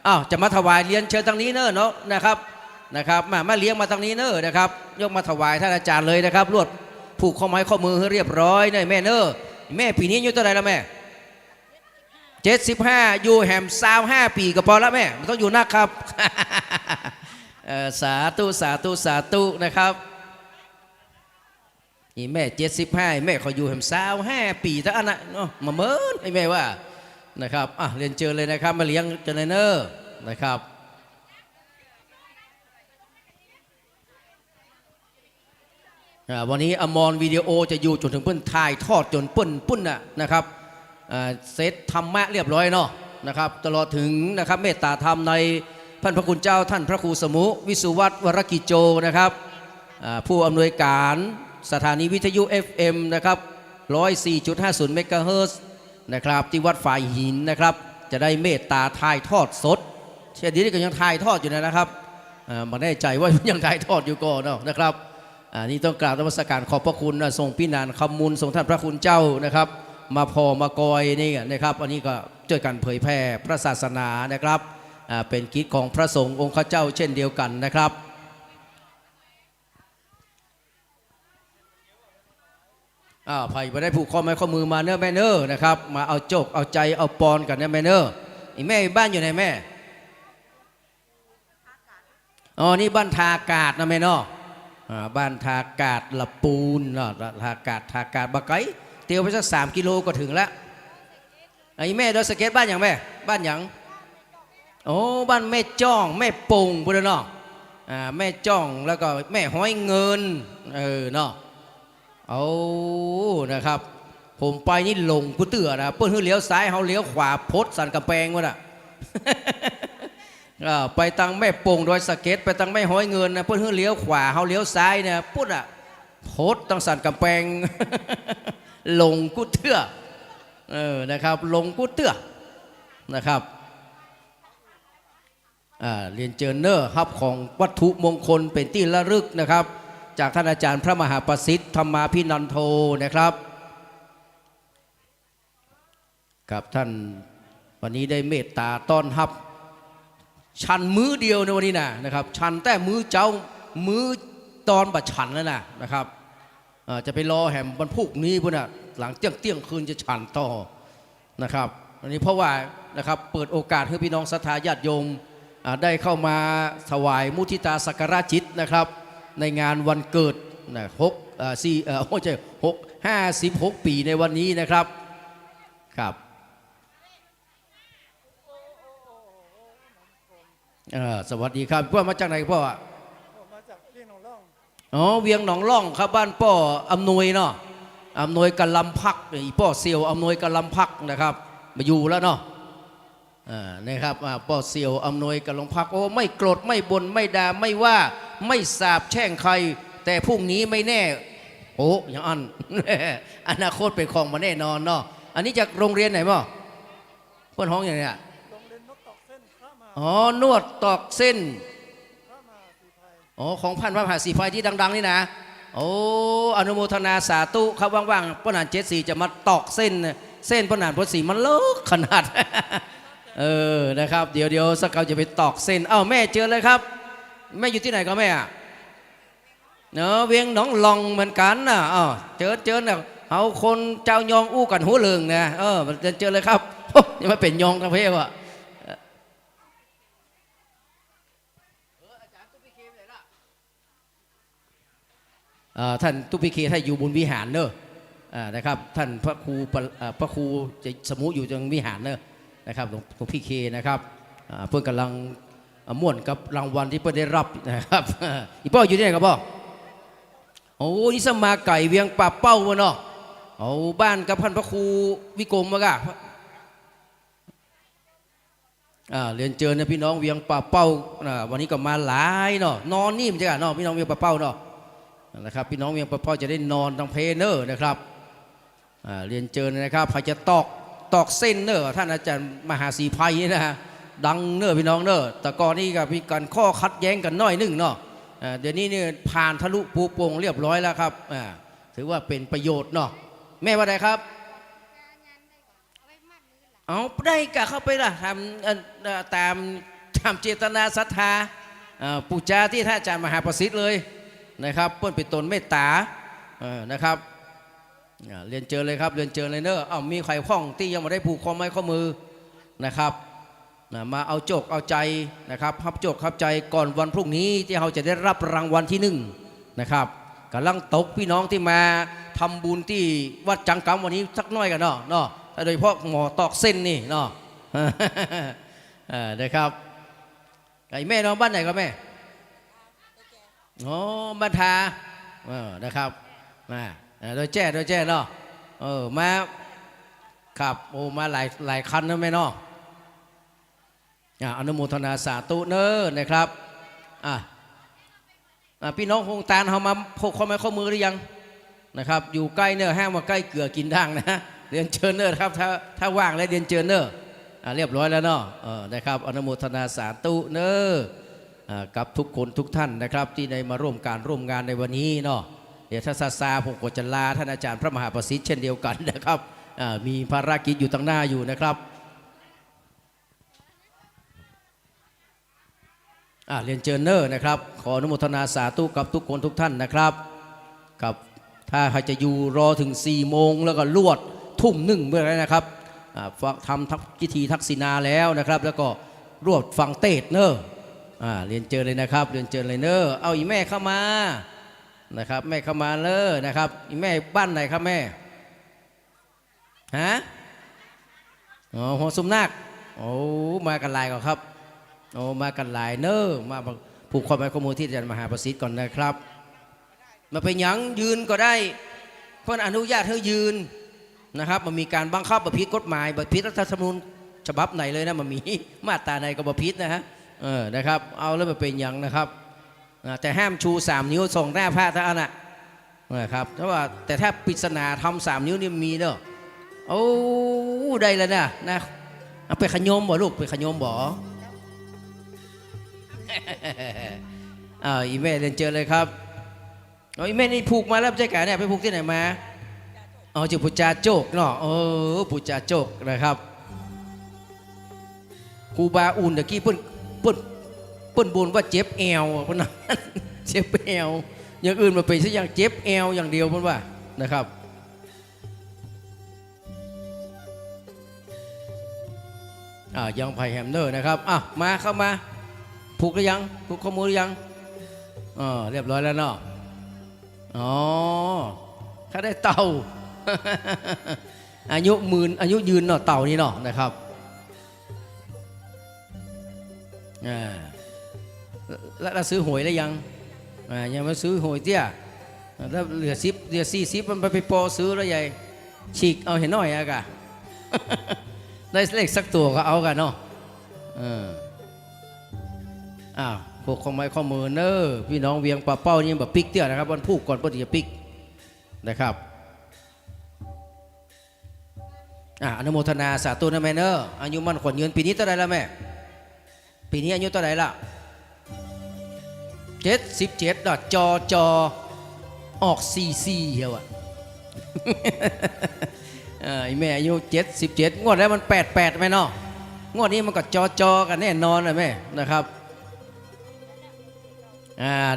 S5: อ้าวจะมาถวายเรียนเชิญทางนี้เนอะเนาะนะครับมาเลี้ยงมาทางนี้เนอะนะครับยกมาถวายท่านอาจารย์เลยนะครับรวดผูกข้อไม้ข้อมือให้เรียบร้อยเนอะแม่เนอะแม่ปีนี้อายุเท่าไหร่แล้วแม่75อยู่แหม25 ปีก็พอแล้วแม่ไม่ต้องอยู่นักครับ สาธุสาธุสาธุนะครับนี่แม่75แม่เขาอยู่แหม25 ปีถ้าอันน่ะเนาะมาเมินไอ้แม่ว่านะครับเรียนเชิญเลยนะครับมาเลี้ยงเจเนอร์นะครับวันนี้อมรวิดีโอจะอยู่จนถึงเปิ้นถ่ายทอดจนปุ้นนะครับเซตธรรมะเรียบร้อยเนาะนะครับตลอดถึงนะครับเมตตาธรรมในท่านพระคุณเจ้าท่านพระครูสมุวิสุวัตวรกิจโจนะครับผู้อำนวยการสถานีวิทยุ FM นะครับ 104.50 เมกะเฮิรตซ์นะครับที่วัดฝ่ายหินนะครับจะได้เมตตาถ่ายทอดสดเช่นนี้ก็ยังถ่ายทอดอยู่นะครับมาแน่ใจว่ายังถ่ายทอดอยู่ก่อนเนาะนะครับนี่ต้องกราบนมัสการขอบพระคุณทรงพี่นานคำมูลทรงท่านพระคุณเจ้านะครับมาพอมากอยนี่นะครับอันนี้ก็ช่วยกันเผยแพร่พระศาสนานะครับเป็นกิจของพระสงฆ์องค์ข้าเจ้าเช่นเดียวกันนะครับไผ่มาได้ผูกข้อไม้ข้อมือมาเนอะแม่เนอะนะครับมาเอาโจกเอาใจเอาปอนกันนะแม่เนอะแม่บ้านอยู่ไหนแม่นี่บ้านทากาดนะแม่เนอะบ้านทากาดละปูนเนาะทากาดบะไก่เตียวไปสัก3 กิโลก็ถึงแล้วแม่โดยสเก็ตบ้านอย่างแม่บ้านอย่างบ้านแม่จ้องแม่ปงบุญเนาะแม่จ้องแล้วก็แม่ห้อยเงินเนาะนะครับผมไปนี่หลงกูเตือนะเปิ้ลเลี้ยวซ้ายเขาเลี้ยวขวาพดสันกำแพงวะน่ะ ไปตังแม่ปงโดยสเก็ตไปตังแม่ห้อยเงินนะเปิ้ลเลี้ยวขวาเขาเลี้ยวซ้ายเนี่ยปุ๊ดพดตังสันกำแพง หลงกูเตือนะครับหลงกูเตือนะครับเรียนเจอเนอร์ฮับของวัตถุมงคลเป็นที่ระลึกนะครับจากท่านอาจารย์พระมหาประสิทธิ์ธรรมาภินันโทนะครับกับท่านวันนี้ได้เมตตาต้อนรับชันมื้อเดียวในวันนี้นะครับชันแต่มื้อเจ้ามื้อตอนบัดฉันแล้วนะครับจะไปรอแหมวันพุกนี้พุ่นหลังเที่ยงคืนจะฉันต่อนะครับอันนี้เพราะว่านะครับเปิดโอกาสให้พี่น้องศรัทธาญาติโยมได้เข้ามาถวายมุทิตาสักการะจิตนะครับในงานวันเกิด56 ปีในวันนี้นะครับครับสวัสดีครับพ่อมาจากไหนพ่อมาจากเวียงหนองล่องเวียงหนองล่องครับบ้านพ่ออำนวยเนาะอำนวยกันลำพักอีพ่อเซียวอำนวยกันลำพักนะครับมาอยู่แล้วเนาะนะครับพ่อเซียวอำนวยกันลำพักไม่โกรธไม่บ่นไม่ด่าไม่ว่าไม่สาบแช่งใครแต่พรุ่งนี้ไม่แน่อย่างอัน อนาคตเป็นของมาแน่นอนเนาะอันนี้จากโรงเรียนไหนมั้งเพื่อนห้องอย่างเนี้ยนวดตอกเส้นของพันพระมหาสีไฟที่ดังๆนี่นะอนุโมทนาสาธุครับว่างๆพระนาน74จะมาตอกเส้นพระนานพระศรีมันเลิกขนาด นะครับเดี๋ยวสักเขาจะไปตอกเส้นแม่เจอเลยครับแม่อยู่ที่ไหนก็แม่เวียงหนองลองเหมือนกันนะเจอเนี่ยเอาคนเจ้ายองอู้กันหัวเลืองนะเจอเลยครับยังไม่เป็นยองทั้งเพศวะท่านตุปิเคท่านอยู่บนวิหารเนอะนะครับท่านพระครูจะสมุอยู่ตรงวิหารเนอะนะครับหลวงพี่เคนะครับเพื่อนกำลังม่วนกับรางวัลที่เพื่อนได้รับนะครับอีพ่ออยู่ที่ไหนครับพ่อนี่สมาไก่เวียงป่าเป้าวะเนาะบ้านกับท่านพระครูวิกรมวะกะเรียนเจอนะพี่น้องเวียงป่าเป้าวันนี้ก็มาหลายเนาะนอนนี่มันจะเนาะพี่น้องเวียงป่าเป้าเนาะนะครับพี่น้องเวียงป่าเป้าจะได้นอนทางเพเนอร์นะครับเรียนเจอนะครับใครจะตอกเส้นเนอร์ท่านอาจารย์มหาศรีไพรนี่นะดังเนอร์พี่น้องเนอร์แต่ก่อนนี้ก็มีการข้อคัดแย้งกันน้อยนึงเนาะ เดี๋ยวนี้เนี่ยผ่านทะลุปูโป่งเรียบร้อยแล้วครับถือว่าเป็นประโยชน์เนาะแม่ว่าไงครับเอาได้กะเข้าไปละทำตามเจตนาศรัทธาปูจาที่ท่านอาจารย์มหาประสิทธิ์เลยนะครับเพื่อนเป็นตนเมตตานะครับเรียนเจอเลยครับเรียนเจอเลยเนอะมีใครคล้องที่ยังไม่ได้ผูกข้อไม้ข้อมือนะครับมาเอาโจกเอาใจนะครับพับโจกพับใจก่อนวันพรุ่งนี้ที่เราจะได้รับรางวัลที่1นะครับกำลังตกพี่น้องที่มาทำบุญที่วัดจังกำวันนี้สักน้อยกันเนาะโดยเฉพาะหมอตอกเส้นนี่เนาะนะครับไอ้แม่น้องบ้านไหนครับแม่อ๋อบ้านทานะครับมาโดยแจ้เนาะมาครับโอ้มาหลายคันนะแม่เนาะอนุโมทนาสาธุเนอนะครับพี่น้องคงตาลเขามาพกข้อไม้ข้อมือหรือยังนะครับอยู่ใกล้เนอห้างมาใกล้เกลือกินด่างนะเรียนเชิญเนอครับถ้าว่างแล้วเรียนเชิญเนอเรียบร้อยแล้วเนาะนะครับอนุโมทนาสาธุเนอกับทุกคนทุกท่านนะครับที่ได้มาร่วมงานในวันนี้เนาะเดี๋ยวถ้าซาผมก็จะลาท่านอาจารย์พระมหาประสิทธิ์เช่นเดียวกันนะครับมีภารกิจอยู่ตั้งหน้าอยู่นะครับเรียนเชิญเนอนะครับขออนุโมทนาสาธุกับทุกคนทุกท่านนะครับกับถ้าใครจะอยู่รอถึง4 โมงแล้วก็ลวดทุ่ม1เมื่อไรนะครับทำพิธีทักษิณาแล้วนะครับแล้วก็รวดฟังเทศเนอเรียนเชิญเลยนะครับเรียนเชิญเลยเนอเอาอีแม่เข้ามานะครับแม่เข้ามาเลยนะครับอีแม่บ้านไหนครับแม่ฮะหัวสุมนาคโอ้มากันหลายก่อนครับโอ้มากันหลายเนอมาผูกข้อไม้ข้อมือที่อาจารย์มหาประสิทธิ์ก่อนนะครับมาเป็นหยังยืนก็ได้เพื่อนอนุญาตให้ยืนนะครับมันมีการบังคับประพิษกฎหมายประพิษรัฐธรรมนูญฉบับไหนเลยนะมันมีมาตราไหนก็ประพิษนะฮะนะครับเอาแล้วมาเป็นหยังนะครับแต่ห้ามชู3 นิ้วส่งหน้าพระท่านนะครับแต่ถ้าปริศนาทำ3 นิ้วนี่มีเนอะโอ้ได้แล้วนะเอาไปขยมบ่ลูกไปขยมบ่อีแม่เรียนเจอเลยครับอีแม่นี่ผูกมาแล้วใช่ไหมเนี่ยไปผูกที่ไหนมาจากปุจจาโจกเนาะปุจจาโจกนะครับครูบาอุ่นตะกี้เปิ้นบ่นว่าเจ็บแอวเพิ่นนะเจ็บแอวอย่างอื่นมาเป็นซะอย่างเจ็บแอวอย่างเดียวเพิ่นว่านะครับยังไผ่แฮมเนอร์นะครับมาเข้ามาผูกหรือยังผูกข้อมือหรือยังเรียบร้อยแล้วเนาะถ้าได้เต่า อายุยืนเนาะเต่านี่เนาะนะครับแล้วซื้อหวยแล้วยังมาซื้อหวยเตี้ยแล้วเหลือ40มันไปปอซื้อแล้วใหญ่ฉีกเอาเห็นหน่อยอะกะ ได้เลขสักตัวก็เอากันเนาะพวกข้อไม้ข้อมือเนอพี่น้องเวียงป่าเป้านี่แบบปิกเตี้ยนะครับวันพูกก่อนปฏิจะปิกนะครับอนุโมทนาสาธุนะแม่เนออายุมั่นขวัญยืนปีนี้เท่าไรแล้วแม่ปีนี้อายุเท่าไรล่ะ77จอออก44เหรอแม่อายุ77งวดแล้วมัน88แม่เนาะงวดนี้มันก็จอกันแน่นอนเลยแม่นะครับ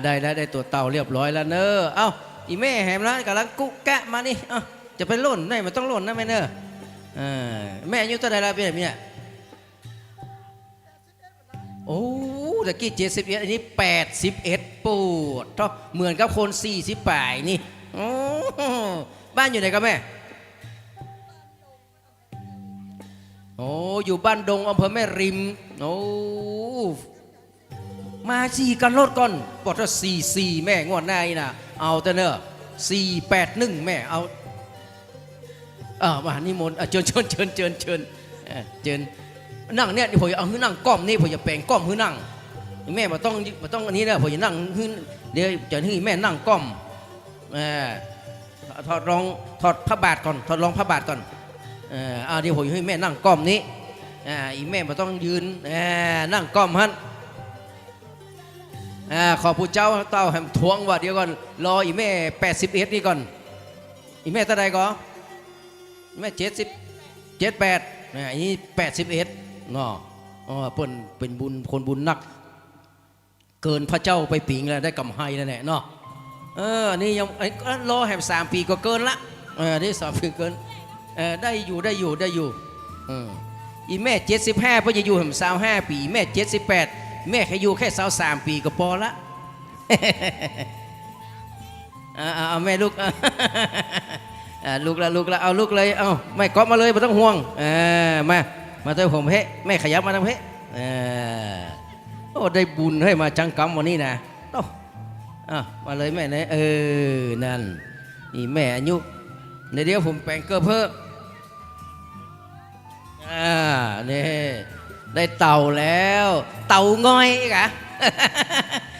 S5: ได้ตัวเต่าเรียบร้อยแล้วเนอเอ้าอีแม่แหมแล้วกำลังกุ๊กแกะมานี่จะไปล่นได้มันต้องล่นนะแม่เนอแม่อายุเท่าไหร่แล้วพี่เนี่ยโอ้ตะกี้71อันนี้81ปูดเท่าเหมือนกับคน40ป่ายนี่บ้านอยู่ไหนครับแม่อยู่บ้านดงอำเภอแม่ริมมากันรถก่อนบอกว่า44แม่งวดหน้านี่นะเอาแต่เนอะ481แม่เอามานิมนต์เชิญนั่งเนี่ยผมเอาหื้อนั่งก้อมนี่ผมจะแปลงก้อมหื้อนั่งแม่มาต้องอันนี้นะผมจะนั่งหื้อเดี๋ยวจะให้แม่นั่งก้อมถอดผ้าบาทก่อนถอดรองผ้าบาทก่อนเดี๋ยวผมให้แม่นั่งก้อมนี้อีแม่มาต้องยืนนั่งก้อมฮั่น ขอผู้เจ้าเต้าแหมทวงว่าเดี๋ยวก่อนรออีแม่81นี่ก่อนอีแม่เท่าใดก่อนแม่78อันนี้81เนาะเปิ้นเป็นบุญคนบุญนักเกินพระเจ้าไปปิงแล้วได้กำไห้แล้วแหละเนาะนี่ยังรอแหม3 ปีก็เกินละนี่3 ปีเกินได้อยู่อีแม่75เพื่อจะอยู่แหม25 ปีแม่78แม่แค่อยู่แค่23 ปีก็พอละเอาแม่ลูกลูกละเอาลูกเลยเอาไม่ก๊อปมาเลยไม่ต้องห่วงมาเจอผมเฮ้แม่ขยับมาทำเฮ้โอ้ได้บุญให้มาจังกำวันนี้นะมาเลยแม่เนี่ยนั่นนี่แม่อายุในเดี๋ยวผมแปลงเกลือเพิ่มนี่ได้เต่าแล้วเต่างอยกะ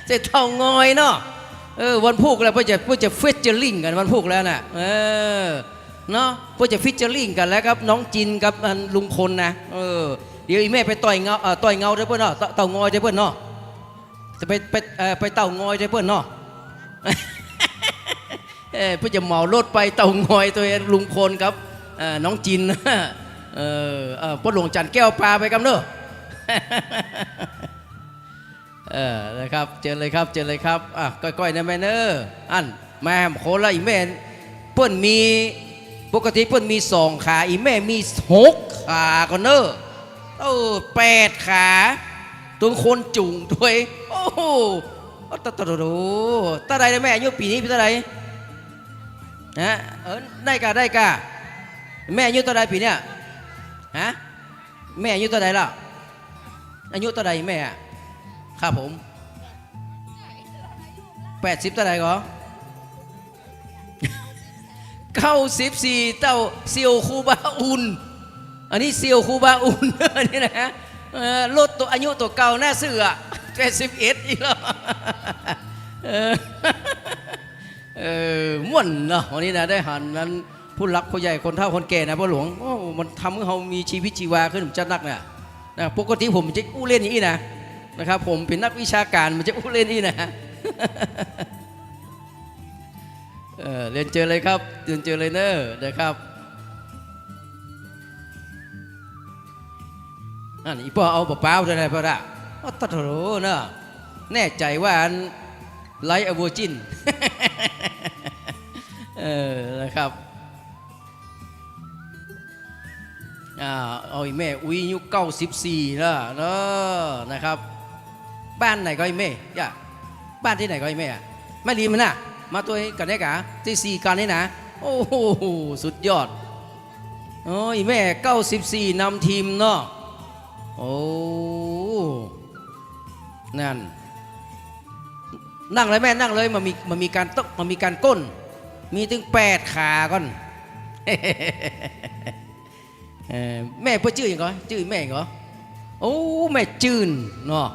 S5: จะเต่างอยเนาะวันพุกแล้วเพื่อจะฟิชเจอริงกันวันพุกแล้วน่ะเนาะเพื่อจะฟิชเจอริงกันแล้วครับน้องจินกับลุงพลนะเดี๋ยวอีแม่ไปต่อยเงาได้เพื่อนเนาะเต่างอยได้เพื่อนเนาะจะไปเต่างอยได้เพื่อนเนาะเพื่อจะเหมารถไปเต่างอยตัวลุงพลครับน้องจินพ่อหลวงจันแก้วปลาไปกันเนอะนะครับเจอเลยครับก้อยๆนะแม่เนออันแม่โคละอีแม่เปิ้นมีปกติเปิ้นมี2 ขาอีแม่มี6 ขาก็เนอะ8 ขาตัวคนจุงด้วยโอ้โหตาใดนะแม่อายุปีนี้ปีเท่าไหร่นะได้กะแม่อายุเท่าไหร่ปีเนี้ยฮะแม่อายุเท่าไหร่ล่ะอายุเท่าไหร่แม่ครับผม80เท่าไหร่ก็94เต้าเซียวคูบาอุนอันนี้เซียวคูบาอุนนี่นะลดตัวอายุตัวเก่าหน้าเสือ81อีกแล้วม่วนเนาะวันนี้นะได้หันนั้นผู้รักผู้ใหญ่คนเฒ่าคนแก่นะพ่อหลวงมันทำให้เรามีชีวิตชีวาขึ้นจัดนักเนี่ยปกติผมจะอู้เล่นอย่างนี้นะครับผมเป็นนักวิชาการมันจะอู้เล่นนี่นะเรียนเจอเลยครับเรียนเจอเลยเนอะนะครับนั่นอีพ่อเอาเปล่าๆได้พ่อละตัดโหเนอะแน่ใจว่าไลท์อโวจินนะครับเอาอีแม่อุ้ยอายุ94แล้วเนอะนะครับบ้านไหนก็อีแม่ย่าบ้านที่ไหนก็อีแม่แม่ลีมันน่ะมาตัวกันได้กะที่4กันนี่นะโอ้โหสุดยอดอีแม่94นำทีมเนาะโอ้นั่งเลยแม่นั่งเลยมันมีการต๊กมันมีการก้นมีถึง8 ขาก่อนแม่เพื่อชื่ออย่างไรชื่อแม่เหรอโอ้แม่จืนเนาะ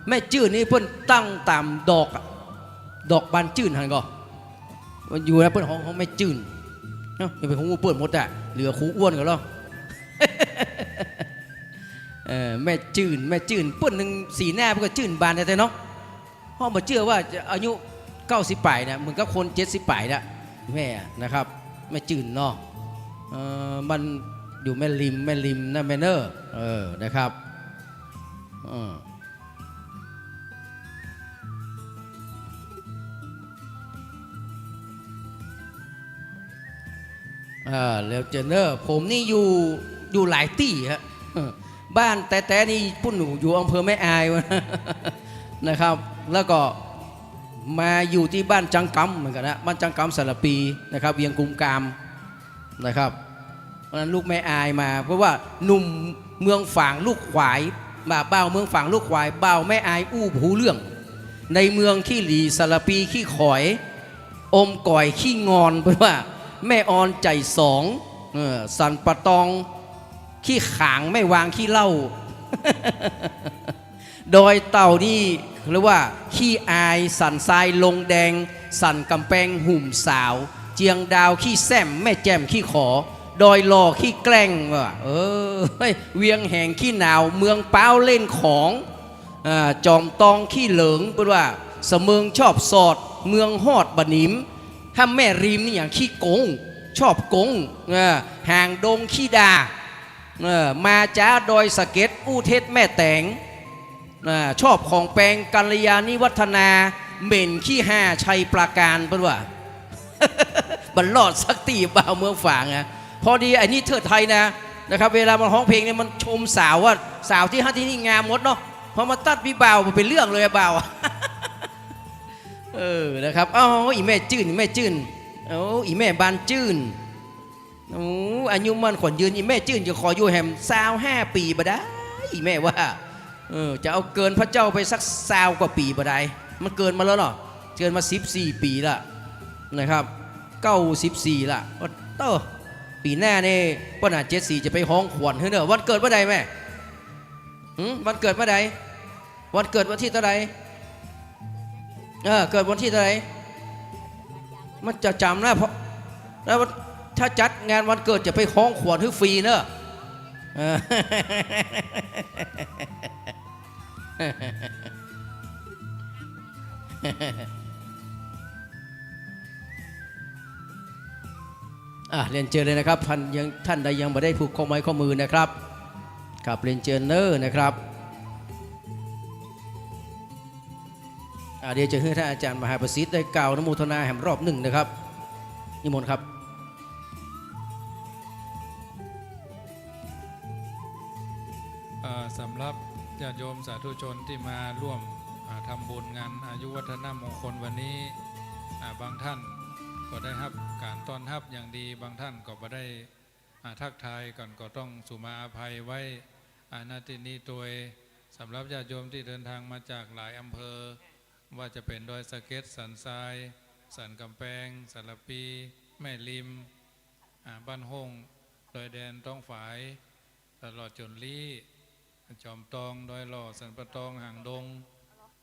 S5: แม่จืนนี่เพิ่นตั้งตามดอกบานจืนหันก็มันอยู่แล้วเพิ่นของแม่จืนเนาะอย่าไปของงูเปิดหมดอะเหลือคูอ้วนกันหรอแม่จืนเปิ้นหนึ่งสีหน้าเพิ่นก็จืนบานแต่เนาะพ่อมาเชื่อว่าจะอายุ90 ปลายนะเหมือนกับคน70 ปลายนะแม่นะครับแม่จืนเนาะมันอยู่แม่ริมนะแม่เนอร์นะครับแล้วเจเนอร์ผมนี่อยู่หลายที่ฮะบ้านแต่นี่ปุ่นหนูอยู่อำเภอแม่อายนะครับแล้วก็มาอยู่ที่บ้านจังกำเหมือนกันนะบ้านจังกำสระปีนะครับเวียงกุมกามนะครับเพราะนั้นลูกแม่อายมาเพราะว่าหนุ่มเมืองฝางลูกขวายบ่าวเมืองฝางลูกขวายบ่าวแม่อายอู้หูเรื่องในเมืองขี้หลีสระปีขี้ขอยอมก่อยขี้งอนเพราะว่าแม่ออนใจ2สันปะตองขี้ขางไม่วางขี้เหล้า โดยเต่านี่เรียกว่าขี้อายสันทรายลงแดงสันกำแพงหุ่มสาวเจียงดาวขี้แซมแม่แจ่มขี้ขอดอยหล่อขี้แกล้งว่ะเวียงแห่งขี้หนาวเมืองเป้าเล่นของจอมตองขี้เหลิงเป็นว่า เสมิงชอบสอดเมืองฮอดบะหนิมถ้าแม่ริมนี่อย่างขี้โกงชอบโกงห่างดงขี้ดามาจ้าดอยสะเก็ดอู้เทศแม่แตงชอบของแปลงกัลยาณิวัฒนาเหม็นขี้ห้าชัยปราการเป็นว่า บรรลอดสักตีบ่าวเมืองฝางนะพอดีไอ้นี่เทิดไทยนะครับเวลามันร้องเพลงเนี่ยมันชมสาวว่าสาวที่ฮัทที่นี่งามหมดเนาะพอมาตัดพี่บ่าวมันเป็นเรื่องเลยบ่าว นะครับอีแม่จื้นอีแม่จื้นอีแม่บานจื้นอายุมันขวัญยืนอีแม่จื้นจะขออยู่แฮม25 ปีบ่ได้อีแม่ว่าจะเอาเกินพระเจ้าไปสัก20 กว่าปีบ่ได้มันเกินมาแล้วเนาะเกินมา14 ปีละนะครับ94ละปีหน้านี่ป้าหนา74จะไปห้องขวัญเฮ้ยเนอะวันเกิดเมื่อใดแม่วันเกิดเมื่อใดวันเกิดวันที่เท่าไหร่เกิดวันที่เท่าไหร่มันจะจำนะเพราะแล้วถ้าจัดงานวันเกิดจะไปห้องขวัญให้ฟรีเนอะเรียนเชิญเลยนะครับท่านใดยังไม่ได้ผูกข้อไม้ข้อมือนะครับครับเรียนเชิญเนอร์นะครับเดี๋ยวจะให้ท่านอาจารย์มหาประสิทธิ์ได้กล่าวนโมทนาแห่งรอบหนึ่งนะครับนิมนต์ครับ
S1: สำหรับญาติโยมสาธุชนที่มาร่วมทำบุญงานอายุวัฒนมงคลวันนี้บางท่านก็ได้รับการต้อนรับอย่างดีบางท่านก็บ่ได้ทักทายก่อนก็ต้องสุมาอภัยไว้ณที่นี้โดยสำหรับญาติโยมที่เดินทางมาจากหลายอำเภอว่าจะเป็นดอยสะเก็ดสันทรายสันกำแพงสารปีแม่ริมบ้านห้องดอยแดนต้องฝายตลอดจนลี่จอมตองดอยหล่อสันปะตองห่างดง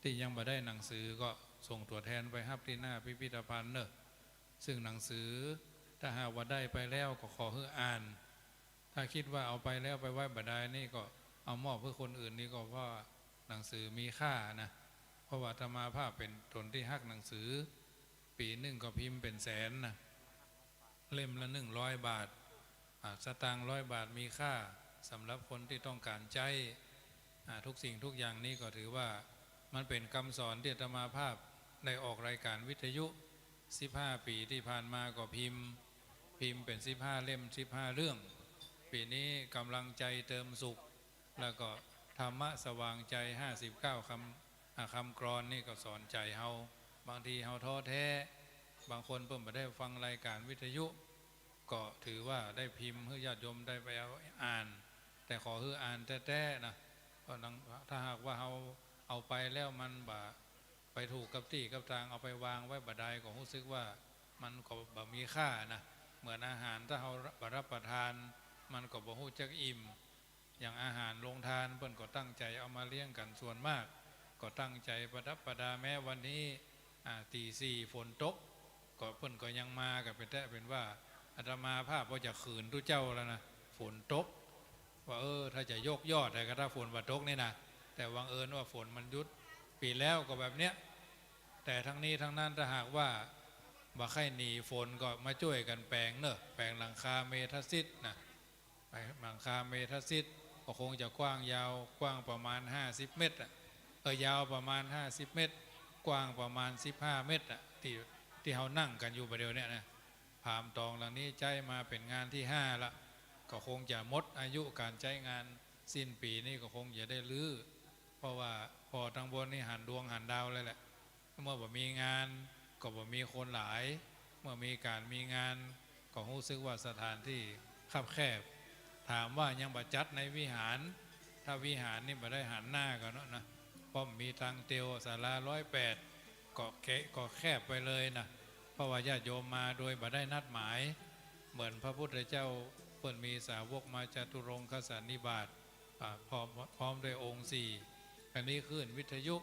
S1: ที่ยังบ่ได้หนังสือก็ส่งตัวแทนไปฮับที่หน้าพิพิธภัณฑ์เนอะซึ่งหนังสือถ้าหากว่าได้ไปแล้วก็ขอให้อ่านถ้าคิดว่าเอาไปแล้วไปไว้บ่ได้นี่ก็เอามอบเพื่อคนอื่นนี่ก็ว่าหนังสือมีค่านะเพราะว่าธรรมาภาพเป็นตนที่ฮักหนังสือปีหนึ่งก็พิมพ์เป็นแสนนะเล่มละ100 บาทสตางค์100 บาทมีค่าสำหรับคนที่ต้องการใจทุกสิ่งทุกอย่างนี้ก็ถือว่ามันเป็นคำสอนที่ธรรมาภาพได้ออกรายการวิทยุ15 ปีที่ผ่านมาก็พิมพ์เป็น15 เล่ม15 เรื่องปีนี้กำลังใจเติมสุขแล้วก็ธรรมะสว่างใจ59 คำกรอนนี่ก็สอนใจเฮาบางทีเฮาท้อแท้บางคนเพิ่งมาได้ฟังรายการวิทยุก็ถือว่าได้พิมพ์ให้ญาติโยมได้ไปอ่านแต่ขอให้อ่านแท้ๆนะเพราะถ้าหากว่าเฮาเอาไปแล้วมันไปถูกกับที่กับทางเอาไปวางไว้บ่ได้ก็รู้สึกว่ามันก็บ่มีค่านะเหมือนอาหารถ้าเรารับประทานมันก็บ่ฮู้จักอิ่มอย่างอาหารโรงทานเพิ่นก็ตั้งใจเอามาเลี้ยงกันส่วนมากก็ตั้งใจประดับประดาแม้วันนี้ตี 4ฝนตกก็เพิ่นก็ยังมากับเป็นว่าอาตมาภาพว่าจะขืนทุเจ้าแล้วนะฝนตกว่าถ้าจะยกยอดแต่ก็ถ้าฝนบ่ตกนี่นะแต่วังเอิญว่าฝนมันหยุดปีแล้วก็แบบเนี้ยแต่ทั้งนี้ทั้งนั้นถ้าหากว่าบ่ใครหนีฝนก็มาช่วยกันแปลงเนอะแปลงหลังคาเมทัสซิตนะหลังคาเมทัสซิตก็คงจะกว้างยาวกว้างประมาณ50 เมตรยาวประมาณ50 เมตรกว้างประมาณ15 เมตรที่เขานั่งกันอยู่ประเดี๋ยวนี้นะพามตองหลังนี้ใจมาเป็นงานที่5ละก็คงจะหมดอายุการใช้งานสิ้นปีนี้ก็คงจะได้ลื้อเพราะว่าพอทางบนนี่หันดวงหันดาวเลยแหละเมื่อบ่มีงานก็บ่มีคนหลายเมื่อมีการมีงานก็รู้สึกว่าสถานที่คับแคบถามว่ายังบ่จัดในวิหารถ้าวิหารนี่บ่ได้หันหน้ากันเนาะนะเพราะมีทางเตียวศาลา108ก็แคบไปเลยนะเพราะว่าญาติโยมมาโดยบ่ได้นัดหมายเหมือนพระพุทธเจ้าเพิ่นมีสาวกมาจตุรงคสันนิบาตพร้อมด้วยองค์4อันนี้ขึ้นวิทยุ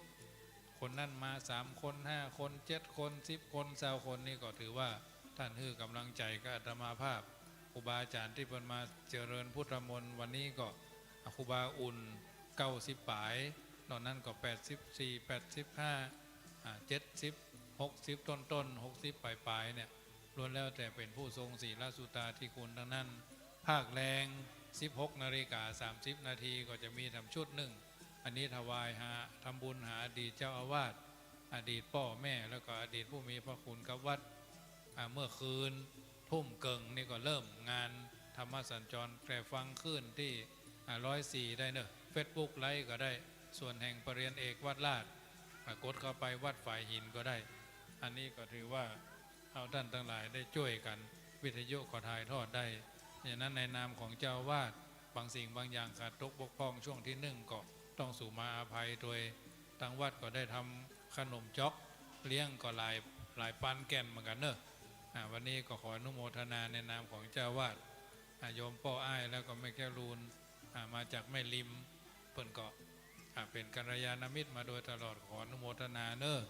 S1: คนนั่นมา3 คน5 คน7 คน10 คน20 คนนี่ก็ถือว่าท่านให้กำลังใจกับอาตมาภาพครูบาอาจารย์ที่เพิ่นมาเจริญพุทธมนต์วันนี้ก็ครูบาอุ่น90 ปลายนอกนั้นก็84 85 70 60 ต้น60 ปลายเนี่ยล้วนแล้วแต่เป็นผู้ทรงศีลสุตาธิคุณทั้งนั้นภาคแรง16:30 นาทีก็จะมีทำชุดหนึ่งอันนี้ถวายหาทำบุญหาอดีตเจ้าอาวาสอดีตพ่อแม่แล้วก็อดีตผู้มีพระคุณกับวัดเมื่อคืนทุ่มเกิงนี่ก็เริ่มงานธรรมสัญจรแกฟังขึ้นที่104ได้เนอะเฟซบุ๊กไลค์ก็ได้ส่วนแห่งปรริญญาเอกวัดลาดกดเข้าไปวัดฝ่ายหินก็ได้อันนี้ก็ถือว่าเอาท่านทั้งหลายได้ช่วยกันวิทยุขอถ่ายทอดได้อย่างนั้นในนามของเจ้าวาดบางสิ่งบางอย่างขาดตกบกพร่องช่วงที่1ก็ต้องสู่มาอาภัยโดยทางวัดก็ได้ทำขนมจ๊อกเลี้ยงก็หลายปันแก่นเหมือนกันเนอะวันนี้ก็ขออนุโมทนาในนามของเจ้าวาดโยมป้ออ้ายแล้วก็แม่แก้วรูนมาจากแม่ริมเปิ่นเกาะเป็นกัลยาณมิตรมาโดยตลอดขออนุโมทนาเนอะ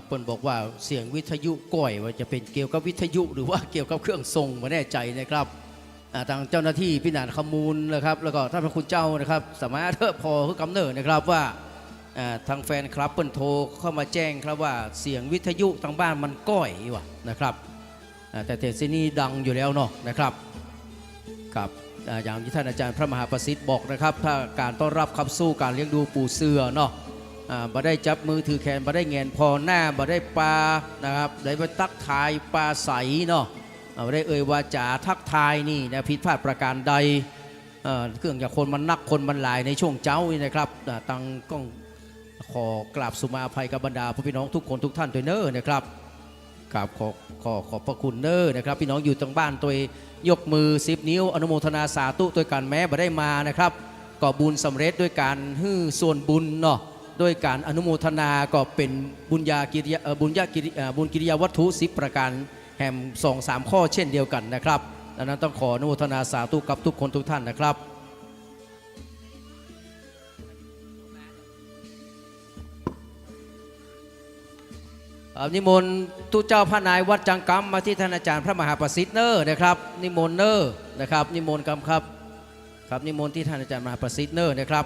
S5: เปิ้นบอกว่าเสียงวิทยุก้อยว่าจะเป็นเกี่ยวกับวิทยุหรือว่าเกี่ยวกับเครื่องทรงไม่แน่ใจนะครับทางเจ้าหน้าที่พิจารณาข้อมูลนะครับแล้วก็ท่านพระคุณเจ้านะครับสามารถพอคือกำเนิดนะครับว่าทางแฟนคลับเปิ้นโทรเข้ามาแจ้งครับว่าเสียงวิทยุทางบ้านมันก้อยว่ะนะครับแต่เทศนี้ดังอยู่แล้วเนาะนะครับครับอย่างที่ท่านอาจารย์พระมหาประสิทธิ์บอกนะครับถ้าการต้อนรับขับสู้การเลี้ยงดูปูเสือเนาะบ่ได้จับมือถือแขนบ่ได้เงียนพอหน้าบ่ได้ปลานะครับได้ไปทักทายปลาใสเนาะบ่ได้วาจาทักทายนี่นะผิดพลาดประการใดเครื่องจากคนมันนักคนมันหลายในช่วงเจ้านี่นะครับตังก้องขอกราบสุมาภัยกับบรรดาพี่น้องทุกคนทุกท่านตัวเนอนะครับกราบขอบพระคุณเนอนะครับพี่น้องอยู่ตรงบ้านตัวยกมือ10 นิ้วอนุโมทนาสาธุตัวกันแม้บ่ได้มานะครับก็บุญสำเร็จด้วยการฮื้อส่วนบุญเนาะด้วยการอนุโมทนาก็เป็นบุญกิริยาวัตถุ10 ประการแห่ง2-3 ข้อเช่นเดียวกันนะครับดังนั้นต้องขออนุโมทนาสาธุกับทุกคนทุกท่านนะครับนิมนต์ทุกเจ้าพระนายวัดจังกำมาที่ท่านอาจารย์พระมหาประสิทธิ์เนอร์นะครับนิมนต์เนอร์นะครับนิมนต์กำครับนิมนต์ที่ท่านอาจารย์มหาประสิทธิ์เนอร์นะครับ